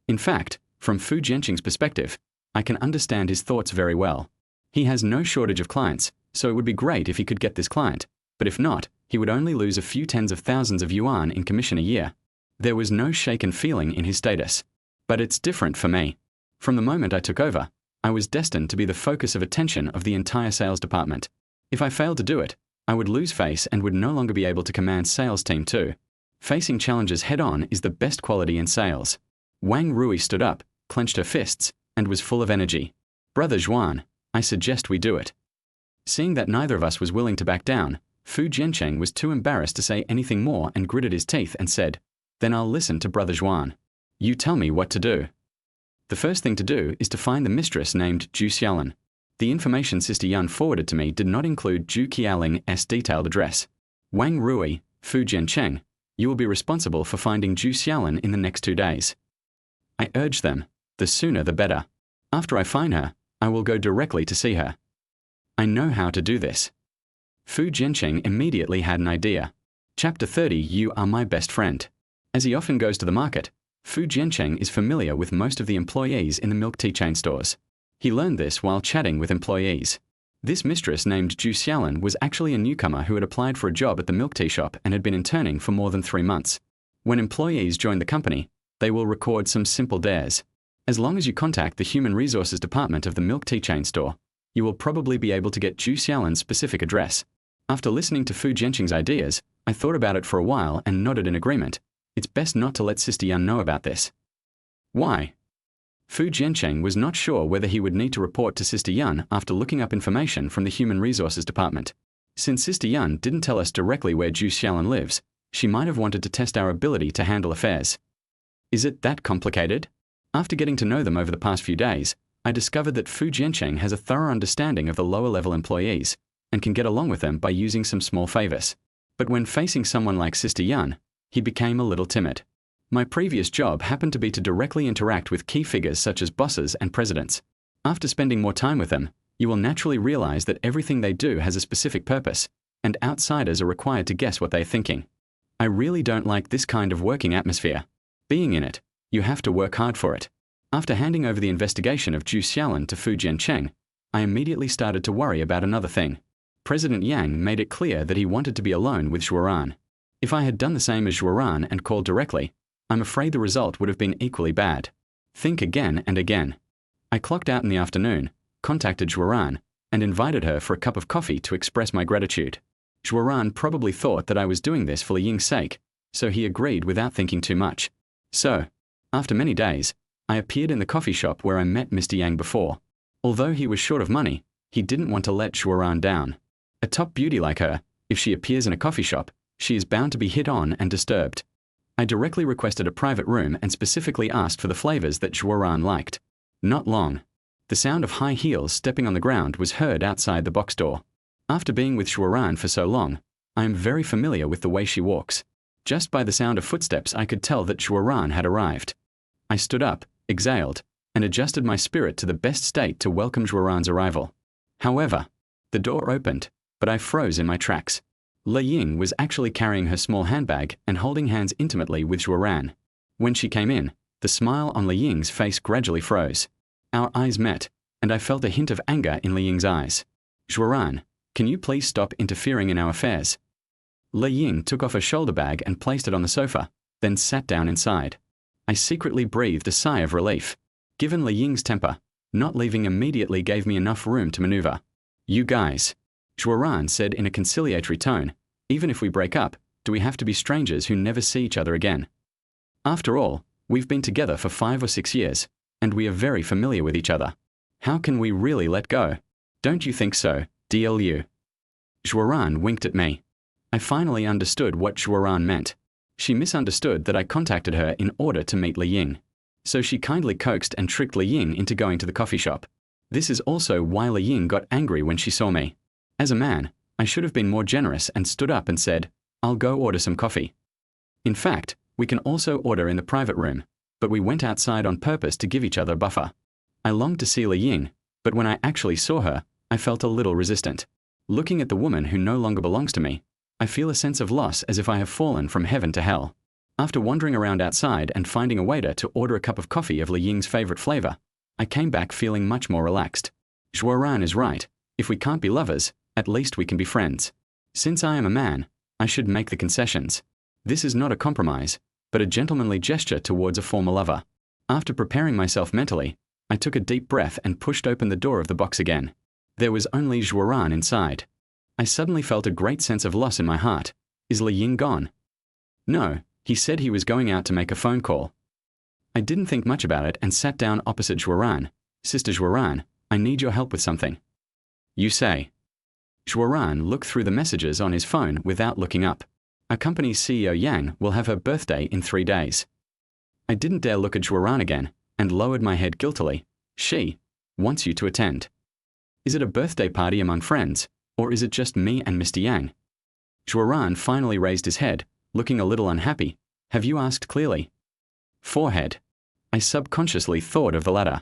Speaker 1: In fact, from Fu Jiancheng's perspective, I can understand his thoughts very well. He has no shortage of clients, so it would be great if he could get this client, but if not, he would only lose a few tens of thousands of yuan in commission a year. There was no shaken feeling in his status. But it's different for me. From the moment I took over, I was destined to be the focus of attention of the entire sales department. If I failed to do it, I would lose face and would no longer be able to command sales team too. Facing challenges head-on is the best quality in sales. Wang Rui stood up, clenched her fists, and was full of energy. Brother Zhuan, I suggest we do it. Seeing that neither of us was willing to back down, Fu Jiancheng was too embarrassed to say anything more and gritted his teeth and said, "Then I'll listen to Brother Zhuan. You tell me what to do." The first thing to do is to find the mistress named Zhu Xiaolin. The information Sister Yun forwarded to me did not include Zhu Qiaoling's detailed address. Wang Rui, Fu Jiancheng, you will be responsible for finding Zhu Xiaolin in the next 2 days. I urged them, the sooner the better. After I find her, I will go directly to see her. I know how to do this. Fu Jiancheng immediately had an idea. Chapter 30, You Are My Best Friend. As he often goes to the market, Fu Jiancheng is familiar with most of the employees in the milk tea chain stores. He learned this while chatting with employees. This mistress named Zhu Xiaolin was actually a newcomer who had applied for a job at the milk tea shop and had been interning for more than 3 months. When employees join the company, they will record some simple dares. As long as you contact the Human Resources Department of the milk tea chain store, you will probably be able to get Zhu Xiaolin's specific address. After listening to Fu Jiancheng's ideas, I thought about it for a while and nodded in agreement. It's best not to let Sister Yun know about this. Why? Fu Jiancheng was not sure whether he would need to report to Sister Yun after looking up information from the Human Resources Department. Since Sister Yun didn't tell us directly where Zhu Xiaolin lives, she might have wanted to test our ability to handle affairs. Is it that complicated? After getting to know them over the past few days, I discovered that Fu Jiancheng has a thorough understanding of the lower-level employees and can get along with them by using some small favors. But when facing someone like Sister Yun, he became a little timid. My previous job happened to be to directly interact with key figures such as bosses and presidents. After spending more time with them, you will naturally realize that everything they do has a specific purpose, and outsiders are required to guess what they're thinking. I really don't like this kind of working atmosphere. Being in it, you have to work hard for it. After handing over the investigation of Zhu Xiaolin to Fu Jiancheng, I immediately started to worry about another thing. President Yang made it clear that he wanted to be alone with Zhuoran. If I had done the same as Zhuoran and called directly, I'm afraid the result would have been equally bad. Think again and again. I clocked out in the afternoon, contacted Zhuoran, and invited her for a cup of coffee to express my gratitude. Zhuoran probably thought that I was doing this for Ying's sake, so he agreed without thinking too much. So, after many days, I appeared in the coffee shop where I met Mr. Yang before. Although he was short of money, he didn't want to let Zhuoran down. A top beauty like her, if she appears in a coffee shop, she is bound to be hit on and disturbed. I directly requested a private room and specifically asked for the flavors that Zhuoran liked. Not long. The sound of high heels stepping on the ground was heard outside the box door. After being with Zhuoran for so long, I am very familiar with the way she walks. Just by the sound of footsteps I could tell that Zhuoran had arrived. I stood up, exhaled, and adjusted my spirit to the best state to welcome Zhuoran's arrival. However, the door opened, but I froze in my tracks. Li Ying was actually carrying her small handbag and holding hands intimately with Zhuoran. When she came in, the smile on Li Ying's face gradually froze. Our eyes met, and I felt a hint of anger in Li Ying's eyes. Zhuoran, can you please stop interfering in our affairs? Li Ying took off her shoulder bag and placed it on the sofa, then sat down inside. I secretly breathed a sigh of relief. Given Li Ying's temper, Not leaving immediately gave me enough room to maneuver. You guys, Zhuoran said in a conciliatory tone, even if we break up, do we have to be strangers who never see each other again? After all, we've been together for 5 or 6 years, and we are very familiar with each other. How can we really let go? Don't you think so, DLU? Zhuoran winked at me. I finally understood what Zhuoran meant. She misunderstood that I contacted her in order to meet Li Ying. So she kindly coaxed and tricked Li Ying into going to the coffee shop. This is also why Li Ying got angry when she saw me. As a man, I should have been more generous and stood up and said, I'll go order some coffee. In fact, we can also order in the private room, but we went outside on purpose to give each other a buffer. I longed to see Li Ying, but when I actually saw her, I felt a little resistant. Looking at the woman who no longer belongs to me, I feel a sense of loss as if I have fallen from heaven to hell. After wandering around outside and finding a waiter to order a cup of coffee of Li Ying's favorite flavor, I came back feeling much more relaxed. Zhuoran is right. If we can't be lovers, at least we can be friends. Since I am a man, I should make the concessions. This is not a compromise, but a gentlemanly gesture towards a former lover. After preparing myself mentally, I took a deep breath and pushed open the door of the box again. There was only Zhuoran inside. I suddenly felt a great sense of loss in my heart. Is Li Ying gone? No, he said he was going out to make a phone call. I didn't think much about it and sat down opposite Zhuoran. Sister Zhuoran, I need your help with something. You say. Zhuoran looked through the messages on his phone without looking up. Our company's CEO Yang will have her birthday in 3 days. I didn't dare look at Zhuoran again and lowered my head guiltily. She wants you to attend. Is it a birthday party among friends, or is it just me and Mr. Yang? Zhuoran finally raised his head, looking a little unhappy. Have you asked clearly? Forehead. I subconsciously thought of the latter.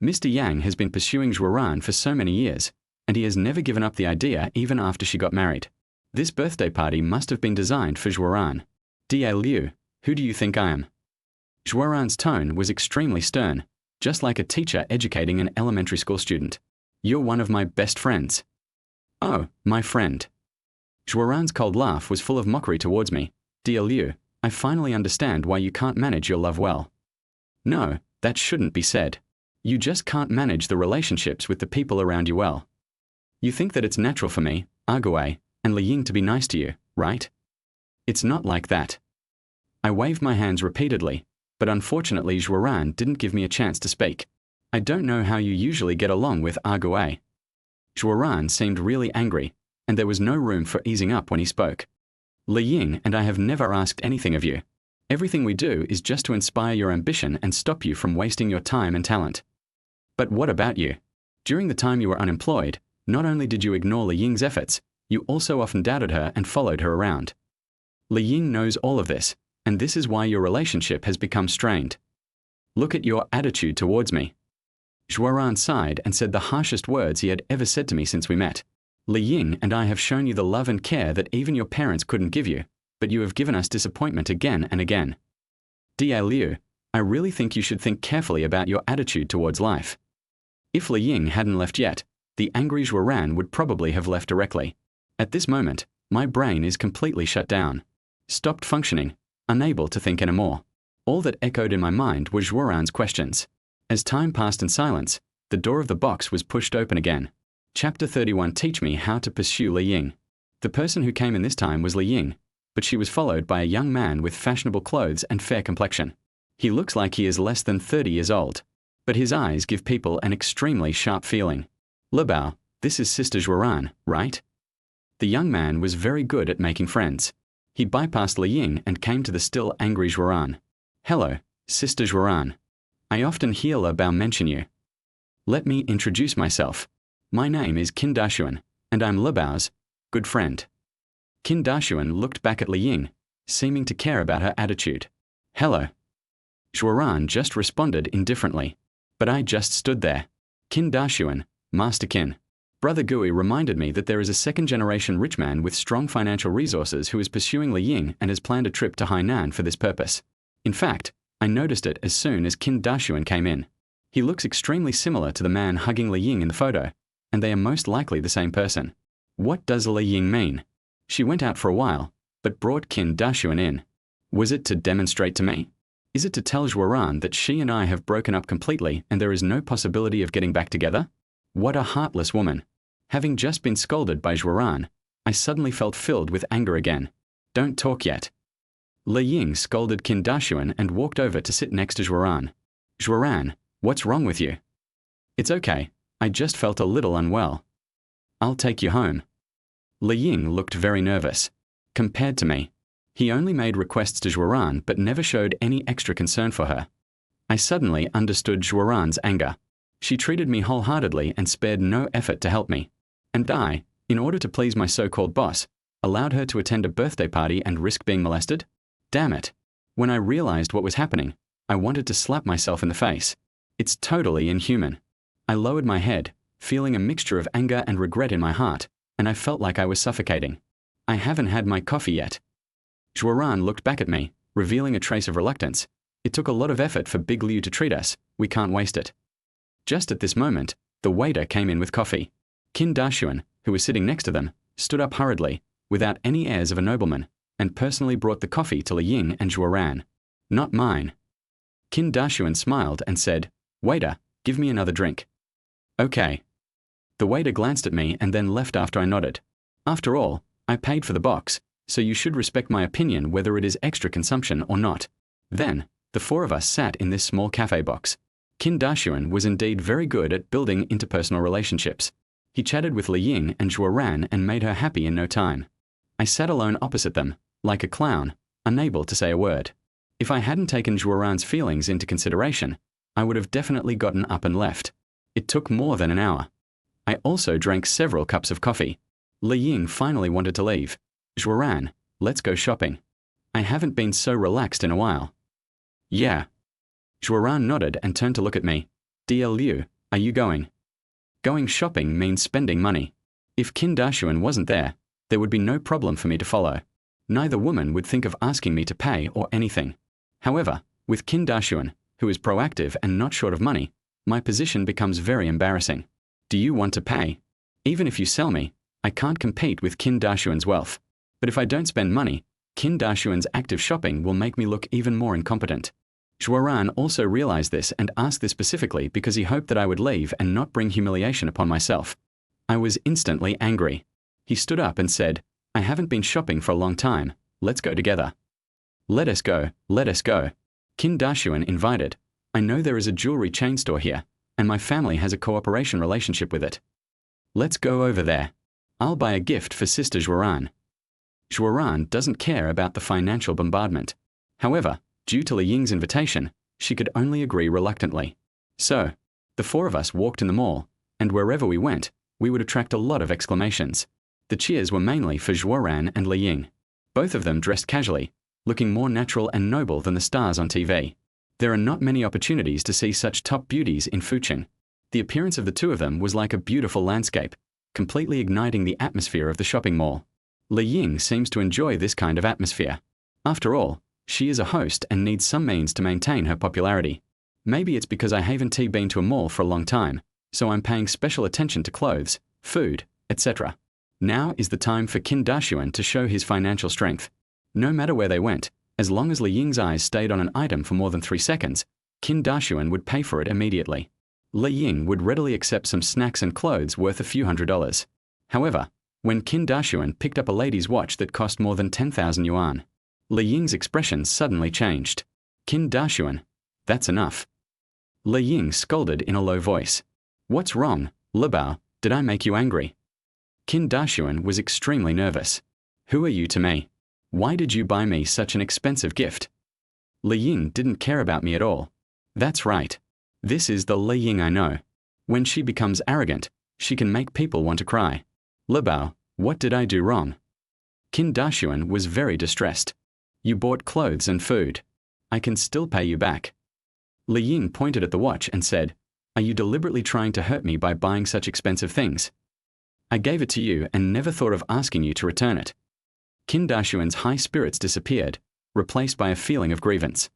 Speaker 1: Mr. Yang has been pursuing Zhuoran for so many years, and he has never given up the idea even after she got married. This birthday party must have been designed for Zhuoran. Da Liu, who do you think I am? Zhuoran's tone was extremely stern, just like a teacher educating an elementary school student. You're one of my best friends. Oh, my friend. Zhuoran's cold laugh was full of mockery towards me. Dear Liu, I finally understand why you can't manage your love well. No, that shouldn't be said. You just can't manage the relationships with the people around you well. You think that it's natural for me, Argue, and Li Ying to be nice to you, right? It's not like that. I waved my hands repeatedly, but unfortunately Zhuoran didn't give me a chance to speak. I don't know how you usually get along with Argue. Zhuoran seemed really angry, and there was no room for easing up when he spoke. Li Ying and I have never asked anything of you. Everything we do is just to inspire your ambition and stop you from wasting your time and talent. But what about you? During the time you were unemployed, not only did you ignore Li Ying's efforts, you also often doubted her and followed her around. Li Ying knows all of this, and this is why your relationship has become strained. Look at your attitude towards me. Zhuoran sighed and said the harshest words he had ever said to me since we met. Li Ying and I have shown you the love and care that even your parents couldn't give you, but you have given us disappointment again and again. Da Liu, I really think you should think carefully about your attitude towards life. If Li Ying hadn't left yet, the angry Zhuoran would probably have left directly. At this moment, my brain is completely shut down. Stopped functioning, unable to think anymore. All that echoed in my mind was Zhuoran's questions. As time passed in silence, the door of the box was pushed open again. Chapter 31 Teach me how to pursue Li Ying. The person who came in this time was Li Ying, but she was followed by a young man with fashionable clothes and fair complexion. He looks like he is less than 30 years old, but his eyes give people an extremely sharp feeling. Lebao, this is Sister Zhuoran, right? The young man was very good at making friends. He bypassed Li Ying and came to the still angry Zhuoran. Hello, Sister Zhuoran. I often hear Lebao mention you. Let me introduce myself. My name is Qin Dashuan, and I'm Lebao's good friend. Qin Dashuan looked back at Li Ying, seeming to care about her attitude. Hello. Zhuoran just responded indifferently, but I just stood there. Qin Dashuan, Master Qin. Brother Gui reminded me that there is a second-generation rich man with strong financial resources who is pursuing Li Ying and has planned a trip to Hainan for this purpose. In fact, I noticed it as soon as Qin Dashuan came in. He looks extremely similar to the man hugging Li Ying in the photo, and they are most likely the same person. What does Li Ying mean? She went out for a while, but brought Qin Dashuan in. Was it to demonstrate to me? Is it to tell Zhuaran that she and I have broken up completely and there is no possibility of getting back together? What a heartless woman. Having just been scolded by Zhuaran, I suddenly felt filled with anger again. Don't talk yet. Li Ying scolded Qin Dashuan and walked over to sit next to Zhuaran. Zhuaran, what's wrong with you? It's okay, I just felt a little unwell. I'll take you home. Li Ying looked very nervous. Compared to me, he only made requests to Zhuaran but never showed any extra concern for her. I suddenly understood Zhuaran's anger. She treated me wholeheartedly and spared no effort to help me. And I, in order to please my so-called boss, allowed her to attend a birthday party and risk being molested? Damn it. When I realized what was happening, I wanted to slap myself in the face. It's totally inhuman. I lowered my head, feeling a mixture of anger and regret in my heart, and I felt like I was suffocating. I haven't had my coffee yet. Zhuaran looked back at me, revealing a trace of reluctance. It took a lot of effort for Big Liu to treat us. We can't waste it. Just at this moment, the waiter came in with coffee. Qin Dashuan, who was sitting next to them, stood up hurriedly, without any airs of a nobleman, and personally brought the coffee to Li Ying and Zhuaran. Not mine. Qin Dashuan smiled and said, Waiter, give me another drink. Okay. The waiter glanced at me and then left after I nodded. After all, I paid for the box, so you should respect my opinion whether it is extra consumption or not. Then, the four of us sat in this small cafe box. Qin Dashuan was indeed very good at building interpersonal relationships. He chatted with Li Ying and Zhuaran and made her happy in no time. I sat alone opposite them, like a clown, unable to say a word. If I hadn't taken Zhuaran's feelings into consideration, I would have definitely gotten up and left. It took more than an hour. I also drank several cups of coffee. Li Ying finally wanted to leave. Zhuaran, let's go shopping. I haven't been so relaxed in a while. Yeah. Zhuaran nodded and turned to look at me. DL Liu, are you going? Going shopping means spending money. If Qin Dashuan wasn't there, there would be no problem for me to follow. Neither woman would think of asking me to pay or anything. However, with Qin Dashuan, who is proactive and not short of money, my position becomes very embarrassing. Do you want to pay? Even if you sell me, I can't compete with Qin Dashuan's wealth. But if I don't spend money, Qin Dashuan's active shopping will make me look even more incompetent. Zhuaran also realized this and asked this specifically because he hoped that I would leave and not bring humiliation upon myself. I was instantly angry. He stood up and said, I haven't been shopping for a long time. Let's go together. Let us go, let us go. Qin Dashuan invited. I know there is a jewelry chain store here, and my family has a cooperation relationship with it. Let's go over there. I'll buy a gift for Sister Zhuaran. Zhuaran doesn't care about the financial bombardment. However, due to Li Ying's invitation, she could only agree reluctantly. So, the four of us walked in the mall, and wherever we went, we would attract a lot of exclamations. The cheers were mainly for Zhuaran and Li Ying. Both of them dressed casually, looking more natural and noble than the stars on TV. There are not many opportunities to see such top beauties in Fucheng. The appearance of the two of them was like a beautiful landscape, completely igniting the atmosphere of the shopping mall. Li Ying seems to enjoy this kind of atmosphere. After all, she is a host and needs some means to maintain her popularity. Maybe it's because I haven't been to a mall for a long time, so I'm paying special attention to clothes, food, etc. Now is the time for Qin Dashuan to show his financial strength. No matter where they went, as long as Li Ying's eyes stayed on an item for more than 3 seconds, Qin Dashuan would pay for it immediately. Li Ying would readily accept some snacks and clothes worth a few $100s. However, when Qin Dashuan picked up a lady's watch that cost more than 10,000 yuan, Li Ying's expression suddenly changed. Qin Dashuan, that's enough. Li Ying scolded in a low voice. What's wrong, Li Bao, did I make you angry? Qin Dashuan was extremely nervous. Who are you to me? Why did you buy me such an expensive gift? Li Ying didn't care about me at all. That's right. This is the Li Ying I know. When she becomes arrogant, she can make people want to cry. Li Bao, what did I do wrong? Qin Dashuan was very distressed. You bought clothes and food. I can still pay you back. Li Ying pointed at the watch and said, Are you deliberately trying to hurt me by buying such expensive things? I gave it to you and never thought of asking you to return it. Qin Dashuan's high spirits disappeared, replaced by a feeling of grievance.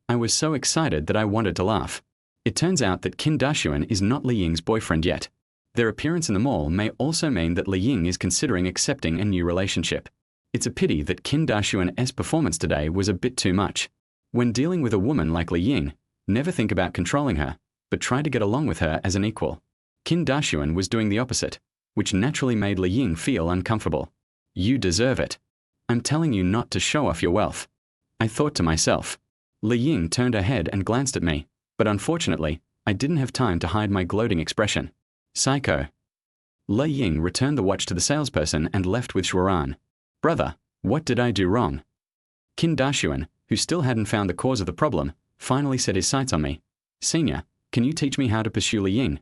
Speaker 1: I was so excited that I wanted to laugh. It turns out that Qin Dashuan is not Li Ying's boyfriend yet. Their appearance in the mall may also mean that Li Ying is considering accepting a new relationship. It's a pity that Qin Dashuan's performance today was a bit too much. When dealing with a woman like Li Ying, never think about controlling her, but try to get along with her as an equal. Qin Dashuan was doing the opposite, which naturally made Li Ying feel uncomfortable. You deserve it. I'm telling you not to show off your wealth. I thought to myself. Li Ying turned her head and glanced at me, but unfortunately, I didn't have time to hide my gloating expression. Psycho. Li Ying returned the watch to the salesperson and left with Xuran. Brother, what did I do wrong? Qin Dashuan, who still hadn't found the cause of the problem, finally set his sights on me. Senior, can you teach me how to pursue Li Ying?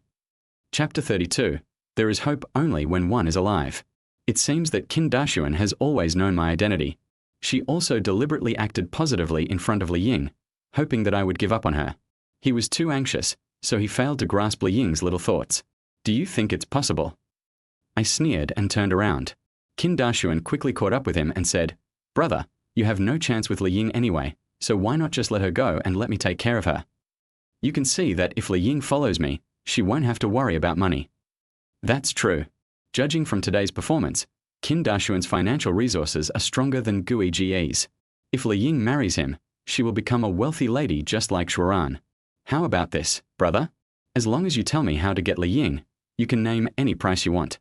Speaker 1: Chapter 32. There is hope only when one is alive. It seems that Qin Dashuan has always known my identity. She also deliberately acted positively in front of Li Ying, hoping that I would give up on her. He was too anxious, so he failed to grasp Li Ying's little thoughts. Do you think it's possible? I sneered and turned around. Qin Dashuan quickly caught up with him and said, Brother, you have no chance with Li Ying anyway, so why not just let her go and let me take care of her? You can see that if Li Ying follows me, she won't have to worry about money. That's true. Judging from today's performance, Qin Dashuan's financial resources are stronger than Gui Jie's. If Li Ying marries him, she will become a wealthy lady just like Xuran. How about this, brother? As long as you tell me how to get Li Ying, you can name any price you want.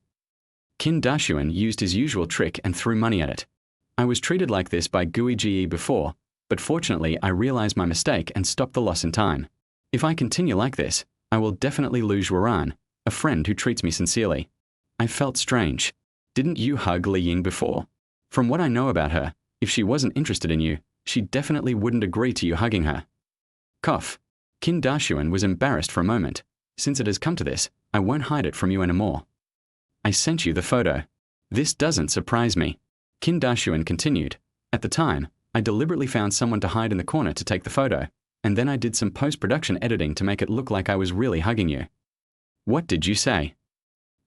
Speaker 1: Qin Dashuan used his usual trick and threw money at it. I was treated like this by Gui Jie before, but fortunately I realized my mistake and stopped the loss in time. If I continue like this, I will definitely lose Xuran, a friend who treats me sincerely. I felt strange. Didn't you hug Li Ying before? From what I know about her, if she wasn't interested in you, she definitely wouldn't agree to you hugging her. Cough. Qin Dashuan was embarrassed for a moment. Since it has come to this, I won't hide it from you anymore. I sent you the photo. This doesn't surprise me. Qin Dashuan continued. At the time, I deliberately found someone to hide in the corner to take the photo, and then I did some post-production editing to make it look like I was really hugging you. What did you say?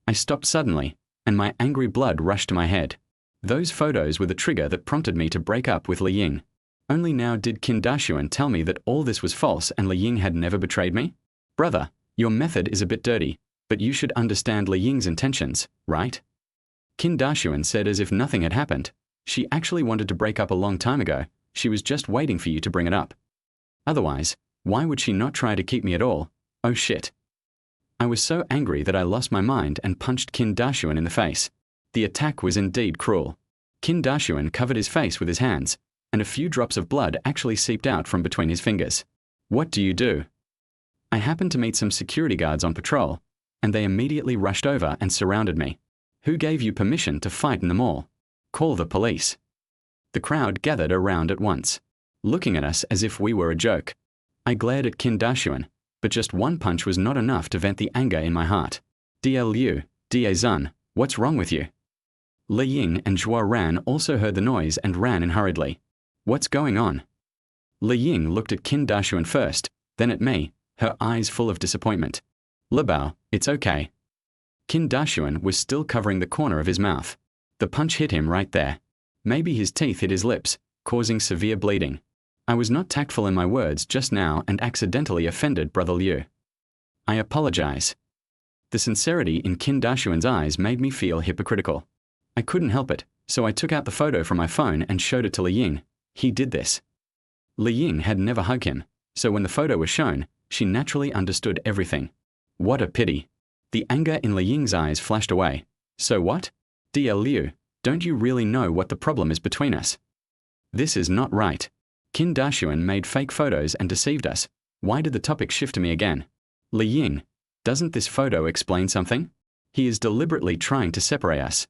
Speaker 1: I stopped suddenly, and my angry blood rushed to my head. Those photos were the trigger that prompted me to break up with Li Ying. Only now did Qin Dashuan tell me that all this was false and Li Ying had never betrayed me? Brother, your method is a bit dirty, but you should understand Li Ying's intentions, right? Qin Dashuan said as if nothing had happened. She actually wanted to break up a long time ago. She was just waiting for you to bring it up. Otherwise, why would she not try to keep me at all? Oh shit. I was so angry that I lost my mind and punched Qin Dashuan in the face. The attack was indeed cruel. Qin Dashuan covered his face with his hands, and a few drops of blood actually seeped out from between his fingers. What do you do? I happened to meet some security guards on patrol, and they immediately rushed over and surrounded me. Who gave you permission to fight in the mall? Call the police. The crowd gathered around at once, looking at us as if we were a joke. I glared at Qin Dashuan, but just one punch was not enough to vent the anger in my heart. DL Liu, Da Zun, what's wrong with you? Li Ying and Zhuo Ran also heard the noise and ran in hurriedly. What's going on? Li Ying looked at Qin Dashuan first, then at me, her eyes full of disappointment. Li Bao, it's okay. Qin Dashuan was still covering the corner of his mouth. The punch hit him right there. Maybe his teeth hit his lips, causing severe bleeding. I was not tactful in my words just now and accidentally offended Brother Liu. I apologize. The sincerity in Qin Dashuan's eyes made me feel hypocritical. I couldn't help it, so I took out the photo from my phone and showed it to Li Ying. He did this. Li Ying had never hugged him, so when the photo was shown, she naturally understood everything. What a pity. The anger in Li Ying's eyes flashed away. So what? DL Liu, don't you really know what the problem is between us? This is not right. Qin Dashuan made fake photos and deceived us. Why did the topic shift to me again? Li Ying, doesn't this photo explain something? He is deliberately trying to separate us.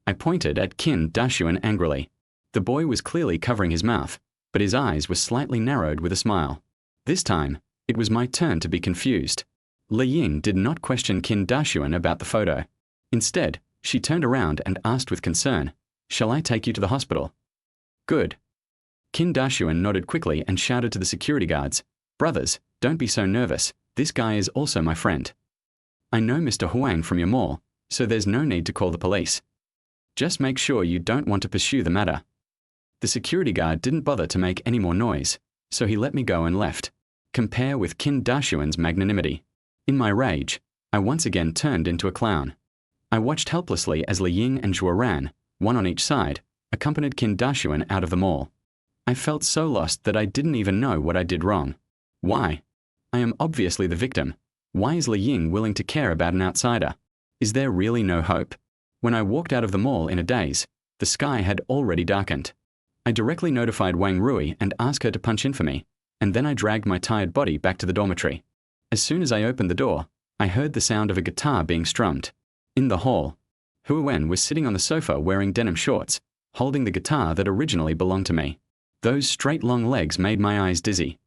Speaker 1: I pointed at Qin Dashuan angrily. The boy was clearly covering his mouth, but his eyes were slightly narrowed with a smile. This time, it was my turn to be confused. Li Ying did not question Qin Dashuan about the photo. Instead, she turned around and asked with concern, "Shall I take you to the hospital?" Good. Qin Dashuan nodded quickly and shouted to the security guards, "Brothers, don't be so nervous. This guy is also my friend. I know Mr. Huang from your mall, so there's no need to call the police. Just make sure you don't want to pursue the matter." The security guard didn't bother to make any more noise, so he let me go and left. Compare with Qin Dashuan's magnanimity. In my rage, I once again turned into a clown. I watched helplessly as Li Ying and Zhuo Ran, one on each side, accompanied Qin Dashuan out of the mall. I felt so lost that I didn't even know what I did wrong. Why? I am obviously the victim. Why is Li Ying willing to care about an outsider? Is there really no hope? When I walked out of the mall in a daze, the sky had already darkened. I directly notified Wang Rui and asked her to punch in for me, and then I dragged my tired body back to the dormitory. As soon as I opened the door, I heard the sound of a guitar being strummed. In the hall, Hui Wen was sitting on the sofa wearing denim shorts, holding the guitar that originally belonged to me. Those straight long legs made my eyes dizzy.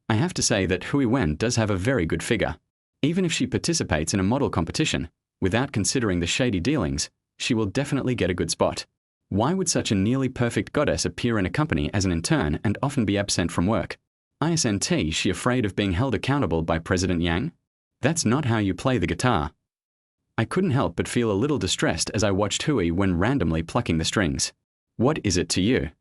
Speaker 1: I have to say that Hui Wen does have a very good figure. Even if she participates in a model competition, without considering the shady dealings, she will definitely get a good spot. Why would such a nearly perfect goddess appear in a company as an intern and often be absent from work? Isn't she afraid of being held accountable by President Yang? That's not how you play the guitar. I couldn't help but feel a little distressed as I watched Hui Wen randomly plucking the strings. What is it to you?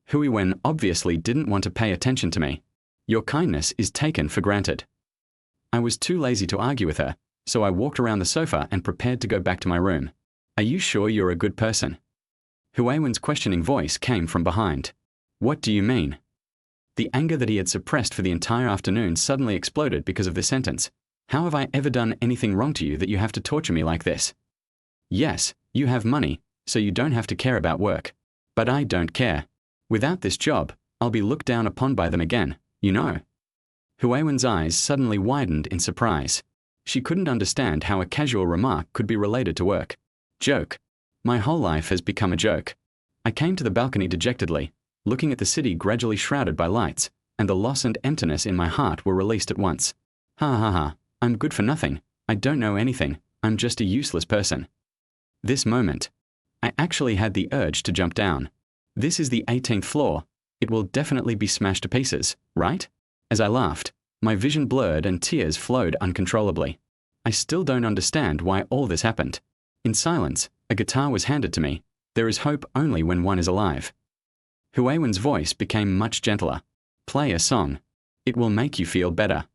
Speaker 1: Hui Wen obviously didn't want to pay attention to me. Your kindness is taken for granted. I was too lazy to argue with her, so I walked around the sofa and prepared to go back to my room. Are you sure you're a good person? Hui Wen's questioning voice came from behind. What do you mean? The anger that he had suppressed for the entire afternoon suddenly exploded because of this sentence. How have I ever done anything wrong to you that you have to torture me like this? Yes, you have money, so you don't have to care about work. But I don't care. Without this job, I'll be looked down upon by them again, you know. Hui Wen's eyes suddenly widened in surprise. She couldn't understand how a casual remark could be related to work. Joke. My whole life has become a joke. I came to the balcony dejectedly, looking at the city gradually shrouded by lights, and the loss and emptiness in my heart were released at once. Ha ha ha, I'm good for nothing. I don't know anything. I'm just a useless person. This moment, I actually had the urge to jump down. This is the 18th floor. It will definitely be smashed to pieces, right? As I laughed, my vision blurred and tears flowed uncontrollably. I still don't understand why all this happened. In silence, a guitar was handed to me. There is hope only when one is alive. Hui Wen's voice became much gentler. Play a song. It will make you feel better.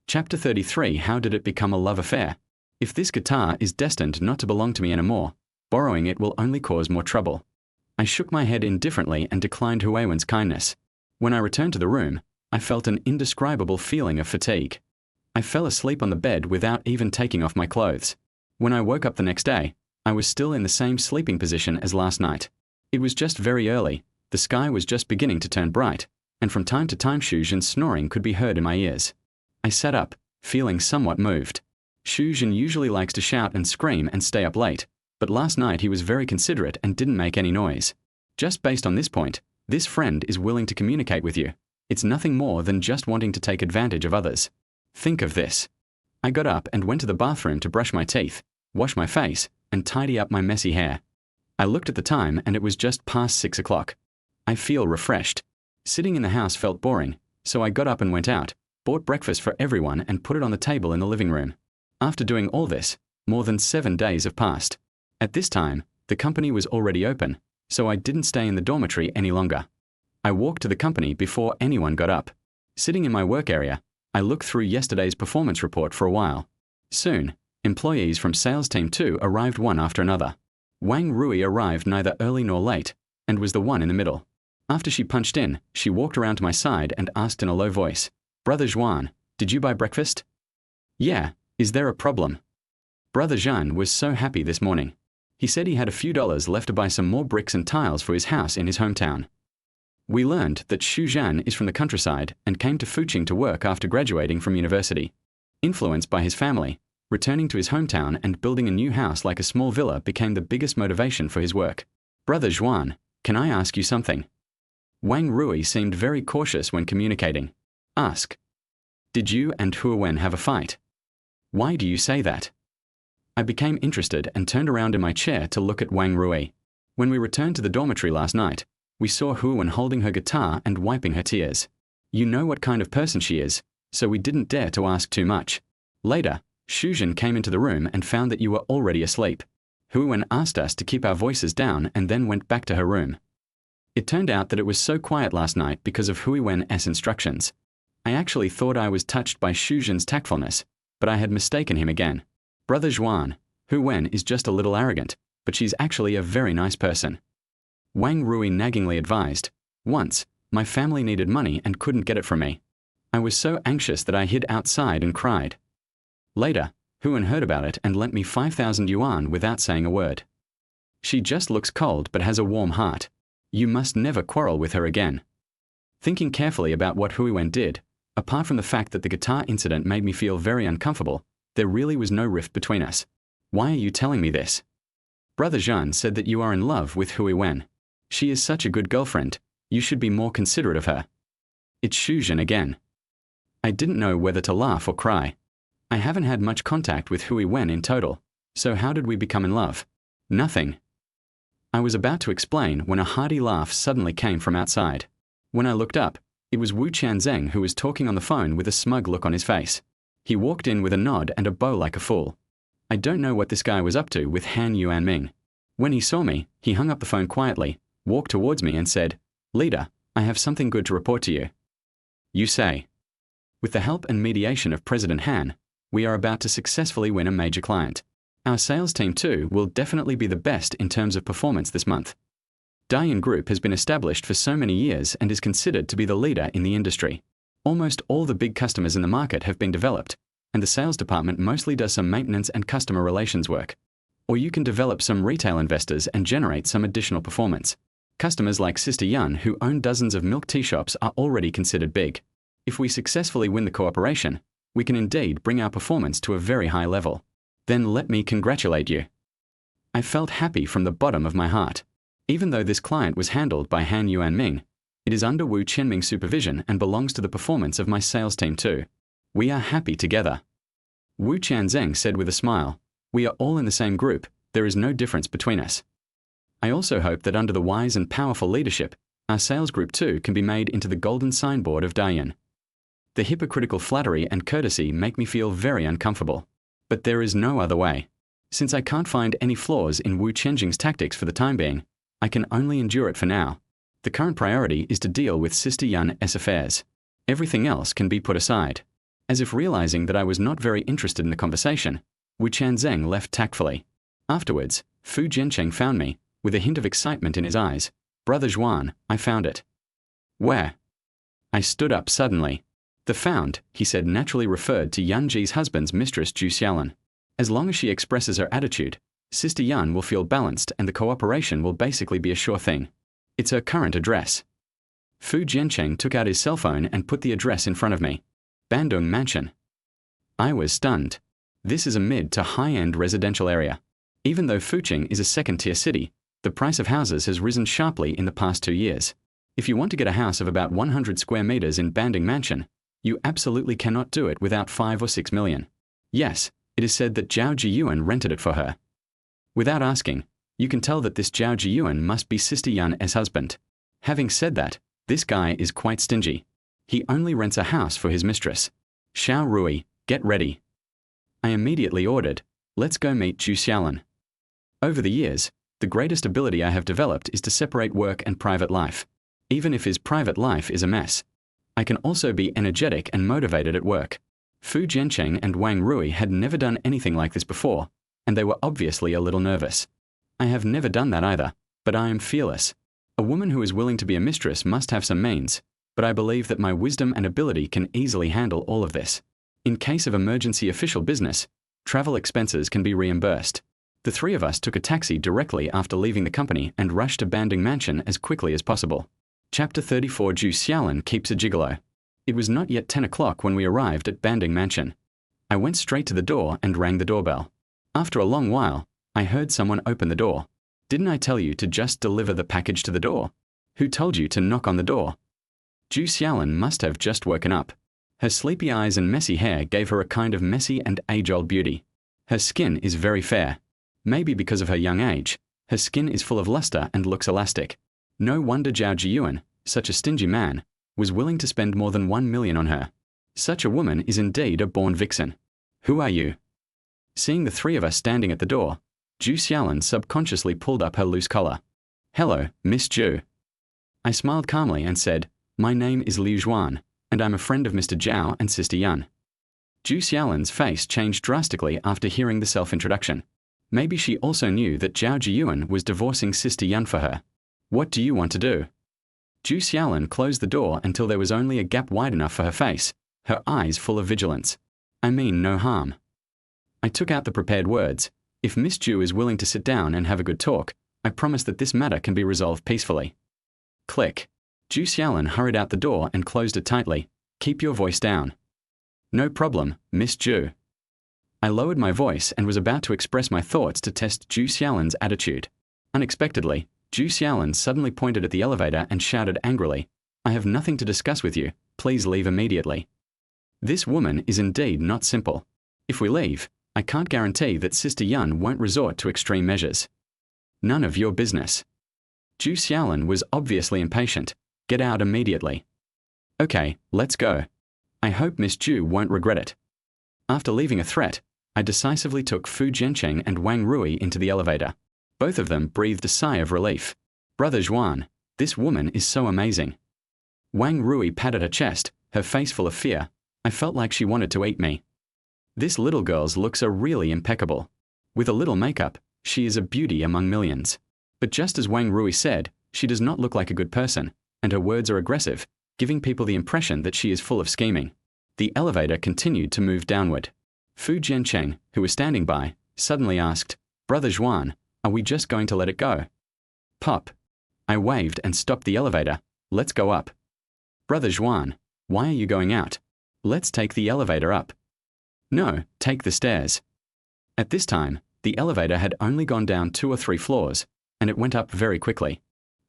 Speaker 1: Chapter 33. How did it become a love affair? If this guitar is destined not to belong to me anymore, borrowing it will only cause more trouble. I shook my head indifferently and declined Hui Wen's kindness. When I returned to the room, I felt an indescribable feeling of fatigue. I fell asleep on the bed without even taking off my clothes. When I woke up the next day, I was still in the same sleeping position as last night. It was just very early, the sky was just beginning to turn bright, and from time to time Xu Zhen's snoring could be heard in my ears. I sat up, feeling somewhat moved. Xu Zhen usually likes to shout and scream and stay up late, but last night he was very considerate and didn't make any noise. Just based on this point, this friend is willing to communicate with you. It's nothing more than just wanting to take advantage of others. Think of this. I got up and went to the bathroom to brush my teeth, wash my face, and tidy up my messy hair. I looked at the time and it was just past 6 o'clock. I feel refreshed. Sitting in the house felt boring, so I got up and went out, bought breakfast for everyone and put it on the table in the living room. After doing all this, more than 7 days have passed. At this time, the company was already open, so I didn't stay in the dormitory any longer. I walked to the company before anyone got up. Sitting in my work area, I looked through yesterday's performance report for a while. Soon, employees from Sales Team 2 arrived one after another. Wang Rui arrived neither early nor late, and was the one in the middle. After she punched in, she walked around to my side and asked in a low voice, "Brother Zhuan, did you buy breakfast?" "Yeah, is there a problem?" Brother Zhan was so happy this morning. He said he had a few dollars left to buy some more bricks and tiles for his house in his hometown. We learned that Xu Zhan is from the countryside and came to Fuqing to work after graduating from university. Influenced by his family, returning to his hometown and building a new house like a small villa became the biggest motivation for his work. "Brother Zhuan, can I ask you something?" Wang Rui seemed very cautious when communicating. "Ask." "Did you and Hui Wen have a fight?" "Why do you say that?" I became interested and turned around in my chair to look at Wang Rui. When we returned to the dormitory last night, we saw Hui Wen holding her guitar and wiping her tears. You know what kind of person she is, so we didn't dare to ask too much. Later, Xu Zhen came into the room and found that you were already asleep. Hui Wen asked us to keep our voices down and then went back to her room. It turned out that it was so quiet last night because of Hui Wen's instructions. I actually thought I was touched by Xu Zhen's tactfulness, but I had mistaken him again. Brother Zhuan, Hui Wen is just a little arrogant, but she's actually a very nice person. Wang Rui naggingly advised. Once, My family needed money and couldn't get it from me. I was so anxious that I hid outside and cried. Later, Huan heard about it and lent me 5,000 yuan without saying a word. She just looks cold but has a warm heart. You must never quarrel with her again. Thinking carefully about what Huiwen did, apart from the fact that the guitar incident made me feel very uncomfortable, there really was no rift between us. Why are you telling me this? Brother Zhan said that you are in love with Huiwen. She is such a good girlfriend. You should be more considerate of her. It's Shuzhen again. I didn't know whether to laugh or cry. I haven't had much contact with Huiwen in total, so how did we become in love? Nothing. I was about to explain when a hearty laugh suddenly came from outside. When I looked up, it was Wu Qianzheng who was talking on the phone with a smug look on his face. He walked in with a nod and a bow like a fool. I don't know what this guy was up to with Han Yuanming. When he saw me, he hung up the phone quietly, walked towards me and said, "Leader, I have something good to report to you." You say. With the help and mediation of President Han, we are about to successfully win a major client. Our sales team too will definitely be the best in terms of performance this month. Dalian Group has been established for so many years and is considered to be the leader in the industry. Almost all the big customers in the market have been developed, and the sales department mostly does some maintenance and customer relations work. Or you can develop some retail investors and generate some additional performance. Customers like Sister Yun, who own dozens of milk tea shops, are already considered big. If we successfully win the cooperation, we can indeed bring our performance to a very high level. Then let me congratulate you. I felt happy from the bottom of my heart. Even though this client was handled by Han Yuanming, it is under Wu Qianming's supervision and belongs to the performance of my sales team too. We are happy together. Wu Qianzheng said with a smile, "We are all in the same group, there is no difference between us." I also hope that under the wise and powerful leadership, our sales group too can be made into the golden signboard of Dalian. The hypocritical flattery and courtesy make me feel very uncomfortable. But there is no other way. Since I can't find any flaws in Wu Qianjing's tactics for the time being, I can only endure it for now. The current priority is to deal with Sister Yun's affairs. Everything else can be put aside. As if realizing that I was not very interested in the conversation, Wu Qianzheng left tactfully. Afterwards, Fu Jiancheng found me, with a hint of excitement in his eyes. "Brother Zhuan, I found it." "Where?" I stood up suddenly. The found, he said, naturally referred to Yan Ji's husband's mistress Zhu Xiaolan. As long as she expresses her attitude, Sister Yan will feel balanced and the cooperation will basically be a sure thing. It's her current address. Fu Jiancheng took out his cell phone and put the address in front of me. Bandung Mansion. I was stunned. This is a mid to high-end residential area. Even though Fuqing is a second-tier city, the price of houses has risen sharply in the past 2 years. If you want to get a house of about 100 square meters in Bandung Mansion, you absolutely cannot do it without 5 or 6 million. Yes, it is said that Zhao Jiyuan rented it for her. Without asking, you can tell that this Zhao Jiyuan must be Sister Yun's husband. Having said that, this guy is quite stingy. He only rents a house for his mistress. Xiao Rui, get ready. I immediately ordered, "Let's go meet Zhu Xiaolan." Over the years, the greatest ability I have developed is to separate work and private life. Even if his private life is a mess, I can also be energetic and motivated at work. Fu Jiancheng and Wang Rui had never done anything like this before, and they were obviously a little nervous. I have never done that either, but I am fearless. A woman who is willing to be a mistress must have some means, but I believe that my wisdom and ability can easily handle all of this. In case of emergency official business, travel expenses can be reimbursed. The three of us took a taxi directly after leaving the company and rushed to Bandung Mansion as quickly as possible. Chapter 34. Zhu Xiaolan keeps a gigolo. It was not yet 10 o'clock when we arrived at Bandung Mansion. I went straight to the door and rang the doorbell. After a long while, I heard someone open the door. "Didn't I tell you to just deliver the package to the door? Who told you to knock on the door?" Zhu Xiaolan must have just woken up. Her sleepy eyes and messy hair gave her a kind of messy and age-old beauty. Her skin is very fair. Maybe because of her young age, her skin is full of luster and looks elastic. No wonder Zhao Jiyuan, such a stingy man, was willing to spend more than 1 million on her. Such a woman is indeed a born vixen. "Who are you?" Seeing the three of us standing at the door, Zhu Xiaolan subconsciously pulled up her loose collar. "Hello, Miss Zhu." I smiled calmly and said, "My name is Liu Zhuan, and I'm a friend of Mr. Zhao and Sister Yun." Zhu Xiaolan's face changed drastically after hearing the self-introduction. Maybe she also knew that Zhao Jiyuan was divorcing Sister Yun for her. "What do you want to do?" Ju Xiaolin closed the door until there was only a gap wide enough for her face, her eyes full of vigilance. I mean no harm. I took out the prepared words. If Miss Ju is willing to sit down and have a good talk, I promise that this matter can be resolved peacefully. Click. Ju Xiaolin hurried out the door and closed it tightly. Keep your voice down. No problem, Miss Ju. I lowered my voice and was about to express my thoughts to test Ju Xiaolin's attitude. Unexpectedly, Ju Xiaolin suddenly pointed at the elevator and shouted angrily, I have nothing to discuss with you, please leave immediately. This woman is indeed not simple. If we leave, I can't guarantee that Sister Yun won't resort to extreme measures. None of your business. Ju Xiaolin was obviously impatient. Get out immediately. Okay, let's go. I hope Miss Ju won't regret it. After leaving a threat, I decisively took Fu Jiancheng and Wang Rui into the elevator. Both of them breathed a sigh of relief. Brother Zhuan, this woman is so amazing. Wang Rui patted her chest, her face full of fear. I felt like she wanted to eat me. This little girl's looks are really impeccable. With a little makeup, she is a beauty among millions. But just as Wang Rui said, she does not look like a good person, and her words are aggressive, giving people the impression that she is full of scheming. The elevator continued to move downward. Fu Jiancheng, who was standing by, suddenly asked, Brother Zhuan, are we just going to let it go? Pop. I waved and stopped the elevator. Let's go up. Brother Zhuan, why are you going out? Let's take the elevator up. No, take the stairs. At this time, the elevator had only gone down 2 or 3 floors, and it went up very quickly.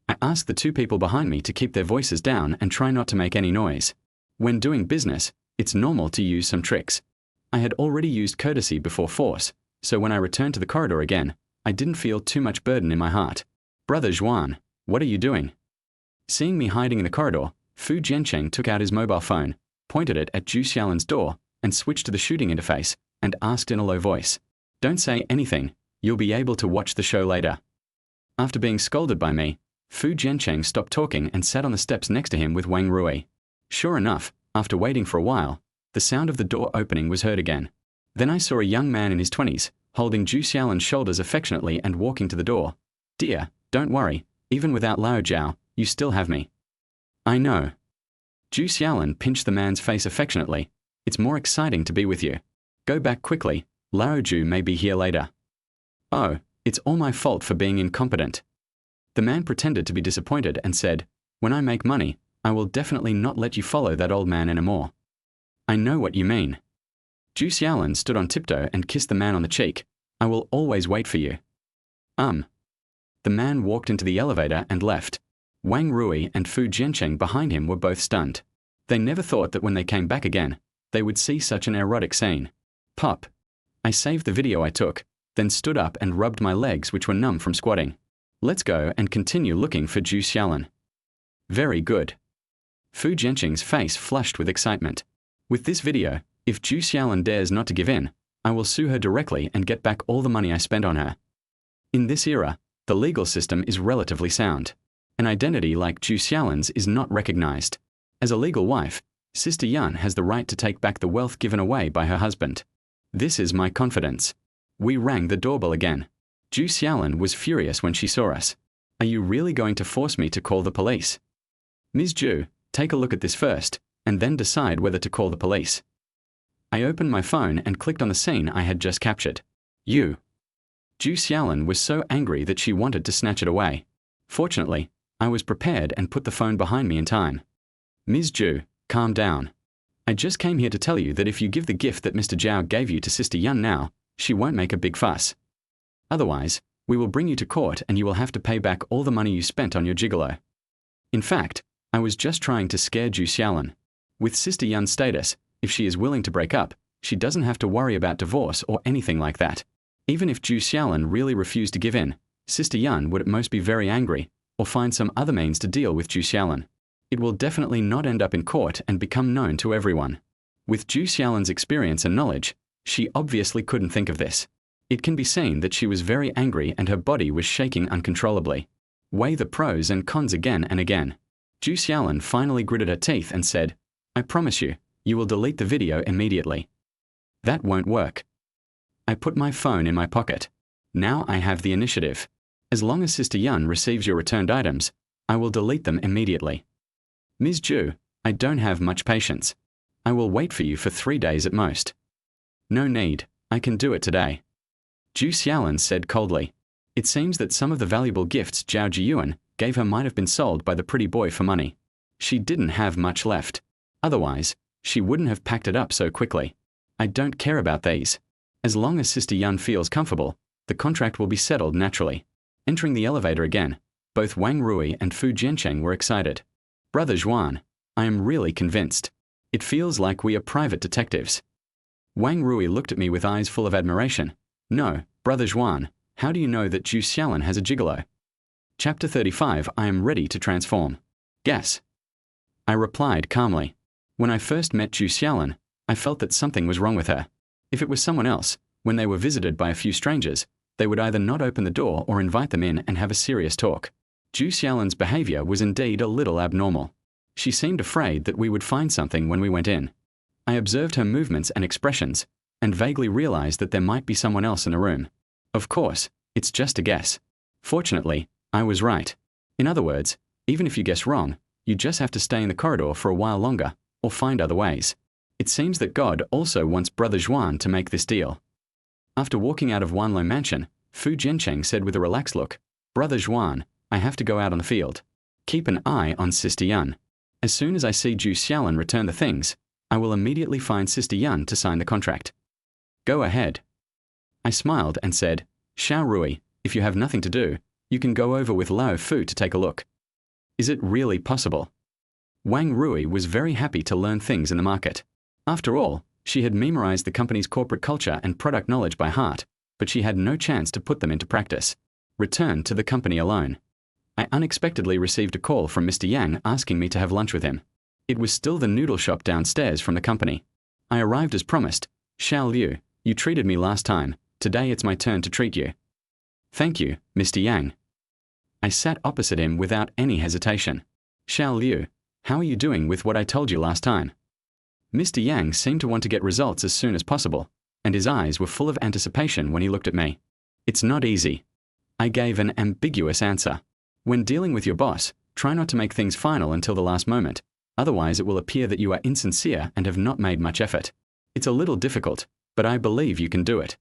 Speaker 1: I asked the 2 people behind me to keep their voices down and try not to make any noise. When doing business, it's normal to use some tricks. I had already used courtesy before force, so when I returned to the corridor again, I didn't feel too much burden in my heart. Brother Zhuan, what are you doing? Seeing me hiding in the corridor, Fu Jiancheng took out his mobile phone, pointed it at Ju Xiaolin's door, and switched to the shooting interface, and asked in a low voice, Don't say anything, you'll be able to watch the show later. After being scolded by me, Fu Jiancheng stopped talking and sat on the steps next to him with Wang Rui. Sure enough, after waiting for a while, the sound of the door opening was heard again. Then I saw a young man in his 20s, holding Ju Xiaolin's shoulders affectionately and walking to the door. Dear, don't worry, even without Lao Jiao, you still have me. I know. Ju Xiaolin pinched the man's face affectionately. It's more exciting to be with you. Go back quickly, Lao Ju may be here later. Oh, it's all my fault for being incompetent. The man pretended to be disappointed and said, When I make money, I will definitely not let you follow that old man anymore. I know what you mean. Ju Xiaolin stood on tiptoe and kissed the man on the cheek. I will always wait for you. The man walked into the elevator and left. Wang Rui and Fu Jiancheng behind him were both stunned. They never thought that when they came back again, they would see such an erotic scene. Pop. I saved the video I took, then stood up and rubbed my legs which were numb from squatting. Let's go and continue looking for Ju Xiaolin. Very good. Fu Jiancheng's face flushed with excitement. With this video, if Ju Xiaolin dares not to give in, I will sue her directly and get back all the money I spent on her. In this era, the legal system is relatively sound. An identity like Ju Xiaolin's is not recognized. As a legal wife, Sister Yun has the right to take back the wealth given away by her husband. This is my confidence. We rang the doorbell again. Ju Xiaolin was furious when she saw us. Are you really going to force me to call the police? Ms. Ju, take a look at this first, and then decide whether to call the police. I opened my phone and clicked on the scene I had just captured. You. Ju Xiaolin was so angry that she wanted to snatch it away. Fortunately, I was prepared and put the phone behind me in time. Ms. Ju, calm down. I just came here to tell you that if you give the gift that Mr. Zhao gave you to Sister Yun now, she won't make a big fuss. Otherwise, we will bring you to court and you will have to pay back all the money you spent on your gigolo. In fact, I was just trying to scare Ju Xiaolin. With Sister Yun's status, if she is willing to break up, she doesn't have to worry about divorce or anything like that. Even if Ju Xiaolin really refused to give in, Sister Yun would at most be very angry, or find some other means to deal with Ju Xiaolin. It will definitely not end up in court and become known to everyone. With Ju Xiaolin's experience and knowledge, she obviously couldn't think of this. It can be seen that she was very angry and her body was shaking uncontrollably. Weigh the pros and cons again and again. Ju Xiaolin finally gritted her teeth and said, I promise you, you will delete the video immediately. That won't work. I put my phone in my pocket. Now I have the initiative. As long as Sister Yun receives your returned items, I will delete them immediately. Ms. Ju, I don't have much patience. I will wait for you for 3 days at most. No need, I can do it today. Ju Xiaolin said coldly. It seems that some of the valuable gifts Zhao Jiyuan gave her might have been sold by the pretty boy for money. She didn't have much left. Otherwise, she wouldn't have packed it up so quickly. I don't care about these. As long as Sister Yun feels comfortable, the contract will be settled naturally. Entering the elevator again, both Wang Rui and Fu Jiancheng were excited. Brother Zhuan, I am really convinced. It feels like we are private detectives. Wang Rui looked at me with eyes full of admiration. No, Brother Zhuan, how do you know that Zhu Xiaolin has a gigolo? Chapter 35 I am ready to transform. Guess. I replied calmly. When I first met Zhu Xiaolin, I felt that something was wrong with her. If it was someone else, when they were visited by a few strangers, they would either not open the door or invite them in and have a serious talk. Zhu Xiaolin's behavior was indeed a little abnormal. She seemed afraid that we would find something when we went in. I observed her movements and expressions, and vaguely realized that there might be someone else in the room. Of course, it's just a guess. Fortunately, I was right. In other words, even if you guess wrong, you just have to stay in the corridor for a while longer, or find other ways. It seems that God also wants Brother Zhuan to make this deal. After walking out of Wanlo Mansion, Fu Jiancheng said with a relaxed look, Brother Zhuan, I have to go out on the field. Keep an eye on Sister Yun. As soon as I see Zhu Xiaolin return the things, I will immediately find Sister Yun to sign the contract. Go ahead. I smiled and said, Xiao Rui, if you have nothing to do, you can go over with Lao Fu to take a look. Is it really possible? Wang Rui was very happy to learn things in the market. After all, she had memorized the company's corporate culture and product knowledge by heart, but she had no chance to put them into practice. Returned to the company alone. I unexpectedly received a call from Mr. Yang asking me to have lunch with him. It was still the noodle shop downstairs from the company. I arrived as promised. Xiao Liu, you treated me last time. Today it's my turn to treat you. Thank you, Mr. Yang. I sat opposite him without any hesitation. Xiao Liu, how are you doing with what I told you last time? Mr. Yang seemed to want to get results as soon as possible, and his eyes were full of anticipation when he looked at me. It's not easy. I gave an ambiguous answer. When dealing with your boss, try not to make things final until the last moment, otherwise it will appear that you are insincere and have not made much effort. It's a little difficult, but I believe you can do it.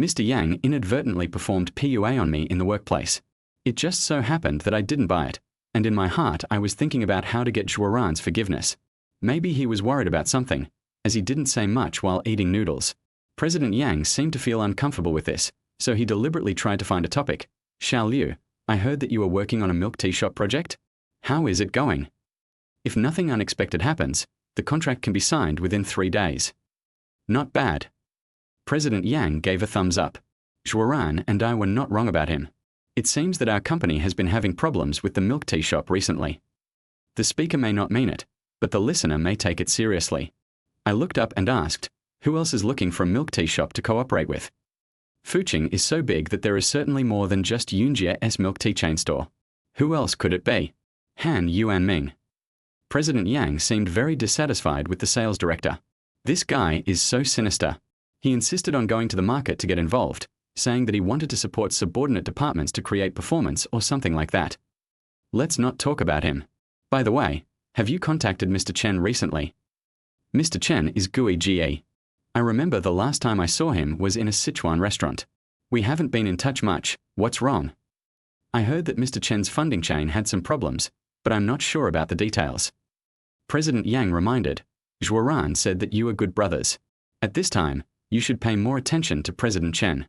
Speaker 1: Mr. Yang inadvertently performed PUA on me in the workplace. It just so happened that I didn't buy it, and in my heart I was thinking about how to get Zhuoran's forgiveness. Maybe he was worried about something, as he didn't say much while eating noodles. President Yang seemed to feel uncomfortable with this, so he deliberately tried to find a topic. Xiao Liu, I heard that you are working on a milk tea shop project. How is it going? If nothing unexpected happens, the contract can be signed within 3 days. Not bad. President Yang gave a thumbs up. Zhuoran and I were not wrong about him. It seems that our company has been having problems with the milk tea shop recently. The speaker may not mean it, but the listener may take it seriously. I looked up and asked, who else is looking for a milk tea shop to cooperate with? Fuqing is so big that there is certainly more than just Yunjia's milk tea chain store. Who else could it be? Han Yuanming. President Yang seemed very dissatisfied with the sales director. This guy is so sinister. He insisted on going to the market to get involved, saying that he wanted to support subordinate departments to create performance or something like that. Let's not talk about him. By the way, have you contacted Mr. Chen recently? Mr. Chen is Gui Ge. I remember the last time I saw him was in a Sichuan restaurant. We haven't been in touch much. What's wrong? I heard that Mr. Chen's funding chain had some problems, but I'm not sure about the details. President Yang reminded, Zhuoran said that you are good brothers. At this time, you should pay more attention to President Chen.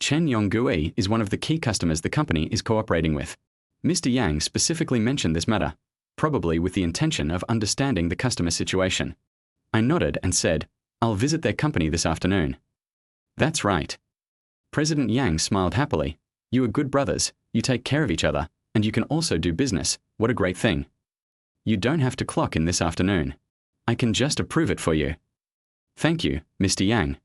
Speaker 1: Chen Yonggui is one of the key customers the company is cooperating with. Mr. Yang specifically mentioned this matter, probably with the intention of understanding the customer situation. I nodded and said, I'll visit their company this afternoon. That's right. President Yang smiled happily. You are good brothers, you take care of each other, and you can also do business. What a great thing. You don't have to clock in this afternoon. I can just approve it for you. Thank you, Mr. Yang.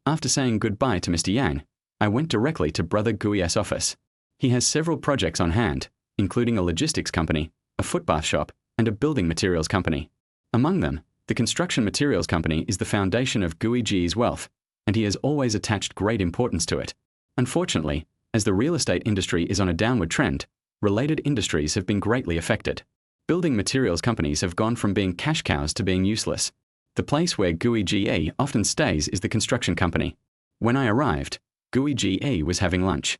Speaker 1: After saying goodbye to Mr. Yang, I went directly to Brother Gui's office. He has several projects on hand, including a logistics company, a footbath shop, and a building materials company. Among them, the construction materials company is the foundation of Gui Ji's wealth, and he has always attached great importance to it. Unfortunately, as the real estate industry is on a downward trend, related industries have been greatly affected. Building materials companies have gone from being cash cows to being useless. The place where GUI GE often stays is the construction company. When I arrived, GUI GE was having lunch.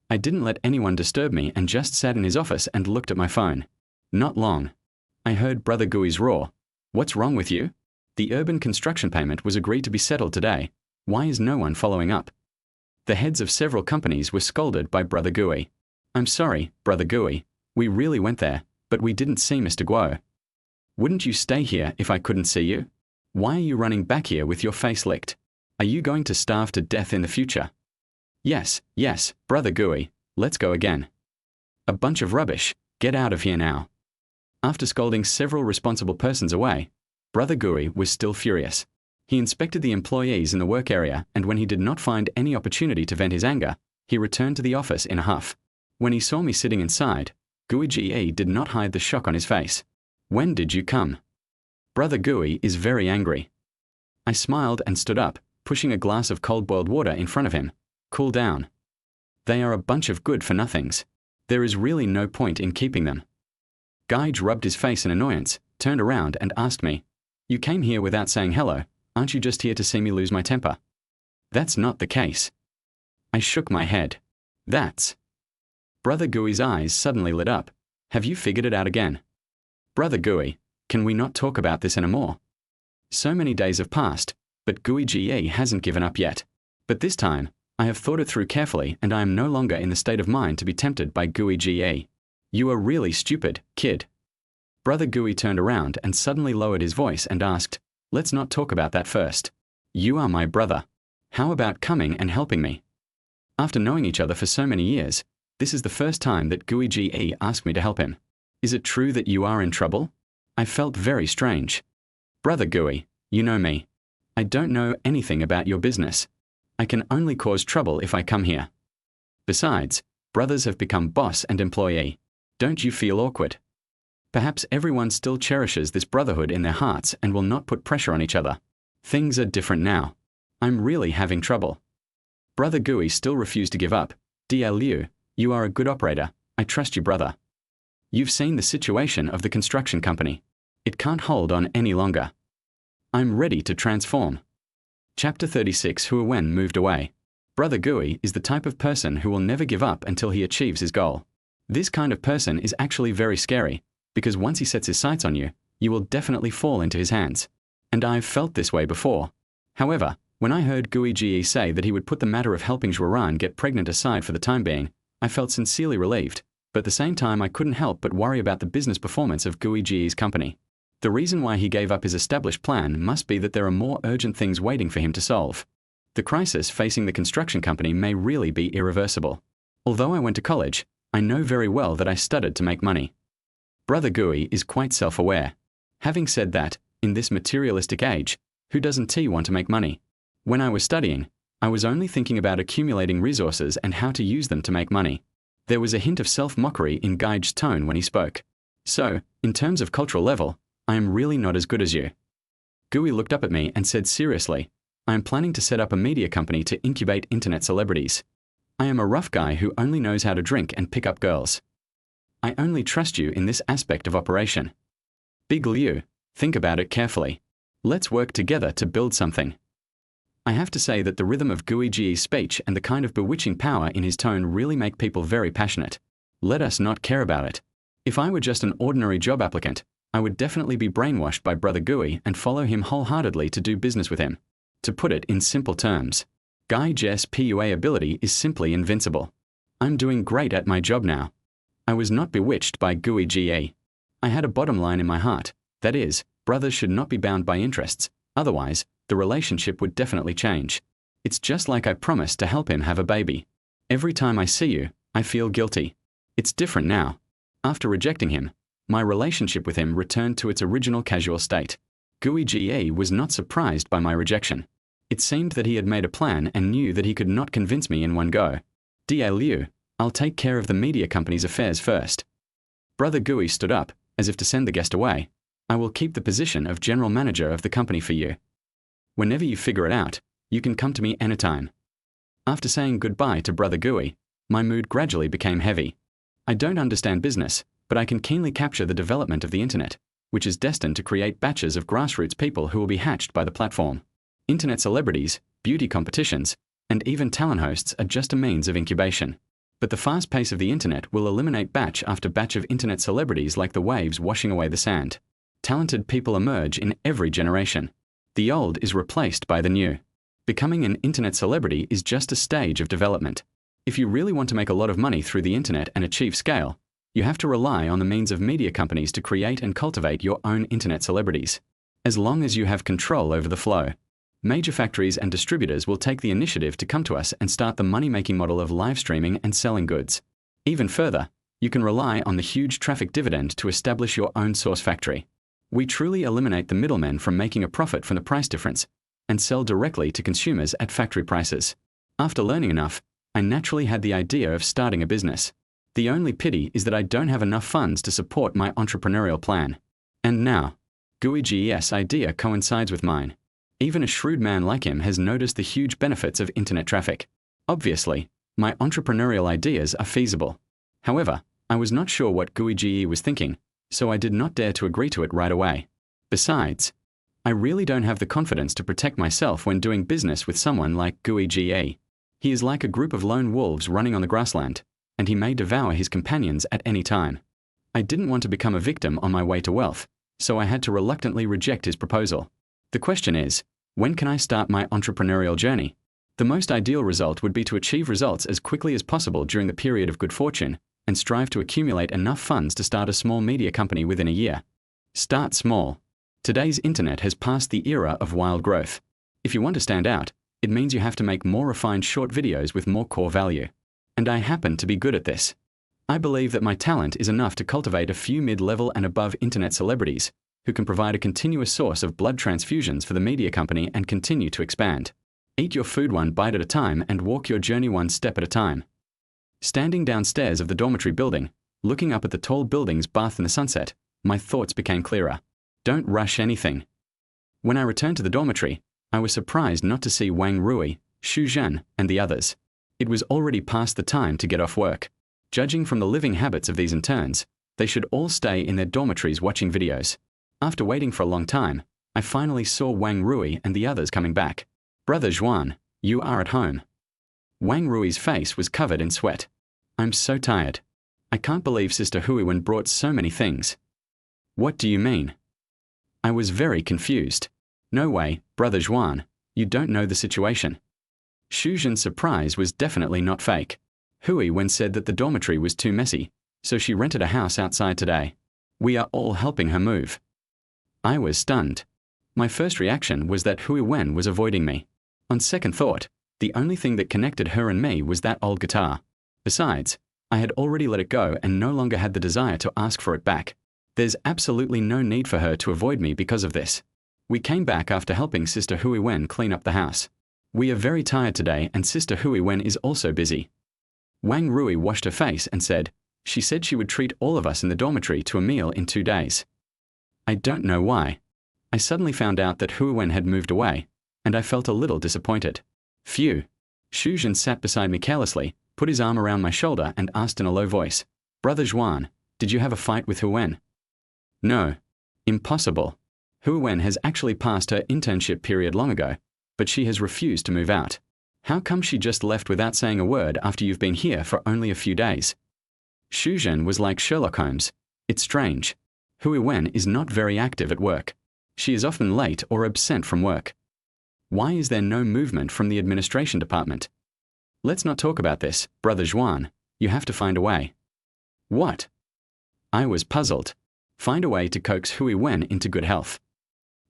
Speaker 1: I didn't let anyone disturb me and just sat in his office and looked at my phone. Not long. I heard Brother GUI's roar. "What's wrong with you? The urban construction payment was agreed to be settled today. Why is no one following up?" The heads of several companies were scolded by Brother GUI. "I'm sorry, Brother GUI. We really went there, but we didn't see Mr. Guo." "Wouldn't you stay here if I couldn't see you? Why are you running back here with your face licked? Are you going to starve to death in the future?" Yes, Brother GUI, let's go again." "A bunch of rubbish. Get out of here now." After scolding several responsible persons away, Brother GUI was still furious. He inspected the employees in the work area, and when he did not find any opportunity to vent his anger, he returned to the office in a huff. When he saw me sitting inside, GUI GE did not hide the shock on his face. "When did you come?" "Brother GUI is very angry." I smiled and stood up, pushing a glass of cold boiled water in front of him. "Cool down. They are a bunch of good-for-nothings. There is really no point in keeping them." Gage rubbed his face in annoyance, turned around and asked me, "You came here without saying hello. Aren't you just here to see me lose my temper?" "That's not the case." I shook my head. "That's..." Brother GUI's eyes suddenly lit up. "Have you figured it out again?" "Brother GUI, can we not talk about this anymore?" So many days have passed, but GUI GE hasn't given up yet. But this time, I have thought it through carefully and I am no longer in the state of mind to be tempted by GUI GE. "You are really stupid, kid." Brother GUI turned around and suddenly lowered his voice and asked, "Let's not talk about that first. You are my brother. How about coming and helping me?" After knowing each other for so many years, this is the first time that GUI GE asked me to help him. "Is it true that you are in trouble?" I felt very strange. "Brother GUI, you know me. I don't know anything about your business. I can only cause trouble if I come here. Besides, brothers have become boss and employee. Don't you feel awkward?" Perhaps everyone still cherishes this brotherhood in their hearts and will not put pressure on each other. Things are different now. I'm really having trouble. Brother GUI still refused to give up. "DL Liu, you are a good operator. I trust you, brother. You've seen the situation of the construction company. It can't hold on any longer. I'm ready to transform." Chapter 36. Hua Wen moved away. Brother GUI is the type of person who will never give up until he achieves his goal. This kind of person is actually very scary, because once he sets his sights on you, you will definitely fall into his hands. And I've felt this way before. However, when I heard GUI GE say that he would put the matter of helping Zhuaran get pregnant aside for the time being, I felt sincerely relieved, but at the same time I couldn't help but worry about the business performance of GUI GE's company. The reason why he gave up his established plan must be that there are more urgent things waiting for him to solve. The crisis facing the construction company may really be irreversible. Although I went to college, I know very well that I studied to make money. Brother GUI is quite self-aware. Having said that, in this materialistic age, who doesn't want to make money? When I was studying, I was only thinking about accumulating resources and how to use them to make money. There was a hint of self-mockery in Gage's tone when he spoke. "So, in terms of cultural level, I am really not as good as you." GUI looked up at me and said seriously, "I am planning to set up a media company to incubate internet celebrities. I am a rough guy who only knows how to drink and pick up girls. I only trust you in this aspect of operation. Big Liu, think about it carefully. Let's work together to build something." I have to say that the rhythm of GUI GE's speech and the kind of bewitching power in his tone really make people very passionate. Let us not care about it. If I were just an ordinary job applicant, I would definitely be brainwashed by Brother GUI and follow him wholeheartedly to do business with him. To put it in simple terms, Gage's PUA ability is simply invincible. I'm doing great at my job now. I was not bewitched by GUI GE. I had a bottom line in my heart, that is, brothers should not be bound by interests, otherwise, the relationship would definitely change. It's just like I promised to help him have a baby. Every time I see you, I feel guilty. It's different now. After rejecting him, my relationship with him returned to its original casual state. GUI GE was not surprised by my rejection. It seemed that he had made a plan and knew that he could not convince me in one go. "DL Liu, I'll take care of the media company's affairs first." Brother GUI stood up, as if to send the guest away. "I will keep the position of general manager of the company for you. Whenever you figure it out, you can come to me anytime." After saying goodbye to Brother GUI, my mood gradually became heavy. I don't understand business, but I can keenly capture the development of the internet, which is destined to create batches of grassroots people who will be hatched by the platform. Internet celebrities, beauty competitions, and even talent hosts are just a means of incubation. But the fast pace of the internet will eliminate batch after batch of internet celebrities like the waves washing away the sand. Talented people emerge in every generation. The old is replaced by the new. Becoming an internet celebrity is just a stage of development. If you really want to make a lot of money through the internet and achieve scale, you have to rely on the means of media companies to create and cultivate your own internet celebrities. As long as you have control over the flow, major factories and distributors will take the initiative to come to us and start the money-making model of live streaming and selling goods. Even further, you can rely on the huge traffic dividend to establish your own source factory. We truly eliminate the middlemen from making a profit from the price difference and sell directly to consumers at factory prices. After learning enough, I naturally had the idea of starting a business. The only pity is that I don't have enough funds to support my entrepreneurial plan. And now, GUI's idea coincides with mine. Even a shrewd man like him has noticed the huge benefits of internet traffic. Obviously, my entrepreneurial ideas are feasible. However, I was not sure what GUI was thinking, so I did not dare to agree to it right away. Besides, I really don't have the confidence to protect myself when doing business with someone like GUI. He is like a group of lone wolves running on the grassland, and he may devour his companions at any time. I didn't want to become a victim on my way to wealth, so I had to reluctantly reject his proposal. The question is, when can I start my entrepreneurial journey? The most ideal result would be to achieve results as quickly as possible during the period of good fortune and strive to accumulate enough funds to start a small media company within a year. Start small. Today's internet has passed the era of wild growth. If you want to stand out, it means you have to make more refined short videos with more core value. And I happen to be good at this. I believe that my talent is enough to cultivate a few mid-level and above internet celebrities who can provide a continuous source of blood transfusions for the media company and continue to expand. Eat your food one bite at a time and walk your journey one step at a time. Standing downstairs of the dormitory building, looking up at the tall buildings bathed in the sunset, my thoughts became clearer. Don't rush anything. When I returned to the dormitory, I was surprised not to see Wang Rui, Xu Zhen, and the others. It was already past the time to get off work. Judging from the living habits of these interns, they should all stay in their dormitories watching videos. After waiting for a long time, I finally saw Wang Rui and the others coming back. Brother Zhuan, you are at home. Wang Rui's face was covered in sweat. I'm so tired. I can't believe Sister Huiwen brought so many things. What do you mean? I was very confused. No way, Brother Zhuan, you don't know the situation. Xu Zhen's surprise was definitely not fake. Huiwen said that the dormitory was too messy, so she rented a house outside today. We are all helping her move. I was stunned. My first reaction was that Huiwen was avoiding me. On second thought, the only thing that connected her and me was that old guitar. Besides, I had already let it go and no longer had the desire to ask for it back. There's absolutely no need for her to avoid me because of this. We came back after helping Sister Huiwen clean up the house. We are very tired today and Sister Huiwen is also busy. Wang Rui washed her face and said, she said she would treat all of us in the dormitory to a meal in 2 days. I don't know why. I suddenly found out that Huiwen had moved away, and I felt a little disappointed. Phew. Xu Zhen sat beside me carelessly, put his arm around my shoulder and asked in a low voice, Brother Zhuan, did you have a fight with Huiwen? No. Impossible. Huiwen has actually passed her internship period long ago, but she has refused to move out. How come she just left without saying a word after you've been here for only a few days? Xu Zhen was like Sherlock Holmes. It's strange. Huiwen is not very active at work. She is often late or absent from work. Why is there no movement from the administration department? Let's not talk about this, Brother Zhuan. You have to find a way. What? I was puzzled. Find a way to coax Huiwen into good health.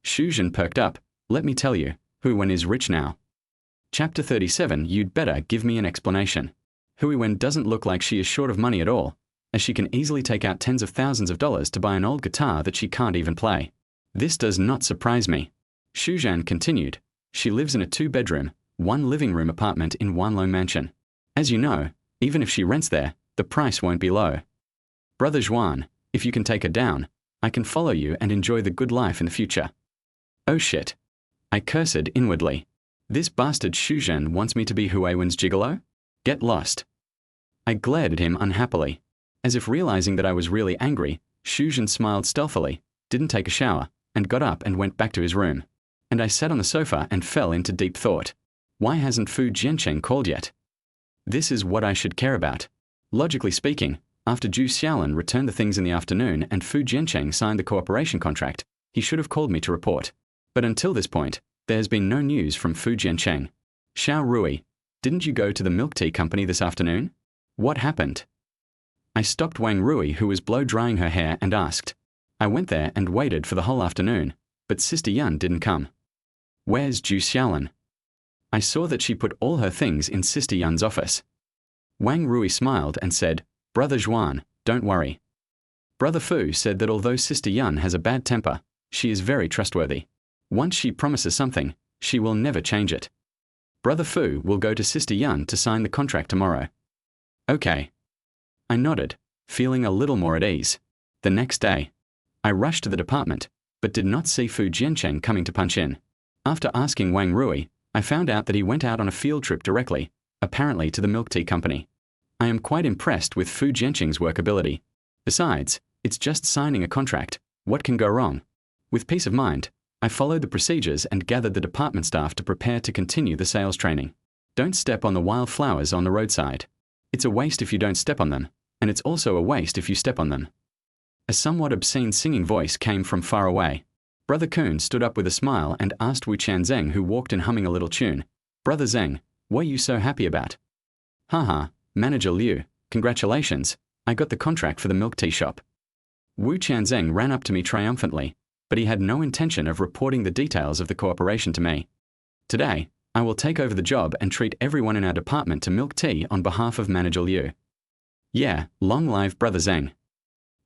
Speaker 1: Xu Zhen perked up. Let me tell you, Huiwen is rich now. Chapter 37. You'd better give me an explanation. Huiwen doesn't look like she is short of money at all, as she can easily take out tens of thousands of dollars to buy an old guitar that she can't even play. This does not surprise me. Xu Zhen continued. She lives in a 2-bedroom, 1 living room apartment in Wanlong Mansion. As you know, even if she rents there, the price won't be low. Brother Zhuan, if you can take her down, I can follow you and enjoy the good life in the future. Oh shit. I cursed inwardly. This bastard Xu Zhen wants me to be Huiwen's gigolo? Get lost. I glared at him unhappily. As if realizing that I was really angry, Shuzhen smiled stealthily, didn't take a shower, and got up and went back to his room. And I sat on the sofa and fell into deep thought. Why hasn't Fu Jiancheng called yet? This is what I should care about. Logically speaking, after Zhu Xiaolin returned the things in the afternoon and Fu Jiancheng signed the cooperation contract, he should have called me to report. But until this point, there has been no news from Fu Jiancheng. Xiao Rui, didn't you go to the milk tea company this afternoon? What happened? I stopped Wang Rui, who was blow-drying her hair, and asked. I went there and waited for the whole afternoon, but Sister Yan didn't come. Where's Zhu Xiaolin? I saw that she put all her things in Sister Yan's office. Wang Rui smiled and said, Brother Zhuan, don't worry. Brother Fu said that although Sister Yan has a bad temper, she is very trustworthy. Once she promises something, she will never change it. Brother Fu will go to Sister Yan to sign the contract tomorrow. Okay. I nodded, feeling a little more at ease. The next day, I rushed to the department, but did not see Fu Jiancheng coming to punch in. After asking Wang Rui, I found out that he went out on a field trip directly, apparently to the milk tea company. I am quite impressed with Fu Jiancheng's workability. Besides, it's just signing a contract. What can go wrong? With peace of mind, I followed the procedures and gathered the department staff to prepare to continue the sales training. Don't step on the wild flowers on the roadside. It's a waste if you don't step on them, and it's also a waste if you step on them. A somewhat obscene singing voice came from far away. Brother Kun stood up with a smile and asked Wu Chanzeng, who walked in humming a little tune, Brother Zeng, what are you so happy about? Haha, Manager Liu, congratulations, I got the contract for the milk tea shop. Wu Chanzeng ran up to me triumphantly, but he had no intention of reporting the details of the cooperation to me. Today, I will take over the job and treat everyone in our department to milk tea on behalf of Manager Liu. Yeah, long live Brother Zeng.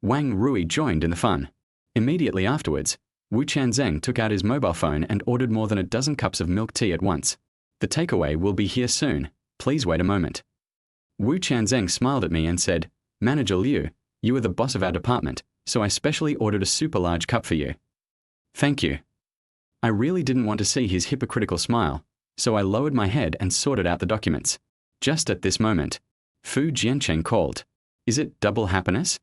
Speaker 1: Wang Rui joined in the fun. Immediately afterwards, Wu Chanzeng took out his mobile phone and ordered more than a dozen cups of milk tea at once. The takeaway will be here soon. Please wait a moment. Wu Chanzeng smiled at me and said, Manager Liu, you are the boss of our department, so I specially ordered a super large cup for you. Thank you. I really didn't want to see his hypocritical smile, so I lowered my head and sorted out the documents. Just at this moment, Fu Jiancheng called. Is it double happiness?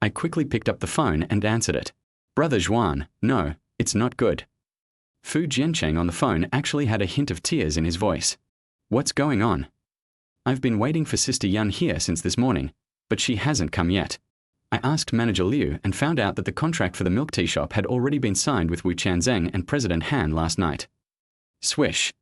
Speaker 1: I quickly picked up the phone and answered it. Brother Zhuan, no, it's not good. Fu Jiancheng on the phone actually had a hint of tears in his voice. What's going on? I've been waiting for Sister Yan here since this morning, but she hasn't come yet. I asked Manager Liu and found out that the contract for the milk tea shop had already been signed with Wu Chanzeng and President Han last night. Swish.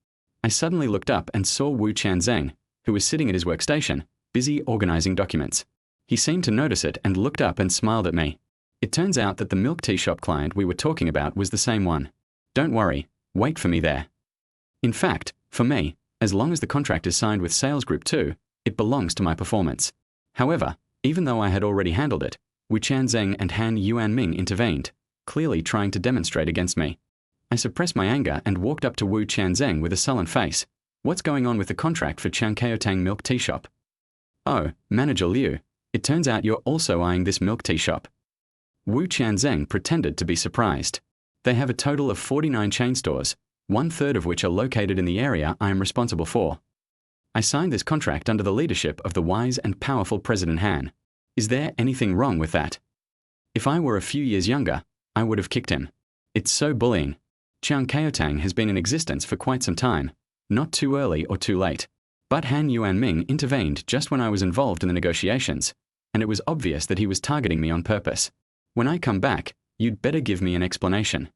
Speaker 1: I suddenly looked up and saw Wu Chanzeng, who was sitting at his workstation, busy organizing documents. He seemed to notice it and looked up and smiled at me. It turns out that the milk tea shop client we were talking about was the same one. Don't worry, wait for me there. In fact, for me, as long as the contract is signed with Sales Group 2, it belongs to my performance. However, even though I had already handled it, Wu Chanzeng and Han Yuanming intervened, clearly trying to demonstrate against me. I suppressed my anger and walked up to Wu Chanzeng with a sullen face. What's going on with the contract for Changkeotang milk tea shop? Oh, Manager Liu, it turns out you're also eyeing this milk tea shop. Wu Chanzeng pretended to be surprised. They have a total of 49 chain stores, 1/3 of which are located in the area I am responsible for. I signed this contract under the leadership of the wise and powerful President Han. Is there anything wrong with that? If I were a few years younger, I would have kicked him. It's so bullying. Changkeotang has been in existence for quite some time, not too early or too late. But Han Yuanming intervened just when I was involved in the negotiations, and it was obvious that he was targeting me on purpose. When I come back, you'd better give me an explanation.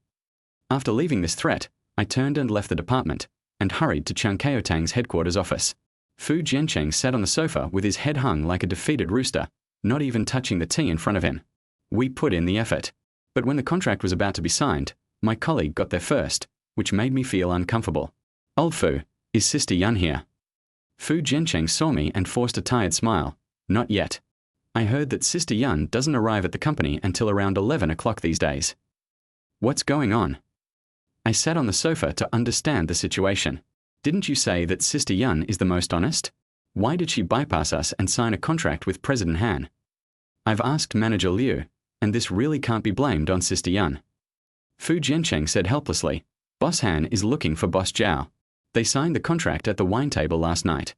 Speaker 1: After leaving this threat, I turned and left the department, and hurried to Changkeotang's headquarters office. Fu Jiancheng sat on the sofa with his head hung like a defeated rooster, not even touching the tea in front of him. We put in the effort. But when the contract was about to be signed, my colleague got there first, which made me feel uncomfortable. Old Fu, is Sister Yan here? Fu Jiancheng saw me and forced a tired smile. Not yet. I heard that Sister Yan doesn't arrive at the company until around 11 o'clock these days. What's going on? I sat on the sofa to understand the situation. Didn't you say that Sister Yan is the most honest? Why did she bypass us and sign a contract with President Han? I've asked Manager Liu, and this really can't be blamed on Sister Yan. Fu Jiancheng said helplessly, Boss Han is looking for Boss Zhao. They signed the contract at the wine table last night.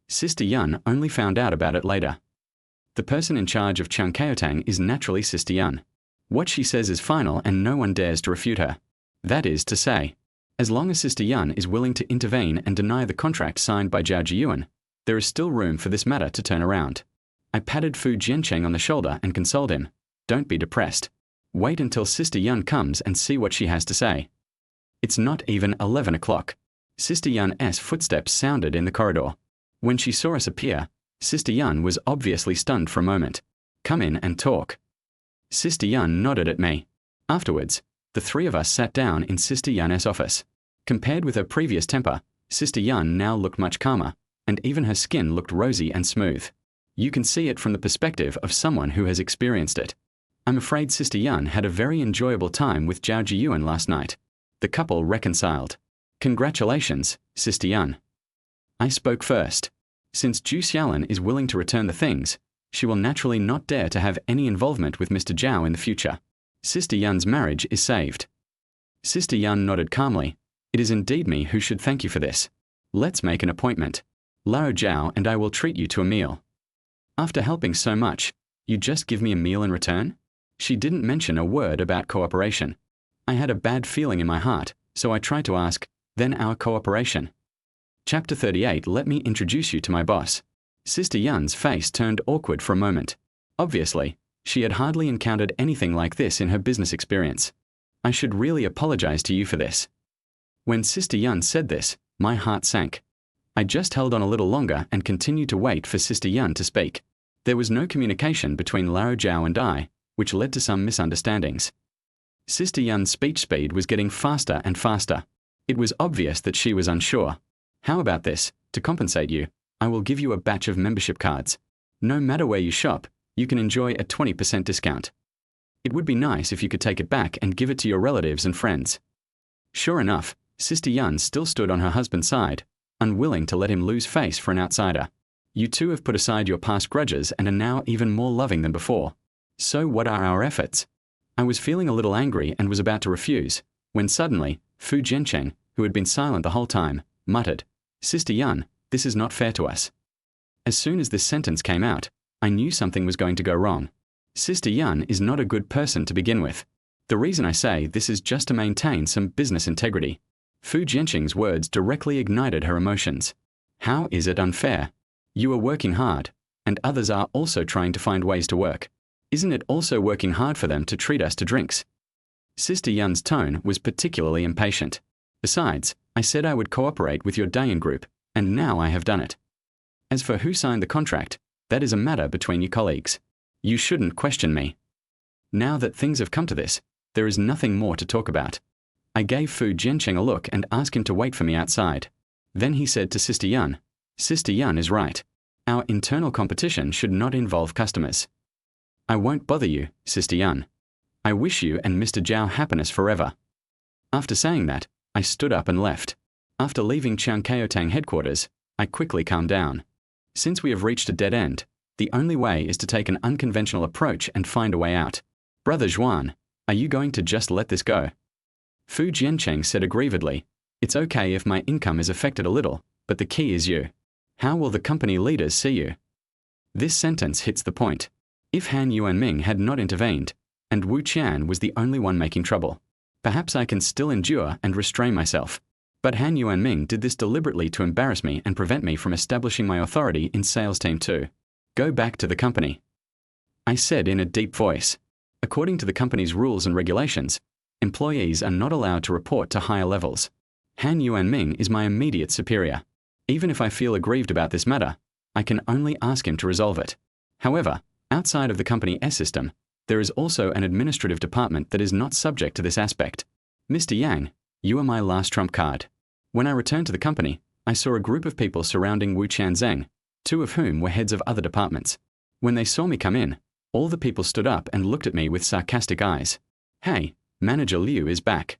Speaker 1: Sister Yan only found out about it later. The person in charge of Changkeotang is naturally Sister Yun. What she says is final and no one dares to refute her. That is to say, as long as Sister Yun is willing to intervene and deny the contract signed by Zhao Jiyuan, there is still room for this matter to turn around. I patted Fu Jiancheng on the shoulder and consoled him. Don't be depressed. Wait until Sister Yun comes and see what she has to say. It's not even 11 o'clock. Sister Yun's footsteps sounded in the corridor. When she saw us appear, Sister Yun was obviously stunned for a moment. Come in and talk. Sister Yun nodded at me. Afterwards, the three of us sat down in Sister Yun's office. Compared with her previous temper, Sister Yun now looked much calmer, and even her skin looked rosy and smooth. You can see it from the perspective of someone who has experienced it. I'm afraid Sister Yun had a very enjoyable time with Zhao Jiyuan last night. The couple reconciled. Congratulations, Sister Yun. I spoke first. Since Zhu Xiaolin is willing to return the things, she will naturally not dare to have any involvement with Mr. Zhao in the future. Sister Yun's marriage is saved. Sister Yun nodded calmly. It is indeed me who should thank you for this. Let's make an appointment. Lao Zhao and I will treat you to a meal. After helping so much, you just give me a meal in return? She didn't mention a word about cooperation. I had a bad feeling in my heart, so I tried to ask, then our cooperation. Chapter 38. Let me introduce you to my boss. Sister Yun's face turned awkward for a moment. Obviously, she had hardly encountered anything like this in her business experience. I should really apologize to you for this. When Sister Yun said this, my heart sank. I just held on a little longer and continued to wait for Sister Yun to speak. There was no communication between Lao Zhao and I, which led to some misunderstandings. Sister Yun's speech speed was getting faster and faster. It was obvious that she was unsure. How about this? To compensate you, I will give you a batch of membership cards. No matter where you shop, you can enjoy a 20% discount. It would be nice if you could take it back and give it to your relatives and friends. Sure enough, Sister Yun still stood on her husband's side, unwilling to let him lose face for an outsider. You two have put aside your past grudges and are now even more loving than before. So what are our efforts? I was feeling a little angry and was about to refuse, when suddenly, Fu Jiancheng, who had been silent the whole time, muttered, Sister Yun, this is not fair to us. As soon as this sentence came out, I knew something was going to go wrong. Sister Yun is not a good person to begin with. The reason I say this is just to maintain some business integrity. Fu Jiancheng's words directly ignited her emotions. How is it unfair? You are working hard, and others are also trying to find ways to work. Isn't it also working hard for them to treat us to drinks? Sister Yun's tone was particularly impatient. Besides, I said I would cooperate with your Dayan group, and now I have done it. As for who signed the contract, that is a matter between your colleagues. You shouldn't question me. Now that things have come to this, there is nothing more to talk about. I gave Fu Jiancheng a look and asked him to wait for me outside. Then he said to Sister Yun, Sister Yun is right. Our internal competition should not involve customers. I won't bother you, Sister Yun. I wish you and Mr. Zhao happiness forever. After saying that, I stood up and left. After leaving Changkeotang headquarters, I quickly calmed down. Since we have reached a dead end, the only way is to take an unconventional approach and find a way out. Brother Zhuan, are you going to just let this go? Fu Jiancheng said aggrievedly, It's okay if my income is affected a little, but the key is you. How will the company leaders see you? This sentence hits the point. If Han Yuanming had not intervened, and Wu Qian was the only one making trouble, perhaps I can still endure and restrain myself. But Han Yuanming did this deliberately to embarrass me and prevent me from establishing my authority in Sales Team 2. Go back to the company. I said in a deep voice. According to the company's rules and regulations, employees are not allowed to report to higher levels. Han Yuanming is my immediate superior. Even if I feel aggrieved about this matter, I can only ask him to resolve it. However, outside of the company S system, there is also an administrative department that is not subject to this aspect. Mr. Yang, you are my last trump card. When I returned to the company, I saw a group of people surrounding Wu Qianzheng, two of whom were heads of other departments. When they saw me come in, all the people stood up and looked at me with sarcastic eyes. Hey, Manager Liu is back.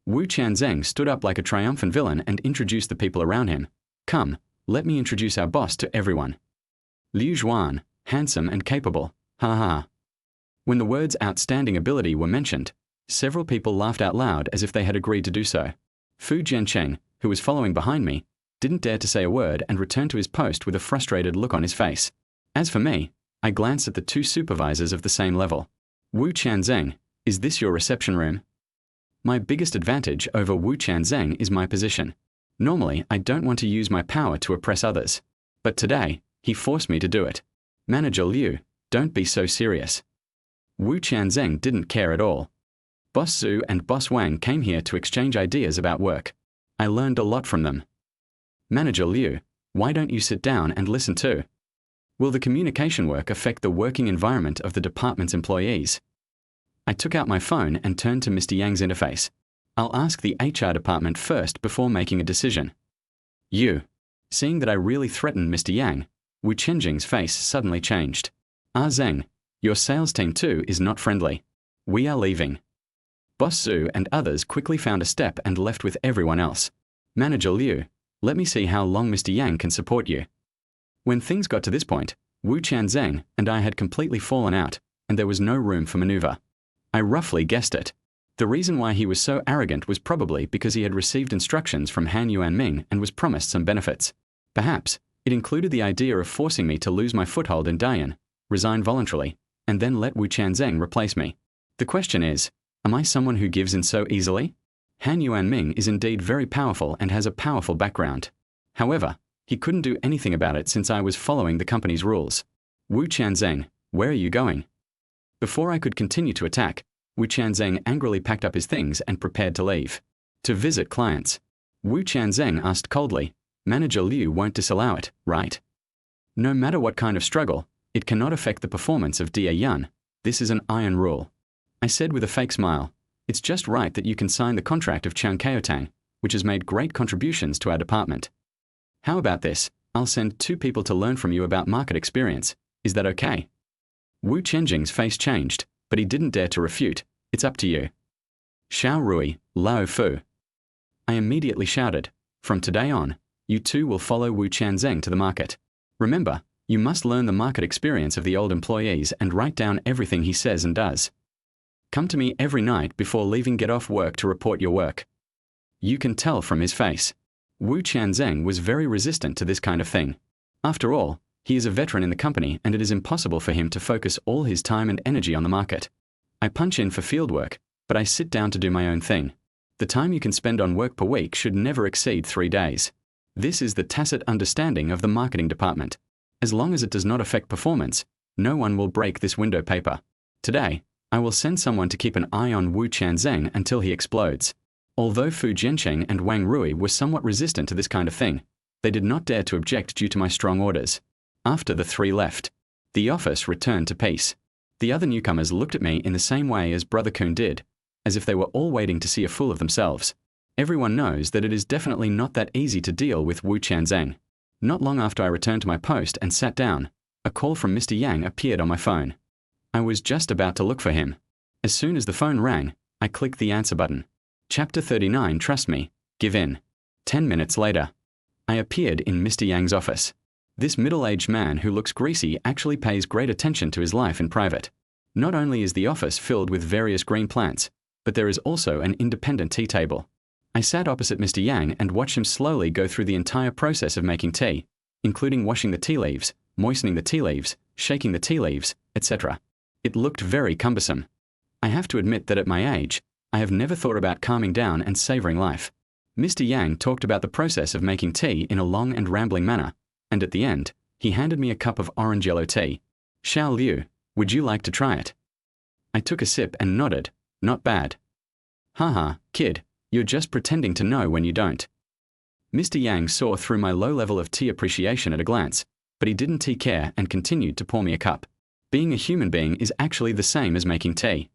Speaker 1: Wu Qianzheng stood up like a triumphant villain and introduced the people around him. Come, let me introduce our boss to everyone. Liu Zhuan, handsome and capable, ha ha. When the words outstanding ability were mentioned, several people laughed out loud as if they had agreed to do so. Fu Jiancheng, who was following behind me, didn't dare to say a word and returned to his post with a frustrated look on his face. As for me, I glanced at the two supervisors of the same level. Wu Chanzeng, is this your reception room? My biggest advantage over Wu Chanzeng is my position. Normally, I don't want to use my power to oppress others. But today, he forced me to do it. Manager Liu, don't be so serious. Wu Chanzeng didn't care at all. Boss Su and Boss Wang came here to exchange ideas about work. I learned a lot from them. Manager Liu, why don't you sit down and listen too? Will the communication work affect the working environment of the department's employees? I took out my phone and turned to Mr. Yang's interface. I'll ask the HR department first before making a decision. You. Seeing that I really threatened Mr. Yang, Wu Chenjing's face suddenly changed. Ah Zheng, your sales team too is not friendly. We are leaving. Boss Su and others quickly found a step and left with everyone else. Manager Liu, let me see how long Mr. Yang can support you. When things got to this point, Wu Chanzeng and I had completely fallen out, and there was no room for maneuver. I roughly guessed it. The reason why he was so arrogant was probably because he had received instructions from Han Yuanming and was promised some benefits. Perhaps, it included the idea of forcing me to lose my foothold in Dalian, resign voluntarily, and then let Wu Chanzeng replace me. The question is, am I someone who gives in so easily? Han Yuanming is indeed very powerful and has a powerful background. However, he couldn't do anything about it since I was following the company's rules. Wu Chanzeng, where are you going? Before I could continue to attack, Wu Chanzeng angrily packed up his things and prepared to leave. To visit clients. Wu Chanzeng asked coldly, Manager Liu won't disallow it, right? No matter what kind of struggle, it cannot affect the performance of Da Yun. This is an iron rule. I said with a fake smile, it's just right that you can sign the contract of Chang Kaotang, which has made great contributions to our department. How about this? I'll send 2 people to learn from you about market experience. Is that okay? Wu Chenjing's face changed, but he didn't dare to refute. It's up to you. Xiao Rui, Lao Fu. I immediately shouted, from today on, you 2 will follow Wu Chanzeng to the market. Remember, you must learn the market experience of the old employees and write down everything he says and does. Come to me every night before leaving get off work to report your work. You can tell from his face. Wu Chanzeng was very resistant to this kind of thing. After all, he is a veteran in the company and it is impossible for him to focus all his time and energy on the market. I punch in for field work, but I sit down to do my own thing. The time you can spend on work per week should never exceed 3 days. This is the tacit understanding of the marketing department. As long as it does not affect performance, no one will break this window paper. Today, I will send someone to keep an eye on Wu Chanzeng until he explodes. Although Fu Jiancheng and Wang Rui were somewhat resistant to this kind of thing, they did not dare to object due to my strong orders. After the 3 left, the office returned to peace. The other newcomers looked at me in the same way as Brother Kun did, as if they were all waiting to see a fool of themselves. Everyone knows that it is definitely not that easy to deal with Wu Chanzeng. Not long after I returned to my post and sat down, a call from Mr. Yang appeared on my phone. I was just about to look for him. As soon as the phone rang, I clicked the answer button. Chapter 39, Trust Me, Give In. 10 minutes later, I appeared in Mr. Yang's office. This middle-aged man who looks greasy actually pays great attention to his life in private. Not only is the office filled with various green plants, but there is also an independent tea table. I sat opposite Mr. Yang and watched him slowly go through the entire process of making tea, including washing the tea leaves, moistening the tea leaves, shaking the tea leaves, etc. It looked very cumbersome. I have to admit that at my age, I have never thought about calming down and savoring life. Mr. Yang talked about the process of making tea in a long and rambling manner, and at the end, he handed me a cup of orange yellow tea. Xiao Liu, would you like to try it? I took a sip and nodded, not bad. Haha, kid, you're just pretending to know when you don't. Mr. Yang saw through my low level of tea appreciation at a glance, but he didn't take care and continued to pour me a cup. Being a human being is actually the same as making tea.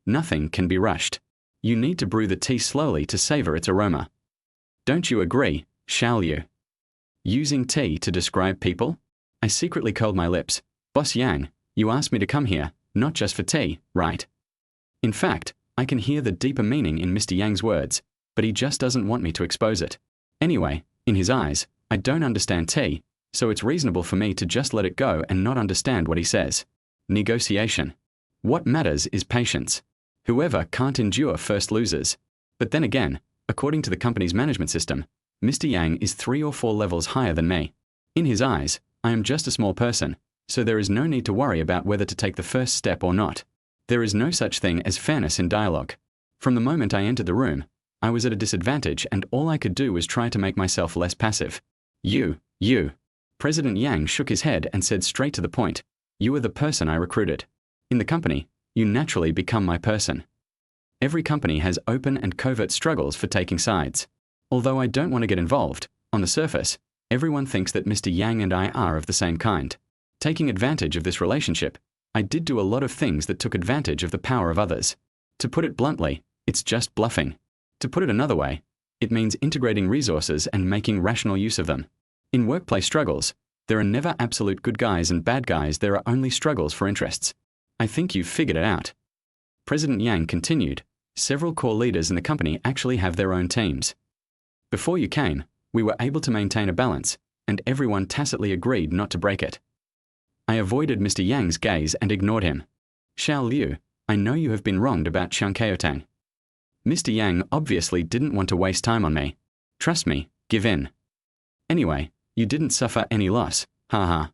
Speaker 1: Nothing can be rushed. You need to brew the tea slowly to savor its aroma. Don't you agree, Xiao Liu? Using tea to describe people? I secretly curled my lips. Boss Yang, you asked me to come here, not just for tea, right? In fact, I can hear the deeper meaning in Mr. Yang's words, but he just doesn't want me to expose it. Anyway, in his eyes, I don't understand tea, so it's reasonable for me to just let it go and not understand what he says. Negotiation. What matters is patience. Whoever can't endure first loses. But then again, according to the company's management system, Mr. Yang is 3 or 4 levels higher than me. In his eyes, I am just a small person, so there is no need to worry about whether to take the first step or not. There is no such thing as fairness in dialogue. From the moment I entered the room, I was at a disadvantage and all I could do was try to make myself less passive. You. President Yang shook his head and said straight to the point, you are the person I recruited. In the company, you naturally become my person. Every company has open and covert struggles for taking sides. Although I don't want to get involved, on the surface, everyone thinks that Mr. Yang and I are of the same kind. Taking advantage of this relationship, I did do a lot of things that took advantage of the power of others. To put it bluntly, it's just bluffing. To put it another way, it means integrating resources and making rational use of them. In workplace struggles, there are never absolute good guys and bad guys, there are only struggles for interests. I think you've figured it out. President Yang continued, several core leaders in the company actually have their own teams. Before you came, we were able to maintain a balance, and everyone tacitly agreed not to break it. I avoided Mr. Yang's gaze and ignored him. Xiao Liu, I know you have been wronged about Qiangkeotang. Mr. Yang obviously didn't want to waste time on me. Trust me, give in. Anyway, you didn't suffer any loss, haha.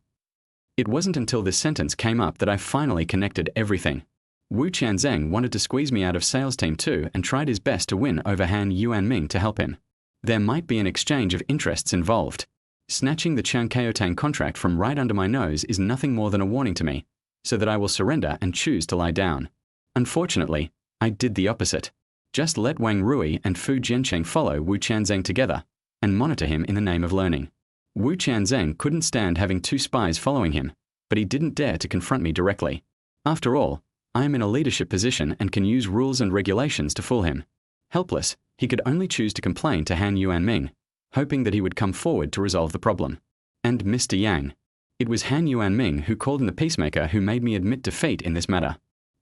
Speaker 1: It wasn't until this sentence came up that I finally connected everything. Wu Qianzheng wanted to squeeze me out of sales team 2 and tried his best to win over Han Yuanming to help him. There might be an exchange of interests involved. Snatching the Qiangkeotang contract from right under my nose is nothing more than a warning to me, so that I will surrender and choose to lie down. Unfortunately, I did the opposite. Just let Wang Rui and Fu Jiancheng follow Wu Qianzheng together, and monitor him in the name of learning. Wu Qianzheng couldn't stand having 2 spies following him, but he didn't dare to confront me directly. After all, I am in a leadership position and can use rules and regulations to fool him. Helpless, he could only choose to complain to Han Yuanming, hoping that he would come forward to resolve the problem. And Mr. Yang. It was Han Yuanming who called in the peacemaker who made me admit defeat in this matter.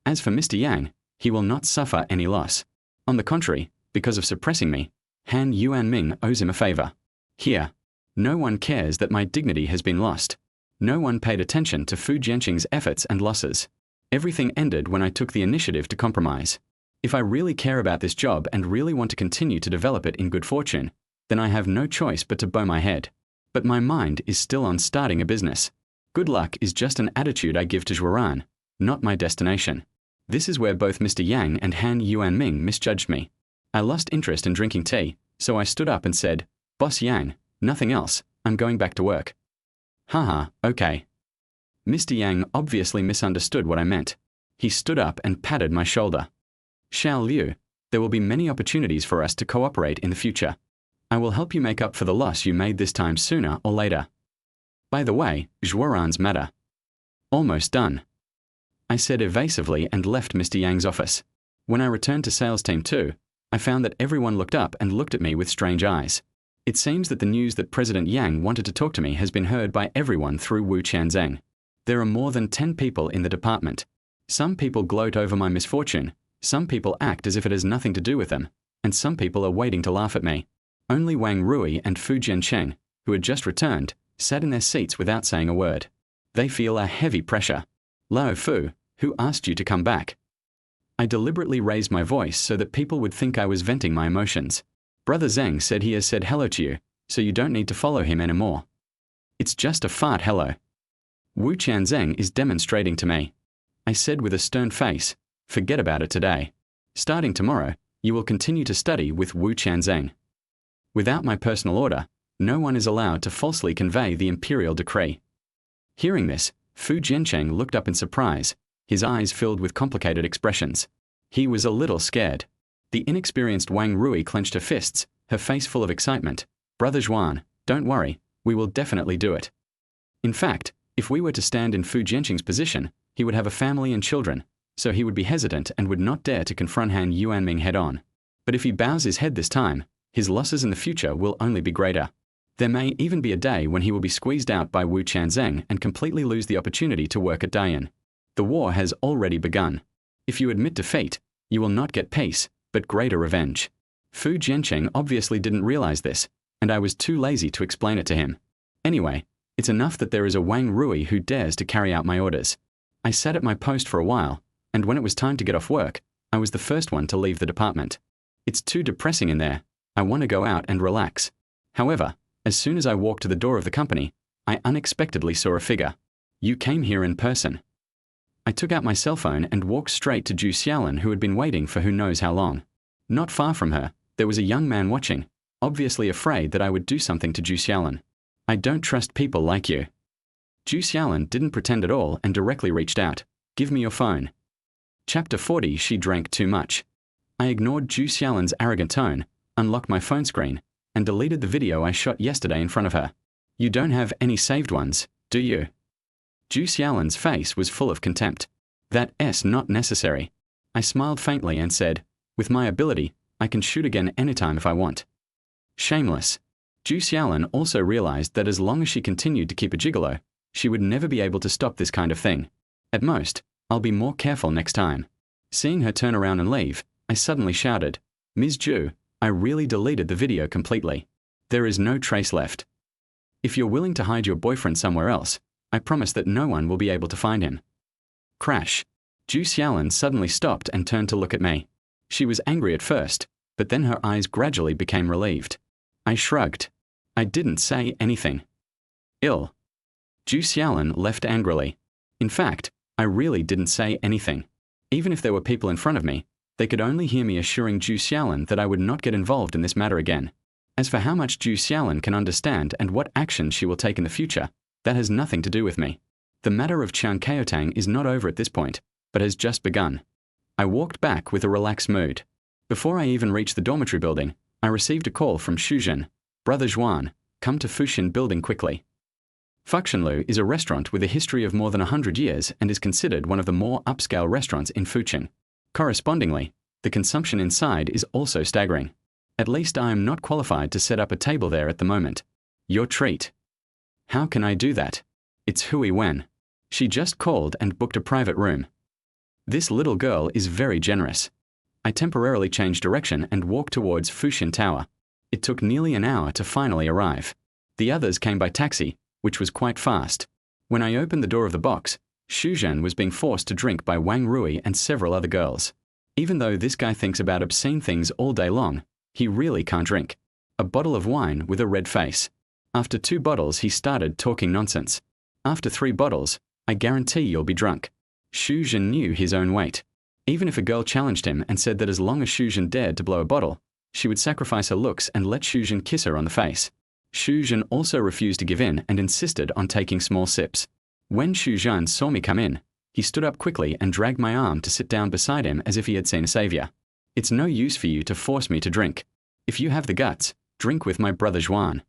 Speaker 1: As for Mr. Yang, he will not suffer any loss. On the contrary, because of suppressing me, Han Yuanming owes him a favor. Here, no one cares that my dignity has been lost. No one paid attention to Fu Jianqing's efforts and losses. Everything ended when I took the initiative to compromise. If I really care about this job and really want to continue to develop it in good fortune, then I have no choice but to bow my head. But my mind is still on starting a business. Good luck is just an attitude I give to Zhuoran, not my destination. This is where both Mr. Yang and Han Yuanming misjudged me. I lost interest in drinking tea, so I stood up and said, Boss Yang, nothing else, I'm going back to work. Haha, okay. Mr. Yang obviously misunderstood what I meant. He stood up and patted my shoulder. Xiao Liu, there will be many opportunities for us to cooperate in the future. I will help you make up for the loss you made this time sooner or later. By the way, Zhuoran's matter. Almost done. I said evasively and left Mr. Yang's office. When I returned to sales team 2, I found that everyone looked up and looked at me with strange eyes. It seems that the news that President Yang wanted to talk to me has been heard by everyone through Wu Qianzheng. There are more than 10 people in the department. Some people gloat over my misfortune, some people act as if it has nothing to do with them, and some people are waiting to laugh at me. Only Wang Rui and Fu Jiancheng, who had just returned, sat in their seats without saying a word. They feel a heavy pressure. Lao Fu, who asked you to come back? I deliberately raised my voice so that people would think I was venting my emotions. Brother Zheng said he has said hello to you, so you don't need to follow him anymore. It's just a fart hello. Wu Qianzheng is demonstrating to me. I said with a stern face, forget about it today. Starting tomorrow, you will continue to study with Wu Qianzheng. Without my personal order, no one is allowed to falsely convey the imperial decree. Hearing this, Fu Jiancheng looked up in surprise, his eyes filled with complicated expressions. He was a little scared. The inexperienced Wang Rui clenched her fists, her face full of excitement. Brother Zhuan, don't worry, we will definitely do it. In fact, if we were to stand in Fu Jianqing's position, he would have a family and children, so he would be hesitant and would not dare to confront Han Yuanming head-on. But if he bows his head this time, his losses in the future will only be greater. There may even be a day when he will be squeezed out by Wu Qianzheng and completely lose the opportunity to work at Dayan. The war has already begun. If you admit defeat, you will not get peace, but greater revenge. Fu Jiancheng obviously didn't realize this, and I was too lazy to explain it to him. Anyway, it's enough that there is a Wang Rui who dares to carry out my orders. I sat at my post for a while, and when it was time to get off work, I was the first one to leave the department. It's too depressing in there. I want to go out and relax. However, as soon as I walked to the door of the company, I unexpectedly saw a figure. You came here in person. I took out my cell phone and walked straight to Ju Xiaolin, who had been waiting for who knows how long. Not far from her, there was a young man watching, obviously afraid that I would do something to Ju Xiaolin. I don't trust people like you. Ju Xiaolin didn't pretend at all and directly reached out. Give me your phone. Chapter 40. She drank too much. I ignored Ju Xiaolin's arrogant tone, unlocked my phone screen, and deleted the video I shot yesterday in front of her. You don't have any saved ones, do you? Ju Xiaolin's face was full of contempt. That's not necessary. I smiled faintly and said, with my ability, I can shoot again anytime if I want. Shameless. Ju Xiaolin also realized that as long as she continued to keep a gigolo, she would never be able to stop this kind of thing. At most, I'll be more careful next time. Seeing her turn around and leave, I suddenly shouted, Ms. Ju, I really deleted the video completely. There is no trace left. If you're willing to hide your boyfriend somewhere else, I promise that no one will be able to find him. Crash. Ju Xiaolin suddenly stopped and turned to look at me. She was angry at first, but then her eyes gradually became relieved. I shrugged. I didn't say anything. Ill. Ju Xiaolin left angrily. In fact, I really didn't say anything. Even if there were people in front of me, they could only hear me assuring Ju Xiaolin that I would not get involved in this matter again. As for how much Ju Xiaolin can understand and what actions she will take in the future, that has nothing to do with me. The matter of Chiang Kaotang is not over at this point, but has just begun. I walked back with a relaxed mood. Before I even reached the dormitory building, I received a call from Shuzhen. Brother Zhuan, come to Fuxin building quickly. Fuxinlu is a restaurant with a history of more than 100 years and is considered one of the more upscale restaurants in Fuqing. Correspondingly, the consumption inside is also staggering. At least I am not qualified to set up a table there at the moment. Your treat. How can I do that? It's Hui Wen. She just called and booked a private room. This little girl is very generous. I temporarily changed direction and walked towards Fuxin Tower. It took nearly an hour to finally arrive. The others came by taxi, which was quite fast. When I opened the door of the box, Shuzhen was being forced to drink by Wang Rui and several other girls. Even though this guy thinks about obscene things all day long, he really can't drink. A bottle of wine with a red face. After 2 bottles, he started talking nonsense. After 3 bottles, I guarantee you'll be drunk. Shuzhen knew his own weight. Even if a girl challenged him and said that as long as Shuzhen dared to blow a bottle, she would sacrifice her looks and let Shuzhen kiss her on the face. Shuzhen also refused to give in and insisted on taking small sips. When Shuzhen saw me come in, he stood up quickly and dragged my arm to sit down beside him as if he had seen a savior. It's no use for you to force me to drink. If you have the guts, drink with my brother Zhuan.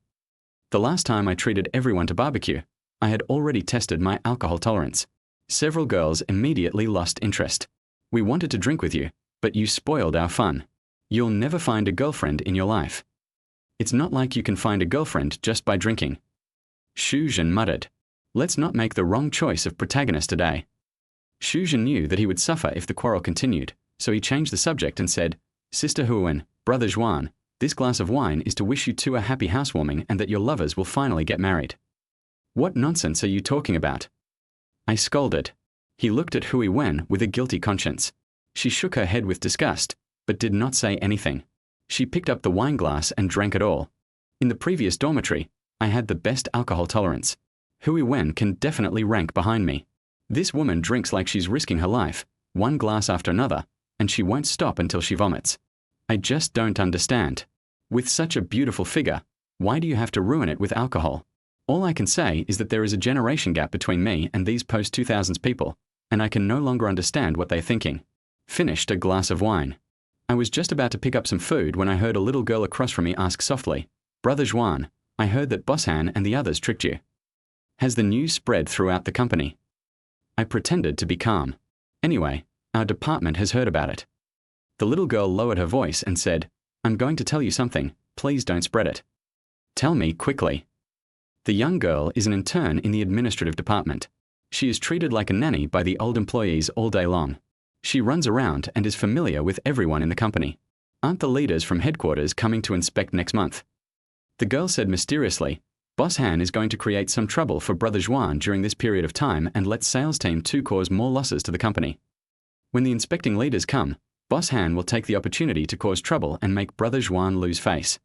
Speaker 1: The last time I treated everyone to barbecue, I had already tested my alcohol tolerance. Several girls immediately lost interest. We wanted to drink with you, but you spoiled our fun. You'll never find a girlfriend in your life. It's not like you can find a girlfriend just by drinking. Shuzhen muttered. Let's not make the wrong choice of protagonist today. Shuzhen knew that he would suffer if the quarrel continued, so he changed the subject and said, Sister Huan, Brother Zhuan, this glass of wine is to wish you two a happy housewarming and that your lovers will finally get married. What nonsense are you talking about? I scolded. He looked at Hui Wen with a guilty conscience. She shook her head with disgust, but did not say anything. She picked up the wine glass and drank it all. In the previous dormitory, I had the best alcohol tolerance. Hui Wen can definitely rank behind me. This woman drinks like she's risking her life, one glass after another, and she won't stop until she vomits. I just don't understand. With such a beautiful figure, why do you have to ruin it with alcohol? All I can say is that there is a generation gap between me and these post-2000s people, and I can no longer understand what they're thinking. Finished a glass of wine. I was just about to pick up some food when I heard a little girl across from me ask softly, Brother Zhuan, I heard that Boss Han and the others tricked you. Has the news spread throughout the company? I pretended to be calm. Anyway, our department has heard about it. The little girl lowered her voice and said, I'm going to tell you something, please don't spread it. Tell me quickly. The young girl is an intern in the administrative department. She is treated like a nanny by the old employees all day long. She runs around and is familiar with everyone in the company. Aren't the leaders from headquarters coming to inspect next month? The girl said mysteriously, Boss Han is going to create some trouble for Brother Zhuan during this period of time and let sales team 2 cause more losses to the company. When the inspecting leaders come, Boss Han will take the opportunity to cause trouble and make Brother Zhuan lose face.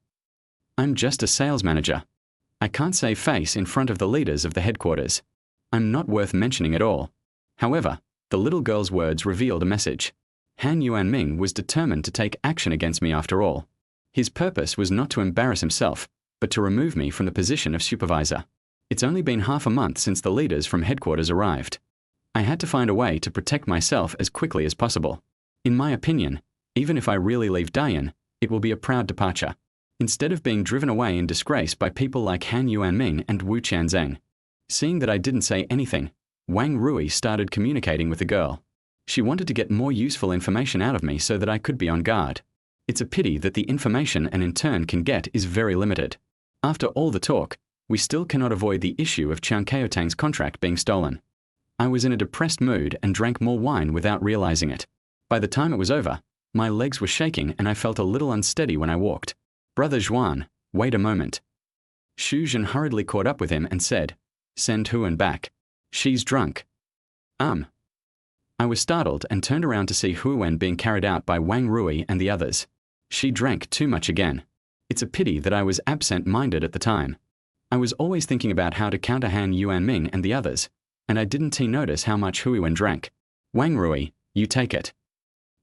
Speaker 1: I'm just a sales manager. I can't save face in front of the leaders of the headquarters. I'm not worth mentioning at all. However, the little girl's words revealed a message. Han Yuanming was determined to take action against me after all. His purpose was not to embarrass himself, but to remove me from the position of supervisor. It's only been half a month since the leaders from headquarters arrived. I had to find a way to protect myself as quickly as possible. In my opinion, even if I really leave Dayan, it will be a proud departure, instead of being driven away in disgrace by people like Han Yuanming and Wu Qianzheng. Seeing that I didn't say anything, Wang Rui started communicating with the girl. She wanted to get more useful information out of me so that I could be on guard. It's a pity that the information an intern can get is very limited. After all the talk, we still cannot avoid the issue of Chiang Keotang's contract being stolen. I was in a depressed mood and drank more wine without realizing it. By the time it was over, my legs were shaking and I felt a little unsteady when I walked. Brother Zhuan, wait a moment. Xu Zhen hurriedly caught up with him and said, "Send Huan back. She's drunk." I was startled and turned around to see Huan being carried out by Wang Rui and the others. She drank too much again. It's a pity that I was absent-minded at the time. I was always thinking about how to counter Han Yuanming and the others, and I didn't notice how much Huan drank. Wang Rui, you take it.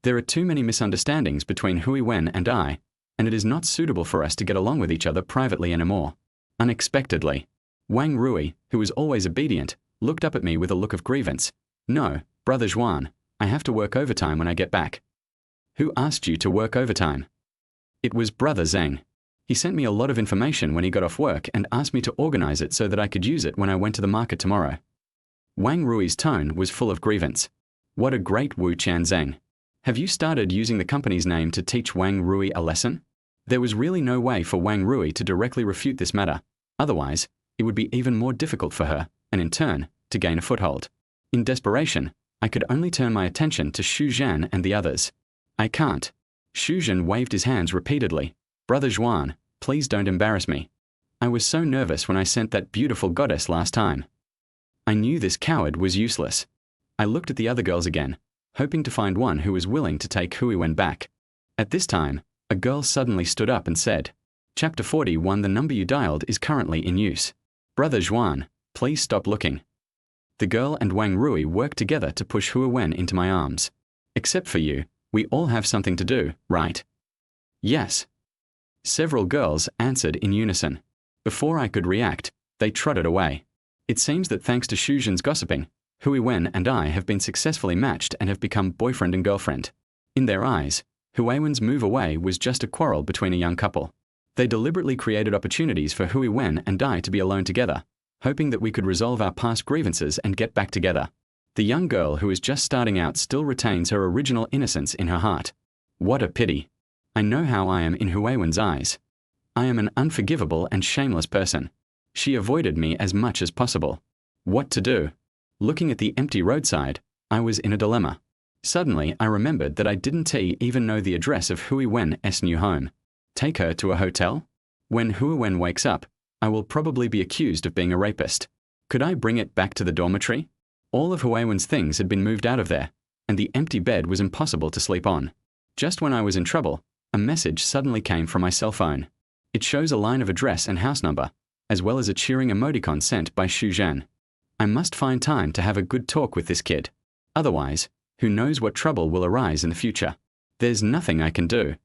Speaker 1: There are too many misunderstandings between Huan and I, and it is not suitable for us to get along with each other privately anymore. Unexpectedly, Wang Rui, who was always obedient, looked up at me with a look of grievance. "No, Brother Zhuan, I have to work overtime when I get back." "Who asked you to work overtime?" "It was Brother Zheng. He sent me a lot of information when he got off work and asked me to organize it so that I could use it when I went to the market tomorrow." Wang Rui's tone was full of grievance. "What a great Wu Qianzheng. Have you started using the company's name to teach Wang Rui a lesson?" There was really no way for Wang Rui to directly refute this matter. Otherwise, it would be even more difficult for her, and in turn, to gain a foothold. In desperation, I could only turn my attention to Xu Zhan and the others. "I can't." Xu Zhan waved his hands repeatedly. "Brother Zhuan, please don't embarrass me. I was so nervous when I sent that beautiful goddess last time." I knew this coward was useless. I looked at the other girls again, hoping to find one who was willing to take Huiwen back. At this time, a girl suddenly stood up and said, "Chapter 41, the number you dialed is currently in use. Brother Zhuan, please stop looking." The girl and Wang Rui worked together to push Huiwen into my arms. "Except for you, we all have something to do, right?" "Yes." Several girls answered in unison. Before I could react, they trotted away. It seems that thanks to Xu Zhen's gossiping, Huiwen and I have been successfully matched and have become boyfriend and girlfriend. In their eyes, Huiwen's move away was just a quarrel between a young couple. They deliberately created opportunities for Huiwen and I to be alone together, hoping that we could resolve our past grievances and get back together. The young girl who is just starting out still retains her original innocence in her heart. What a pity. I know how I am in Huiwen's eyes. I am an unforgivable and shameless person. She avoided me as much as possible. What to do? Looking at the empty roadside, I was in a dilemma. Suddenly, I remembered that I didn't even know the address of Huiwen's new home. Take her to a hotel? When Huiwen wakes up, I will probably be accused of being a rapist. Could I bring it back to the dormitory? All of Huiwen's things had been moved out of there, and the empty bed was impossible to sleep on. Just when I was in trouble, a message suddenly came from my cell phone. It shows a line of address and house number, as well as a cheering emoticon sent by Xu Zhan. I must find time to have a good talk with this kid. Otherwise, who knows what trouble will arise in the future. There's nothing I can do.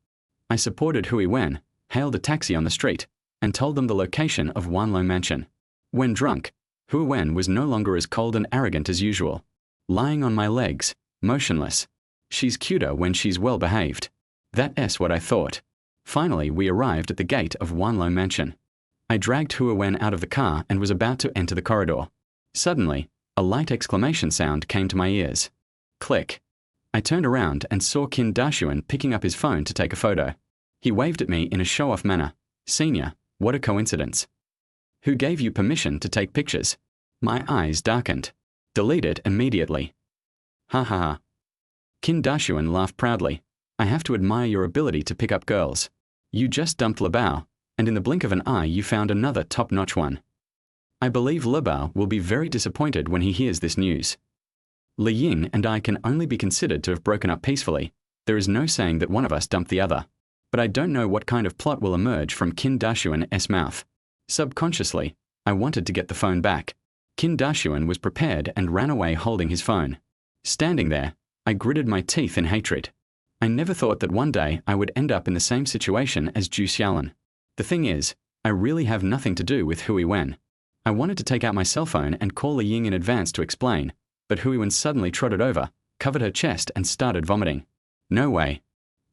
Speaker 1: I supported Huiwen, hailed a taxi on the street, and told them the location of Wanlo Mansion. When drunk, Huiwen was no longer as cold and arrogant as usual. Lying on my legs, motionless. She's cuter when she's well behaved. That's what I thought. Finally, we arrived at the gate of Wanlo Mansion. I dragged Huiwen out of the car and was about to enter the corridor. Suddenly, a light exclamation sound came to my ears. Click. I turned around and saw Qin Dashuan picking up his phone to take a photo. He waved at me in a show-off manner. "Senior, what a coincidence. Who gave you permission to take pictures?" My eyes darkened. "Delete it immediately." "Ha ha ha." Qin Dashuan laughed proudly. "I have to admire your ability to pick up girls. You just dumped Lebao, and in the blink of an eye you found another top-notch one. I believe Lebao will be very disappointed when he hears this news. Li Ying and I can only be considered to have broken up peacefully. There is no saying that one of us dumped the other. But I don't know what kind of plot will emerge from Qin Dashuan's mouth. Subconsciously, I wanted to get the phone back. Qin Dashuan was prepared and ran away holding his phone. Standing there, I gritted my teeth in hatred. I never thought that one day I would end up in the same situation as Zhu Xiaolan. The thing is, I really have nothing to do with Hui Wen. I wanted to take out my cell phone and call Li Ying in advance to explain, but Hui Wen suddenly trotted over, covered her chest and started vomiting. No way.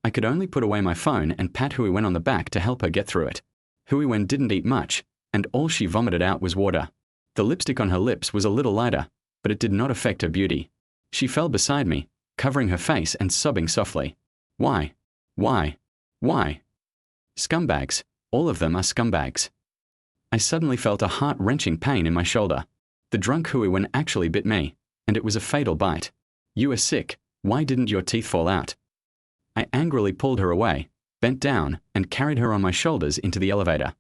Speaker 1: I could only put away my phone and pat Hui Wen on the back to help her get through it. Hui Wen didn't eat much, and all she vomited out was water. The lipstick on her lips was a little lighter, but it did not affect her beauty. She fell beside me, covering her face and sobbing softly. Why? Why? Why? Scumbags. All of them are scumbags. I suddenly felt a heart-wrenching pain in my shoulder. The drunk Hui Wen actually bit me, and it was a fatal bite. You are sick. Why didn't your teeth fall out? I angrily pulled her away, bent down, and carried her on my shoulders into the elevator.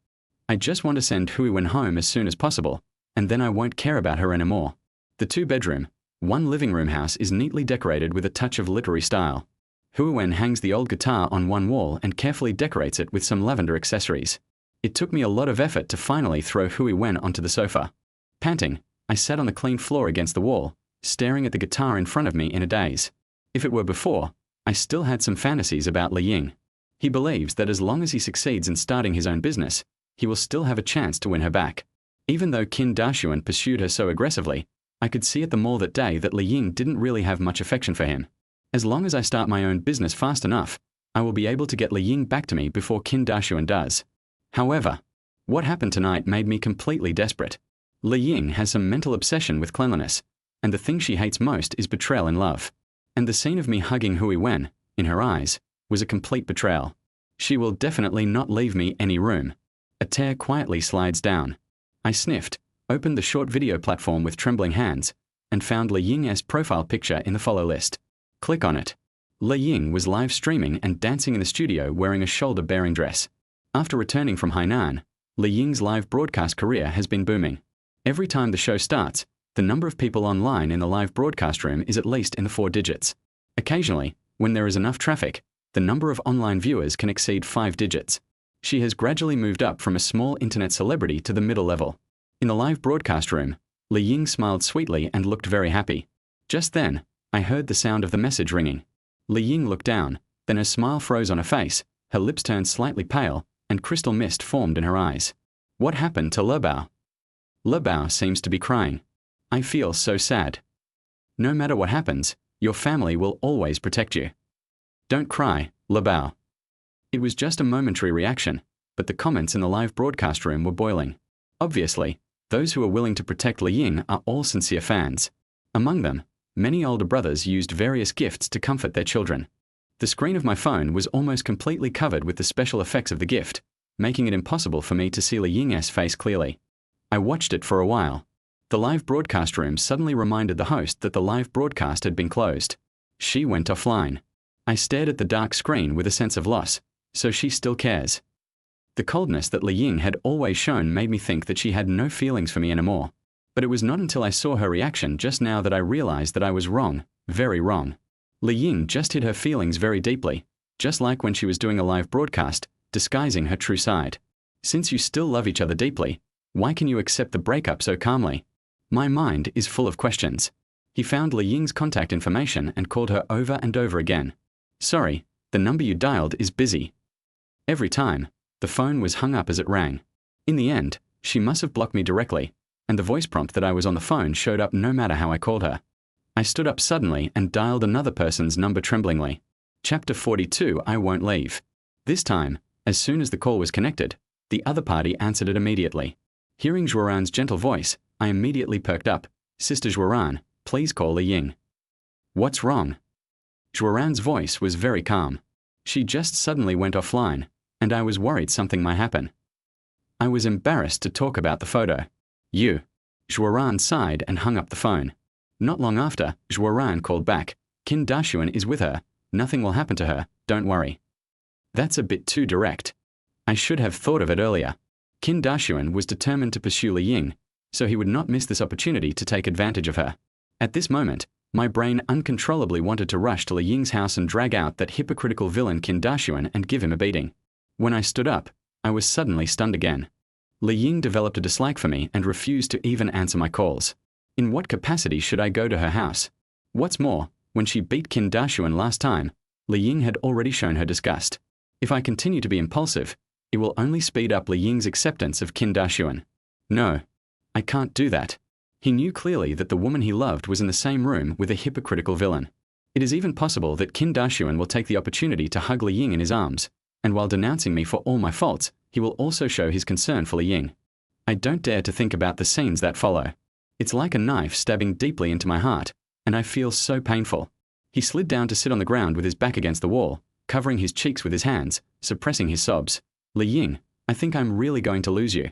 Speaker 1: I just want to send Hui Wen home as soon as possible, and then I won't care about her anymore. The two-bedroom, one living room house is neatly decorated with a touch of literary style. Hui Wen hangs the old guitar on one wall and carefully decorates it with some lavender accessories. It took me a lot of effort to finally throw Hui Wen onto the sofa. Panting, I sat on the clean floor against the wall, staring at the guitar in front of me in a daze. If it were before, I still had some fantasies about Li Ying. He believes that as long as he succeeds in starting his own business, he will still have a chance to win her back. Even though Qin Dashuan pursued her so aggressively, I could see at the mall that day that Li Ying didn't really have much affection for him. As long as I start my own business fast enough, I will be able to get Li Ying back to me before Qin Dashuan does. However, what happened tonight made me completely desperate. Li Ying has some mental obsession with cleanliness, and the thing she hates most is betrayal in love. And the scene of me hugging Hui Wen, in her eyes, was a complete betrayal. She will definitely not leave me any room. A tear quietly slides down. I sniffed, opened the short video platform with trembling hands, and found Li Ying's profile picture in the follow list. Click on it. Li Ying was live streaming and dancing in the studio wearing a shoulder-bearing dress. After returning from Hainan, Li Ying's live broadcast career has been booming. Every time the show starts, the number of people online in the live broadcast room is at least in the 4 digits. Occasionally, when there is enough traffic, the number of online viewers can exceed 5 digits. She has gradually moved up from a small internet celebrity to the middle level. In the live broadcast room, Li Ying smiled sweetly and looked very happy. Just then, I heard the sound of the message ringing. Li Ying looked down, then her smile froze on her face, her lips turned slightly pale, and crystal mist formed in her eyes. What happened to Le Bao? Le Bao seems to be crying. I feel so sad. No matter what happens, your family will always protect you. Don't cry, Le Bao. It was just a momentary reaction, but the comments in the live broadcast room were boiling. Obviously, those who are willing to protect Li Ying are all sincere fans. Among them, many older brothers used various gifts to comfort their children. The screen of my phone was almost completely covered with the special effects of the gift, making it impossible for me to see Li Ying's face clearly. I watched it for a while. The live broadcast room suddenly reminded the host that the live broadcast had been closed. She went offline. I stared at the dark screen with a sense of loss, so she still cares. The coldness that Li Ying had always shown made me think that she had no feelings for me anymore. But it was not until I saw her reaction just now that I realized that I was wrong, very wrong. Li Ying just hid her feelings very deeply, just like when she was doing a live broadcast, disguising her true side. Since you still love each other deeply, why can you accept the breakup so calmly? My mind is full of questions. He found Li Ying's contact information and called her over and over again. Sorry, the number you dialed is busy. Every time, the phone was hung up as it rang. In the end, she must have blocked me directly, and the voice prompt that I was on the phone showed up no matter how I called her. I stood up suddenly and dialed another person's number tremblingly. Chapter 42, I Won't Leave. This time, as soon as the call was connected, the other party answered it immediately. Hearing Zhuoran's gentle voice, I immediately perked up. Sister Zhuoran, please call Li Ying. What's wrong? Zhuoran's voice was very calm. She just suddenly went offline, and I was worried something might happen. I was embarrassed to talk about the photo. You. Zhuoran sighed and hung up the phone. Not long after, Zhuoran called back. Qin Dashuan is with her. Nothing will happen to her, don't worry. That's a bit too direct. I should have thought of it earlier. Qin Dashuan was determined to pursue Li Ying, so he would not miss this opportunity to take advantage of her. At this moment, my brain uncontrollably wanted to rush to Li Ying's house and drag out that hypocritical villain Qin Dashuan and give him a beating. When I stood up, I was suddenly stunned again. Li Ying developed a dislike for me and refused to even answer my calls. In what capacity should I go to her house? What's more, when she beat Qin Dashuan last time, Li Ying had already shown her disgust. If I continue to be impulsive, it will only speed up Li Ying's acceptance of Qin Dashuan. No, I can't do that. He knew clearly that the woman he loved was in the same room with a hypocritical villain. It is even possible that Qin Dashuan will take the opportunity to hug Li Ying in his arms, and while denouncing me for all my faults, he will also show his concern for Li Ying. I don't dare to think about the scenes that follow. It's like a knife stabbing deeply into my heart, and I feel so painful. He slid down to sit on the ground with his back against the wall, covering his cheeks with his hands, suppressing his sobs. Li Ying, I think I'm really going to lose you.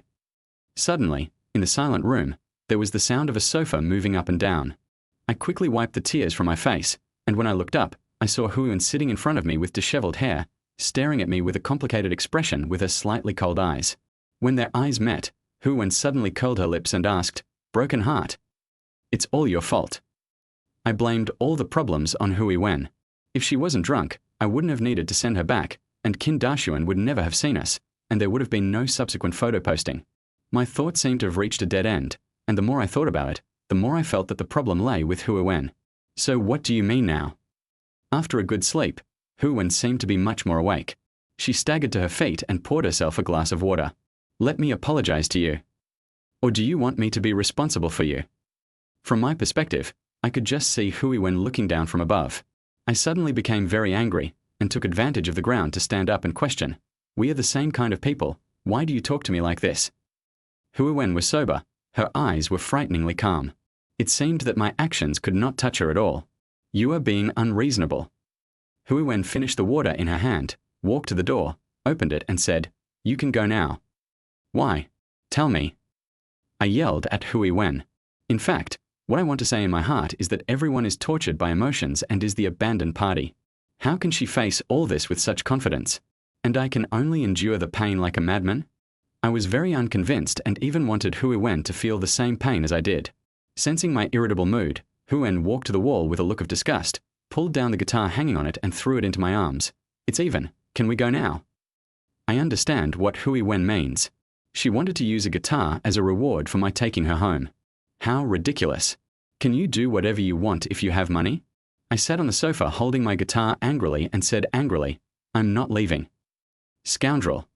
Speaker 1: Suddenly, in the silent room, there was the sound of a sofa moving up and down. I quickly wiped the tears from my face, and when I looked up, I saw Huiyuan sitting in front of me with disheveled hair, staring at me with a complicated expression with her slightly cold eyes. When their eyes met, Huiyuan suddenly curled her lips and asked, "Broken heart. It's all your fault." I blamed all the problems on Huiyuan. If she wasn't drunk, I wouldn't have needed to send her back, and Qin Dashuan would never have seen us, and there would have been no subsequent photo posting. My thoughts seemed to have reached a dead end, and the more I thought about it, the more I felt that the problem lay with Huiyuan. So what do you mean now? After a good sleep, Huiyuan seemed to be much more awake. She staggered to her feet and poured herself a glass of water. Let me apologize to you. Or do you want me to be responsible for you? From my perspective, I could just see Huiyuan looking down from above. I suddenly became very angry and took advantage of the ground to stand up and question. We are the same kind of people. Why do you talk to me like this? Huiyuan was sober. Her eyes were frighteningly calm. It seemed that my actions could not touch her at all. You are being unreasonable. Huiyuan finished the water in her hand, walked to the door, opened it and said, "You can go now." Why? Tell me. I yelled at Huiyuan. In fact, what I want to say in my heart is that everyone is tortured by emotions and is the abandoned party. How can she face all this with such confidence? And I can only endure the pain like a madman? I was very unconvinced and even wanted Huiyuan to feel the same pain as I did. Sensing my irritable mood, Huiyuan walked to the wall with a look of disgust, pulled down the guitar hanging on it and threw it into my arms. It's even. Can we go now? I understand what Huiyuan means. She wanted to use a guitar as a reward for my taking her home. How ridiculous. Can you do whatever you want if you have money? I sat on the sofa holding my guitar angrily and said angrily, "I'm not leaving." Scoundrel.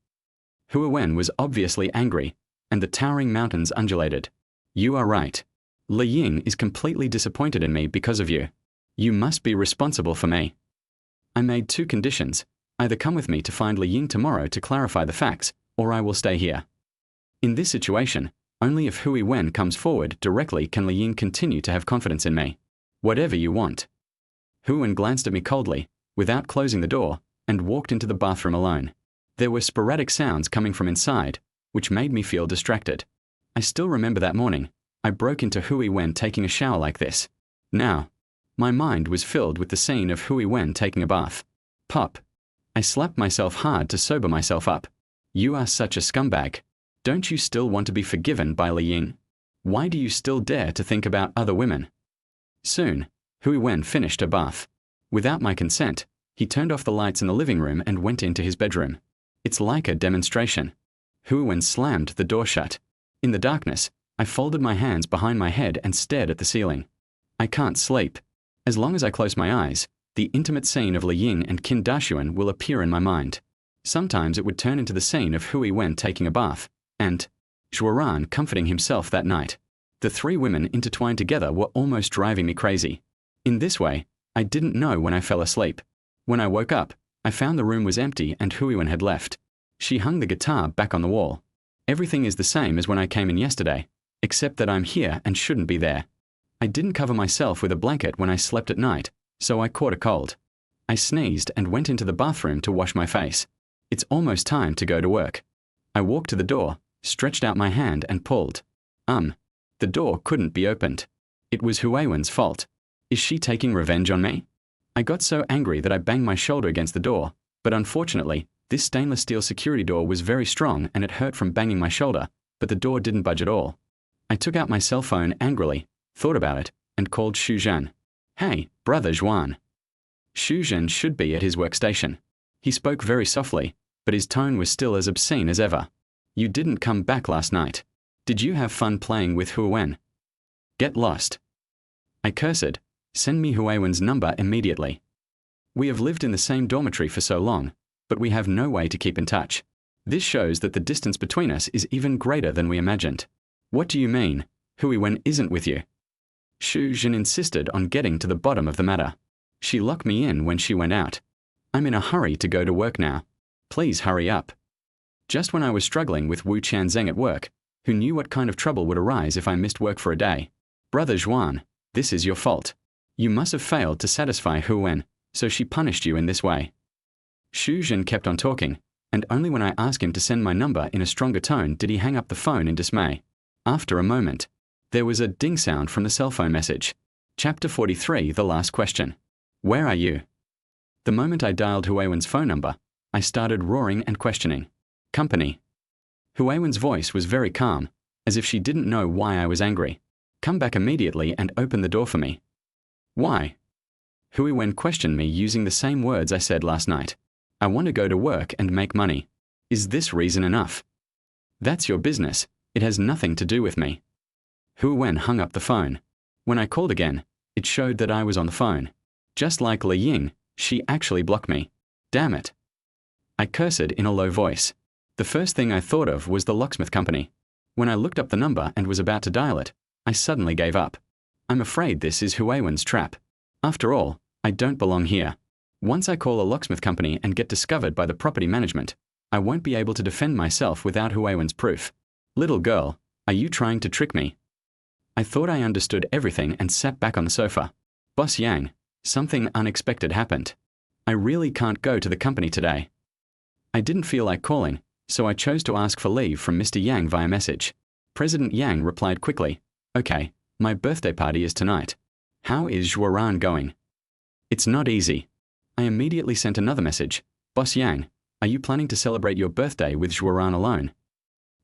Speaker 1: Huiyuan was obviously angry, and the towering mountains undulated. You are right. Li Ying is completely disappointed in me because of you. You must be responsible for me. I made two conditions. Either come with me to find Li Ying tomorrow to clarify the facts, or I will stay here. In this situation, only if Huiyuan comes forward directly can Li Ying continue to have confidence in me. Whatever you want. Huiyuan glanced at me coldly, without closing the door, and walked into the bathroom alone. There were sporadic sounds coming from inside, which made me feel distracted. I still remember that morning. I broke into Huiyuan taking a shower like this. Now, my mind was filled with the scene of Huiyuan taking a bath. Pop. I slapped myself hard to sober myself up. You are such a scumbag. Don't you still want to be forgiven by Li Ying? Why do you still dare to think about other women? Soon, Huiyuan finished her bath. Without my consent, he turned off the lights in the living room and went into his bedroom. It's like a demonstration. Huiyuan slammed the door shut. In the darkness, I folded my hands behind my head and stared at the ceiling. I can't sleep. As long as I close my eyes, the intimate scene of Li Ying and Qin Dashuan will appear in my mind. Sometimes it would turn into the scene of Huiyuan taking a bath, and Zhuoran comforting himself that night. The three women intertwined together were almost driving me crazy. In this way, I didn't know when I fell asleep. When I woke up, I found the room was empty and Huiyuan had left. She hung the guitar back on the wall. Everything is the same as when I came in yesterday, except that I'm here and shouldn't be there. I didn't cover myself with a blanket when I slept at night, so I caught a cold. I sneezed and went into the bathroom to wash my face. It's almost time to go to work. I walked to the door, stretched out my hand and pulled. The door couldn't be opened. It was Huiyuan's fault. Is she taking revenge on me? I got so angry that I banged my shoulder against the door, but unfortunately, this stainless steel security door was very strong and it hurt from banging my shoulder, but the door didn't budge at all. I took out my cell phone angrily, thought about it, and called Xu Zhan. Hey, brother Zhuan. Xu Zhan should be at his workstation. He spoke very softly, but his tone was still as obscene as ever. You didn't come back last night. Did you have fun playing with Huwen? Get lost. I cursed. Send me Huwen's number immediately. We have lived in the same dormitory for so long, but we have no way to keep in touch. This shows that the distance between us is even greater than we imagined. What do you mean? Huwen isn't with you. Shu Jin insisted on getting to the bottom of the matter. She locked me in when she went out. I'm in a hurry to go to work now. Please hurry up. Just when I was struggling with Wu Qianzheng at work, who knew what kind of trouble would arise if I missed work for a day. Brother Zhuan, this is your fault. You must have failed to satisfy Huwen, so she punished you in this way. Shu Jin kept on talking, and only when I asked him to send my number in a stronger tone did he hang up the phone in dismay. After a moment, there was a ding sound from the cell phone message. Chapter 43, the last question. Where are you? The moment I dialed Huwen's phone number, I started roaring and questioning. Company. Huwen's voice was very calm, as if she didn't know why I was angry. Come back immediately and open the door for me. Why? Huwen questioned me using the same words I said last night. I want to go to work and make money. Is this reason enough? That's your business. It has nothing to do with me. Huwen hung up the phone. When I called again, it showed that I was on the phone. Just like Li Ying, she actually blocked me. Damn it. I cursed in a low voice. The first thing I thought of was the locksmith company. When I looked up the number and was about to dial it, I suddenly gave up. I'm afraid this is Huwen's trap. After all, I don't belong here. Once I call a locksmith company and get discovered by the property management, I won't be able to defend myself without Huwen's proof. Little girl, are you trying to trick me? I thought I understood everything and sat back on the sofa. Boss Yang, something unexpected happened. I really can't go to the company today. I didn't feel like calling, so I chose to ask for leave from Mr. Yang via message. President Yang replied quickly, Okay, my birthday party is tonight. How is Zhuoran going? It's not easy. I immediately sent another message. Boss Yang, are you planning to celebrate your birthday with Zhuoran alone?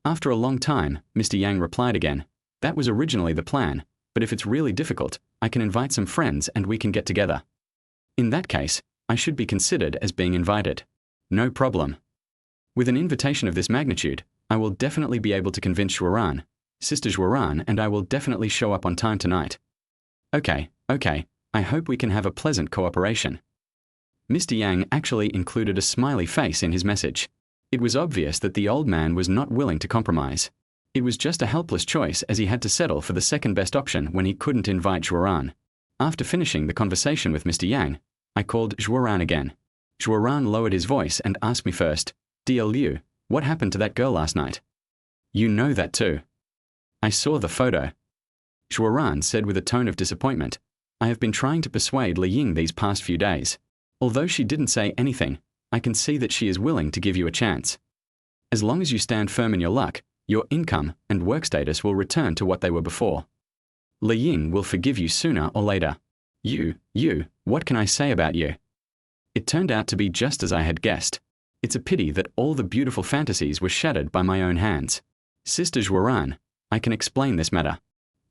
Speaker 1: After a long time, Mr. Yang replied again. That was originally the plan, but if it's really difficult, I can invite some friends and we can get together. In that case, I should be considered as being invited. No problem. With an invitation of this magnitude, I will definitely be able to convince Zhuoran, Sister Zhuoran, and I will definitely show up on time tonight. Okay, I hope we can have a pleasant cooperation. Mr. Yang actually included a smiley face in his message. It was obvious that the old man was not willing to compromise. It was just a helpless choice as he had to settle for the second best option when he couldn't invite Zhuoran. After finishing the conversation with Mr. Yang, I called Zhuoran again. Zhuoran lowered his voice and asked me first, Dear Liu, what happened to that girl last night? You know that too. I saw the photo. Zhuoran said with a tone of disappointment, I have been trying to persuade Li Ying these past few days. Although she didn't say anything, I can see that she is willing to give you a chance. As long as you stand firm in your luck, your income and work status will return to what they were before. Li Ying will forgive you sooner or later. What can I say about you? It turned out to be just as I had guessed. It's a pity that all the beautiful fantasies were shattered by my own hands. Sister Zhuoran, I can explain this matter.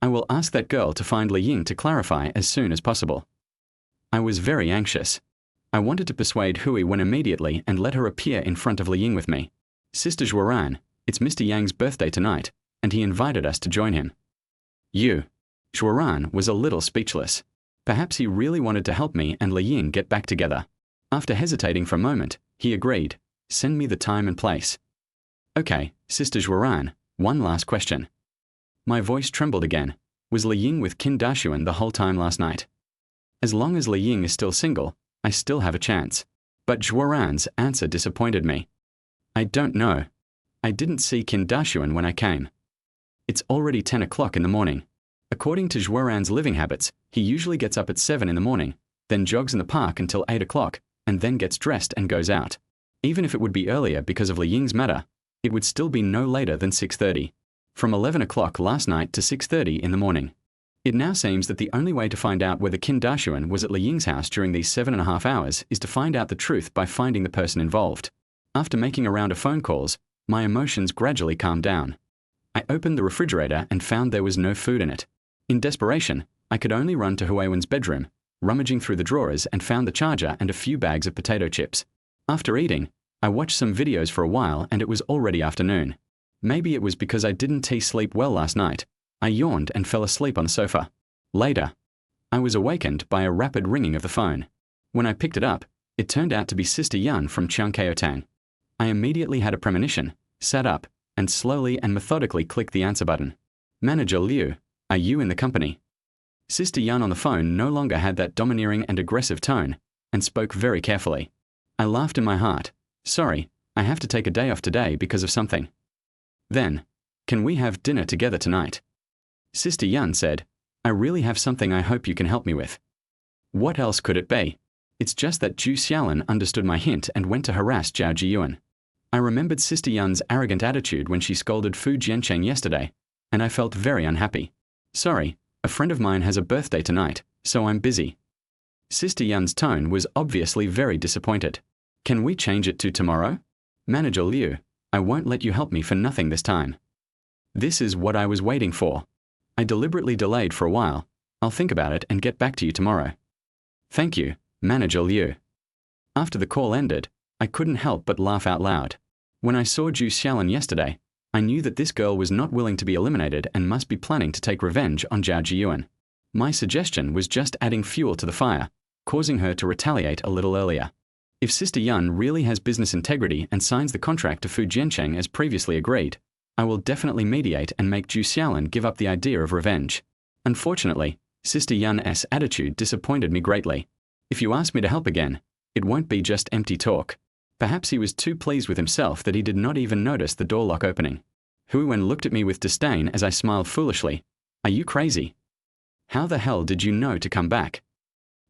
Speaker 1: I will ask that girl to find Li Ying to clarify as soon as possible. I was very anxious. I wanted to persuade Huwen immediately and let her appear in front of Li Ying with me. Sister Zhuoran, it's Mr. Yang's birthday tonight, and he invited us to join him. Zhuoran was a little speechless. Perhaps he really wanted to help me and Li Ying get back together. After hesitating for a moment, he agreed. Send me the time and place. Okay, Sister Zhuoran, one last question. My voice trembled again. Was Li Ying with Qin Dashuan the whole time last night? As long as Li Ying is still single, I still have a chance. But Zhuoran's answer disappointed me. I don't know. I didn't see Qin Dashuan when I came. It's already 10 o'clock in the morning. According to Zhuoran's living habits, he usually gets up at 7 in the morning, then jogs in the park until 8 o'clock, and then gets dressed and goes out. Even if it would be earlier because of Li Ying's matter, it would still be no later than 6:30. From 11 o'clock last night to 6:30 in the morning. It now seems that the only way to find out whether Qin Dashuan was at Li Ying's house during these 7.5 hours is to find out the truth by finding the person involved. After making a round of phone calls, my emotions gradually calmed down. I opened the refrigerator and found there was no food in it. In desperation, I could only run to Huwen's bedroom, rummaging through the drawers and found the charger and a few bags of potato chips. After eating, I watched some videos for a while and it was already afternoon. Maybe it was because I didn't sleep well last night. I yawned and fell asleep on the sofa. Later, I was awakened by a rapid ringing of the phone. When I picked it up, it turned out to be Sister Yan from Cheongkeotang. I immediately had a premonition, sat up, and slowly and methodically clicked the answer button. Manager Liu, are you in the company? Sister Yan on the phone no longer had that domineering and aggressive tone, and spoke very carefully. I laughed in my heart. Sorry, I have to take a day off today because of something. Then, can we have dinner together tonight? Sister Yan said, I really have something I hope you can help me with. What else could it be? It's just that Zhu Xiaolin understood my hint and went to harass Zhao Jiyuan. I remembered Sister Yan's arrogant attitude when she scolded Fu Jiancheng yesterday, and I felt very unhappy. Sorry, a friend of mine has a birthday tonight, so I'm busy. Sister Yan's tone was obviously very disappointed. Can we change it to tomorrow? Manager Liu, I won't let you help me for nothing this time. This is what I was waiting for. I deliberately delayed for a while. I'll think about it and get back to you tomorrow. Thank you, Manager Liu. After the call ended, I couldn't help but laugh out loud. When I saw Zhu Xiaolin yesterday, I knew that this girl was not willing to be eliminated and must be planning to take revenge on Zhao Jiyuan. My suggestion was just adding fuel to the fire, causing her to retaliate a little earlier. If Sister Yan really has business integrity and signs the contract to Fu Jiancheng as previously agreed, I will definitely mediate and make Zhu Xiaolin give up the idea of revenge. Unfortunately, Sister Yan's attitude disappointed me greatly. If you ask me to help again, it won't be just empty talk. Perhaps he was too pleased with himself that he did not even notice the door lock opening. Hui Wen looked at me with disdain as I smiled foolishly. Are you crazy? How the hell did you know to come back?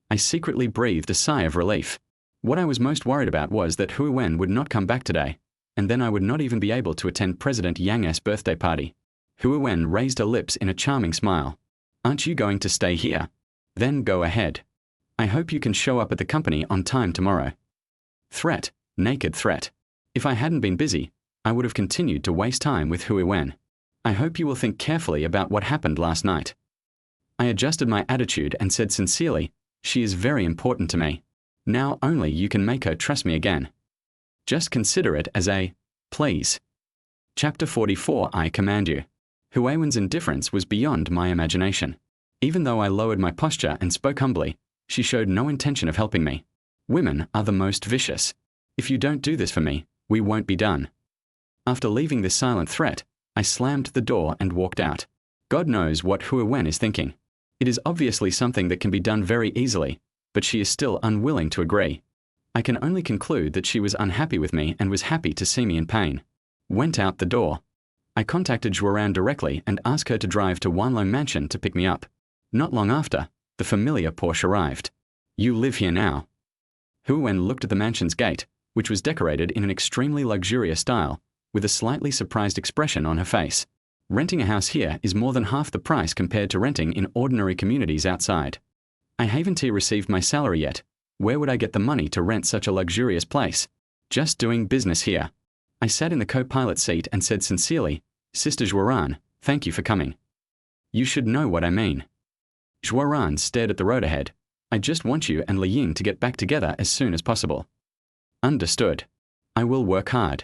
Speaker 1: I secretly breathed a sigh of relief. What I was most worried about was that Hui Wen would not come back today, and then I would not even be able to attend President Yang's birthday party. Hui Wen raised her lips in a charming smile. Aren't you going to stay here? Then go ahead. I hope you can show up at the company on time tomorrow. Threat, naked threat. If I hadn't been busy, I would have continued to waste time with Hui Wen. I hope you will think carefully about what happened last night. I adjusted my attitude and said sincerely, she is very important to me. Now only you can make her trust me again. Just consider it as a please. Chapter 44 I command you. Hui Wen's indifference was beyond my imagination. Even though I lowered my posture and spoke humbly, she showed no intention of helping me. Women are the most vicious. If you don't do this for me, we won't be done. After leaving this silent threat, I slammed the door and walked out. God knows what Hui Wen is thinking. It is obviously something that can be done very easily, but she is still unwilling to agree. I can only conclude that she was unhappy with me and was happy to see me in pain. Went out the door. I contacted Zhuoran directly and asked her to drive to Wanlong Mansion to pick me up. Not long after, the familiar Porsche arrived. You live here now. Hui Wen looked at the mansion's gate, which was decorated in an extremely luxurious style, with a slightly surprised expression on her face. Renting a house here is more than half the price compared to renting in ordinary communities outside. I haven't received my salary yet. Where would I get the money to rent such a luxurious place? Just doing business here. I sat in the co-pilot seat and said sincerely, Sister Zhuoran, thank you for coming. You should know what I mean. Zhuoran stared at the road ahead. I just want you and Li Ying to get back together as soon as possible. Understood. I will work hard.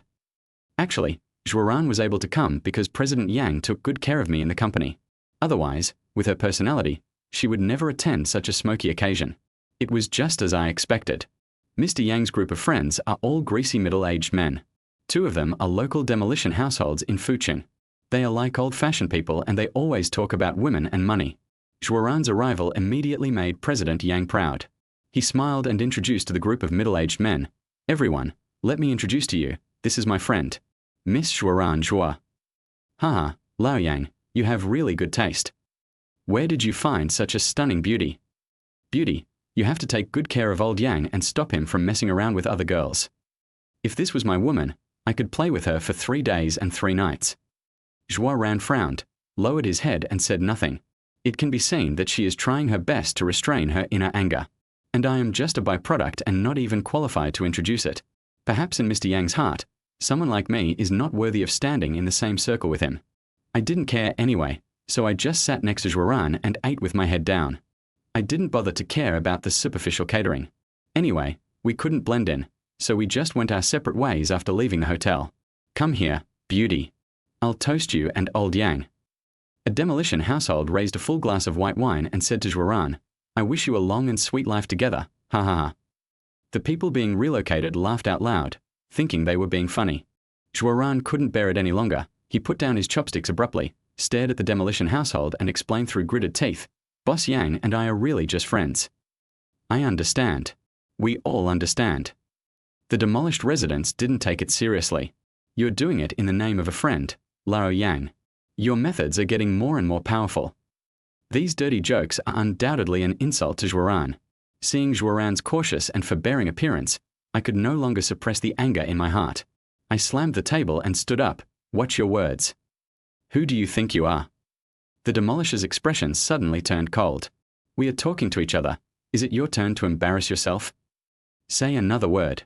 Speaker 1: Actually, Zhuoran was able to come because President Yang took good care of me in the company. Otherwise, with her personality, she would never attend such a smoky occasion. It was just as I expected. Mr. Yang's group of friends are all greasy middle-aged men. 2 of them are local demolition households in Fucheng. They are like old-fashioned people and they always talk about women and money. Zhuoran's arrival immediately made President Yang proud. He smiled and introduced to the group of middle-aged men. Everyone, let me introduce to you, this is my friend, Miss Zhuoran Zhuo. Haha, Lao Yang, you have really good taste. Where did you find such a stunning beauty? Beauty, you have to take good care of old Yang and stop him from messing around with other girls. If this was my woman, I could play with her for 3 days and 3 nights. Zhuoran frowned, lowered his head and said nothing. It can be seen that she is trying her best to restrain her inner anger. And I am just a byproduct and not even qualified to introduce it. Perhaps in Mr. Yang's heart, someone like me is not worthy of standing in the same circle with him. I didn't care anyway, so I just sat next to Zhuoran and ate with my head down. I didn't bother to care about the superficial catering. Anyway, we couldn't blend in, so we just went our separate ways after leaving the hotel. Come here, beauty. I'll toast you and old Yang. A demolition household raised a full glass of white wine and said to Juaran, I wish you a long and sweet life together, ha ha ha. The people being relocated laughed out loud, thinking they were being funny. Juaran couldn't bear it any longer. He put down his chopsticks abruptly, stared at the demolition household and explained through gritted teeth, Boss Yang and I are really just friends. I understand. We all understand. The demolished residents didn't take it seriously. You're doing it in the name of a friend, Lao Yang. Your methods are getting more and more powerful. These dirty jokes are undoubtedly an insult to Juaran. Seeing Juaran's cautious and forbearing appearance, I could no longer suppress the anger in my heart. I slammed the table and stood up. Watch your words. Who do you think you are? The demolisher's expression suddenly turned cold. We are talking to each other. Is it your turn to embarrass yourself? Say another word.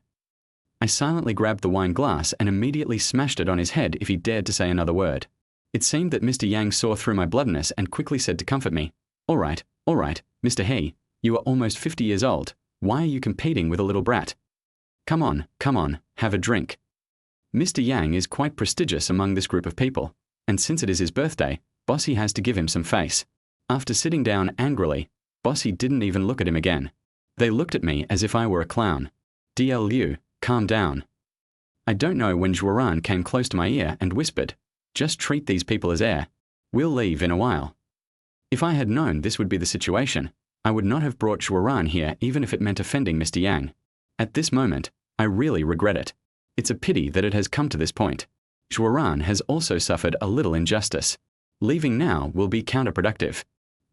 Speaker 1: I silently grabbed the wine glass and immediately smashed it on his head if he dared to say another word. It seemed that Mr. Yang saw through my bloodiness and quickly said to comfort me, all right, Mr. He, you are almost 50 years old. Why are you competing with a little brat? Come on, have a drink. Mr. Yang is quite prestigious among this group of people, and since it is his birthday, Bossy has to give him some face. After sitting down angrily, Bossy didn't even look at him again. They looked at me as if I were a clown. DL Liu, calm down. I don't know when Juaran came close to my ear and whispered, just treat these people as air. We'll leave in a while. If I had known this would be the situation, I would not have brought Juaran here even if it meant offending Mr. Yang. At this moment, I really regret it. It's a pity that it has come to this point. Juaran has also suffered a little injustice. Leaving now will be counterproductive.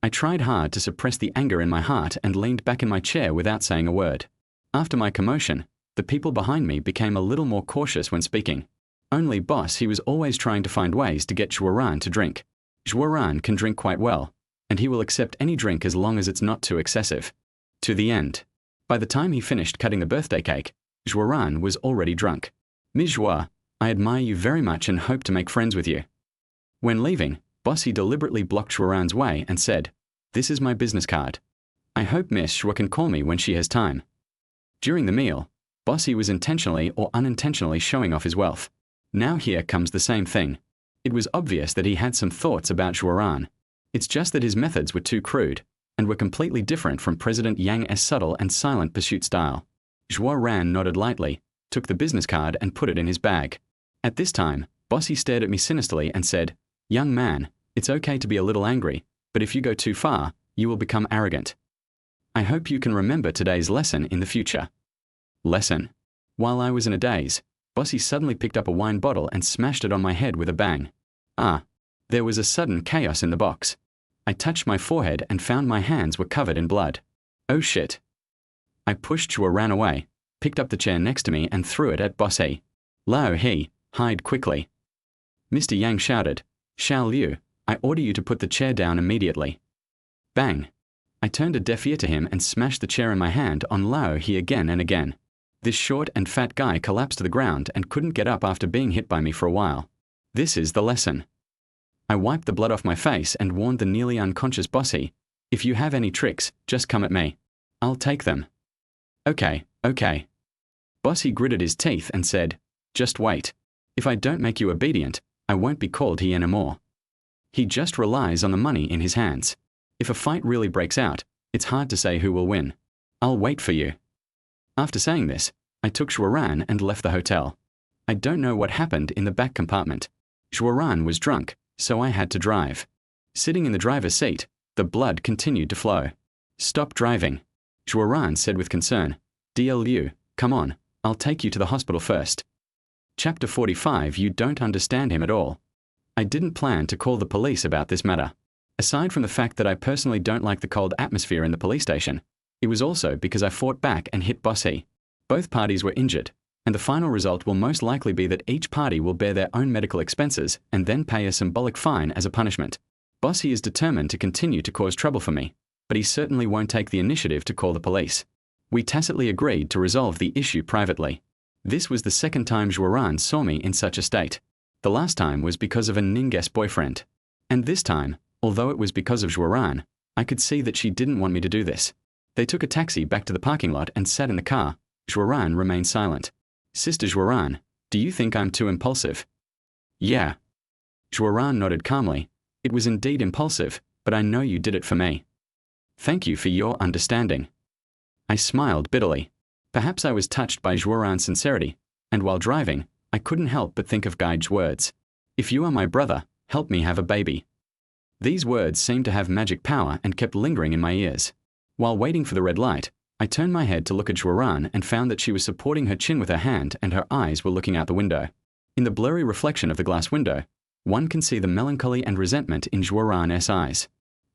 Speaker 1: I tried hard to suppress the anger in my heart and leaned back in my chair without saying a word. After my commotion, the people behind me became a little more cautious when speaking. Only Boss, he was always trying to find ways to get Juaran to drink. Juaran can drink quite well, and he will accept any drink as long as it's not too excessive. To the end. By the time he finished cutting the birthday cake, Juaran was already drunk. Ms. Joie, I admire you very much and hope to make friends with you. When leaving, Bossy deliberately blocked Juaran's way and said, this is my business card. I hope Miss Joie can call me when she has time. During the meal, Bossy was intentionally or unintentionally showing off his wealth. Now here comes the same thing. It was obvious that he had some thoughts about Juaran. It's just that his methods were too crude, and were completely different from President Yang's subtle and silent pursuit style. Juaran nodded lightly, took the business card and put it in his bag. At this time, Bossy stared at me sinisterly and said, young man, it's okay to be a little angry, but if you go too far, you will become arrogant. I hope you can remember today's lesson in the future. Lesson. While I was in a daze, Bossy suddenly picked up a wine bottle and smashed it on my head with a bang. There was a sudden chaos in the box. I touched my forehead and found my hands were covered in blood. Oh shit. I pushed Juaran away, picked up the chair next to me and threw it at Bossy. Lao He, hide quickly. Mr. Yang shouted, Xiao Liu, I order you to put the chair down immediately. Bang. I turned a deaf ear to him and smashed the chair in my hand on Lao He again and again. This short and fat guy collapsed to the ground and couldn't get up after being hit by me for a while. This is the lesson. I wiped the blood off my face and warned the nearly unconscious Bossy, if you have any tricks, just come at me. I'll take them. Okay. Bossy gritted his teeth and said, just wait. If I don't make you obedient, I won't be called he anymore. He just relies on the money in his hands. If a fight really breaks out, it's hard to say who will win. I'll wait for you. After saying this, I took Juaran and left the hotel. I don't know what happened in the back compartment. Juaran was drunk, so I had to drive. Sitting in the driver's seat, the blood continued to flow. Stop driving. Juaran said with concern, DL Liu, come on, I'll take you to the hospital first. Chapter 45. You don't understand him at all. I didn't plan to call the police about this matter. Aside from the fact that I personally don't like the cold atmosphere in the police station, it was also because I fought back and hit Bossy. Both parties were injured, and the final result will most likely be that each party will bear their own medical expenses and then pay a symbolic fine as a punishment. Bossy is determined to continue to cause trouble for me, but he certainly won't take the initiative to call the police. We tacitly agreed to resolve the issue privately. This was the second time Juaran saw me in such a state. The last time was because of a Ninges boyfriend. And this time, although it was because of Juaran, I could see that she didn't want me to do this. They took a taxi back to the parking lot and sat in the car. Juaran remained silent. Sister Juaran, do you think I'm too impulsive? Yeah. Zhuoran nodded calmly. It was indeed impulsive, but I know you did it for me. Thank you for your understanding. I smiled bitterly. Perhaps I was touched by Zhuoran's sincerity, and while driving, I couldn't help but think of Gai's words. If you are my brother, help me have a baby. These words seemed to have magic power and kept lingering in my ears. While waiting for the red light, I turned my head to look at Zhuoran and found that she was supporting her chin with her hand and her eyes were looking out the window. In the blurry reflection of the glass window, one can see the melancholy and resentment in Zhuoran's eyes.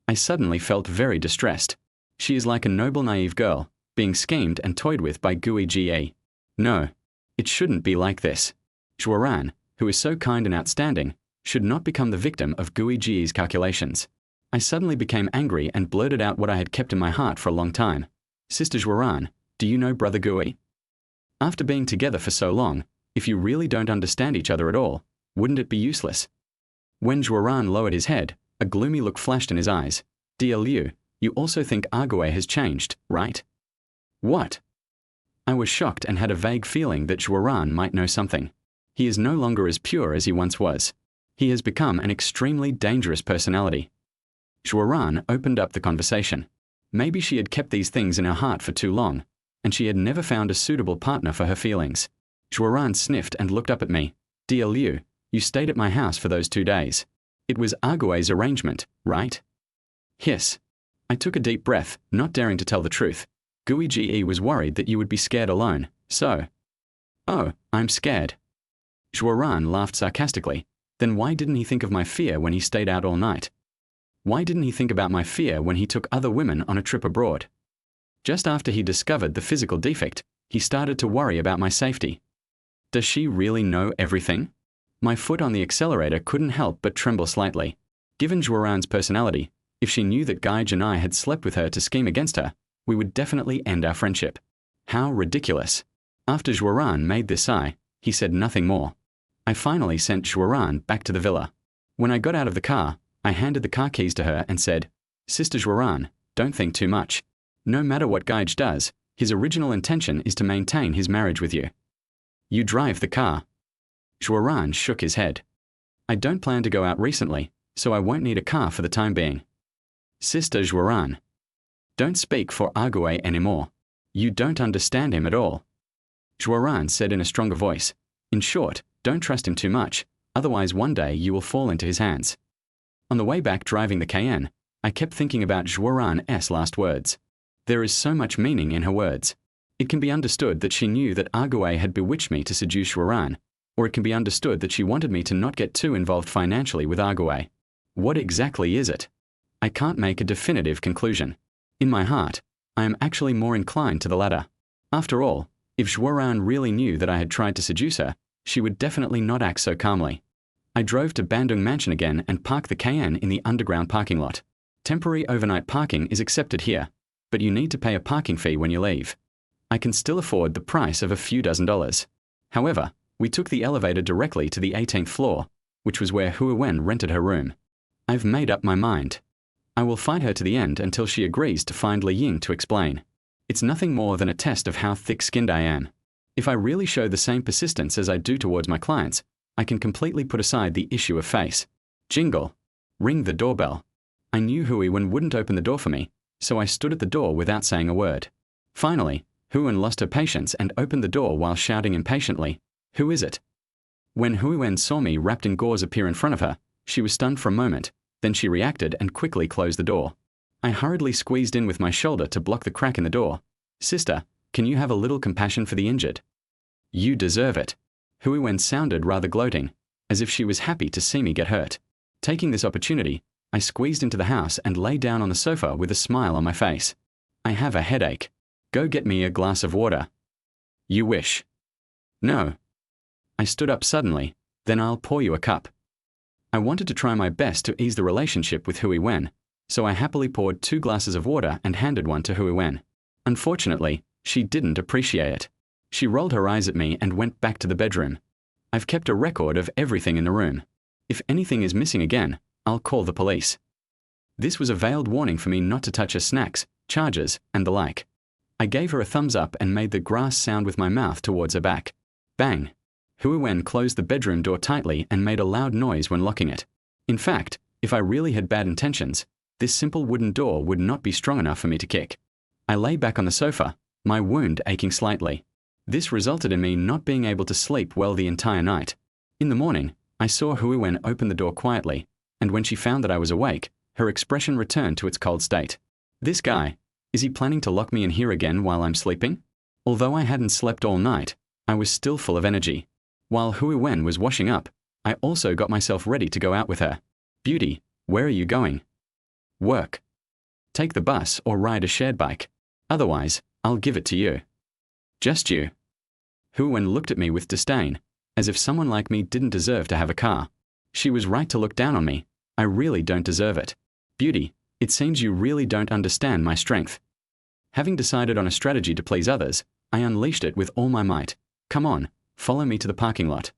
Speaker 1: I suddenly felt very distressed. She is like a noble naive girl, being schemed and toyed with by Gui Ge. No, it shouldn't be like this. Zhuoran, who is so kind and outstanding, should not become the victim of Gui Ge's calculations. I suddenly became angry and blurted out what I had kept in my heart for a long time. Sister Zhuoran, do you know Brother Gui? After being together for so long, if you really don't understand each other at all, wouldn't it be useless? When Zhuoran lowered his head, a gloomy look flashed in his eyes. Dear Liu, you also think Argue has changed, right? What? I was shocked and had a vague feeling that Zhuoran might know something. He is no longer as pure as he once was. He has become an extremely dangerous personality. Zhuoran opened up the conversation. Maybe she had kept these things in her heart for too long, and she had never found a suitable partner for her feelings. Zhuoran sniffed and looked up at me. Dear Liu, you stayed at my house for those 2 days. It was Argue's arrangement, right? Hiss. I took a deep breath, not daring to tell the truth. Gui Ge was worried that you would be scared alone, so... Oh, I'm scared. Zhuoran laughed sarcastically. Then why didn't he think of my fear when he stayed out all night? Why didn't he think about my fear when he took other women on a trip abroad? Just after he discovered the physical defect, he started to worry about my safety. Does she really know everything? My foot on the accelerator couldn't help but tremble slightly. Given Zhuoran's personality, if she knew that Gai and I had slept with her to scheme against her, we would definitely end our friendship. How ridiculous. After Zhuoran made this sigh, he said nothing more. I finally sent Zhuoran back to the villa. When I got out of the car, I handed the car keys to her and said, Sister Zhuoran, don't think too much. No matter what Gai does, his original intention is to maintain his marriage with you. You drive the car. Zhuoran shook his head. I don't plan to go out recently, so I won't need a car for the time being. Sister Zhuoran. Don't speak for Argue anymore. You don't understand him at all. Zhuoran said in a stronger voice. In short, don't trust him too much, otherwise one day you will fall into his hands. On the way back driving the Cayenne, I kept thinking about Zhuoran's last words. There is so much meaning in her words. It can be understood that she knew that Argue had bewitched me to seduce Zhuoran, or it can be understood that she wanted me to not get too involved financially with Argue. What exactly is it? I can't make a definitive conclusion. In my heart, I am actually more inclined to the latter. After all, if Zhuoran really knew that I had tried to seduce her, she would definitely not act so calmly. I drove to Bandung Mansion again and parked the Cayenne in the underground parking lot. Temporary overnight parking is accepted here, but you need to pay a parking fee when you leave. I can still afford the price of a few $dozen. However, we took the elevator directly to the 18th floor, which was where Hui Wen rented her room. I've made up my mind. I will fight her to the end until she agrees to find Li Ying to explain. It's nothing more than a test of how thick-skinned I am. If I really show the same persistence as I do towards my clients, I can completely put aside the issue of face. Jingle. Ring the doorbell. I knew Hui Wen wouldn't open the door for me, so I stood at the door without saying a word. Finally, Hui Wen lost her patience and opened the door while shouting impatiently, "Who is it?" When Hui Wen saw me wrapped in gauze appear in front of her, she was stunned for a moment, then she reacted and quickly closed the door. I hurriedly squeezed in with my shoulder to block the crack in the door. Sister, can you have a little compassion for the injured? You deserve it. Hui Wen sounded rather gloating, as if she was happy to see me get hurt. Taking this opportunity, I squeezed into the house and lay down on the sofa with a smile on my face. I have a headache. Go get me a glass of water. You wish. No. I stood up suddenly, then I'll pour you a cup. I wanted to try my best to ease the relationship with Hui Wen, so I happily poured 2 glasses of water and handed one to Hui Wen. Unfortunately, she didn't appreciate it. She rolled her eyes at me and went back to the bedroom. I've kept a record of everything in the room. If anything is missing again, I'll call the police. This was a veiled warning for me not to touch her snacks, chargers, and the like. I gave her a thumbs up and made the grass sound with my mouth towards her back. Bang! Hui Wen closed the bedroom door tightly and made a loud noise when locking it. In fact, if I really had bad intentions, this simple wooden door would not be strong enough for me to kick. I lay back on the sofa, my wound aching slightly. This resulted in me not being able to sleep well the entire night. In the morning, I saw Hui Wen open the door quietly, and when she found that I was awake, her expression returned to its cold state. This guy, is he planning to lock me in here again while I'm sleeping? Although I hadn't slept all night, I was still full of energy. While Hui Wen was washing up, I also got myself ready to go out with her. Beauty, where are you going? Work. Take the bus or ride a shared bike. Otherwise, I'll give it to you. Just you. Hui Wen looked at me with disdain, as if someone like me didn't deserve to have a car. She was right to look down on me. I really don't deserve it. Beauty, it seems you really don't understand my strength. Having decided on a strategy to please others, I unleashed it with all my might. Come on, follow me to the parking lot.